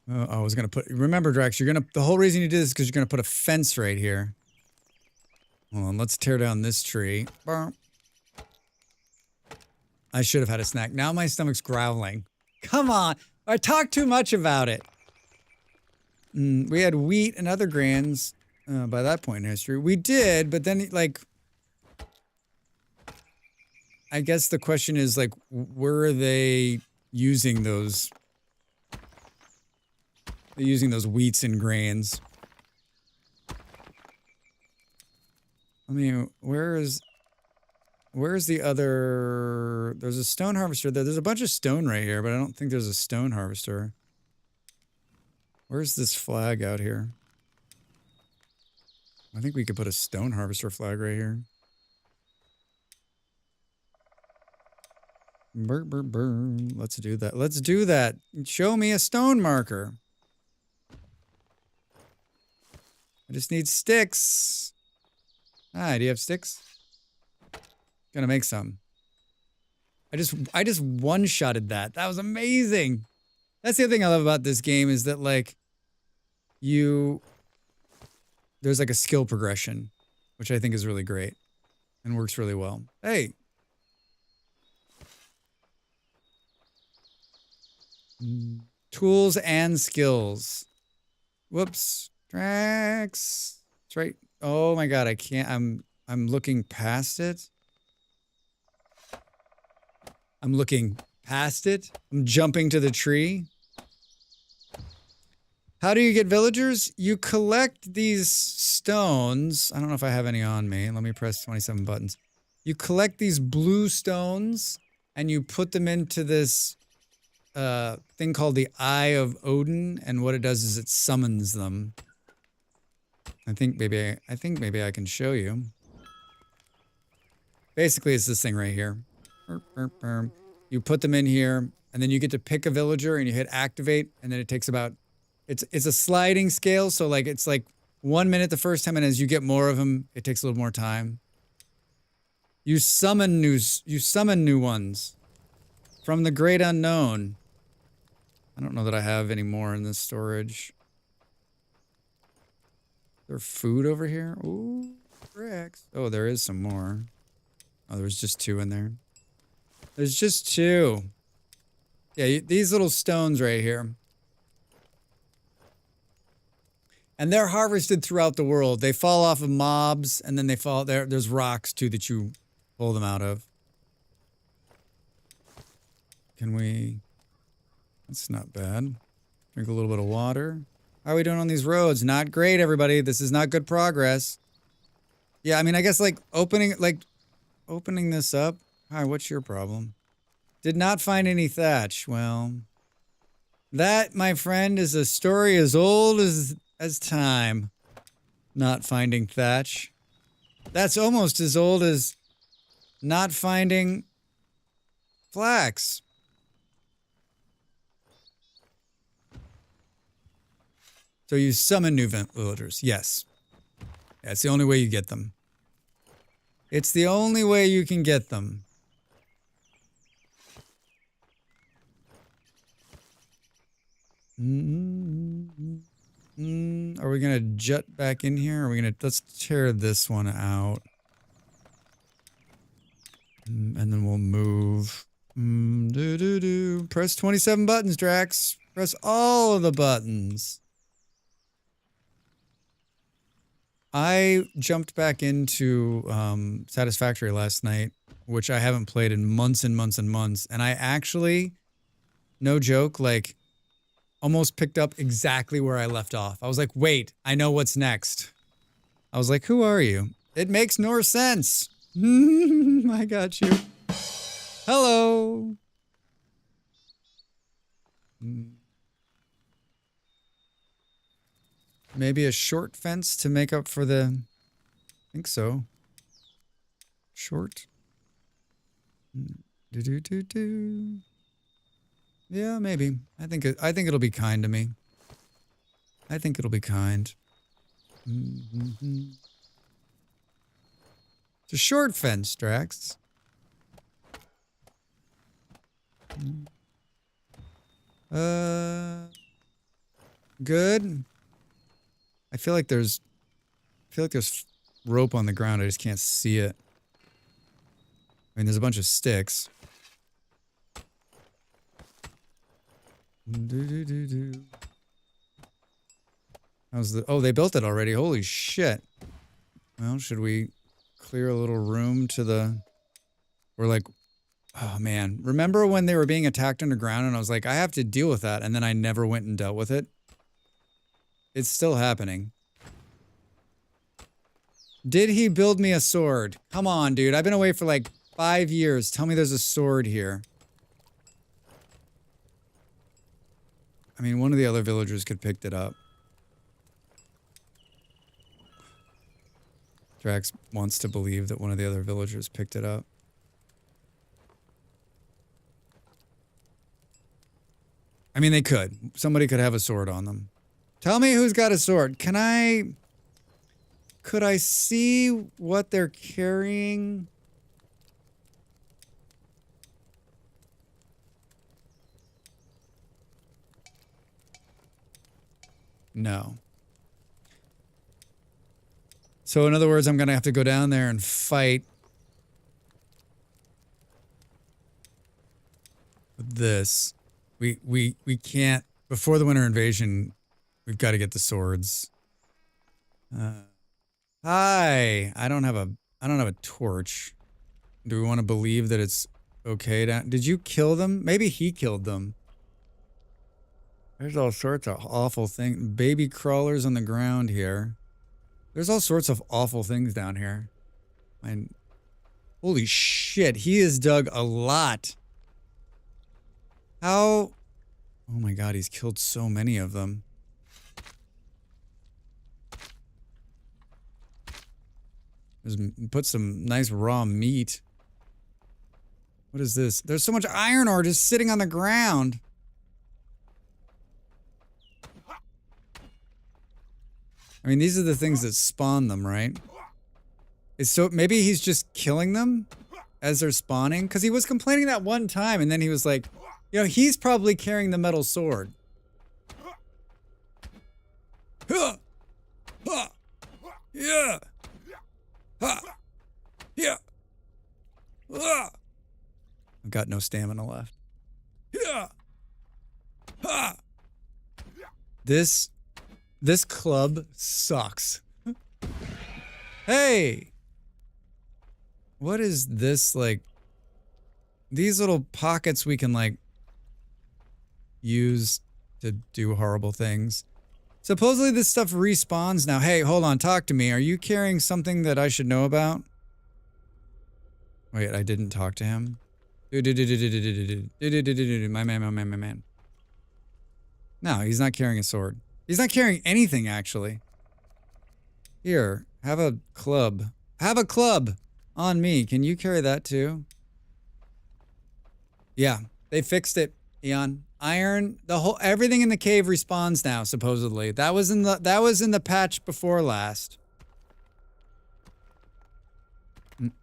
Oh, I was gonna put. Remember, Drax, the whole reason you did this is because you're gonna put a fence right here. Hold on, let's tear down this tree. I should have had a snack. Now my stomach's growling. Come on, I talked too much about it. We had wheat and other grains by that point in history. We did, but then, like, I guess the question is, like, where are they using those? They're using those wheats and grains. I mean, where's the other? There's a stone harvester there. There's a bunch of stone right here, but I don't think there's a stone harvester. Where's this flag out here? I think we could put a stone harvester flag right here. Burr, burr, burr. Let's do that. Let's do that. Show me a stone marker. I just need sticks. Hi, do you have sticks? Gonna make some. I just one-shotted that. That was amazing. That's the other thing I love about this game is that, like, there's like a skill progression, which I think is really great and works really well. Hey. Tools and skills. Whoops. Drax. That's right. Oh my god, I can't. I'm looking past it. I'm looking past it. I'm jumping to the tree. How do you get villagers? You collect these stones. I don't know if I have any on me. Let me press 27 buttons. You collect these blue stones and you put them into this thing called the Eye of Odin, and what it does is it summons them. I think maybe I can show you. Basically, it's this thing right here. You put them in here, and then you get to pick a villager, and you hit activate, and then it takes about. It's a sliding scale, so like it's like 1 minute the first time, and as you get more of them, it takes a little more time. You summon new ones from the great unknown. I don't know that I have any more in this storage. Is there food over here? Ooh, Rex. Oh, there is some more. Oh, there's just 2 in there. There's just 2. Yeah, these little stones right here. And they're harvested throughout the world. They fall off of mobs, and then they fall there. There's rocks, too, that you pull them out of. Can we... That's not bad. Drink a little bit of water. How are we doing on these roads? Not great, everybody. This is not good progress. Yeah, I mean, I guess, like, opening this up. Hi, what's your problem? Did not find any thatch. Well, that, my friend, is a story as old as time. Not finding thatch. That's almost as old as not finding flax. So you summon new villagers. Yes. That's the only way you get them. It's the only way you can get them. Are we gonna jut back in here? Are we gonna... Let's tear this one out. And then we'll move. Press 27 buttons, Drax. Press all of the buttons. I jumped back into Satisfactory last night, which I haven't played in months and months and months. And I actually, no joke, like almost picked up exactly where I left off. I was like, wait, I know what's next. I was like, who are you? It makes no sense. I got you. Hello. Maybe a short fence to make up for the... I think so. Short. Do. Yeah, maybe. I think it'll be kind to me. I think it'll be kind. It's a short fence, Drax. Good. I feel like there's rope on the ground. I just can't see it. I mean, there's a bunch of sticks. How's the... Oh, they built it already. Holy shit. Well, should we clear a little room to the... We're like... Oh, man. Remember when they were being attacked underground and I was like, I have to deal with that, and then I never went and dealt with it? It's still happening. Did he build me a sword? Come on, dude. I've been away for like 5 years. Tell me there's a sword here. I mean, one of the other villagers could pick it up. Drax wants to believe that one of the other villagers picked it up. I mean, they could. Somebody could have a sword on them. Tell me who's got a sword. Could I see what they're carrying? No. So in other words, I'm going to have to go down there and fight with this. We can't, before the winter invasion, we've got to get the swords. Hi. I don't have a torch. Do we want to believe that it's okay to... Did you kill them? Maybe he killed them. There's all sorts of awful things. Baby crawlers on the ground here. There's all sorts of awful things down here. Holy shit, he has dug a lot. How... Oh my god, he's killed so many of them. Put some nice raw meat. What is this? There's so much iron ore just sitting on the ground. I mean, these are the things that spawn them, right? So maybe he's just killing them as they're spawning? Because he was complaining that one time, and then he was like, you know, he's probably carrying the metal sword. Yeah. Yeah. Yeah. I've got no stamina left. Yeah. This club sucks. Hey! What is this, like... These little pockets we can, like, use to do horrible things. Supposedly this stuff respawns now. Hey, hold on, talk to me. Are you carrying something that I should know about? Wait, I didn't talk to him? My man. No, he's not carrying a sword. He's not carrying anything, actually. Here, have a club. Have a club on me. Can you carry that too? Yeah, they fixed it, Eon. Iron, everything in the cave respawns now, supposedly. That was in the patch before last. Do.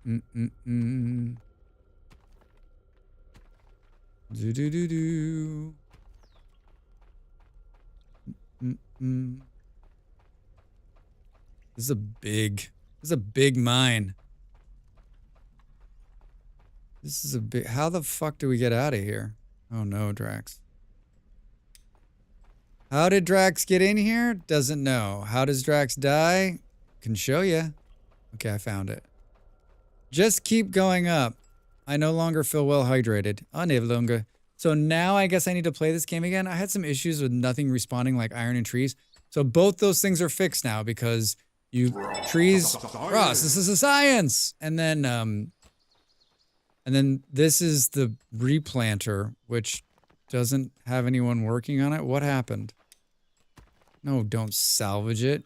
This is a big mine. This is a big... How the fuck do we get out of here? Oh no, Drax. How did Drax get in here? Doesn't know. How does Drax die? can show you. Okay, I found it. Just keep going up. I no longer feel well hydrated. No longer. So now I guess I need to play this game again. I had some issues with nothing respawning like iron and trees. So both those things are fixed now because trees. Ross, this is a science. And then this is the replanter, which doesn't have anyone working on it. What happened? No, don't salvage it.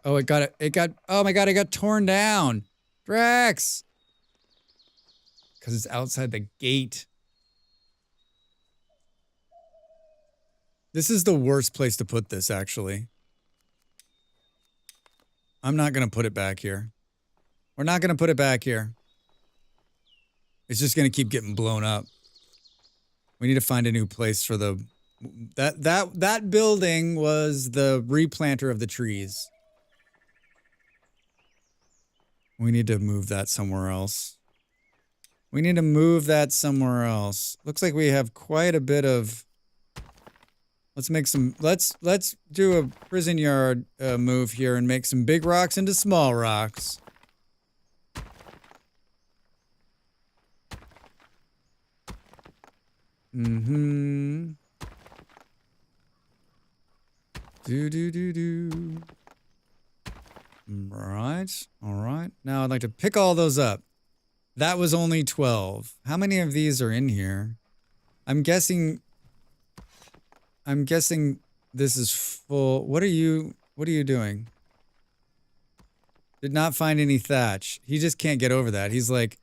Oh, it got, oh my god, it got torn down. Drax! Because it's outside the gate. This is the worst place to put this, actually. I'm not going to put it back here. We're not going to put it back here. It's just going to keep getting blown up. We need to find a new place for the... That building was the replanter of the trees. We need to move that somewhere else. We need to move that somewhere else. Looks like we have quite a bit of... Let's make some... Let's do a prison yard move here and make some big rocks into small rocks. Mm-hmm. Do. Right. All right. Now I'd like to pick all those up. That was only 12. How many of these are in here? I'm guessing this is full. What are you doing? Did not find any thatch. He just can't get over that. He's like,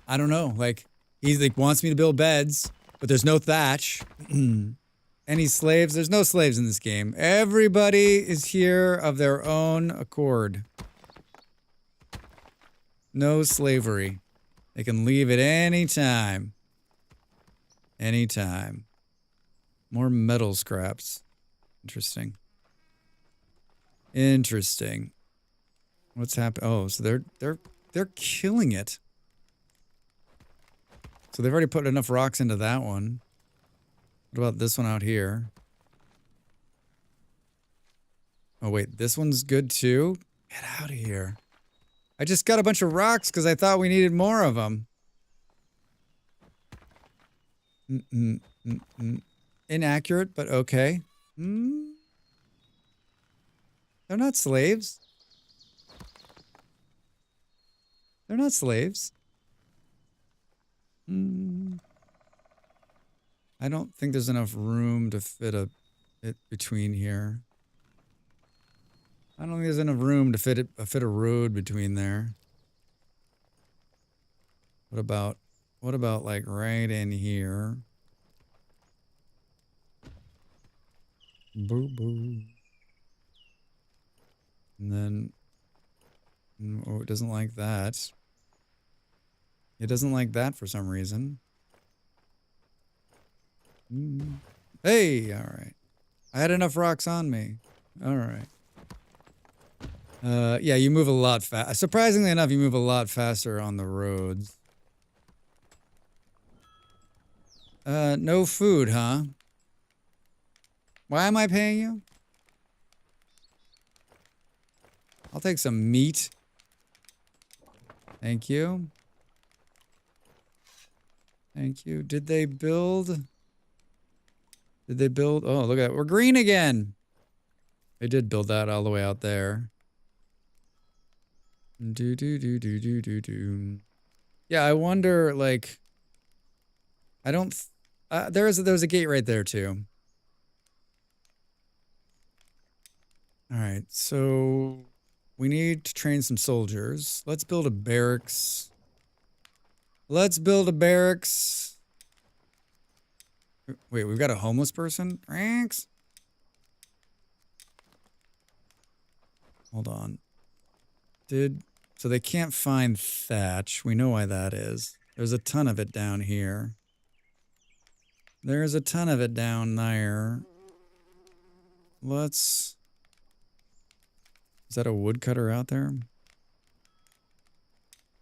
I don't know. Like, he's like, wants me to build beds, but there's no thatch. Any slaves? There's no slaves in this game. Everybody is here of their own accord. No slavery. They can leave at any time. Anytime. More metal scraps. Interesting. Interesting. What's happening? Oh, so they're killing it. So they've already put enough rocks into that one. What about this one out here? Oh wait, this one's good too? Get out of here. I just got a bunch of rocks because I thought we needed more of them. Inaccurate, but okay. They're not slaves. They're not slaves. I don't think there's enough room to fit it between here. I don't think there's enough room to fit a road between there. What about like right in here? Boo boo. And then oh, it doesn't like that. It doesn't like that for some reason. Hey, all right. I had enough rocks on me. All right. Yeah, you move a lot fast. Surprisingly enough, you move a lot faster on the roads. No food, huh? Why am I paying you? I'll take some meat. Thank you. Thank you. Did they build? Oh, look at that. We're green again. They did build that all the way out there. Do. Yeah, I wonder, like... I don't... there was a gate right there, too. Alright, so... We need to train some soldiers. Let's build a barracks. Let's build a barracks. Wait, we've got a homeless person? Ranks? Hold on. So they can't find thatch. We know why that is. There's a ton of it down here. There's a ton of it down there. Is that a woodcutter out there?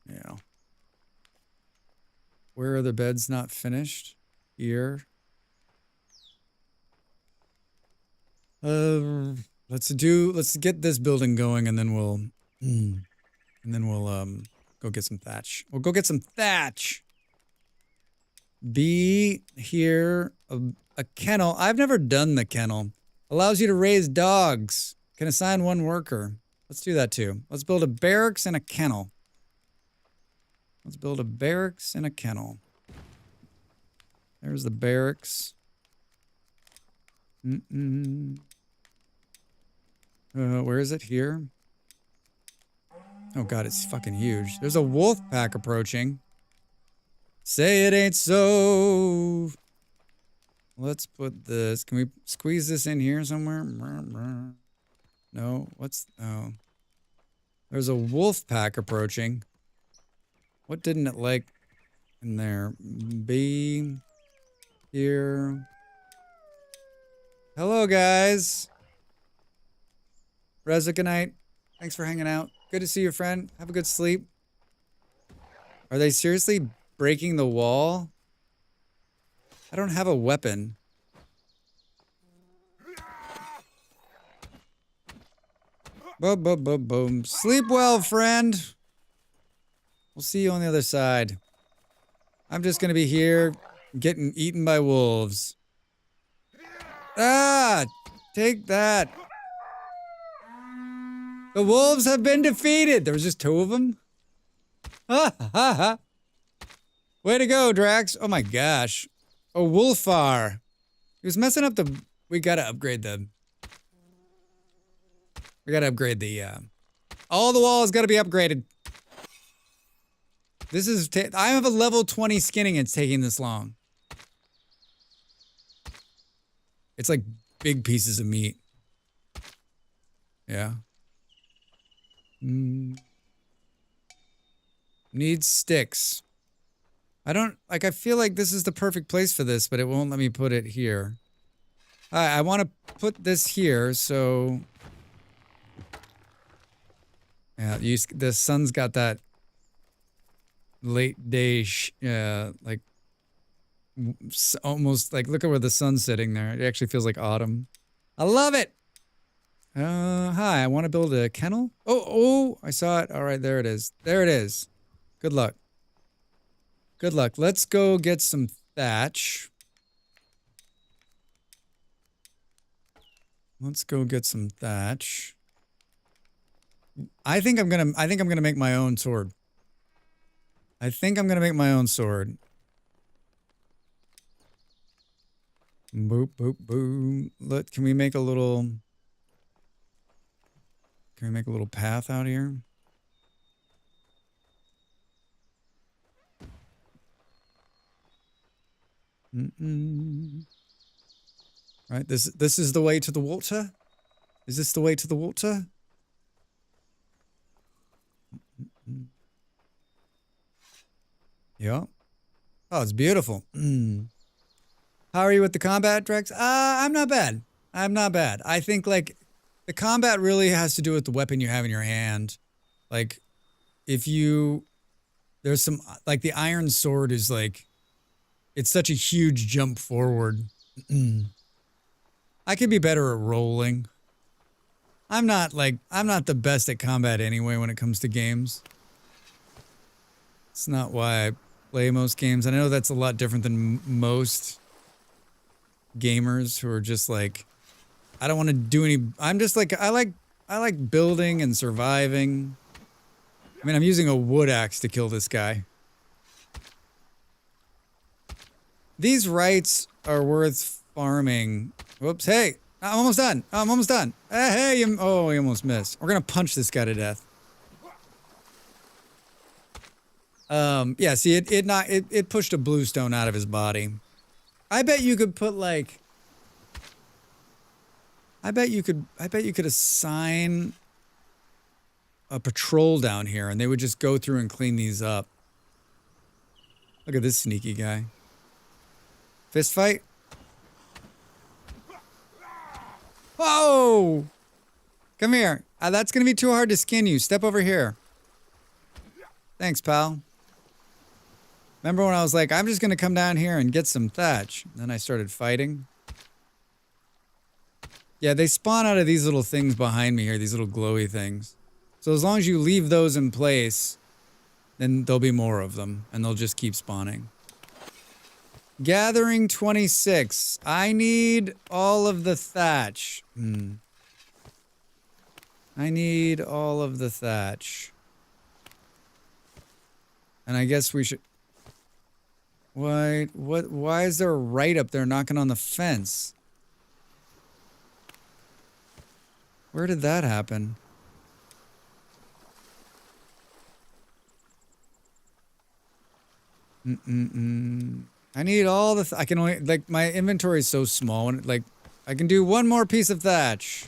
Yeah. Where are the beds not finished? Here. Let's get this building going, and then we'll go get some thatch. We'll go get some thatch. Be here a kennel. I've never done the kennel. Allows you to raise dogs. Can assign one worker. Let's do that too. Let's build a barracks and a kennel. Let's build a barracks and a kennel. There's the barracks. Where is it? Here? Oh god, it's fucking huge. There's a wolf pack approaching. Say it ain't so. Let's put this. Can we squeeze this in here somewhere? No. Oh. There's a wolf pack approaching. What didn't it like in there? Be here. Hello, guys. Reza, good night. Thanks for hanging out. Good to see you, friend. Have a good sleep. Are they seriously breaking the wall? I don't have a weapon. Boom, boom, boom, boom. Sleep well, friend. We'll see you on the other side. I'm just gonna be here getting eaten by wolves. Ah! Take that. The wolves have been defeated. There was just 2 of them. Ha ha ha. Way to go, Drax. Oh my gosh. A wolfar. He was messing up the... We gotta upgrade the... We gotta upgrade the, all the walls gotta be upgraded. This is... I have a level 20 skinning. It's taking this long. It's like big pieces of meat. Yeah. Needs sticks. I feel like this is the perfect place for this, but it won't let me put it here. I want to put this here, so... Yeah, the sun's got that late day, like, almost, like, look at where the sun's sitting there. It actually feels like autumn. I love it! Hi, I want to build a kennel. Oh, I saw it. All right, there it is. There it is. Good luck. Good luck. Let's go get some thatch. Let's go get some thatch. I think I'm gonna make my own sword. I think I'm gonna make my own sword. Boop, boop, boom. Can we make a little... Can we make a little path out here? Right, this is the way to the water? Is this the way to the water? Yeah. Oh, it's beautiful. How are you with the combat, Drex? I'm not bad. I'm not bad. I think, like, the combat really has to do with the weapon you have in your hand. Like, there's some, like, the iron sword is, like, it's such a huge jump forward. I could be better at rolling. I'm not the best at combat anyway when it comes to games. It's not why I play most games. I know that's a lot different than most gamers who are just like, I don't want to do any... I'm just like, I like building and surviving. I mean, I'm using a wood axe to kill this guy. These rights are worth farming. Whoops, hey, I'm almost done. I'm almost done. Hey, you almost missed. We're gonna punch this guy to death. Yeah, see, it pushed a blue stone out of his body. I bet you could put, like... I bet you could assign a patrol down here and they would just go through and clean these up. Look at this sneaky guy. Fist fight? Whoa! Come here. That's gonna be too hard to skin you. Step over here. Thanks, pal. Remember when I was like, I'm just gonna come down here and get some thatch? Then I started fighting. Yeah, they spawn out of these little things behind me here, these little glowy things. So as long as you leave those in place, then there'll be more of them, and they'll just keep spawning. Gathering 26. I need all of the thatch. I need all of the thatch. And I guess we should... Why is there a right up there knocking on the fence? Where did that happen? I need all the... I can only... Like, my inventory is so small, and, like, I can do one more piece of thatch.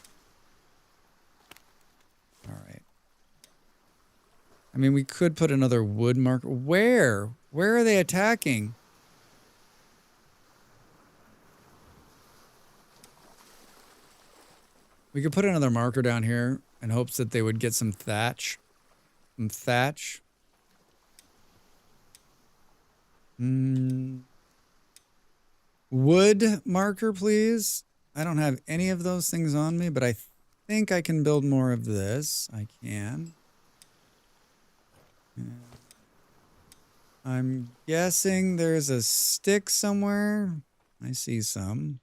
Alright. I mean, we could put another wood marker... Where? Where are they attacking? We could put another marker down here in hopes that they would get some thatch. Some thatch. Wood marker, please. I don't have any of those things on me, but I think I can build more of this. I can. Yeah. I'm guessing there's a stick somewhere. I see some.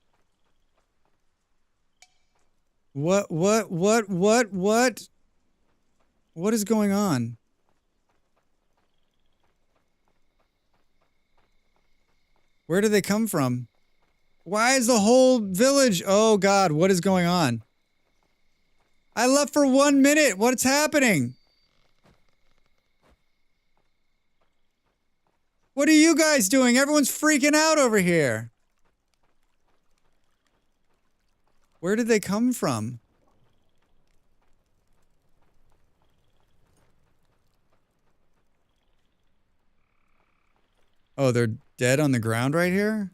What is going on? Where did they come from? Why is the whole village... Oh God, what is going on? I left for 1 minute. What's happening? What are you guys doing? Everyone's freaking out over here. Where did they come from? Oh, they're dead on the ground right here?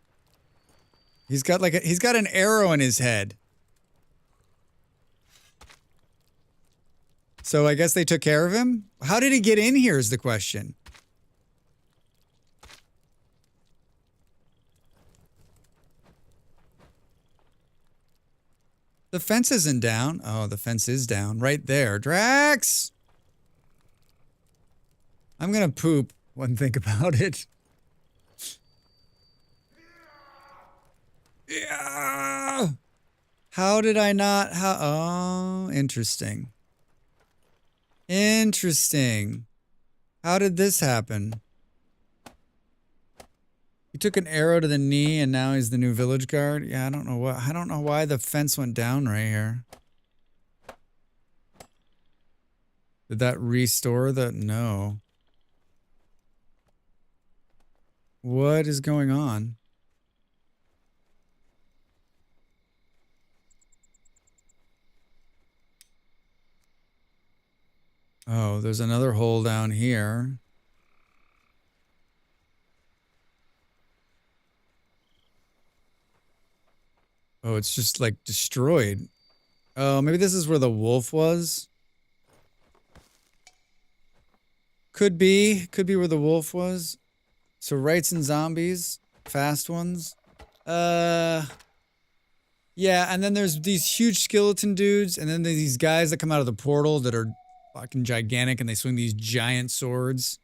He's got like he's got an arrow in his head. So I guess they took care of him? How did he get in here is the question. The fence isn't down. Oh, the fence is down. Right there. Drax! I'm gonna poop when think about it. Yeah! How did I not... Oh, interesting. Interesting. How did this happen? He took an arrow to the knee and now he's the new village guard. Yeah, I don't know why the fence went down right here. Did that restore the... No. What is going on? Oh, there's another hole down here. Oh, it's just like destroyed. Oh, maybe this is where the wolf was. Could be where the wolf was. So rights and zombies, fast ones. Yeah, and then there's these huge skeleton dudes, and then there's these guys that come out of the portal that are fucking gigantic, and they swing these giant swords.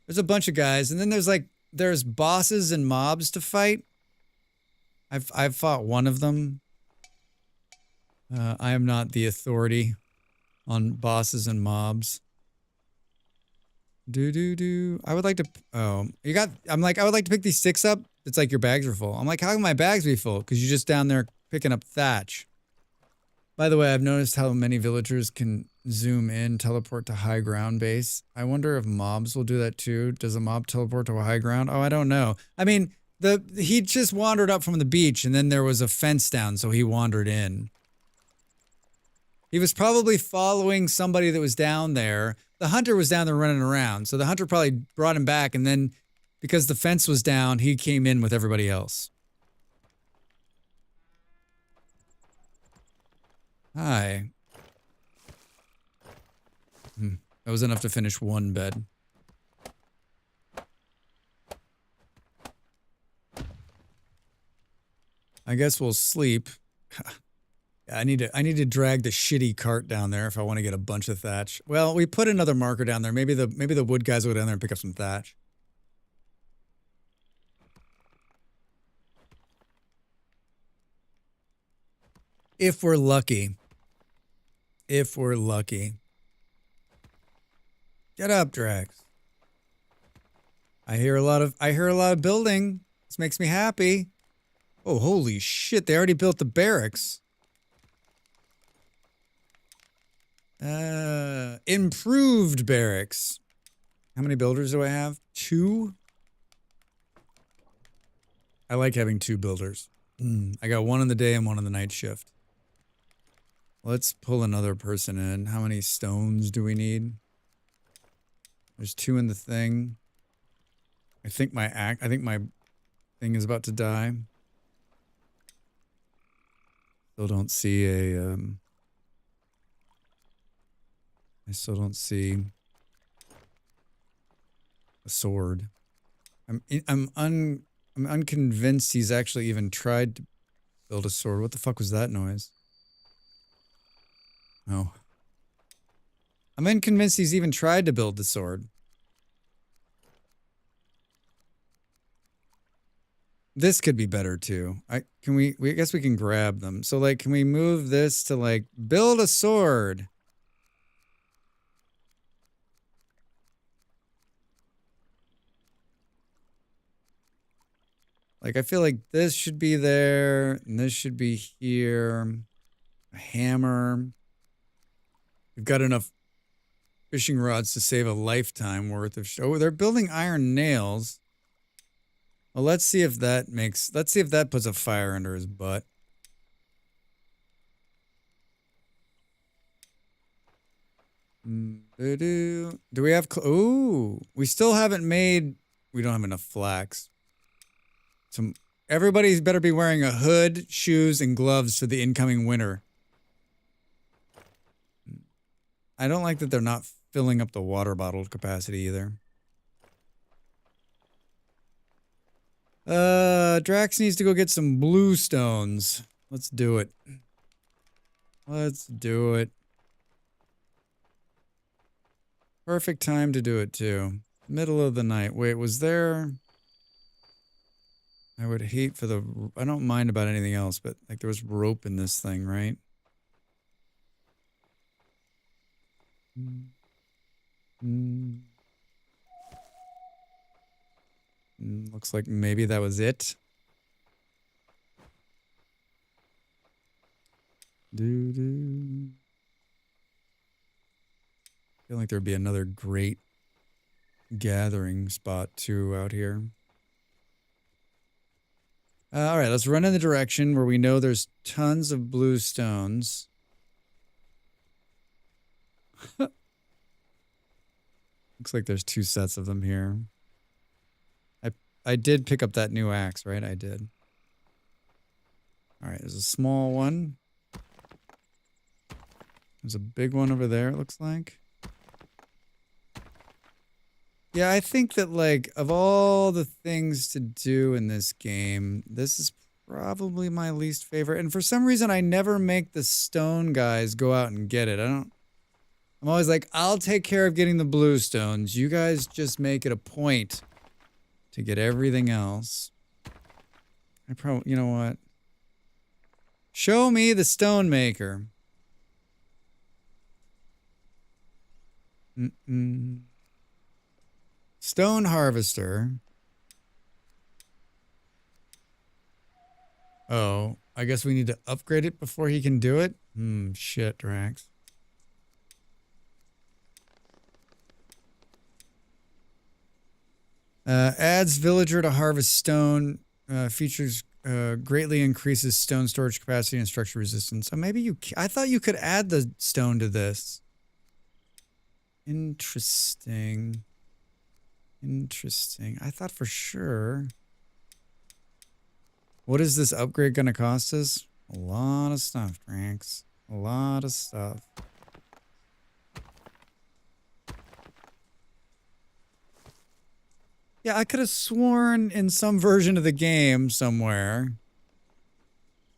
There's a bunch of guys, and then there's bosses and mobs to fight. I've fought one of them. I am not the authority on bosses and mobs. I would like to... Oh, I'm like, I would like to pick these sticks up. It's like your bags are full. I'm like, how can my bags be full? Because you're just down there picking up thatch. By the way, I've noticed how many villagers can zoom in, teleport to high ground base. I wonder if mobs will do that too. Does a mob teleport to a high ground? Oh, I don't know. I mean, he just wandered up from the beach and then there was a fence down, so he wandered in. He was probably following somebody that was down there. The hunter was down there running around, so the hunter probably brought him back, and then because the fence was down, he came in with everybody else. Hi. That was enough to finish one bed. I guess we'll sleep. I need to drag the shitty cart down there if I want to get a bunch of thatch. Well, we put another marker down there. Maybe the wood guys will go down there and pick up some thatch. If we're lucky. If we're lucky. Get up, Drax. I hear a lot of building. This makes me happy. Oh, holy shit, they already built the barracks. Improved barracks. How many builders do I have? 2? I like having 2 builders. I got 1 in the day and 1 in the night shift. Let's pull another person in. How many stones do we need? There's 2 in the thing. I think my thing is about to die. Still don't see a I still don't see a sword. I'm unconvinced he's actually even tried to build a sword. What the fuck was that noise? Oh. I'm unconvinced he's even tried to build the sword. This could be better too. I guess we can grab them. So like, can we move this to like build a sword? Like, I feel like this should be there, and this should be here. A hammer. We've got enough fishing rods to save a lifetime worth of... Oh, they're building iron nails. Well, let's see if that puts a fire under his butt. Do we have... Ooh, we still haven't made... We don't have enough flax. Everybody's better be wearing a hood, shoes, and gloves for the incoming winter. I don't like that they're not filling up the water bottle capacity either. Drax needs to go get some blue stones. Let's do it. Let's do it. Perfect time to do it too. Middle of the night. Wait, was there... I would hate for the... I don't mind about anything else, but like there was rope in this thing, right? Looks like maybe that was it. I feel like there'd be another great gathering spot too out here. All right, let's run in the direction where we know there's tons of blue stones. Looks like there's 2 sets of them here. I did pick up that new axe, right? I did. All right, there's a small one. There's a big one over there, it looks like. Yeah, I think that, like, of all the things to do in this game, this is probably my least favorite. And for some reason, I never make the stone guys go out and get it. I'm always like, I'll take care of getting the blue stones. You guys just make it a point to get everything else. You know what? Show me the stone maker. Stone harvester. Oh, I guess we need to upgrade it before he can do it? Shit, Drax. Adds villager to harvest stone. Features greatly increases stone storage capacity and structure resistance. So maybe I thought you could add the stone to this. Interesting. Interesting. I thought for sure. What is this upgrade going to cost us? A lot of stuff, Drax. A lot of stuff. Yeah, I could have sworn in some version of the game somewhere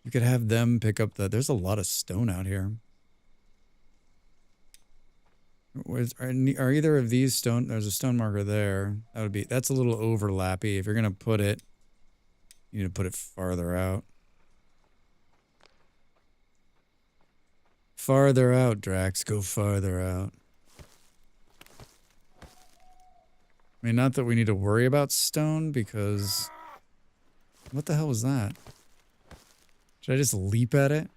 You could have them pick up the... There's a lot of stone out here. Are either of these stone... There's a stone marker there. That would be... That's a little overlappy. If you're going to put it, you need to put it farther out. Farther out, Drax. Go farther out. I mean, not that we need to worry about stone, because... What the hell was that? Should I just leap at it?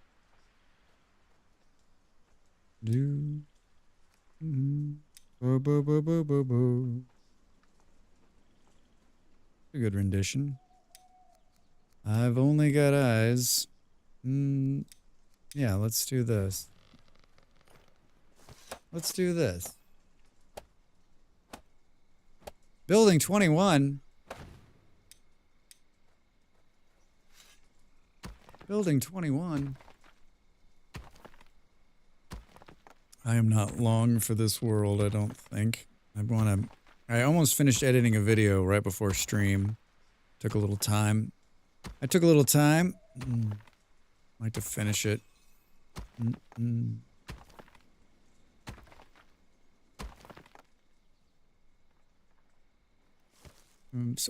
Do... Bo, bo, bo, bo, bo, bo. A good rendition. I've only got eyes. Yeah, let's do this. Let's do this. Building 21. Building 21. I am not long for this world, I don't think. I almost finished editing a video right before stream. Took a little time. I took a little time. Like to finish it.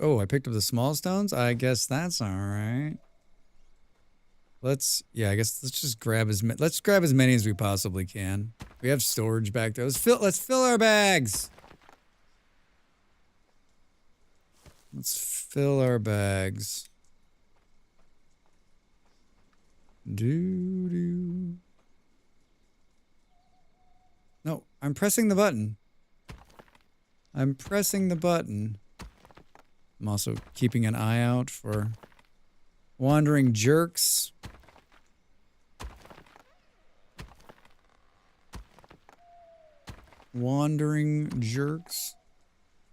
Oh, I picked up the small stones? I guess that's alright. Yeah, I guess let's just grab let's grab as many as we possibly can. We have storage back there. Let's fill our bags. Let's fill our bags. Do. No, I'm pressing the button. I'm pressing the button. I'm also keeping an eye out for wandering jerks. Wandering jerks.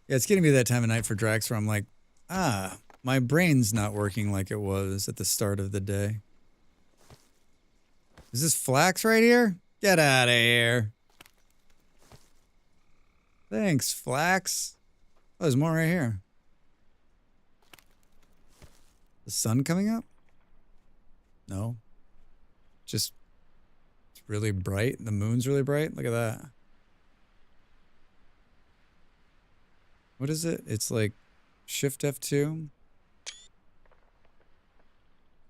Yeah, it's getting to be that time of night for Drax where I'm like, my brain's not working like it was at the start of the day. Is this flax right here? Get out of here. Thanks, flax. Oh, there's more right here. The sun coming up? No. Just, it's really bright. The moon's really bright. Look at that. What is it? It's like Shift F2.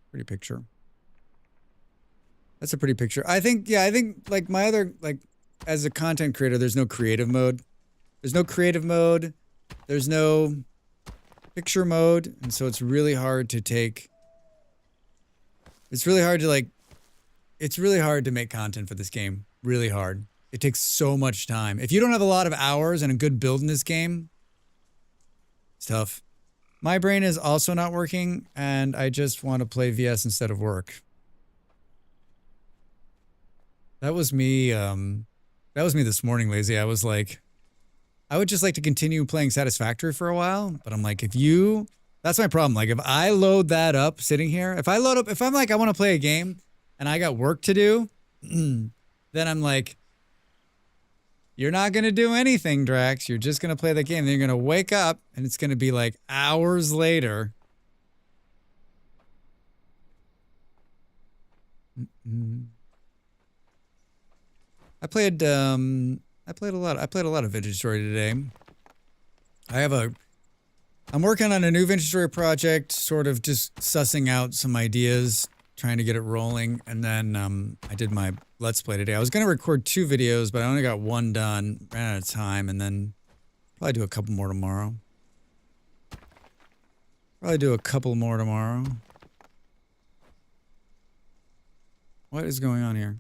Pretty picture. That's a pretty picture. I think like my other, like as a content creator, there's no creative mode. There's no creative mode. There's no picture mode. And so it's really hard to take, it's really hard to make content for this game. Really hard. It takes so much time. If you don't have a lot of hours and a good build in this game, it's tough. My brain is also not working, and I just want to play VS instead of work. That was me this morning, Lazy. I was like, I would just like to continue playing Satisfactory for a while, but I'm like, that's my problem. Like, if I load that up sitting here, if I'm like, I want to play a game, and I got work to do, then I'm like, you're not going to do anything, Drax. You're just going to play the game. Then you're going to wake up, and it's going to be like hours later. I played a lot of Vintage Story today. I'm working on a new Vintage Story project, sort of just sussing out some ideas, trying to get it rolling, and then I did my Let's Play today. I was going to record 2 videos, but I only got 1 done, ran out of time, and then probably do a couple more tomorrow. What is going on here?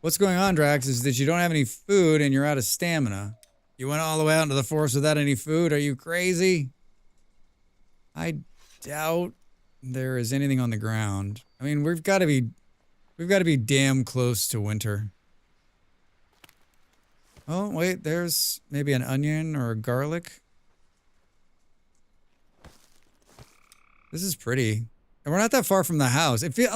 What's going on, Drax, is that you don't have any food and you're out of stamina. You went all the way out into the forest without any food? Are you crazy? I doubt there is anything on the ground. I mean, we've got to be damn close to winter. Oh, wait, there's maybe an onion or a garlic. This is pretty. And we're not that far from the house. It feels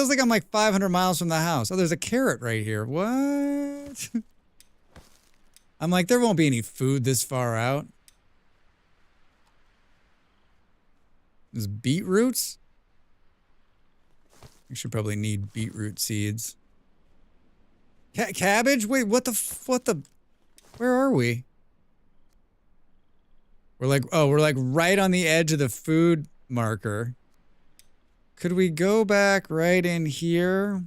like I'm like 500 miles from the house. Oh, there's a carrot right here. What? I'm like, there won't be any food this far out. There's beetroots? We should probably need beetroot seeds. Cabbage? Wait, what the, where are we? We're like right on the edge of the food marker. Could we go back right in here?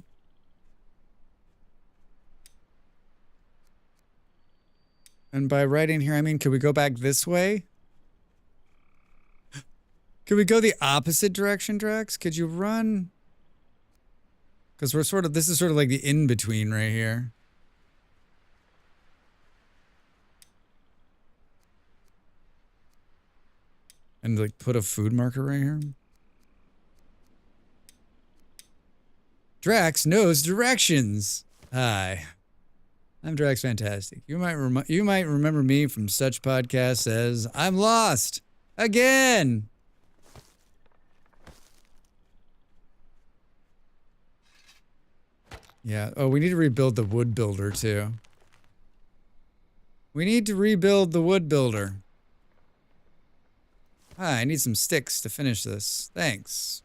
And by right in here, I mean, could we go back this way? Could we go the opposite direction, Drax? Could you run? Because this is sort of like the in-between right here. And like put a food marker right here. Drax knows directions. Hi. I'm Drax Fantastic. You might remember me from such podcasts as I'm Lost Again. Yeah. Oh, we need to rebuild the wood builder too. We need to rebuild the wood builder. Ah, I need some sticks to finish this. Thanks.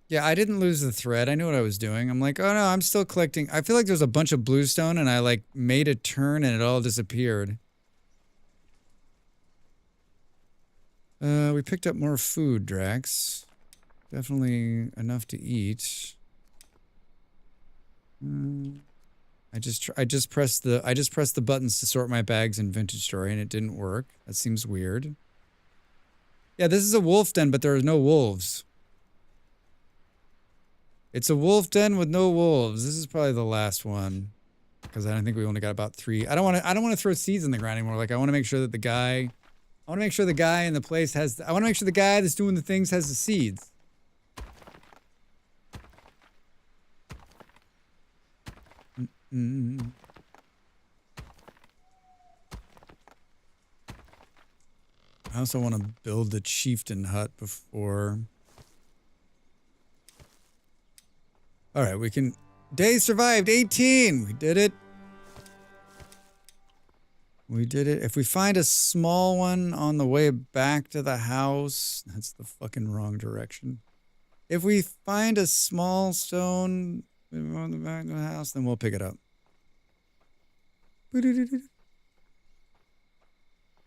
Yeah, I didn't lose the thread. I knew what I was doing. I'm like, oh no, I'm still collecting. I feel like there's a bunch of bluestone and I like made a turn and it all disappeared. We picked up more food, Drax. Definitely enough to eat. I just pressed the buttons to sort my bags in Vintage Story and it didn't work. That seems weird. Yeah, this is a wolf den, but there are no wolves. It's a wolf den with no wolves. This is probably the last one. Because I don't think we only got about 3. I don't want to throw seeds in the ground anymore. Like I want to make sure that the guy in the place has I want to make sure the guy that's doing the things has the seeds. I also want to build the chieftain hut before. All right, we can. Days survived 18. We did it. We did it. If we find a small one on the way back to the house, that's the fucking wrong direction. If we find a small stone on the back of the house, then we'll pick it up. I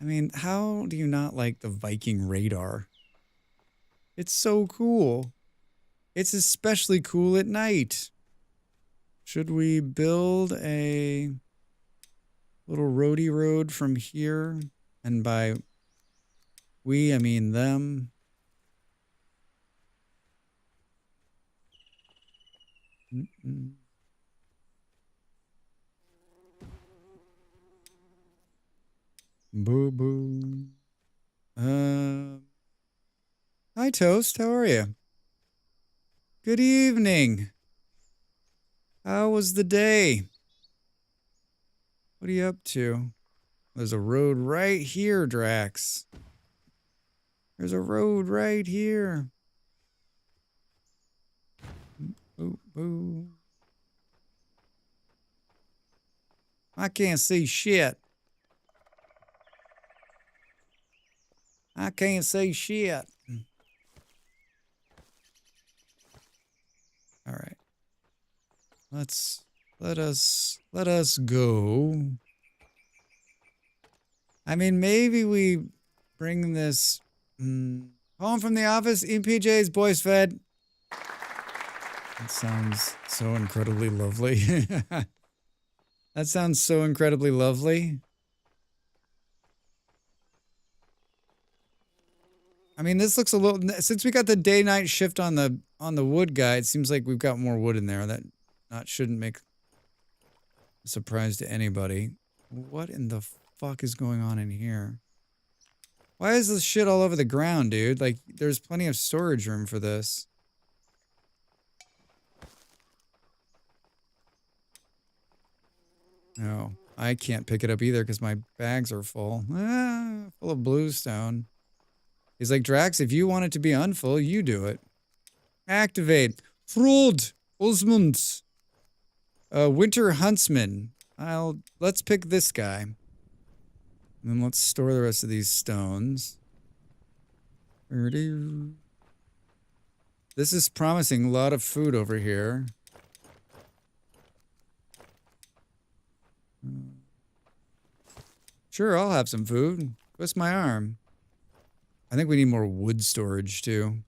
mean, how do you not like the Viking radar? It's so cool. It's especially cool at night. Should we build a little roadie road from here? And by we, I mean them. Boo boo. Hi Toast, how are you? Good evening. How was the day? What are you up to? There's a road right here, Drax. There's a road right here. Boo boo. I can't see shit. I can't see shit. All right. Let us go. I mean, maybe we bring this home from the office. EPJ's boys fed. That sounds so incredibly lovely. That sounds so incredibly lovely. I mean, this looks a little, since we got the day-night shift on the wood guy, it seems like we've got more wood in there. That shouldn't make a surprise to anybody. What in the fuck is going on in here? Why is this shit all over the ground, dude? Like, there's plenty of storage room for this. No, I can't pick it up either because my bags are full. Full of bluestone. He's like, Drax, if you want it to be unfull, you do it. Activate. Fraud. Osmond. Winter Huntsman. Let's pick this guy. And then let's store the rest of these stones. This is promising. A lot of food over here. Sure, I'll have some food. Twist my arm. I think we need more wood storage too.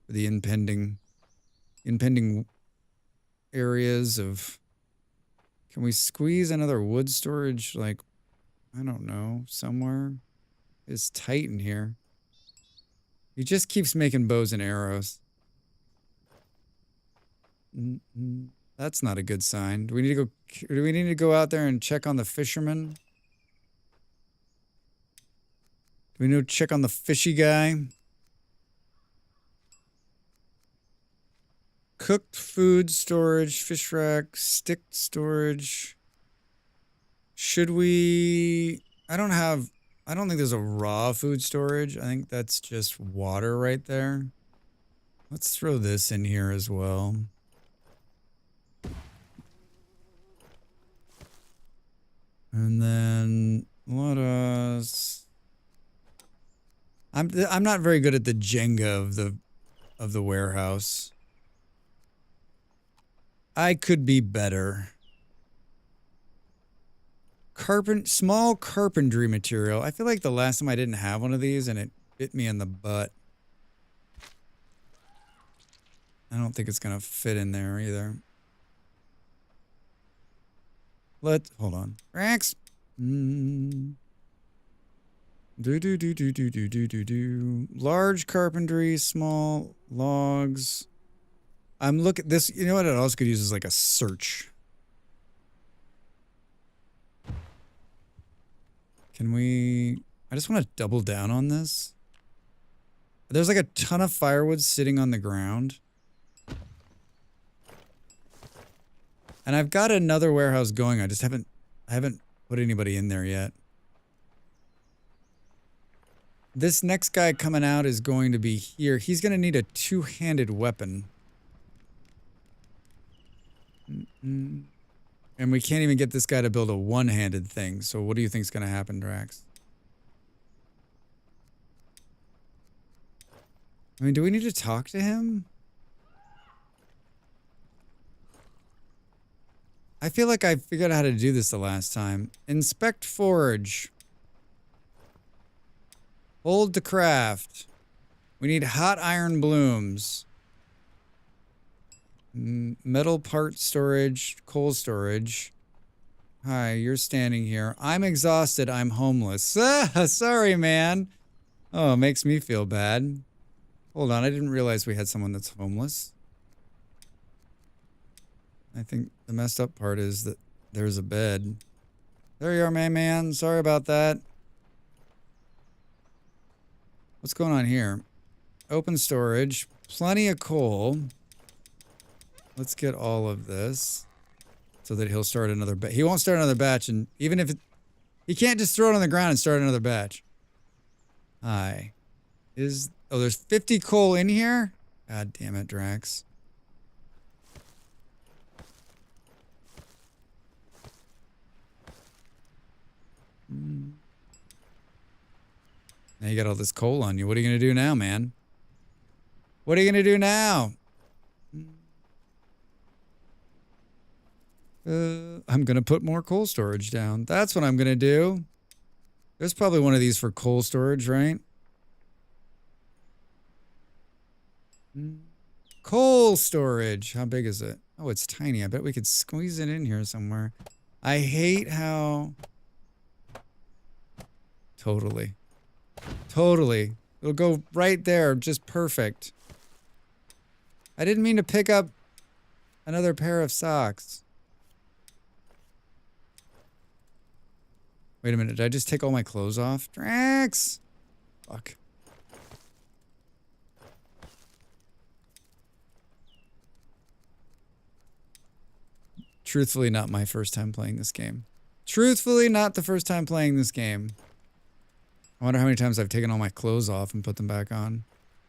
For the impending areas of... Can we squeeze another wood storage, like, I don't know, somewhere? It's tight in here. He just keeps making bows and arrows. That's not a good sign. Do we need to go out there and check on the fishermen? Do we need to check on the fishy guy? Cooked food storage, fish rack, stick storage. Should we... I don't think there's a raw food storage. I think that's just water right there. Let's throw this in here as well. And then let us... I'm not very good at the Jenga of the warehouse. I could be better. Small carpentry material. I feel like the last time I didn't have one of these and it bit me in the butt. I don't think it's gonna fit in there either. Hold on. Rex. Large carpentry, small logs. I'm looking this. You know what? It also could use as like a search. Can we? I just want to double down on this. There's like a ton of firewood sitting on the ground. And I've got another warehouse going. I haven't put anybody in there yet. This next guy coming out is going to be here. He's going to need a two-handed weapon. And we can't even get this guy to build a one-handed thing. So what do you think is going to happen, Drax? I mean, do we need to talk to him? I feel like I figured out how to do this the last time. Inspect forge. Hold to craft. We need hot iron blooms. Metal part storage, coal storage. Hi, you're standing here. I'm exhausted. I'm homeless. Sorry, man. Oh, it makes me feel bad. Hold on, I didn't realize we had someone that's homeless. I think the messed up part is that there's a bed. There you are, my man. Sorry about that. What's going on here? Open storage. Plenty of coal. Let's get all of this so that he'll start another batch. He won't start another batch, and even if he can't just throw it on the ground and start another batch. Hi. Oh, there's 50 coal in here? God damn it, Drax. Now you got all this coal on you. What are you going to do now, man? What are you going to do now? I'm going to put more coal storage down. That's what I'm going to do. There's probably one of these for coal storage, right? Coal storage. How big is it? Oh, it's tiny. I bet we could squeeze it in here somewhere. I hate how... Totally. It'll go right there. Just perfect. I didn't mean to pick up another pair of socks. Wait a minute. Did I just take all my clothes off? Drax! Fuck. Truthfully, not my first time playing this game. Truthfully, not the first time playing this game. I wonder how many times I've taken all my clothes off and put them back on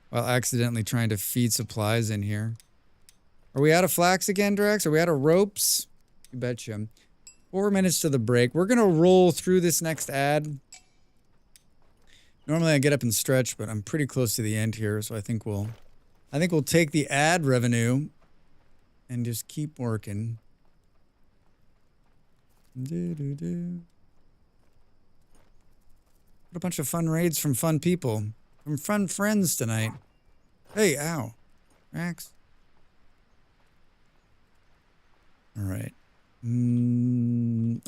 while accidentally trying to feed supplies in here. Are we out of flax again, Drax? Are we out of ropes? You betcha. 4 minutes to the break. We're gonna roll through this next ad. Normally I get up and stretch, but I'm pretty close to the end here, so I think we'll take the ad revenue and just keep working. What a bunch of fun raids from fun people. From fun friends tonight. Hey, ow. Max. Alright.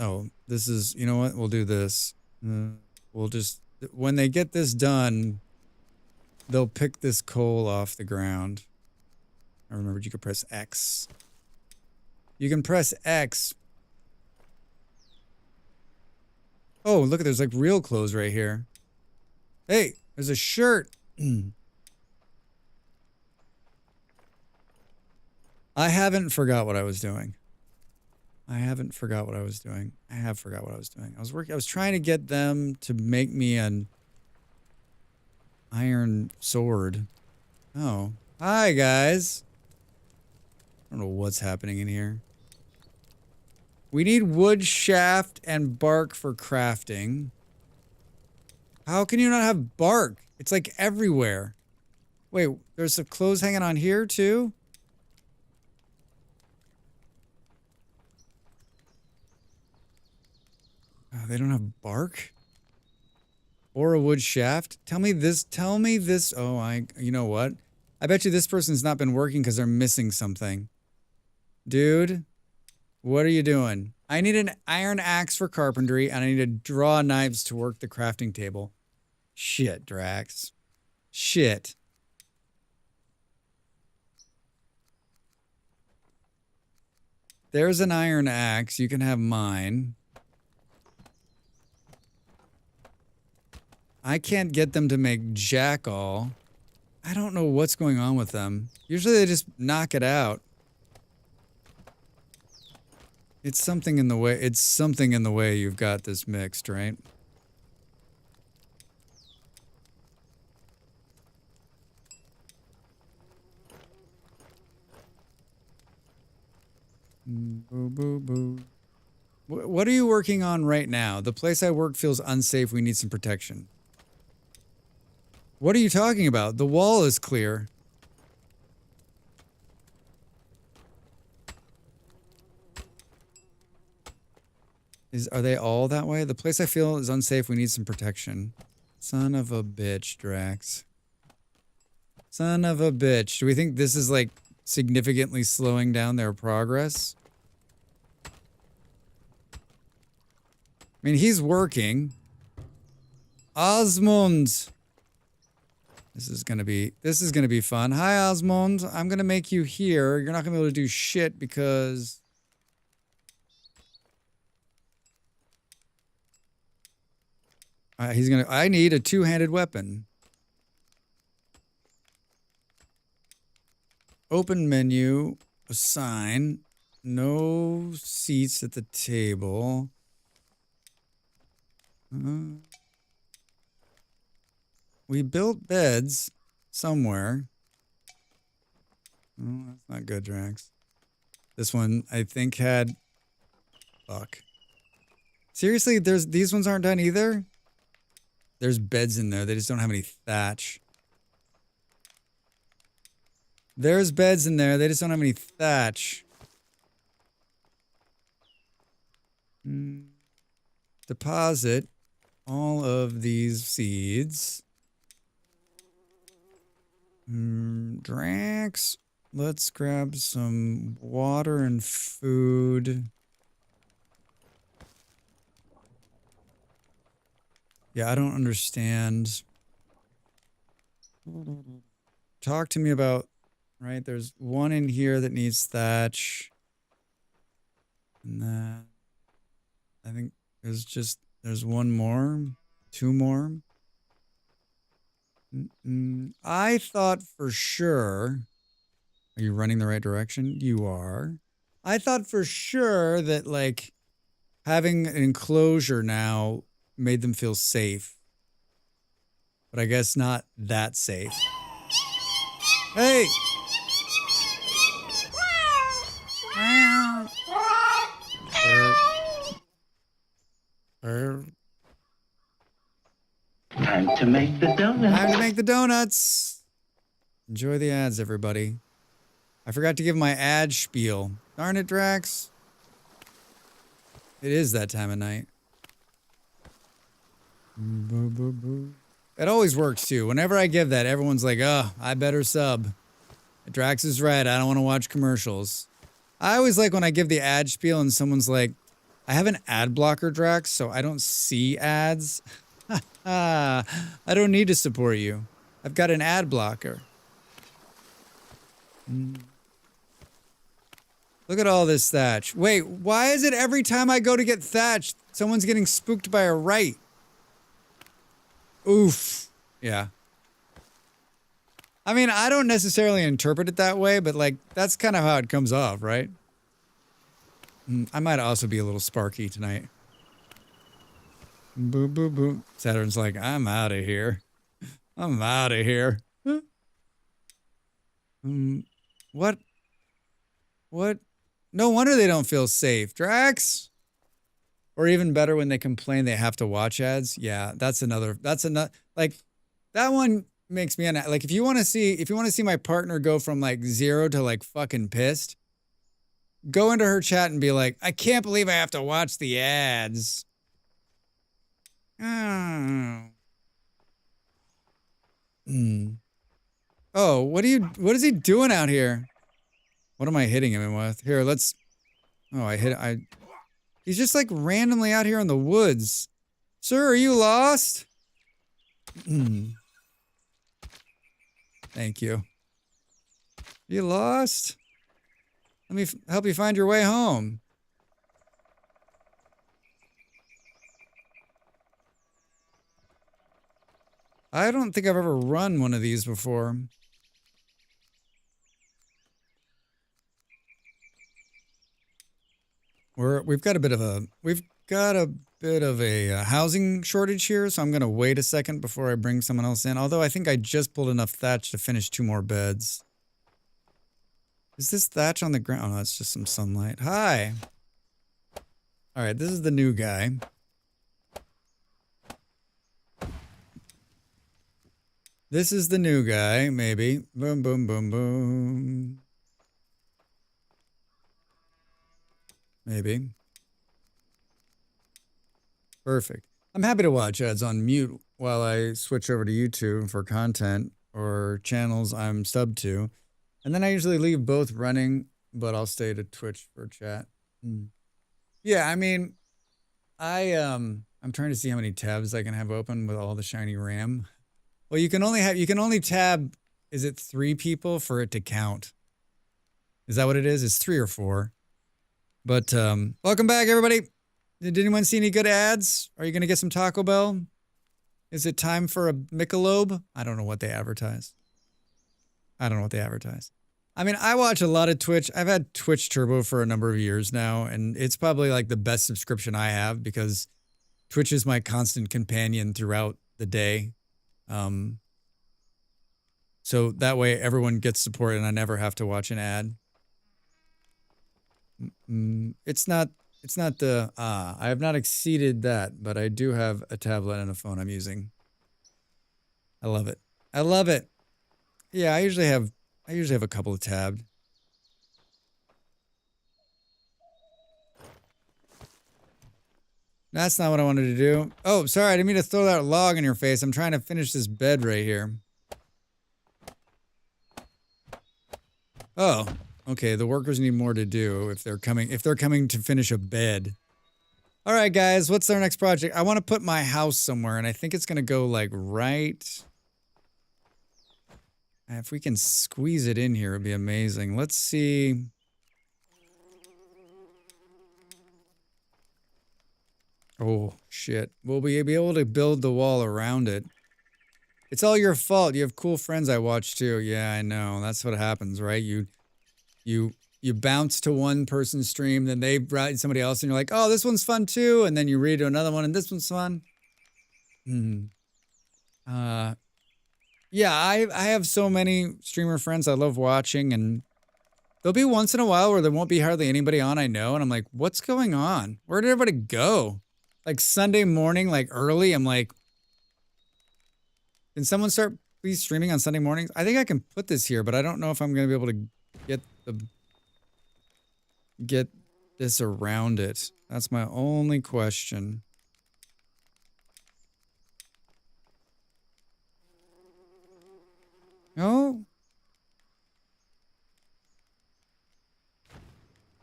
Oh, this is... You know what? We'll do this. We'll just... When they get this done, they'll pick this coal off the ground. I remembered you could press X. You can press X. Oh, look at there's like real clothes right here. Hey, there's a shirt. I haven't forgot what I was doing. I have forgot what I was doing. I was trying to get them to make me an iron sword. Oh. Hi, guys. I don't know what's happening in here. We need wood shaft and bark for crafting. How can you not have bark? It's like everywhere. Wait, there's some clothes hanging on here too? Oh, they don't have bark? Or a wood shaft? Tell me this. Oh, you know what? I bet you this person's not been working because they're missing something. Dude, what are you doing? I need an iron axe for carpentry, and I need to draw knives to work the crafting table. Shit, Drax. Shit. There's an iron axe. You can have mine. I can't get them to make jack all. I don't know what's going on with them. Usually they just knock it out. It's something in the way. It's something in the way you've got this mixed, right? Boo, boo, boo. What are you working on right now? The place I work feels unsafe. We need some protection. What are you talking about? The wall is clear. Are they all that way? The place I feel is unsafe. We need some protection. Son of a bitch, Drax. Son of a bitch. Do we think this is like significantly slowing down their progress? I mean, he's working. Osmond. This is gonna be fun. Hi, Osmond. I'm gonna make you here. You're not gonna be able to do shit because I need a two-handed weapon. Open menu. Assign. No seats at the table. We built beds somewhere. Oh, that's not good, Drax. This one, I think, had... Fuck. Seriously, these ones aren't done either? There's beds in there. They just don't have any thatch. There's beds in there. They just don't have any thatch. Deposit all of these seeds. Drax, let's grab some water and food. Yeah, I don't understand. Talk to me about, right, there's one in here that needs thatch. And that, I think there's one more, two more. I thought for sure... Are you running the right direction? You are. I thought for sure that, like, having an enclosure now made them feel safe. But I guess not that safe. Hey! to make the donuts. Time to make the donuts. Enjoy the ads, everybody. I forgot to give my ad spiel. Darn it, Drax. It is that time of night. It always works too. Whenever I give that, everyone's like, oh, I better sub. Drax is right. I don't want to watch commercials. I always like when I give the ad spiel and someone's like, I have an ad blocker, Drax, so I don't see ads. I don't need to support you. I've got an ad blocker. Look at all this thatch. Wait, why is it every time I go to get thatch, someone's getting spooked by a right? Oof. Yeah. I mean, I don't necessarily interpret it that way, but like, that's kind of how it comes off, right? I might also be a little sparky tonight. Boo, boo, boo. Saturn's like, I'm out of here. I'm out of here. What? What? No wonder they don't feel safe. Drax? Or even better, when they complain they have to watch ads. Yeah, that's another, like, that one makes me, like, if you want to see my partner go from like 0 to like fucking pissed, go into her chat and be like, I can't believe I have to watch the ads. Oh. Oh, what is he doing out here? What am I hitting him with? Here, let's, oh, he's just like randomly out here in the woods. Sir, are you lost? Thank you. You lost? Let me help you find your way home. I don't think I've ever run one of these before. We've got a bit of a housing shortage here, so I'm gonna wait a second before I bring someone else in. Although I think I just pulled enough thatch to finish 2 more beds. Is this thatch on the ground? Oh, no, it's just some sunlight. Hi. All right, this is the new guy. This is the new guy, maybe. Boom, boom, boom, boom. Maybe. Perfect. I'm happy to watch ads on mute while I switch over to YouTube for content or channels I'm subbed to. And then I usually leave both running, but I'll stay to Twitch for chat. Yeah, I mean, I'm trying to see how many tabs I can have open with all the shiny RAM. Well, you can only tab, is it 3 people for it to count? Is that what it is? It's 3 or 4. But welcome back, everybody. Did anyone see any good ads? Are you going to get some Taco Bell? Is it time for a Michelob? I don't know what they advertise. I don't know what they advertise. I mean, I watch a lot of Twitch. I've had Twitch Turbo for a number of years now, and it's probably like the best subscription I have because Twitch is my constant companion throughout the day. So that way everyone gets support and I never have to watch an ad. It's not the, I have not exceeded that, but I do have a tablet and a phone I'm using. I love it. I love it. Yeah, I usually have a couple of tabbed. That's not what I wanted to do. Oh, sorry, I didn't mean to throw that log in your face. I'm trying to finish this bed right here. Oh, okay, the workers need more to do if they're coming to finish a bed. All right, guys, what's our next project? I want to put my house somewhere, and I think it's going to go like right. If we can squeeze it in here, it'd be amazing. Let's see. Oh, shit. Will we be able to build the wall around it? It's all your fault. You have cool friends I watch too. Yeah, I know. That's what happens, right? You bounce to one person's stream, then they write somebody else, and you're like, oh, this one's fun too. And then you read to another one, and this one's fun. Yeah, I have so many streamer friends I love watching, and there'll be once in a while where there won't be hardly anybody on I know, and I'm like, what's going on? Where did everybody go? Like Sunday morning, like early, I'm like, Can someone start please streaming on Sunday mornings? I think I can put this here, but I don't know if I'm going to be able to get this around it. That's my only question. No?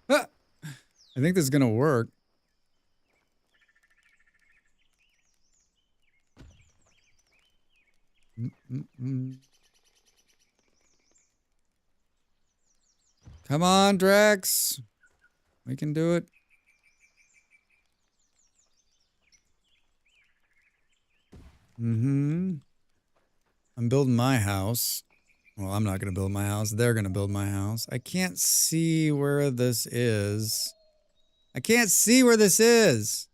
Ah! I think this is going to work. Come on, Drax. We can do it. I'm building my house. Well, I'm not going to build my house. They're going to build my house. I can't see where this is. I can't see where this is.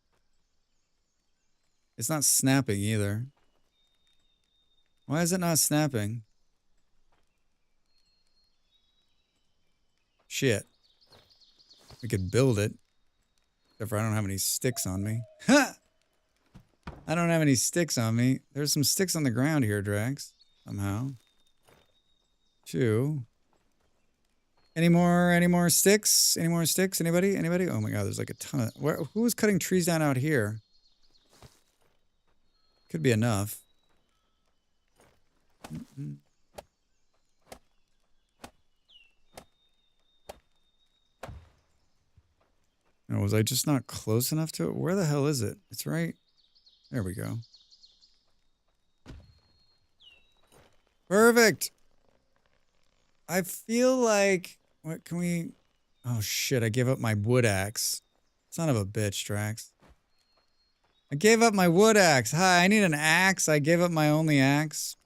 It's not snapping either. Why is it not snapping? Shit. We could build it. Except for I don't have any sticks on me. Ha! I don't have any sticks on me. There's some sticks on the ground here, Drax. Somehow. 2. Any more sticks? Any more sticks? Anybody? Anybody? Oh my god, there's like a ton of... Who was cutting trees down out here? Could be enough. Oh, was I just not close enough to it? Where the hell is it? It's right... There we go. Perfect! I feel like... What can we... Oh shit, I gave up my wood axe. Son of a bitch, Drax. I gave up my wood axe. Hi, I need an axe. I gave up my only axe.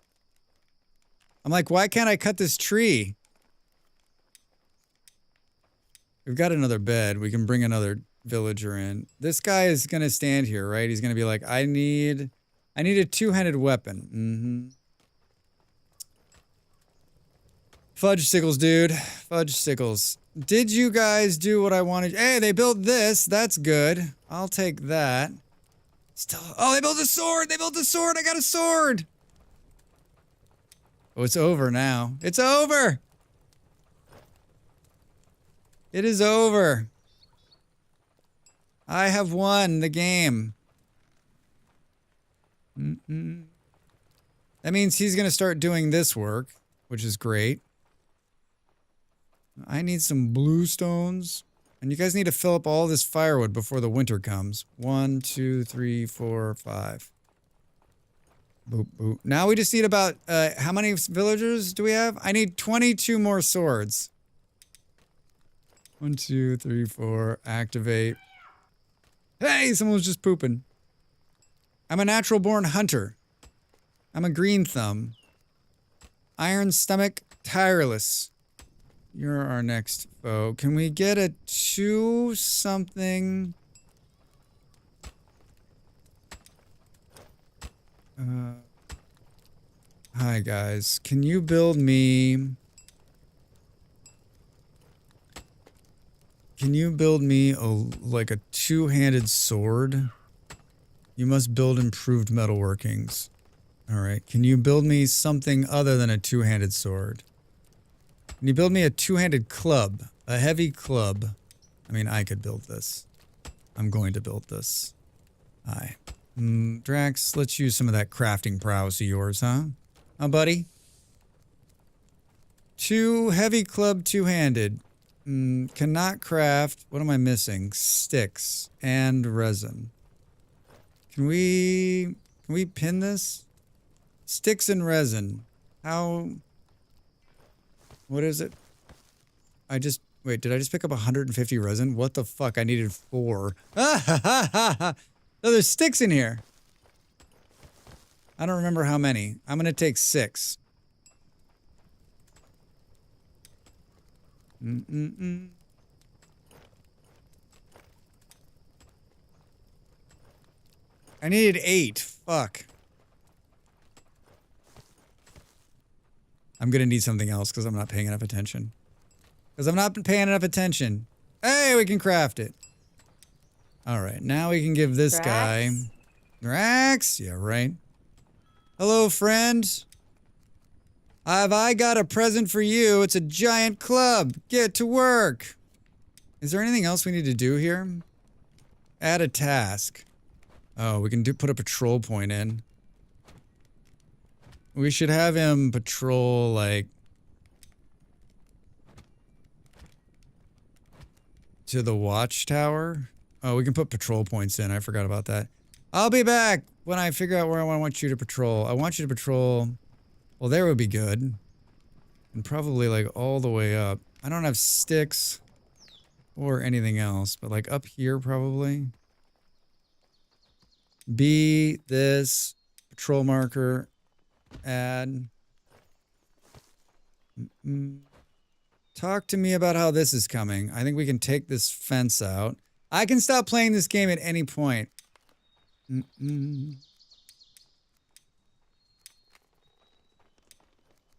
I'm like, why can't I cut this tree? We've got another bed. We can bring another villager in. This guy is going to stand here, right? He's going to be like, I need a two-handed weapon. Fudge sickles, dude. Fudge sickles. Did you guys do what I wanted? Hey, they built this. That's good. I'll take that. Still. Oh, they built a sword. They built a sword. I got a sword. Oh, it's over now. It's over. It is over. I have won the game. That means he's going to start doing this work, which is great. I need some bluestones. And you guys need to fill up all this firewood before the winter comes. 1, 2, 3, 4, 5. Boop, boop. Now we just need about, how many villagers do we have? I need 22 more swords. 1, 2, 3, 4. Activate. Hey, someone was just pooping. I'm a natural born hunter. I'm a green thumb. Iron stomach, tireless. You're our next foe. Can we get a 2 something? Hi guys. Can you build me... Can you build me like a two-handed sword? You must build improved metalworkings. Alright, can you build me something other than a two-handed sword? Can you build me a two-handed club? A heavy club. I mean, I could build this. I'm going to build this. Hi. Drax, let's use some of that crafting prowess of yours, huh? Huh, buddy? 2 heavy club, two-handed. Cannot craft. What am I missing? Sticks and resin. Can we pin this? Sticks and resin. How... What is it? Wait, did I just pick up 150 resin? What the fuck? I needed 4. Ah, ha, ha, ha, ha. No, there's sticks in here. I don't remember how many. I'm gonna take 6. I needed 8. Fuck. I'm gonna need something else because I'm not paying enough attention. Because I'm not paying enough attention. Hey, we can craft it. Alright, now we can give this guy... Drax? Yeah, right. Hello, friend. Have I got a present for you? It's a giant club. Get to work. Is there anything else we need to do here? Add a task. Oh, we can put a patrol point in. We should have him patrol, like, to the watchtower. Oh, we can put patrol points in. I forgot about that. I'll be back when I figure out where I want you to patrol. I want you to patrol... Well, there would be good. And probably, like, all the way up. I don't have sticks or anything else, but, like, up here, probably. B, this, patrol marker, add. Talk to me about how this is coming. I think we can take this fence out. I can stop playing this game at any point.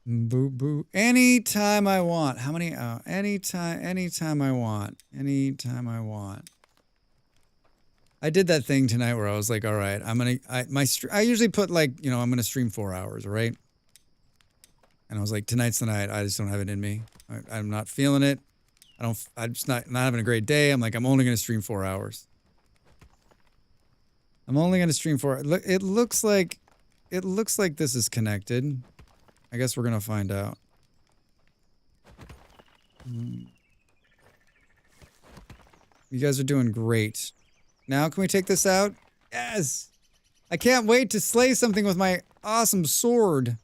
Boo boo. Anytime I want. How many? Anytime I want. Anytime I want. I did that thing tonight where I was like, all right, I usually put like, you know, I'm going to stream 4 hours, right? And I was like, tonight's the night. I just don't have it in me. I'm not feeling it. I'm just not having a great day. I'm like, I'm only going to stream 4 hours. I'm only going to stream 4. It looks like this is connected. I guess we're going to find out. You guys are doing great. Now, can we take this out? Yes! I can't wait to slay something with my awesome sword.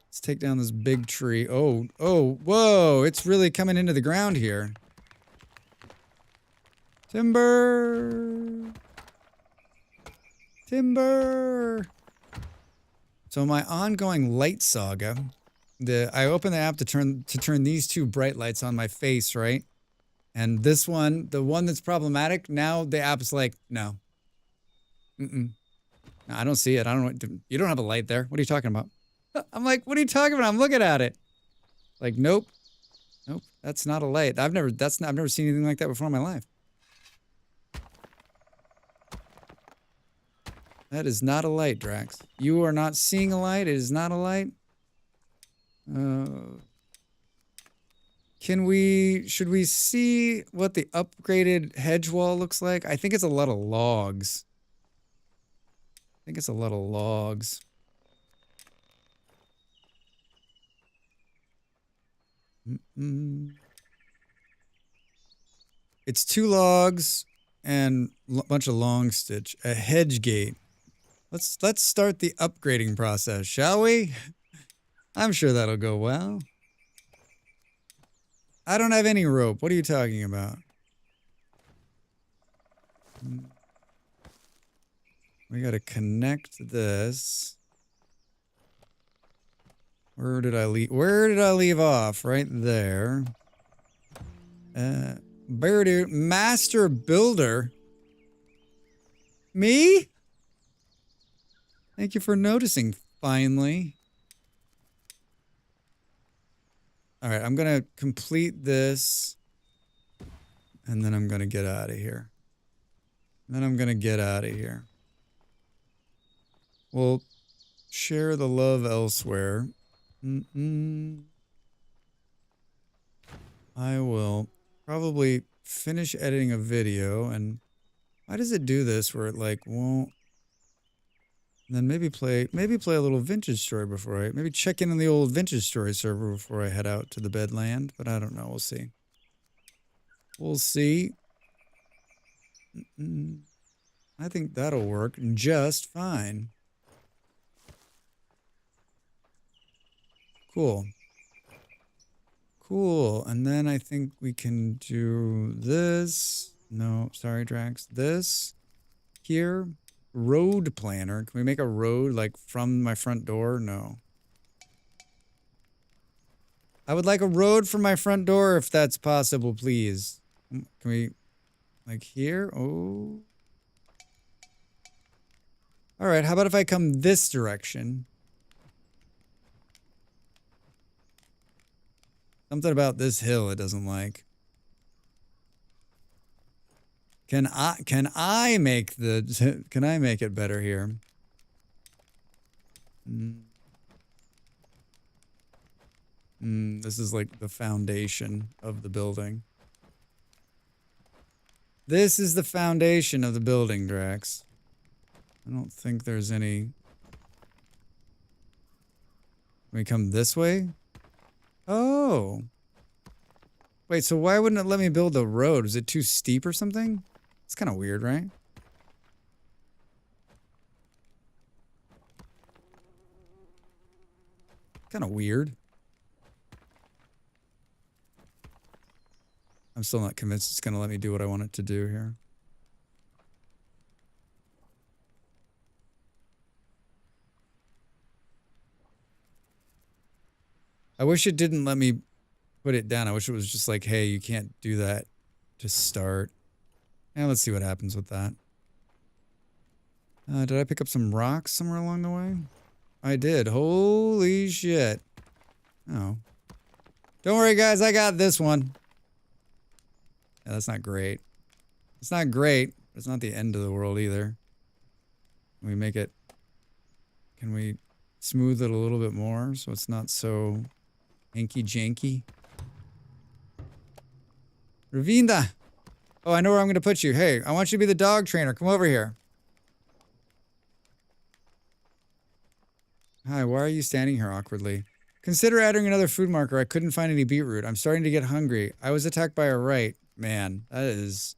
Let's take down this big tree. Oh, whoa! It's really coming into the ground here. Timber! Timber! So my ongoing light saga, I open the app to turn these two bright lights on my face, right? And this one, the one that's problematic, now the app's like, no. No, I don't see it. I don't know. You don't have a light there. What are you talking about? I'm like, what are you talking about? I'm looking at it. Like, nope. Nope. That's not a light. I've never seen anything like that before in my life. That is not a light, Drax. You are not seeing a light. It is not a light. Should we see what the upgraded hedge wall looks like? I think it's a lot of logs. It's 2 logs and a bunch of long stitch. A hedge gate. Let's start the upgrading process, shall we? I'm sure that'll go well. I don't have any rope. What are you talking about? We gotta connect this. Where did I leave off? Right there. Master Builder. Me? Thank you for noticing, finally. Alright, I'm gonna complete this. And then I'm gonna get out of here. We'll share the love elsewhere. I will probably finish editing a video, and why does it do this where it like won't? And then maybe play a little Vintage Story before maybe check in on the old Vintage Story server before I head out to the Bedland, but I don't know. We'll see. We'll see. I think that'll work just fine. Cool. And then I think we can do this. No, sorry, Drax. This here. Road planner. Can we make a road like from my front door? No. I would like a road from my front door if that's possible, please. Can we like here? Oh. All right, how about if I come this direction? Something about this hill it doesn't like. Can I make it better here? This is like the foundation of the building. This is the foundation of the building, Drax. I don't think there's any... Can we come this way? Oh. Wait, so why wouldn't it let me build the road? Is it too steep or something? It's kind of weird, right? Kind of weird. I'm still not convinced it's going to let me do what I want it to do here. I wish it didn't let me put it down. I wish it was just like, hey, you can't do that to start. Yeah, let's see what happens with that. Did I pick up some rocks somewhere along the way? I did. Holy shit. Oh. Don't worry, guys. I got this one. Yeah, that's not great. It's not great, but it's not the end of the world either. Can we make it... Can we smooth it a little bit more so it's not so hanky-janky? Ravinda! Oh, I know where I'm going to put you. Hey, I want you to be the dog trainer. Come over here. Hi, why are you standing here awkwardly? Consider adding another food marker. I couldn't find any beetroot. I'm starting to get hungry. I was attacked by a right. Man, that's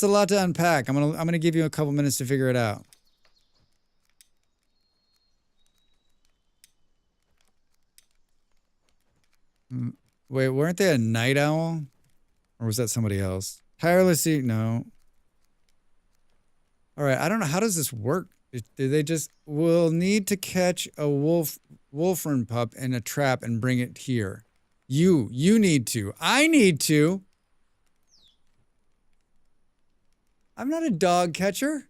a lot to unpack. I'm gonna give you a couple minutes to figure it out. Wait, weren't they a night owl? Or was that somebody else? Tirelessly, no. All right, I don't know. How does this work? Do they just... We'll need to catch a wolfern pup in a trap and bring it here. You need to. I need to. I'm not a dog catcher.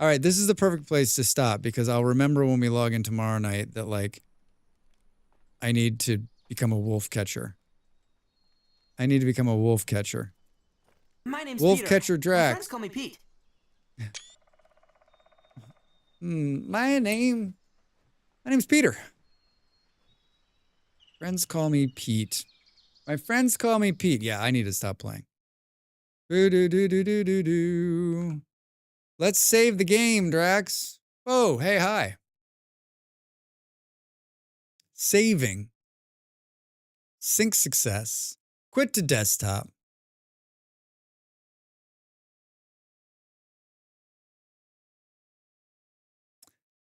All right, this is the perfect place to stop because I'll remember when we log in tomorrow night that, like, I need to become a wolf catcher. I need to become a wolf catcher. My name's Wolf Peter. catcher Drax. My friends call me Pete. My name's Peter. Friends call me Pete. My friends call me Pete. Yeah, I need to stop playing. Do. Let's save the game, Drax. Oh, hey, hi. Saving. Sync success. Quit to desktop.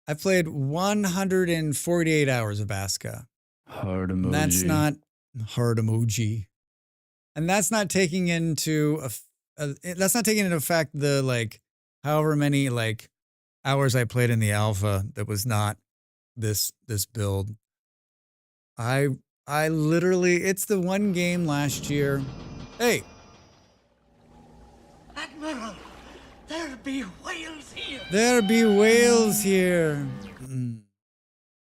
I've played 148 hours of Aska. Heart emoji. That's not heart emoji. And that's not taking into effect the like however many like hours I played in the alpha that was not this build. I literally, it's the one game last year. Hey. Admiral, there be whales here. There be whales here.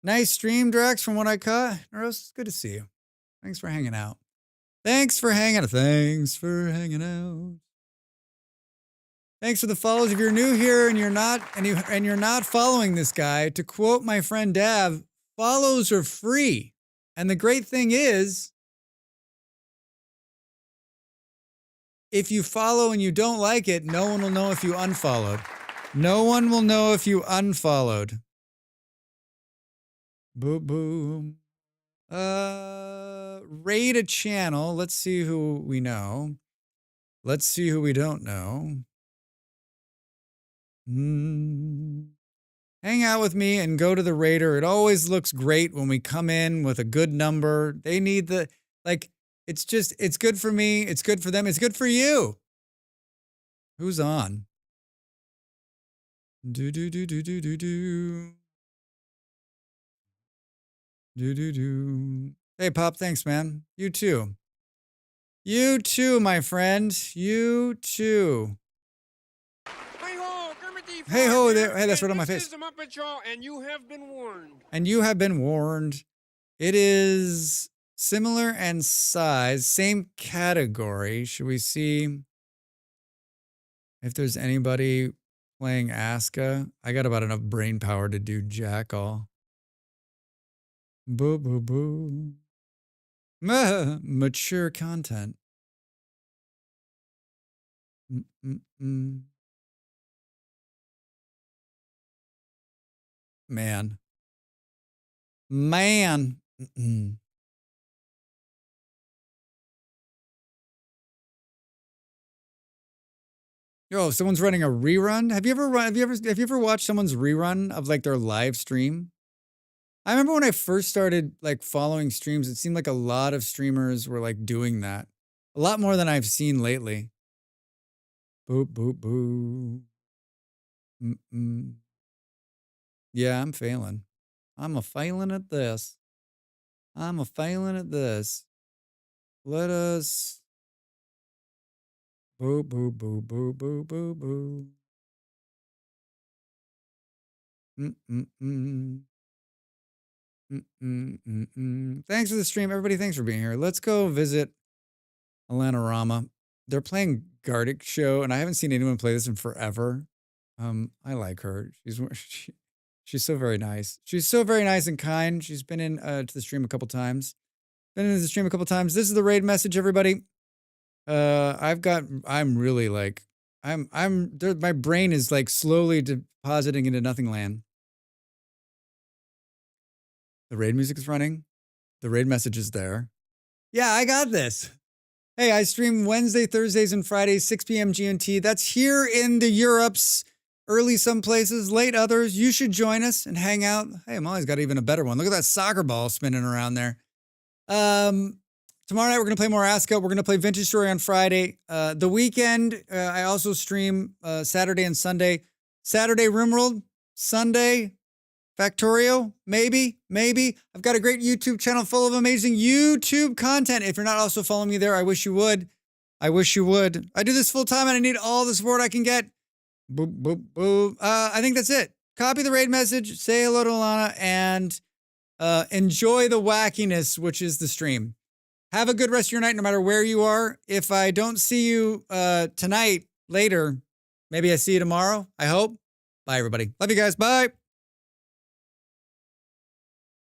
Nice stream, Drax, from what I caught. Neros, it's good to see you. Thanks for hanging out. Thanks for hanging out. Thanks for hanging out. Thanks for the follows. If you're new here and you're not following this guy, to quote my friend Dav, follows are free. And the great thing is, if you follow and you don't like it, no one will know if you unfollowed. No one will know if you unfollowed. Boom, boom. Raid a channel. Let's see who we know. Let's see who we don't know. Hang out with me and go to the raider. It always looks great when we come in with a good number. They need the, like, it's good for me. It's good for them. It's good for you. Who's on? Do. Hey, Pop, thanks, man. You too. You too, my friend. You too. Hey ho there. Hey, that's right on my face. And you have been warned. And you have been warned. It is similar in size, same category. Should we see if there's anybody playing Aska? I got about enough brain power to do jack all. Boo, boo, boo. Mature content. Mm-mm-mm. Man. Mm-mm. Yo, someone's running a rerun. Have you ever watched someone's rerun of like their live stream? I remember when I first started like following streams, it seemed like a lot of streamers were like doing that. A lot more than I've seen lately. Boop, boop, boo. Mm-mm. Yeah, I'm failing. I'm a failing at this. I'm a failing at this. Let us. Boo, boo, boo, boo, boo, boo, boo. Mm-mm-mm. Mm-mm-mm-mm. Thanks for the stream, everybody. Thanks for being here. Let's go visit Rama. They're playing Gardic Show, and I haven't seen anyone play this in forever. I like her. She's so very nice. She's so very nice and kind. She's been in to the stream a couple times. This is the raid message, everybody. I'm really like, my brain is like slowly depositing into nothing land. The raid music is running. The raid message is there. Yeah, I got this. Hey, I stream Wednesday, Thursdays, and Fridays, 6 p.m. GMT. That's here in the Europes. Early some places, late others. You should join us and hang out. Hey, Molly's got even a better one. Look at that soccer ball spinning around there. Tomorrow night, we're going to play more Aska. We're going to play Vintage Story on Friday. The weekend, I also stream Saturday and Sunday. Saturday, RimWorld. Sunday, Factorio. Maybe. I've got a great YouTube channel full of amazing YouTube content. If you're not also following me there, I wish you would. I do this full time and I need all the support I can get. Boop, boop, boop. I think that's it. Copy the raid message, say hello to Alana, and enjoy the wackiness, which is the stream. Have a good rest of your night, no matter where you are. If I don't see you tonight, later, maybe I see you tomorrow, I hope. Bye, everybody. Love you guys. Bye.